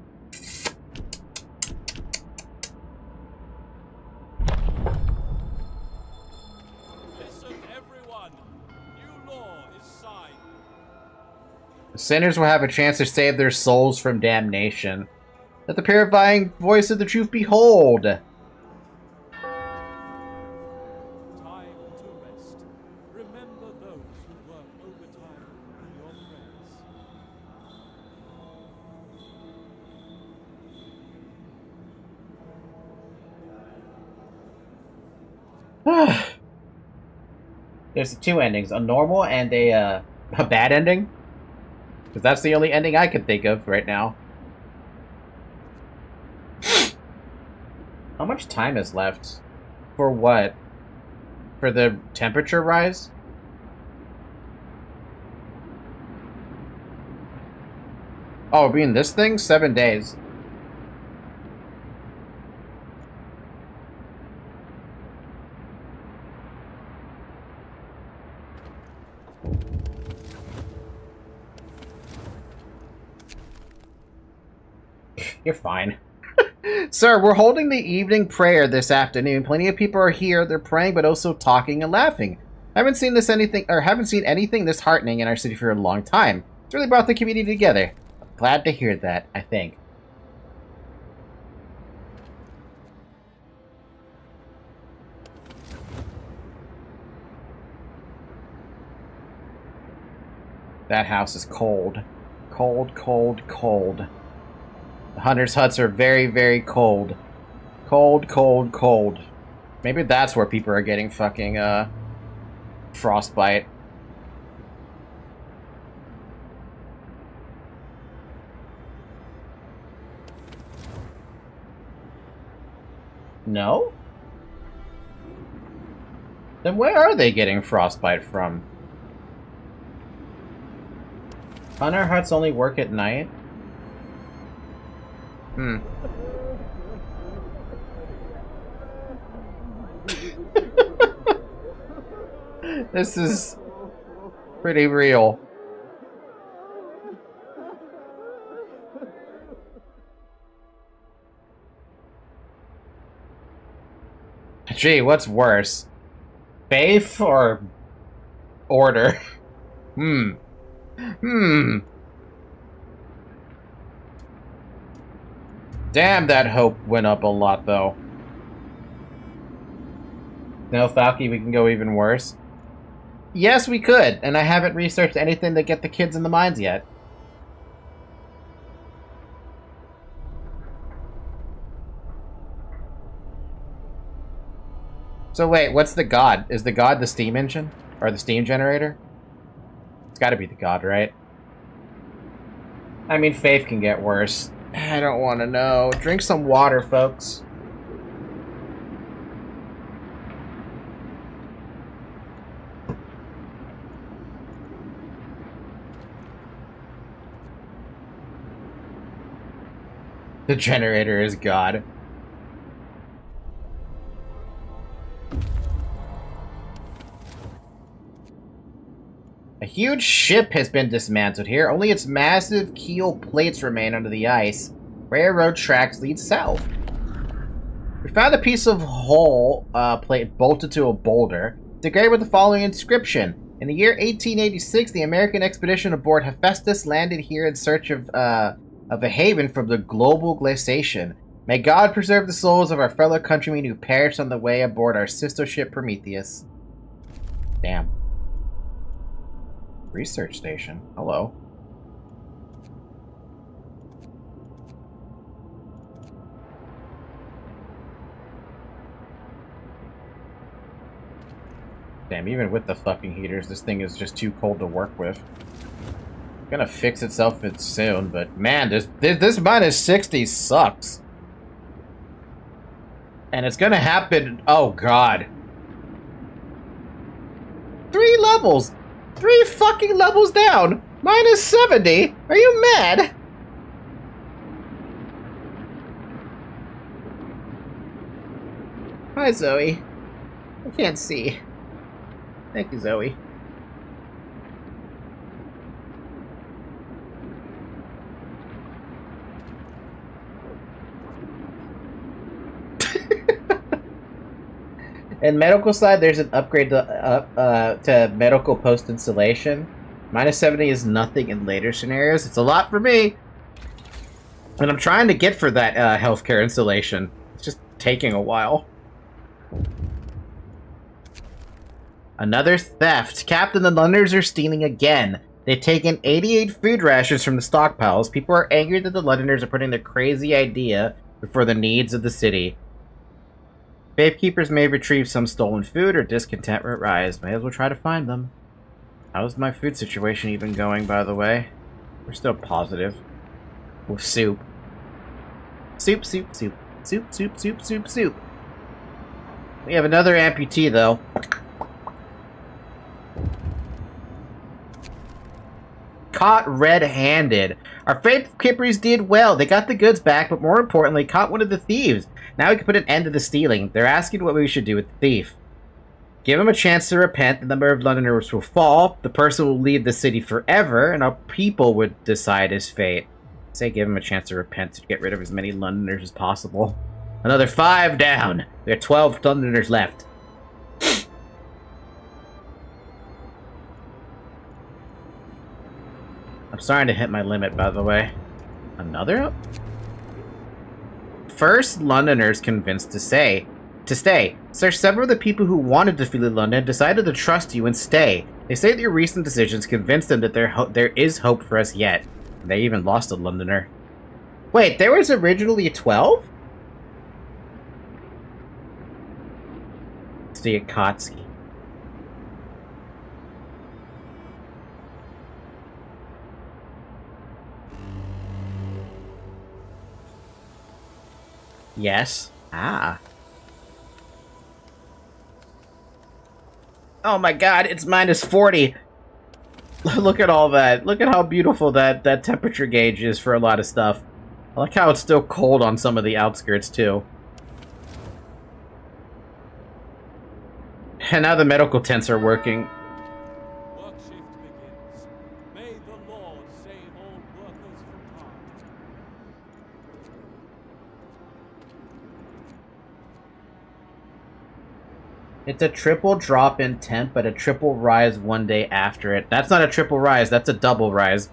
Sinners will have a chance to save their souls from damnation. Let the purifying voice of the truth behold.
Time to rest. Remember those who work overtime in your prayers.
There's two endings, a normal and a bad ending. Because that's the only ending I can think of right now. How much time is left? For what? For the temperature rise? Oh, being this thing? 7 days. You're fine. Sir, we're holding the evening prayer this afternoon. Plenty of people are here. They're praying, but also talking and laughing. Haven't seen anything this heartening in our city for a long time. It's really brought the community together. I'm glad to hear that, I think. That house is cold. Cold, cold, cold. The hunters' huts are very, very cold. Cold, cold, cold. Maybe that's where people are getting fucking, frostbite. No? Then where are they getting frostbite from? Hunter huts only work at night? This is pretty real. Gee, what's worse? Faith or order? Damn, that hope went up a lot, though. No, Falky, we can go even worse. Yes, we could, and I haven't researched anything to get the kids in the mines yet. So wait, what's the god? Is the god the steam engine? Or the steam generator? It's gotta be the god, right? I mean, Faith can get worse. I don't want to know. Drink some water, folks. The generator is God. A huge ship has been dismantled here. Only its massive keel plates remain under the ice. Railroad tracks lead south. We found a piece of hull plate bolted to a boulder. It's engraved with the following inscription. In the year 1886, the American expedition aboard Hephaestus landed here in search of a haven from the global glaciation. May God preserve the souls of our fellow countrymen who perished on the way aboard our sister ship Prometheus. Damn. Research station. Hello. Damn, even with the fucking heaters, this thing is just too cold to work with. It's gonna fix itself soon, but man, this -60 sucks. And it's gonna happen. Oh god. 3 levels! 3 fucking levels down! -70? Are you mad? Hi, Zoe. I can't see. Thank you, Zoe. In medical side, there's an upgrade to medical post installation. Minus 70 is nothing in later scenarios. It's a lot for me. And I'm trying to get for that healthcare installation. It's just taking a while. Another theft. Captain, the Londoners are stealing again. They've taken 88 food rations from the stockpiles. People are angry that the Londoners are putting their crazy idea before the needs of the city. Safekeepers may retrieve some stolen food or discontent will rise. May as well try to find them. How's my food situation even going, by the way? We're still positive. With soup. Soup, soup, soup. Soup, soup, soup, soup, soup. We have another amputee, though. Caught red-handed. Our faithful Kippers did well. They got the goods back, but more importantly, caught one of the thieves. Now we can put an end to the stealing. They're asking what we should do with the thief. Give him a chance to repent. The number of Londoners will fall. The person will leave the city forever, and our people would decide his fate. Say give him a chance to repent to get rid of as many Londoners as possible. Another 5 down. We have 12 Londoners left. I'm starting to hit my limit, by the way. Another? First, Londoners convinced to stay. Sir, several of the people who wanted to flee London decided to trust you and stay. They say that your recent decisions convinced them that there is hope for us yet. They even lost a Londoner. Wait, there was originally 12? Stiakotsky. Yes. Ah. Oh my god, it's minus 40. Look at all that. Look at how beautiful that temperature gauge is for a lot of stuff. I like how it's still cold on some of the outskirts, too. And now the medical tents are working.
Work shift begins. May the Lord save all workers from harm.
It's a triple drop in temp, but a triple rise one day after it. That's not a triple rise, that's a double rise.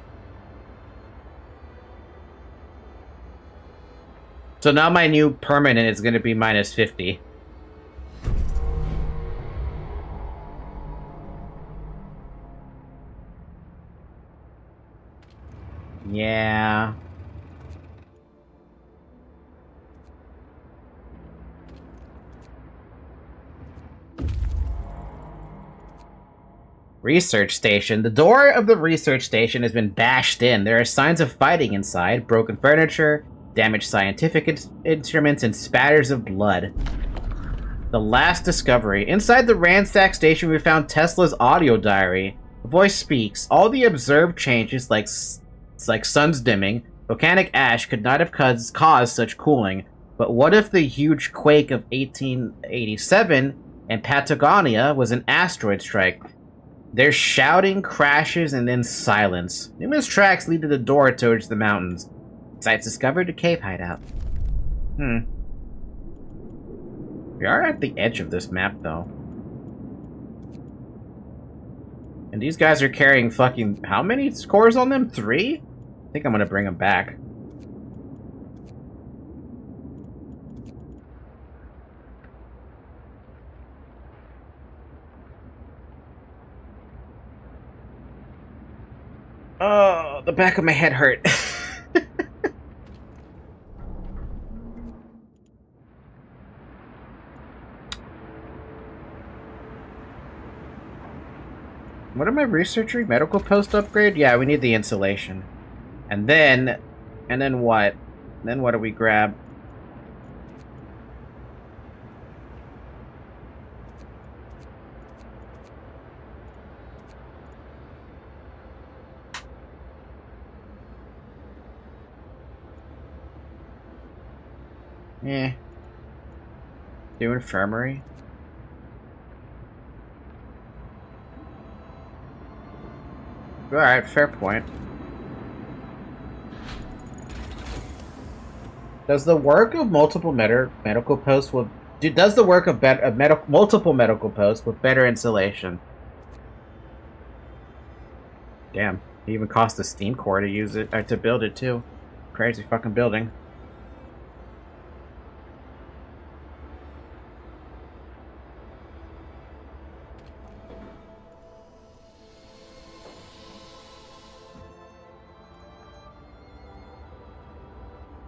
So now my new permanent is going to be minus 50. Yeah. Research station. The door of the research station has been bashed in. There are signs of fighting inside, broken furniture, damaged scientific instruments, and spatters of blood. The last discovery. Inside the ransacked station, we found Tesla's audio diary. The voice speaks. All the observed changes, like suns dimming, volcanic ash, could not have caused such cooling. But what if the huge quake of 1887 in Patagonia was an asteroid strike? There's shouting, crashes, and then silence. Numerous tracks lead to the door towards the mountains. Sites discovered a cave hideout. We are at the edge of this map, though. And these guys are carrying fucking... how many scores on them? 3? I think I'm gonna bring them back. Oh, the back of my head hurt. What am I researching? Medical post upgrade? Yeah, we need the insulation. And then what? Then what do we grab? Do infirmary? Alright, fair point. Does the work of multiple medical posts with does the work of multiple medical posts with better insulation? Damn. It even cost a Steam core to use it, or to build it too. Crazy fucking building.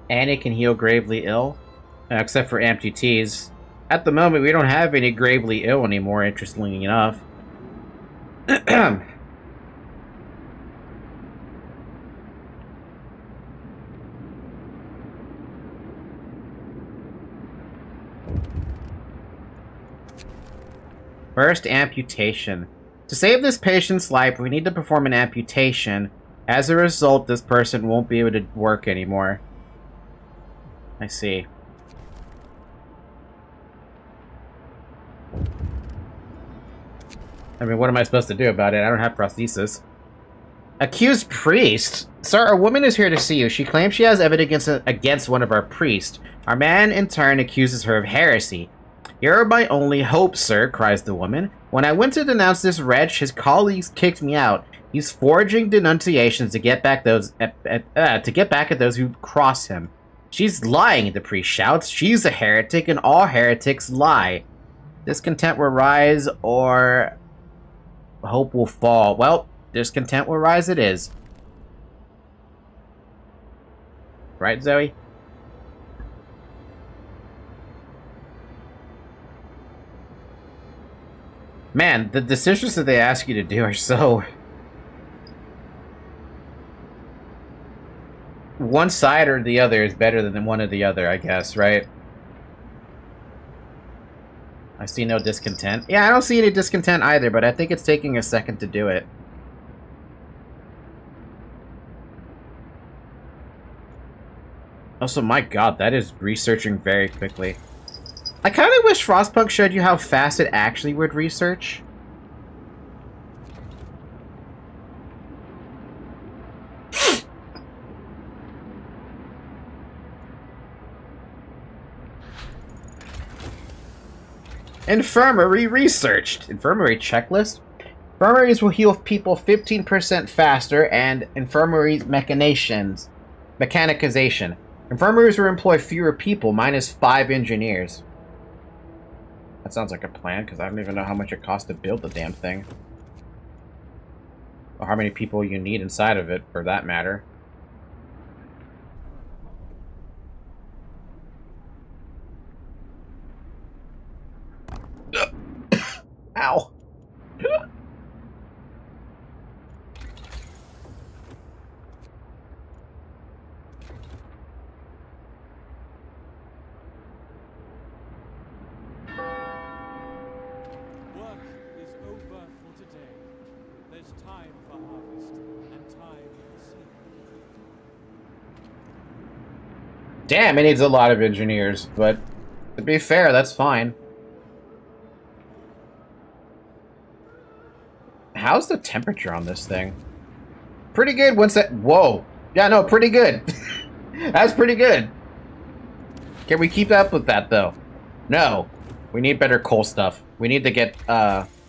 And it can heal gravely ill, except for amputees. At the moment, we don't have any gravely ill anymore, interestingly enough. First amputation. To save this patient's life, we need to perform an amputation. As a result, this person won't be able to work anymore. I see. I mean, what am I supposed to do about it? I don't have prosthesis. Accused priest? Sir, a woman is here to see you. She claims she has evidence against one of our priests. Our man, in turn, accuses her of heresy. You're my only hope, sir, cries the woman. When I went to denounce this wretch, his colleagues kicked me out. He's forging denunciations to get back at those who cross him. She's lying, the priest shouts. She's a heretic, and all heretics lie. Discontent will rise, or hope will fall. Well, discontent will rise it is. Right, Zoe? Man, the decisions that they ask you to do are so... One side or the other is better than one or the other, I guess, right? I see no discontent. Yeah, I don't see any discontent either, but I think it's taking a second to do it. Also, my god, that is researching very quickly. I kind of wish Frostpunk showed you how fast it actually would research. Infirmary researched. Infirmary checklist. Infirmaries will heal people 15% faster, and infirmary mechanization. Infirmaries will employ fewer people, minus 5 engineers. That sounds like a plan, because I don't even know how much it costs to build the damn thing. Or how many people you need inside of it, for that matter. Ow.
Work is over for today. There's time for harvest and time for seed.
Damn, it needs a lot of engineers, but to be fair, that's fine. How's the temperature on this thing? Pretty good once that... Whoa. Yeah, no, pretty good. That's pretty good. Can we keep up with that, though? No. We need better coal stuff. We need to get,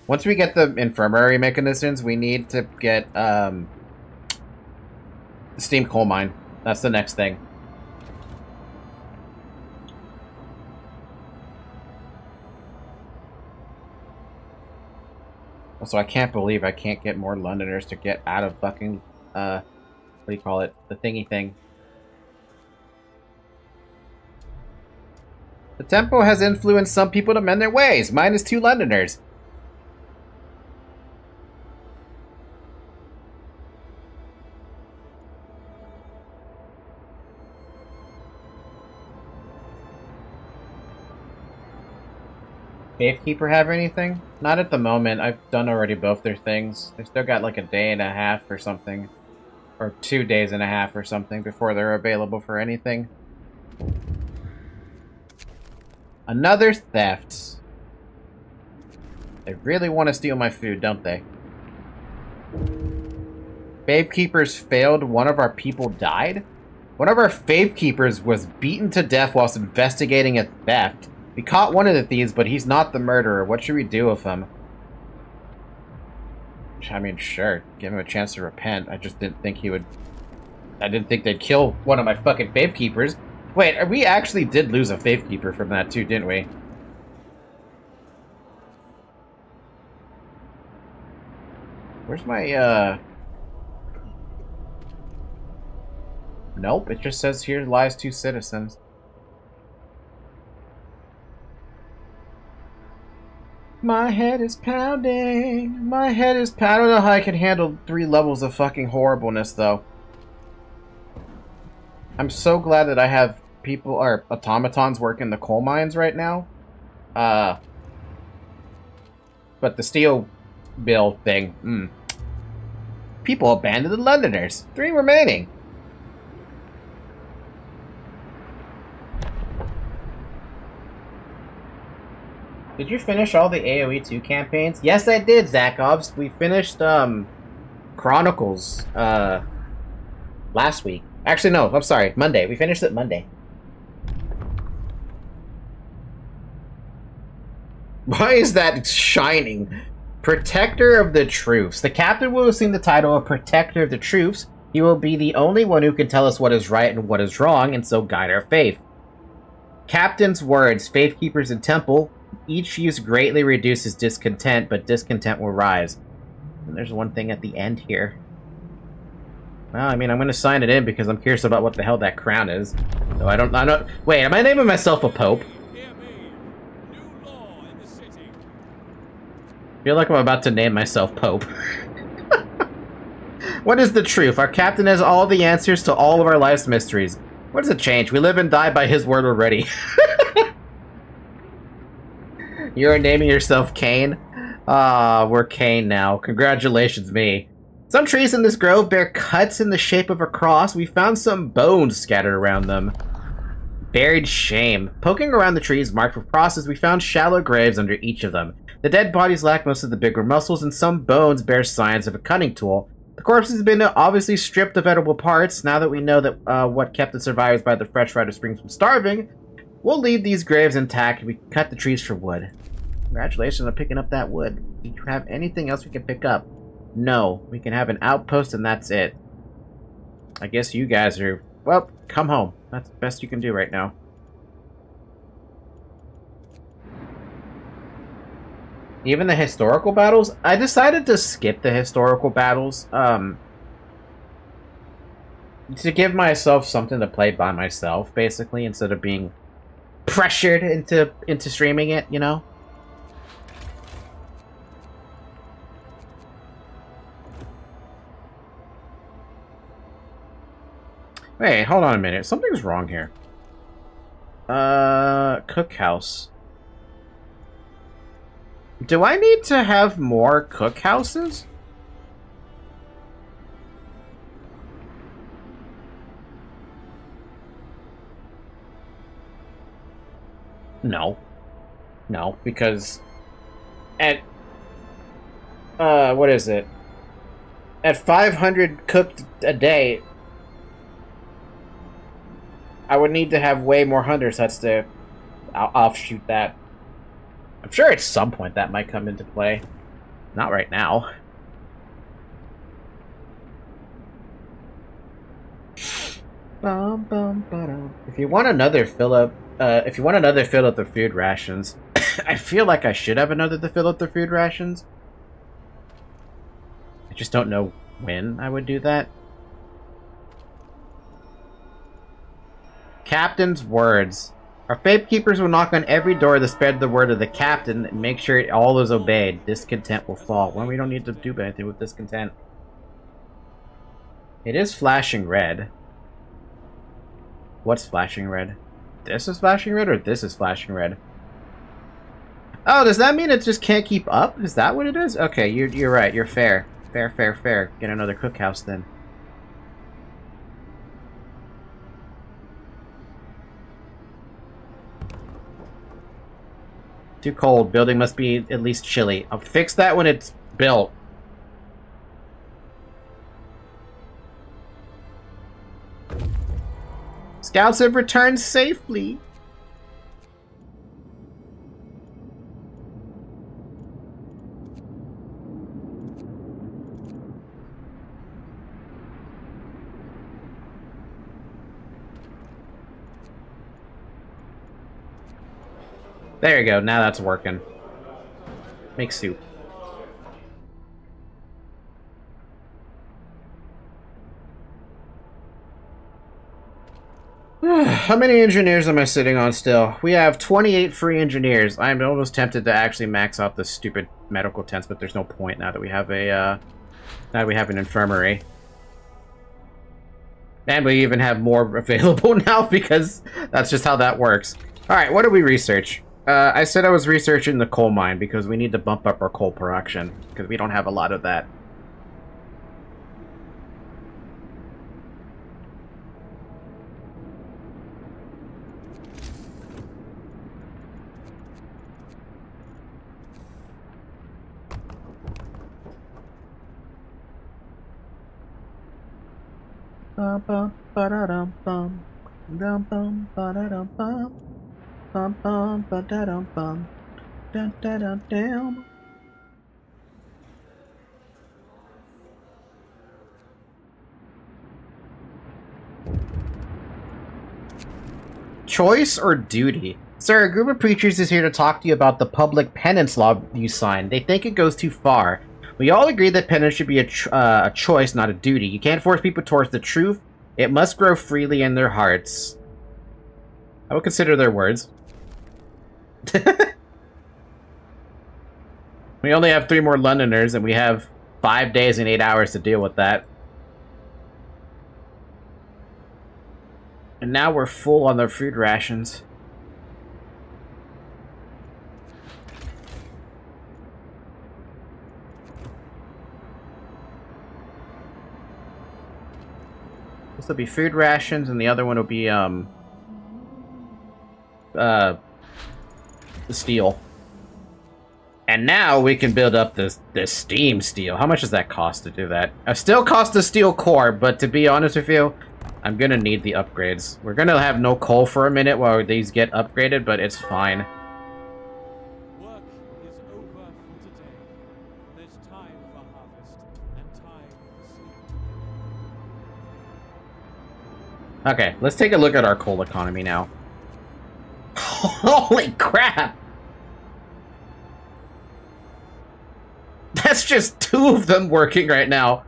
once we get the infirmary mechanisms, we need to get, the steam coal mine. That's the next thing. Also, I can't believe I can't get more Londoners to get out of fucking, what do you call it? The thingy thing. The tempo has influenced some people to mend their ways. Minus 2 Londoners. Safekeeper have anything? Not at the moment. I've done already both their things. They still got like a day and a half or something. Or 2 days and a half or something before they're available for anything. Another theft. They really want to steal my food, don't they? Favekeepers failed. One of our people died? One of our Favekeepers was beaten to death whilst investigating a theft. We caught one of the thieves, but he's not the murderer. What should we do with him? I mean, sure. Give him a chance to repent. I just didn't think he would... I didn't think they'd kill one of my fucking faith keepers. Wait, we actually did lose a faith keeper from that too, didn't we? Where's my, Nope, it just says here lies 2 citizens. My head is pounding. My head is pounding. I don't know how I can handle 3 levels of fucking horribleness, though. I'm so glad that I have people, or automatons working the coal mines right now. But the steel bill thing, People abandoned the Londoners. 3 remaining. Did you finish all the AoE 2 campaigns? Yes, I did, Zakovs. We finished, Chronicles, last week. Actually, no, I'm sorry, Monday. We finished it Monday. Why is that shining? Protector of the Truths. The captain will assume the title of Protector of the Truths. He will be the only one who can tell us what is right and what is wrong, and so guide our faith. Captain's words, faith keepers in temple. Each use greatly reduces discontent, but discontent will rise. And there's one thing at the end here. Well, I mean, I'm going to sign it in because I'm curious about what the hell that crown is. So I don't... Wait, am I naming myself a pope?
Hear me. New law in the city.
I feel like I'm about to name myself pope. What is the truth? Our captain has all the answers to all of our life's mysteries. What does it change? We live and die by his word already. You're naming yourself Cain? We're Cain now. Congratulations, me. Some trees in this grove bear cuts in the shape of a cross. We found some bones scattered around them. Buried shame. Poking around the trees marked with crosses, we found shallow graves under each of them. The dead bodies lack most of the bigger muscles, and some bones bear signs of a cutting tool. The corpses have been obviously stripped of edible parts. Now that we know that what kept the survivors by the freshwater springs from starving, we'll leave these graves intact. We can cut the trees for wood. Congratulations on picking up that wood. Do you have anything else we can pick up? No. We can have an outpost and that's it. I guess you guys are... Well, come home. That's the best you can do right now. Even the historical battles? I decided to skip the historical battles. To give myself something to play by myself, basically, instead of being pressured into streaming it, you know? Wait, hold on a minute. Something's wrong here. Cookhouse. Do I need to have more cookhouses? No. No, because at what is it? At 500 cooked a day, I would need to have way more hunters huts to offshoot that. I'm sure at some point that might come into play. Not right now. If you want another fill up the food rations, I feel like I should have another to fill up the food rations. I just don't know when I would do that. Captain's words. Our faith keepers will knock on every door to spread the word of the captain and make sure all is obeyed. Discontent will fall. Well, we don't need to do anything with discontent. It is flashing red. What's flashing red? This is flashing red, or this is flashing red? Oh, does that mean it just can't keep up? Is that what it is? Okay, you're right. You're fair. Fair. Get another cookhouse then. Too cold. Building must be at least chilly. I'll fix that when it's built. Scouts have returned safely. There you go. Now that's working. Make soup. How many engineers am I sitting on still? We have 28 free engineers. I'm almost tempted to actually max out this stupid medical tents, but there's no point now that we have a now we have an infirmary. And we even have more available now because that's just how that works. Alright, what do we research? I said I was researching the coal mine because we need to bump up our coal production because we don't have a lot of that. Bum bum ba-da-dum bum dum bum ba-da-dum bum bum bum ba-da-dum bum dum da dum dum. Choice or duty? Sir, a group of preachers is here to talk to you about the public penance law you signed. They think it goes too far. We all agree that penance should be a choice, not a duty. You can't force people towards the truth. It must grow freely in their hearts. I would consider their words. We only have 3 more Londoners, and we have 5 days and 8 hours to deal with that. And now we're full on their food rations. This will be food rations, and the other one will be, the steel. And now we can build up this steam steel. How much does that cost to do that? It still costs a steel core, but to be honest with you, I'm gonna need the upgrades. We're gonna have no coal for a minute while these get upgraded, but it's fine.
Work is over for today. There's time for harvest and time for sleep.
Okay, let's take a look at our coal economy now. Holy crap! That's just 2 of them working right now.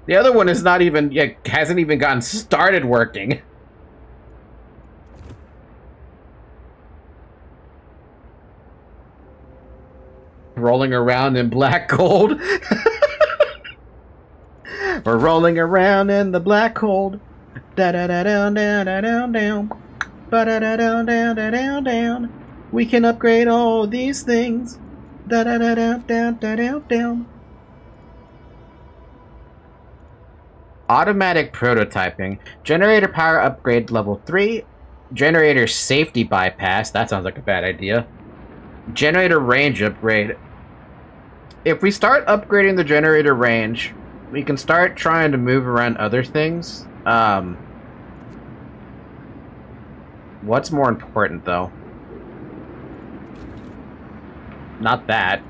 The other one is not even, hasn't even gotten started working. Rolling around in black gold. We're rolling around in the black gold. Da da da down down da down down. Ba da da down down da down down. We can upgrade all these things. Da da da down down da down down. Automatic prototyping. Generator power upgrade level 3. Generator safety bypass. That sounds like a bad idea. Generator range upgrade. If we start upgrading the generator range, we can start trying to move around other things. What's more important, though? Not that.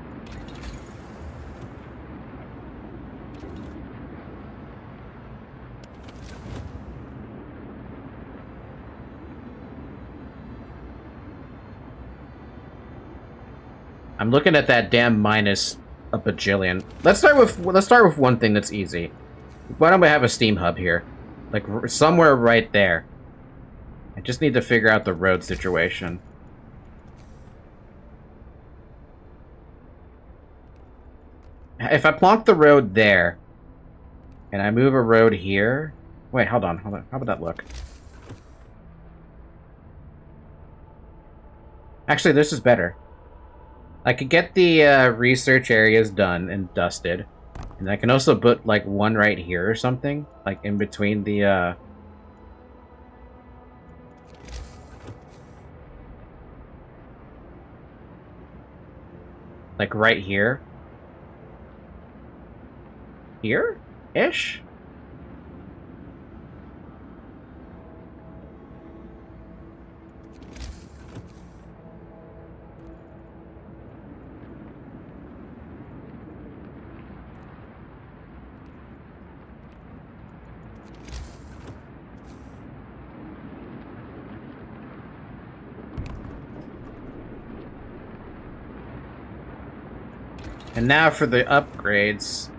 I'm looking at that damn minus a bajillion. Let's start with one thing that's easy. Why don't we have a steam hub here? Like somewhere right there. I just need to figure out the road situation. If I plonk the road there, and I move a road here... Wait, hold on. How would that look? Actually, this is better. I could get the research areas done and dusted. And I can also put, like, one right here or something. Like, in between the, like, right here. Here-ish? And now for the upgrades.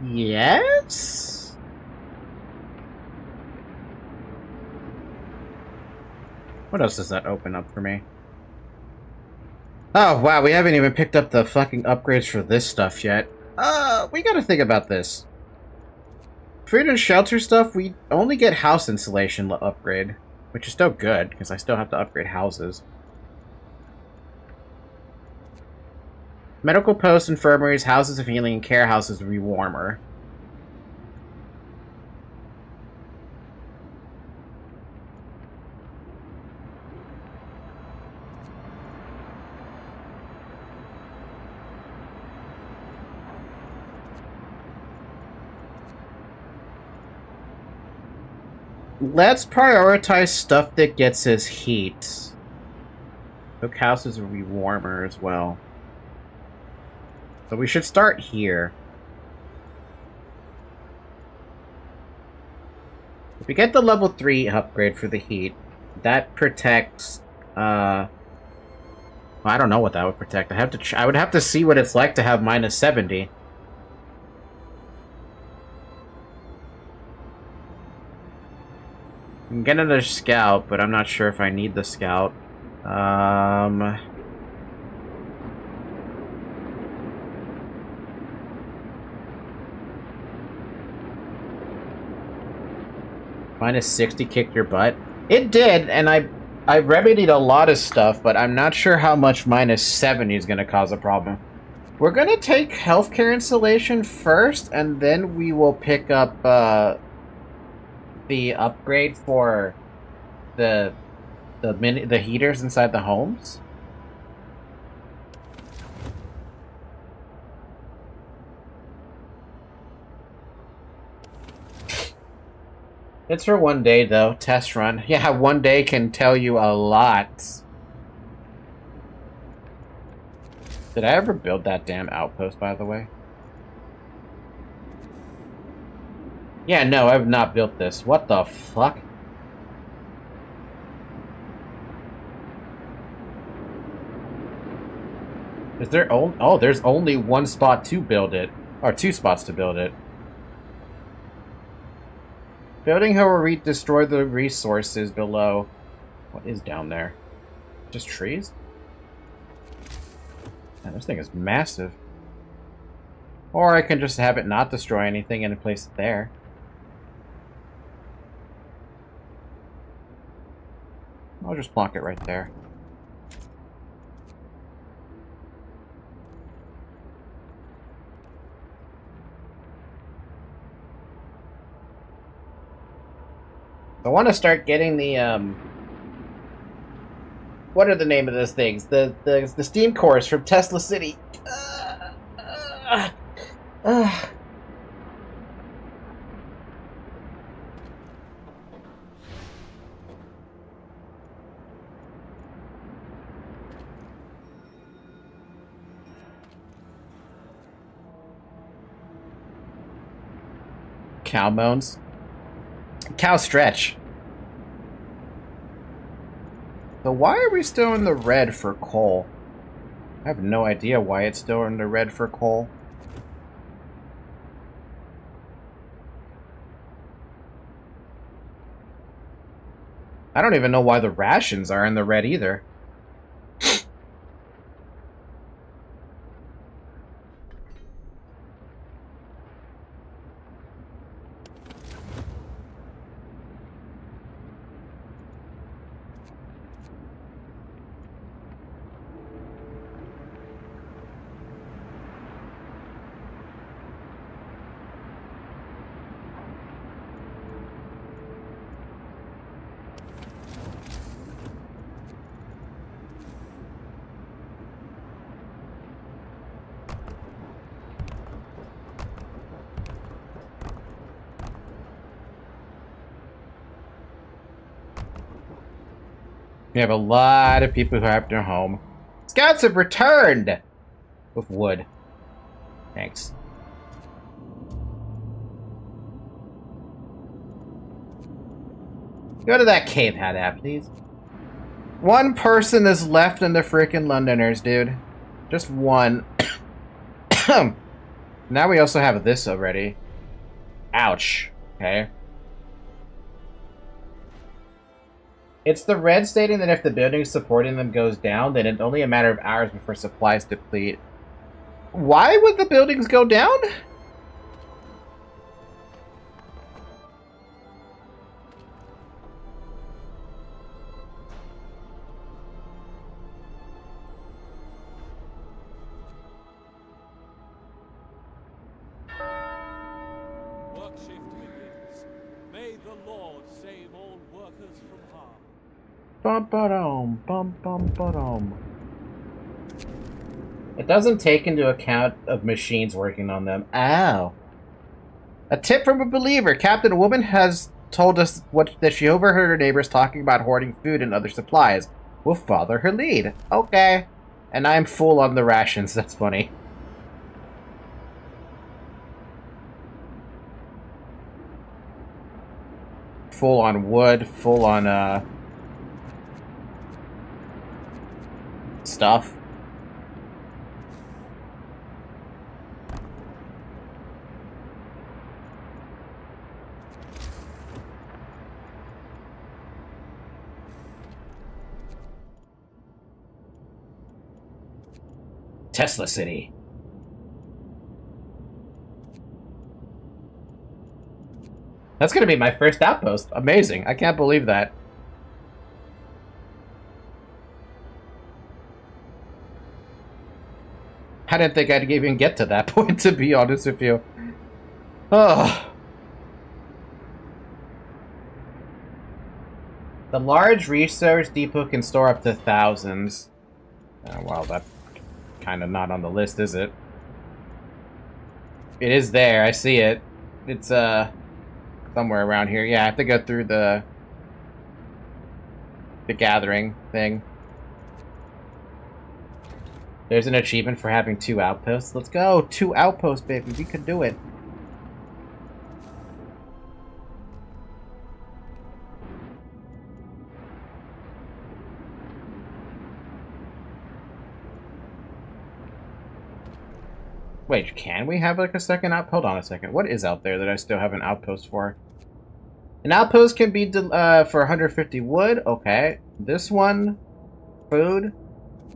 Yes? What else does that open up for me? Oh, wow, we haven't even picked up the fucking upgrades for this stuff yet. We gotta think about this. Food and shelter stuff, we only get house insulation upgrade, which is still good, because I still have to upgrade houses. Medical posts, infirmaries, houses of healing, and care houses will be warmer. Let's prioritize stuff that gets us heat. Cook houses will be warmer as well. So we should start here. If we get the level 3 upgrade for the heat, that protects, well, I don't know what that would protect. I would have to see what it's like to have minus 70. I can get another scout, but I'm not sure if I need the scout. Minus 60 kicked your butt? It did, and I remedied a lot of stuff, but I'm not sure how much minus 70 is going to cause a problem. We're going to take healthcare insulation first, and then we will pick up the upgrade for the heaters inside the homes. It's for one day, though. Test run. Yeah, one day can tell you a lot. Did I ever build that damn outpost, by the way? Yeah, no, I've not built this. What the fuck? Is there oh, there's only one spot to build it. Or 2 spots to build it. Building her will destroy the resources below. What is down there? Just trees? Man, this thing is massive. Or I can just have it not destroy anything and place it there. I'll just plonk it right there. I want to start getting the, what are the name of those things? The steam cores from Tesla City. Cow moans. Cow stretch. So why are we still in the red for coal? I have no idea why it's still in the red for coal. I don't even know why the rations are in the red either. We have a lot of people who have their home. Scouts have returned! With wood. Thanks. Go to that cave hat, please. One person is left in the frickin' Londoners, dude. Just one. Now we also have this already. Ouch. Okay. It's the red stating that if the building supporting them goes down, then it's only a matter of hours before supplies deplete. Why would the buildings go down?
Work shift begins. May the Lord save all workers from harm.
Bum-ba-dum, bum-bum-ba-dum. It doesn't take into account of machines working on them. Ow. A tip from a believer. Captain, a woman has told us that she overheard her neighbors talking about hoarding food and other supplies. We'll follow her lead. Okay. And I'm full on the rations. That's funny. Full on wood. Full on, stuff. Tesla City. That's gonna be my first outpost. Amazing. I can't believe that. I didn't think I'd even get to that point, to be honest with you. Oh. The large resource depot can store up to thousands. Oh, well, that's kind of not on the list, is it? It is there. I see it. It's, somewhere around here. Yeah, I have to go through the gathering thing. There's an achievement for having 2 outposts. Let's go! 2 outposts, baby. We can do it. Wait, can we have like a second outpost? Hold on a second. What is out there that I still have an outpost for? An outpost can be for 150 wood. Okay. This one, food,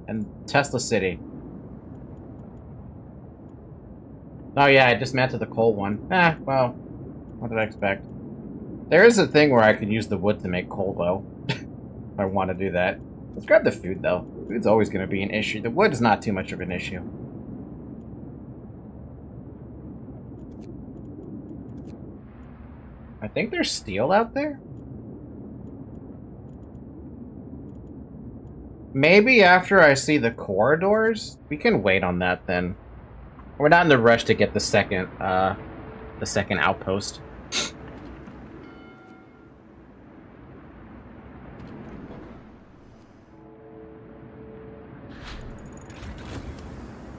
and Tesla City. Oh yeah, I dismantled the coal one. Ah, well, what did I expect? There is a thing where I can use the wood to make coal, though. If I want to do that. Let's grab the food, though. Food's always going to be an issue. The wood is not too much of an issue. I think there's steel out there? Maybe after I see the corridors? We can wait on that then. We're not in the rush to get the second outpost.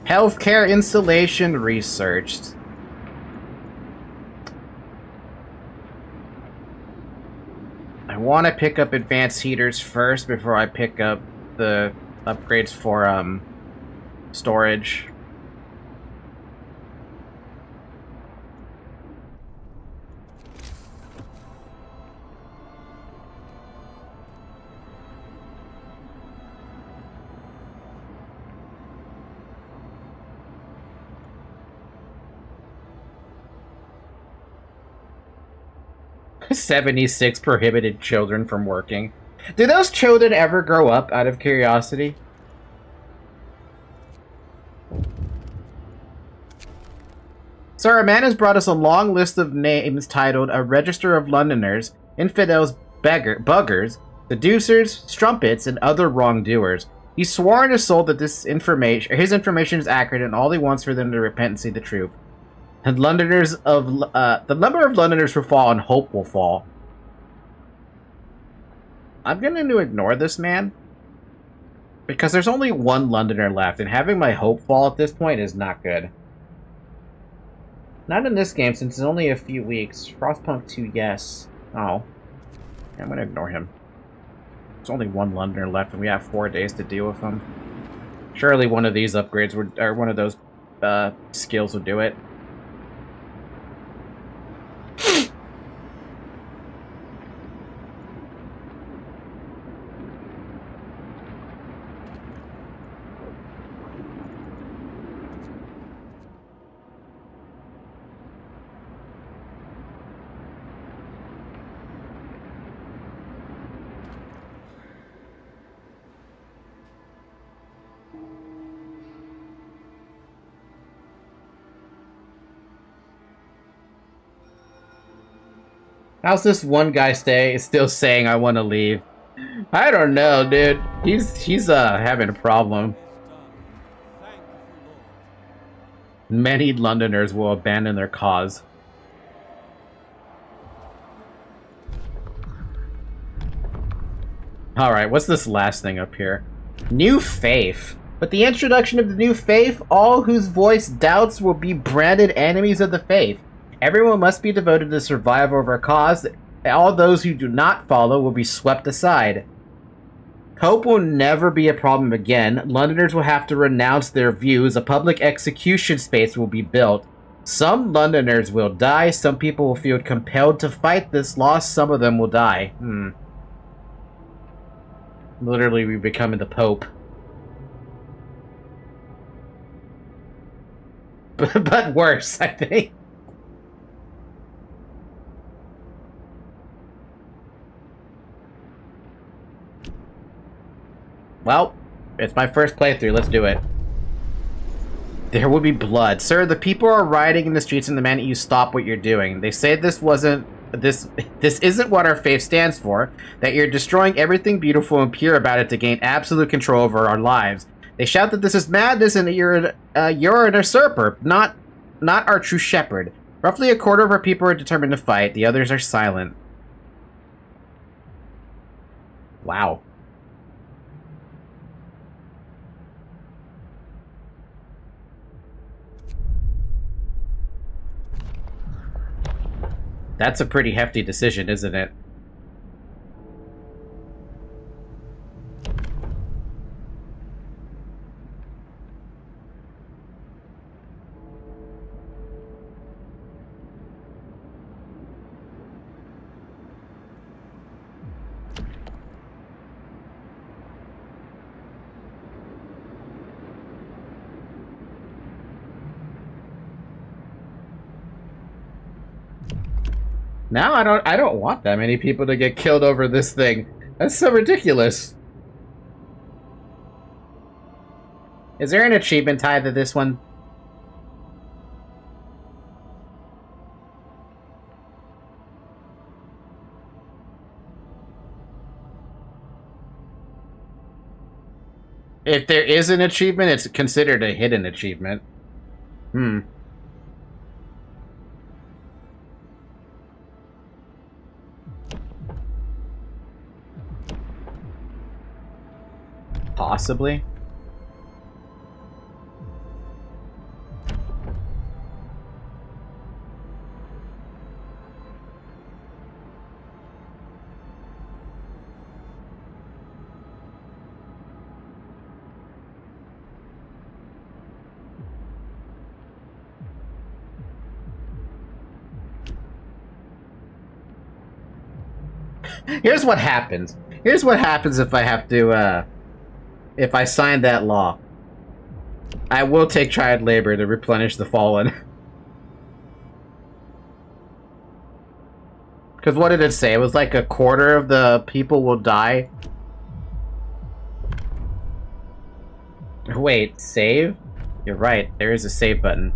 Healthcare installation researched. I want to pick up advanced heaters first before I pick up the upgrades for storage. "76 prohibited children from working." Do those children ever grow up, out of curiosity? Sir, a man has brought us a long list of names titled A Register of Londoners, Infidels, Buggers, Seducers, Strumpets, and Other Wrongdoers. He's sworn in his soul that his information is accurate, and all he wants for them to repent and see the truth. And the number of Londoners who fall and hope will fall. I'm going to ignore this man. Because there's only one Londoner left, and having my hope fall at this point is not good. Not in this game, since it's only a few weeks. Frostpunk 2, yes. Oh. I'm gonna ignore him. There's only one Londoner left, and we have 4 days to deal with him. Surely one of these upgrades would, or one of those skills would do it. How's this one guy still saying I want to leave? I don't know, dude. He's having a problem.
Thank you, Lord.
Many Londoners will abandon their cause. Alright, what's this last thing up here? New faith. With the introduction of the new faith, all whose voice doubts will be branded enemies of the faith. Everyone must be devoted to the survival of our cause. All those who do not follow will be swept aside. Hope will never be a problem again. Londoners will have to renounce their views. A public execution space will be built. Some Londoners will die. Some people will feel compelled to fight this loss. Some of them will die. Literally, we're becoming the Pope. But worse, I think. Well, it's my first playthrough. Let's do it. There will be blood. Sir, the people are rioting in the streets and demand that you stop what you're doing. They say this isn't what our faith stands for, that you're destroying everything beautiful and pure about it to gain absolute control over our lives. They shout that this is madness and that you're an usurper, not our true shepherd. Roughly a quarter of our people are determined to fight. The others are silent. Wow. That's a pretty hefty decision, isn't it? Now I don't want that many people to get killed over this thing. That's so ridiculous. Is there an achievement tied to this one? If there is an achievement, it's considered a hidden achievement. Possibly. Here's what happens. Here's what happens if I have to, if I sign that law. I will take child labor to replenish the fallen. Because what did it say? It was like a quarter of the people will die. Wait, save? You're right, there is a save button.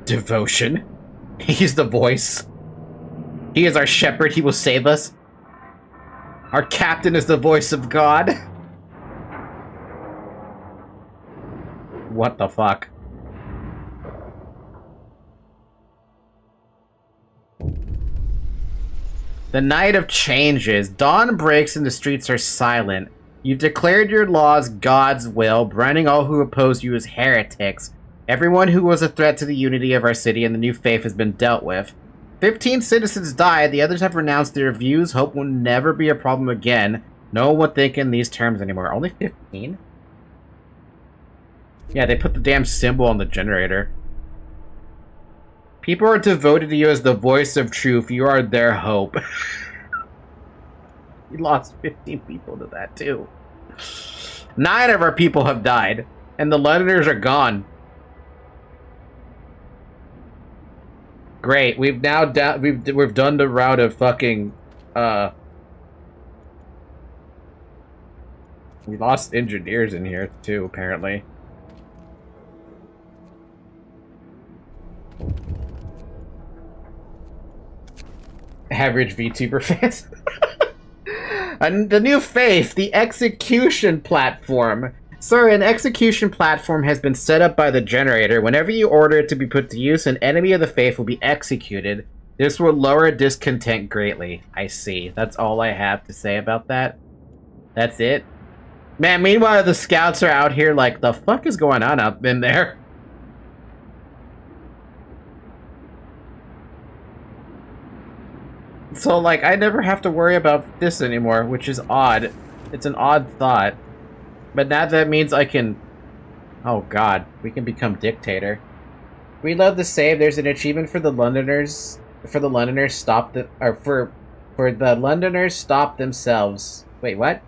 Devotion. He's the voice. He is our shepherd. He will save us. Our captain is the voice of God. What the fuck? The night of changes. Dawn breaks and the streets are silent. You've declared your laws God's will, branding all who oppose you as heretics. Everyone who was a threat to the unity of our city and the new faith has been dealt with. 15 citizens died, the others have renounced their views. Hope will never be a problem again. No one would think in these terms anymore. Only 15? Yeah, they put the damn symbol on the generator. People are devoted to you as the voice of truth. You are their hope. We lost 15 people to that, too. 9 of our people have died, and the Londoners are gone. Great, we've now we've done the route of fucking we lost engineers in here too, apparently. Average VTuber fans. And the new faith, the execution platform. Sir, an execution platform has been set up by the generator. Whenever you order it to be put to use, an enemy of the faith will be executed. This will lower discontent greatly. I see. That's all I have to say about that. That's it. Man, meanwhile, the scouts are out here like, the fuck is going on up in there? So, like, I never have to worry about this anymore, which is odd. It's an odd thought. But now that means I can... Oh god, we can become dictator. We love the save. There's an achievement for the Londoners. For the Londoners stop the... Or for the Londoners stop themselves. Wait, what?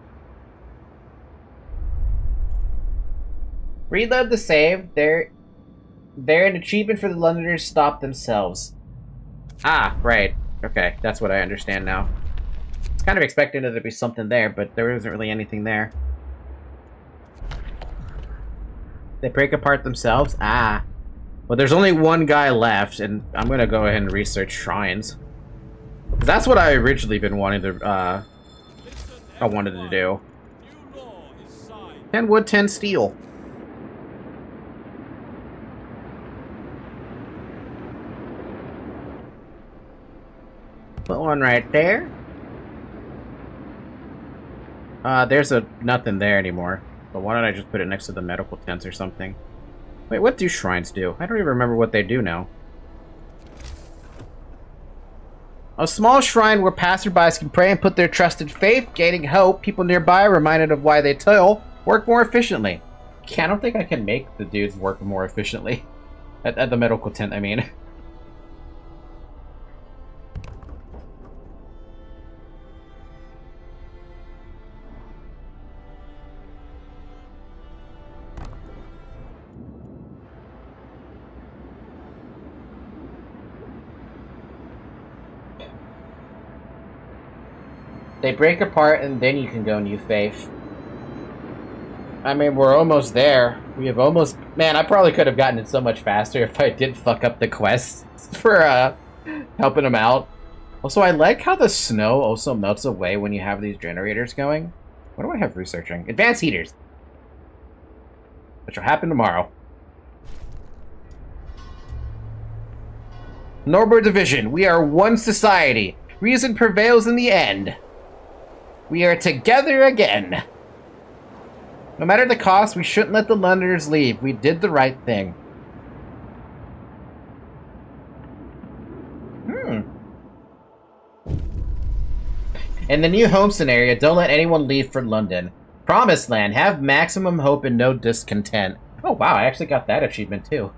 Reload the save. They're an achievement for the Londoners stop themselves. Ah, right. Okay, that's what I understand now. I was kind of expecting there to be something there, but there isn't really anything there. They break apart themselves? Ah. Well, there's only one guy left, and I'm gonna go ahead and research shrines. That's what I originally been wanting to, I wanted to do. 10 wood, 10 steel. Put one right there. There's nothing there anymore. But why don't I just put it next to the medical tents or something? Wait, what do shrines do? I don't even remember what they do now. A small shrine where passerbys can pray and put their trust in faith, gaining hope. People nearby, reminded of why they toil, work more efficiently. I don't think I can make the dudes work more efficiently. At the medical tent, I mean. They break apart and then you can go new faith. I mean, we're almost there. We have almost... Man, I probably could have gotten it so much faster if I did fuck up the quests for helping them out. Also, I like how the snow also melts away when you have these generators going. What do I have researching? Advanced heaters. Which will happen tomorrow. Norbert Division, we are one society. Reason prevails in the end. We are together again. No matter the cost, we shouldn't let the Londoners leave. We did the right thing. In the new home scenario, don't let anyone leave for London. Promised Land, have maximum hope and no discontent. Oh wow, I actually got that achievement too.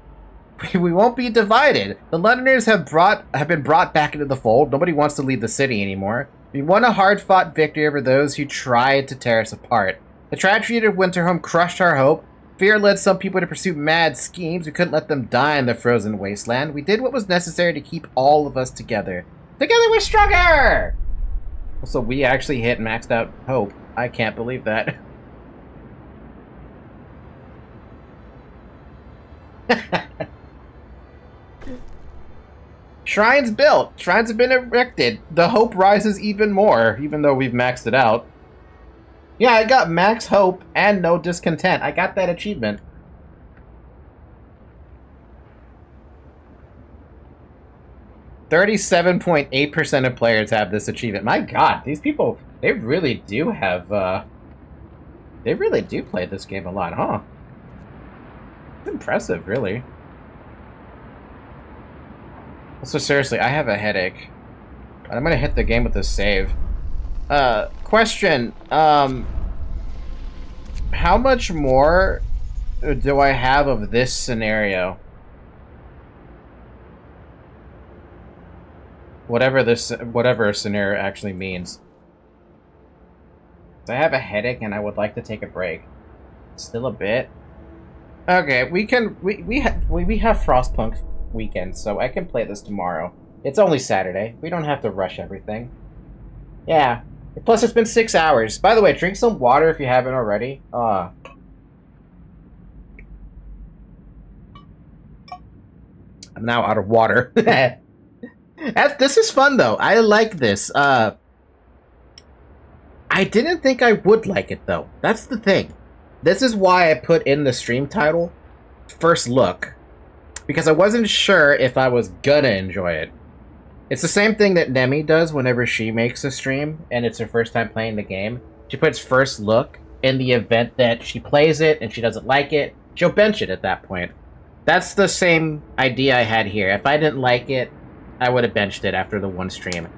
We won't be divided. The Londoners have been brought back into the fold. Nobody wants to leave the city anymore. We won a hard-fought victory over those who tried to tear us apart. The tragedy of Winterhome crushed our hope. Fear led some people to pursue mad schemes. We couldn't let them die in the frozen wasteland. We did what was necessary to keep all of us together. Together we're stronger! So we actually hit maxed out hope. I can't believe that. Shrines built. Shrines have been erected. The hope rises even more, even though we've maxed it out. Yeah, I got max hope and no discontent. I got that achievement. 37.8% of players have this achievement. My god, these people, they really do have, they really do play this game a lot, huh? It's impressive, really. So seriously, I have a headache. I'm gonna hit the game with a save. Question, how much more do I have of this scenario? Whatever scenario actually means. I have a headache and I would like to take a break. Still a bit. Okay, we have Frostpunk weekend, so I can play this tomorrow. It's only Saturday. We don't have to rush everything. Yeah. Plus, it's been 6 hours. By the way, drink some water if you haven't already. I'm now out of water. This is fun, though. I like this. I didn't think I would like it, though. That's the thing. This is why I put in the stream title, First Look. Because I wasn't sure if I was gonna enjoy it. It's the same thing that Nemi does whenever she makes a stream, and it's her first time playing the game. She puts First Look in the event that she plays it, and she doesn't like it. She'll bench it at that point. That's the same idea I had here. If I didn't like it, I would have benched it after the one stream.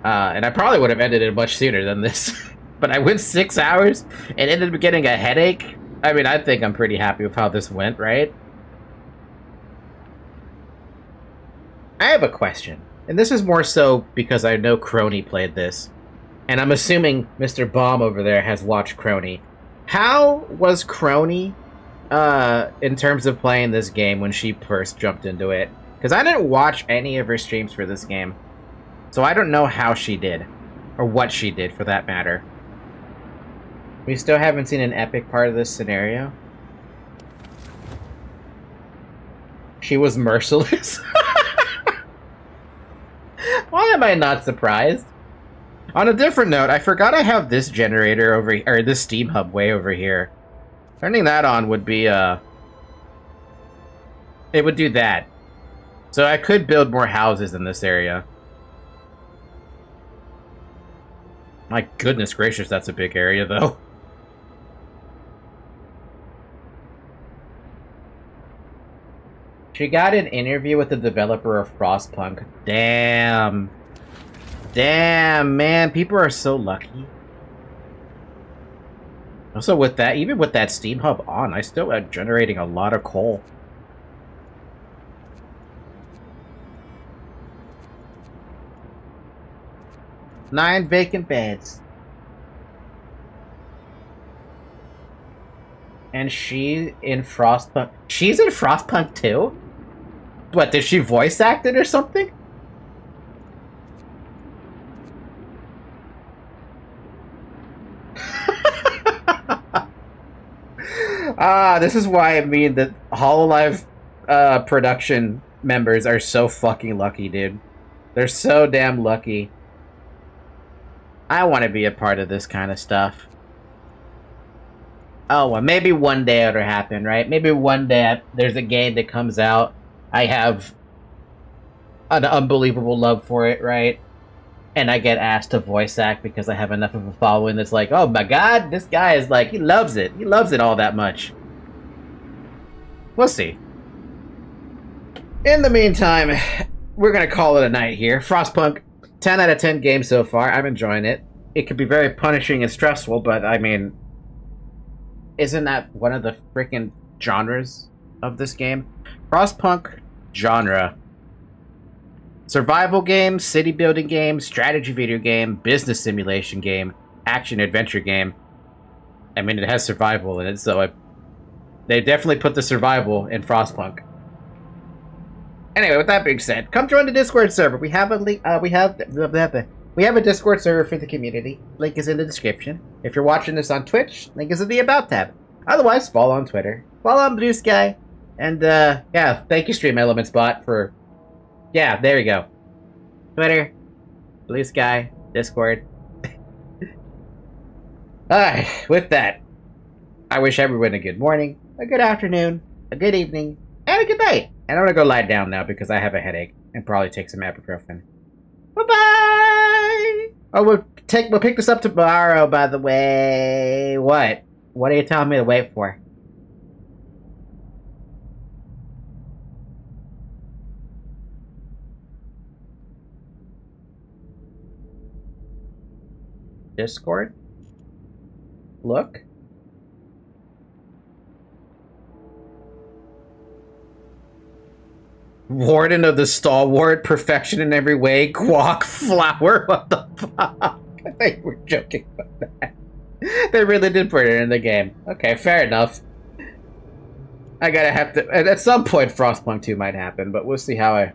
And I probably would have ended it much sooner than this. But I went 6 hours and ended up getting a headache. I mean, I think I'm pretty happy with how this went, right? I have a question. And this is more so because I know Crony played this. And I'm assuming Mr. Baum over there has watched Crony. How was Crony in terms of playing this game when she first jumped into it? Because I didn't watch any of her streams for this game. So I don't know how she did. Or what she did, for that matter. We still haven't seen an epic part of this scenario. She was merciless. Why am I not surprised? On a different note, I forgot I have this generator over here, or this steam hub way over here. Turning that on would be, it would do that. So I could build more houses in this area. My goodness gracious, that's a big area, though. She got an interview with the developer of Frostpunk. Damn. Damn, man. People are so lucky. Also, with that, even with that Steam Hub on, I still am generating a lot of coal. Nine vacant beds. And she in Frostpunk. She's in Frostpunk too? What, did she voice act it or something? This is why I mean that Hololive production members are so fucking lucky, dude. They're so damn lucky. I want to be a part of this kind of stuff. Oh, well, maybe one day it'll happen, right? Maybe one day there's a game that comes out. I have an unbelievable love for it, right? And I get asked to voice act because I have enough of a following that's like, oh my god, this guy is like, he loves it. He loves it all that much. We'll see. In the meantime, we're going to call it a night here. Frostpunk, 10 out of 10 games so far. I'm enjoying it. It can be very punishing and stressful, but I mean, isn't that one of the freaking genres of this game? Frostpunk genre. Survival game, city building game, strategy video game, business simulation game, action adventure game. I mean, it has survival in it, so they definitely put the survival in Frostpunk. Anyway, with that being said, come join the Discord server. We have a link. We have a Discord server for the community. Link is in the description. If you're watching this on Twitch, link is in the About tab. Otherwise, follow on Twitter. Follow on Blue Sky. And, yeah, thank you, Stream Elements Bot, for... Yeah, there you go. Twitter, Blue Sky, Discord. Alright, with that, I wish everyone a good morning, a good afternoon, a good evening, And a good night. And I'm gonna go lie down now because I have a headache and probably take some ibuprofen. Bye-bye! Oh, we'll pick this up tomorrow, by the way. What? What are you telling me to wait for? Discord? Look? Warden of the Stalwart, perfection in every way, Guac Flower, what the fuck? I think we're joking about that. They really did put it in the game. Okay, fair enough. I gotta have to, at some point Frostpunk 2 might happen, but we'll see how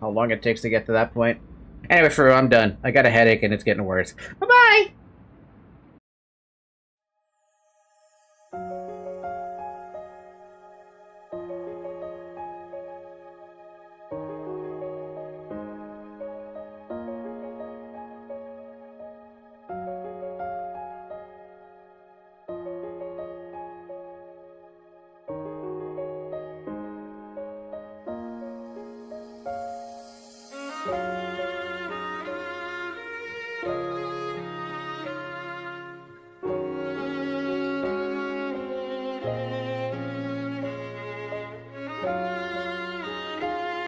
long it takes to get to that point. Anyway, for real, I'm done. I got a headache and it's getting worse. Bye-bye!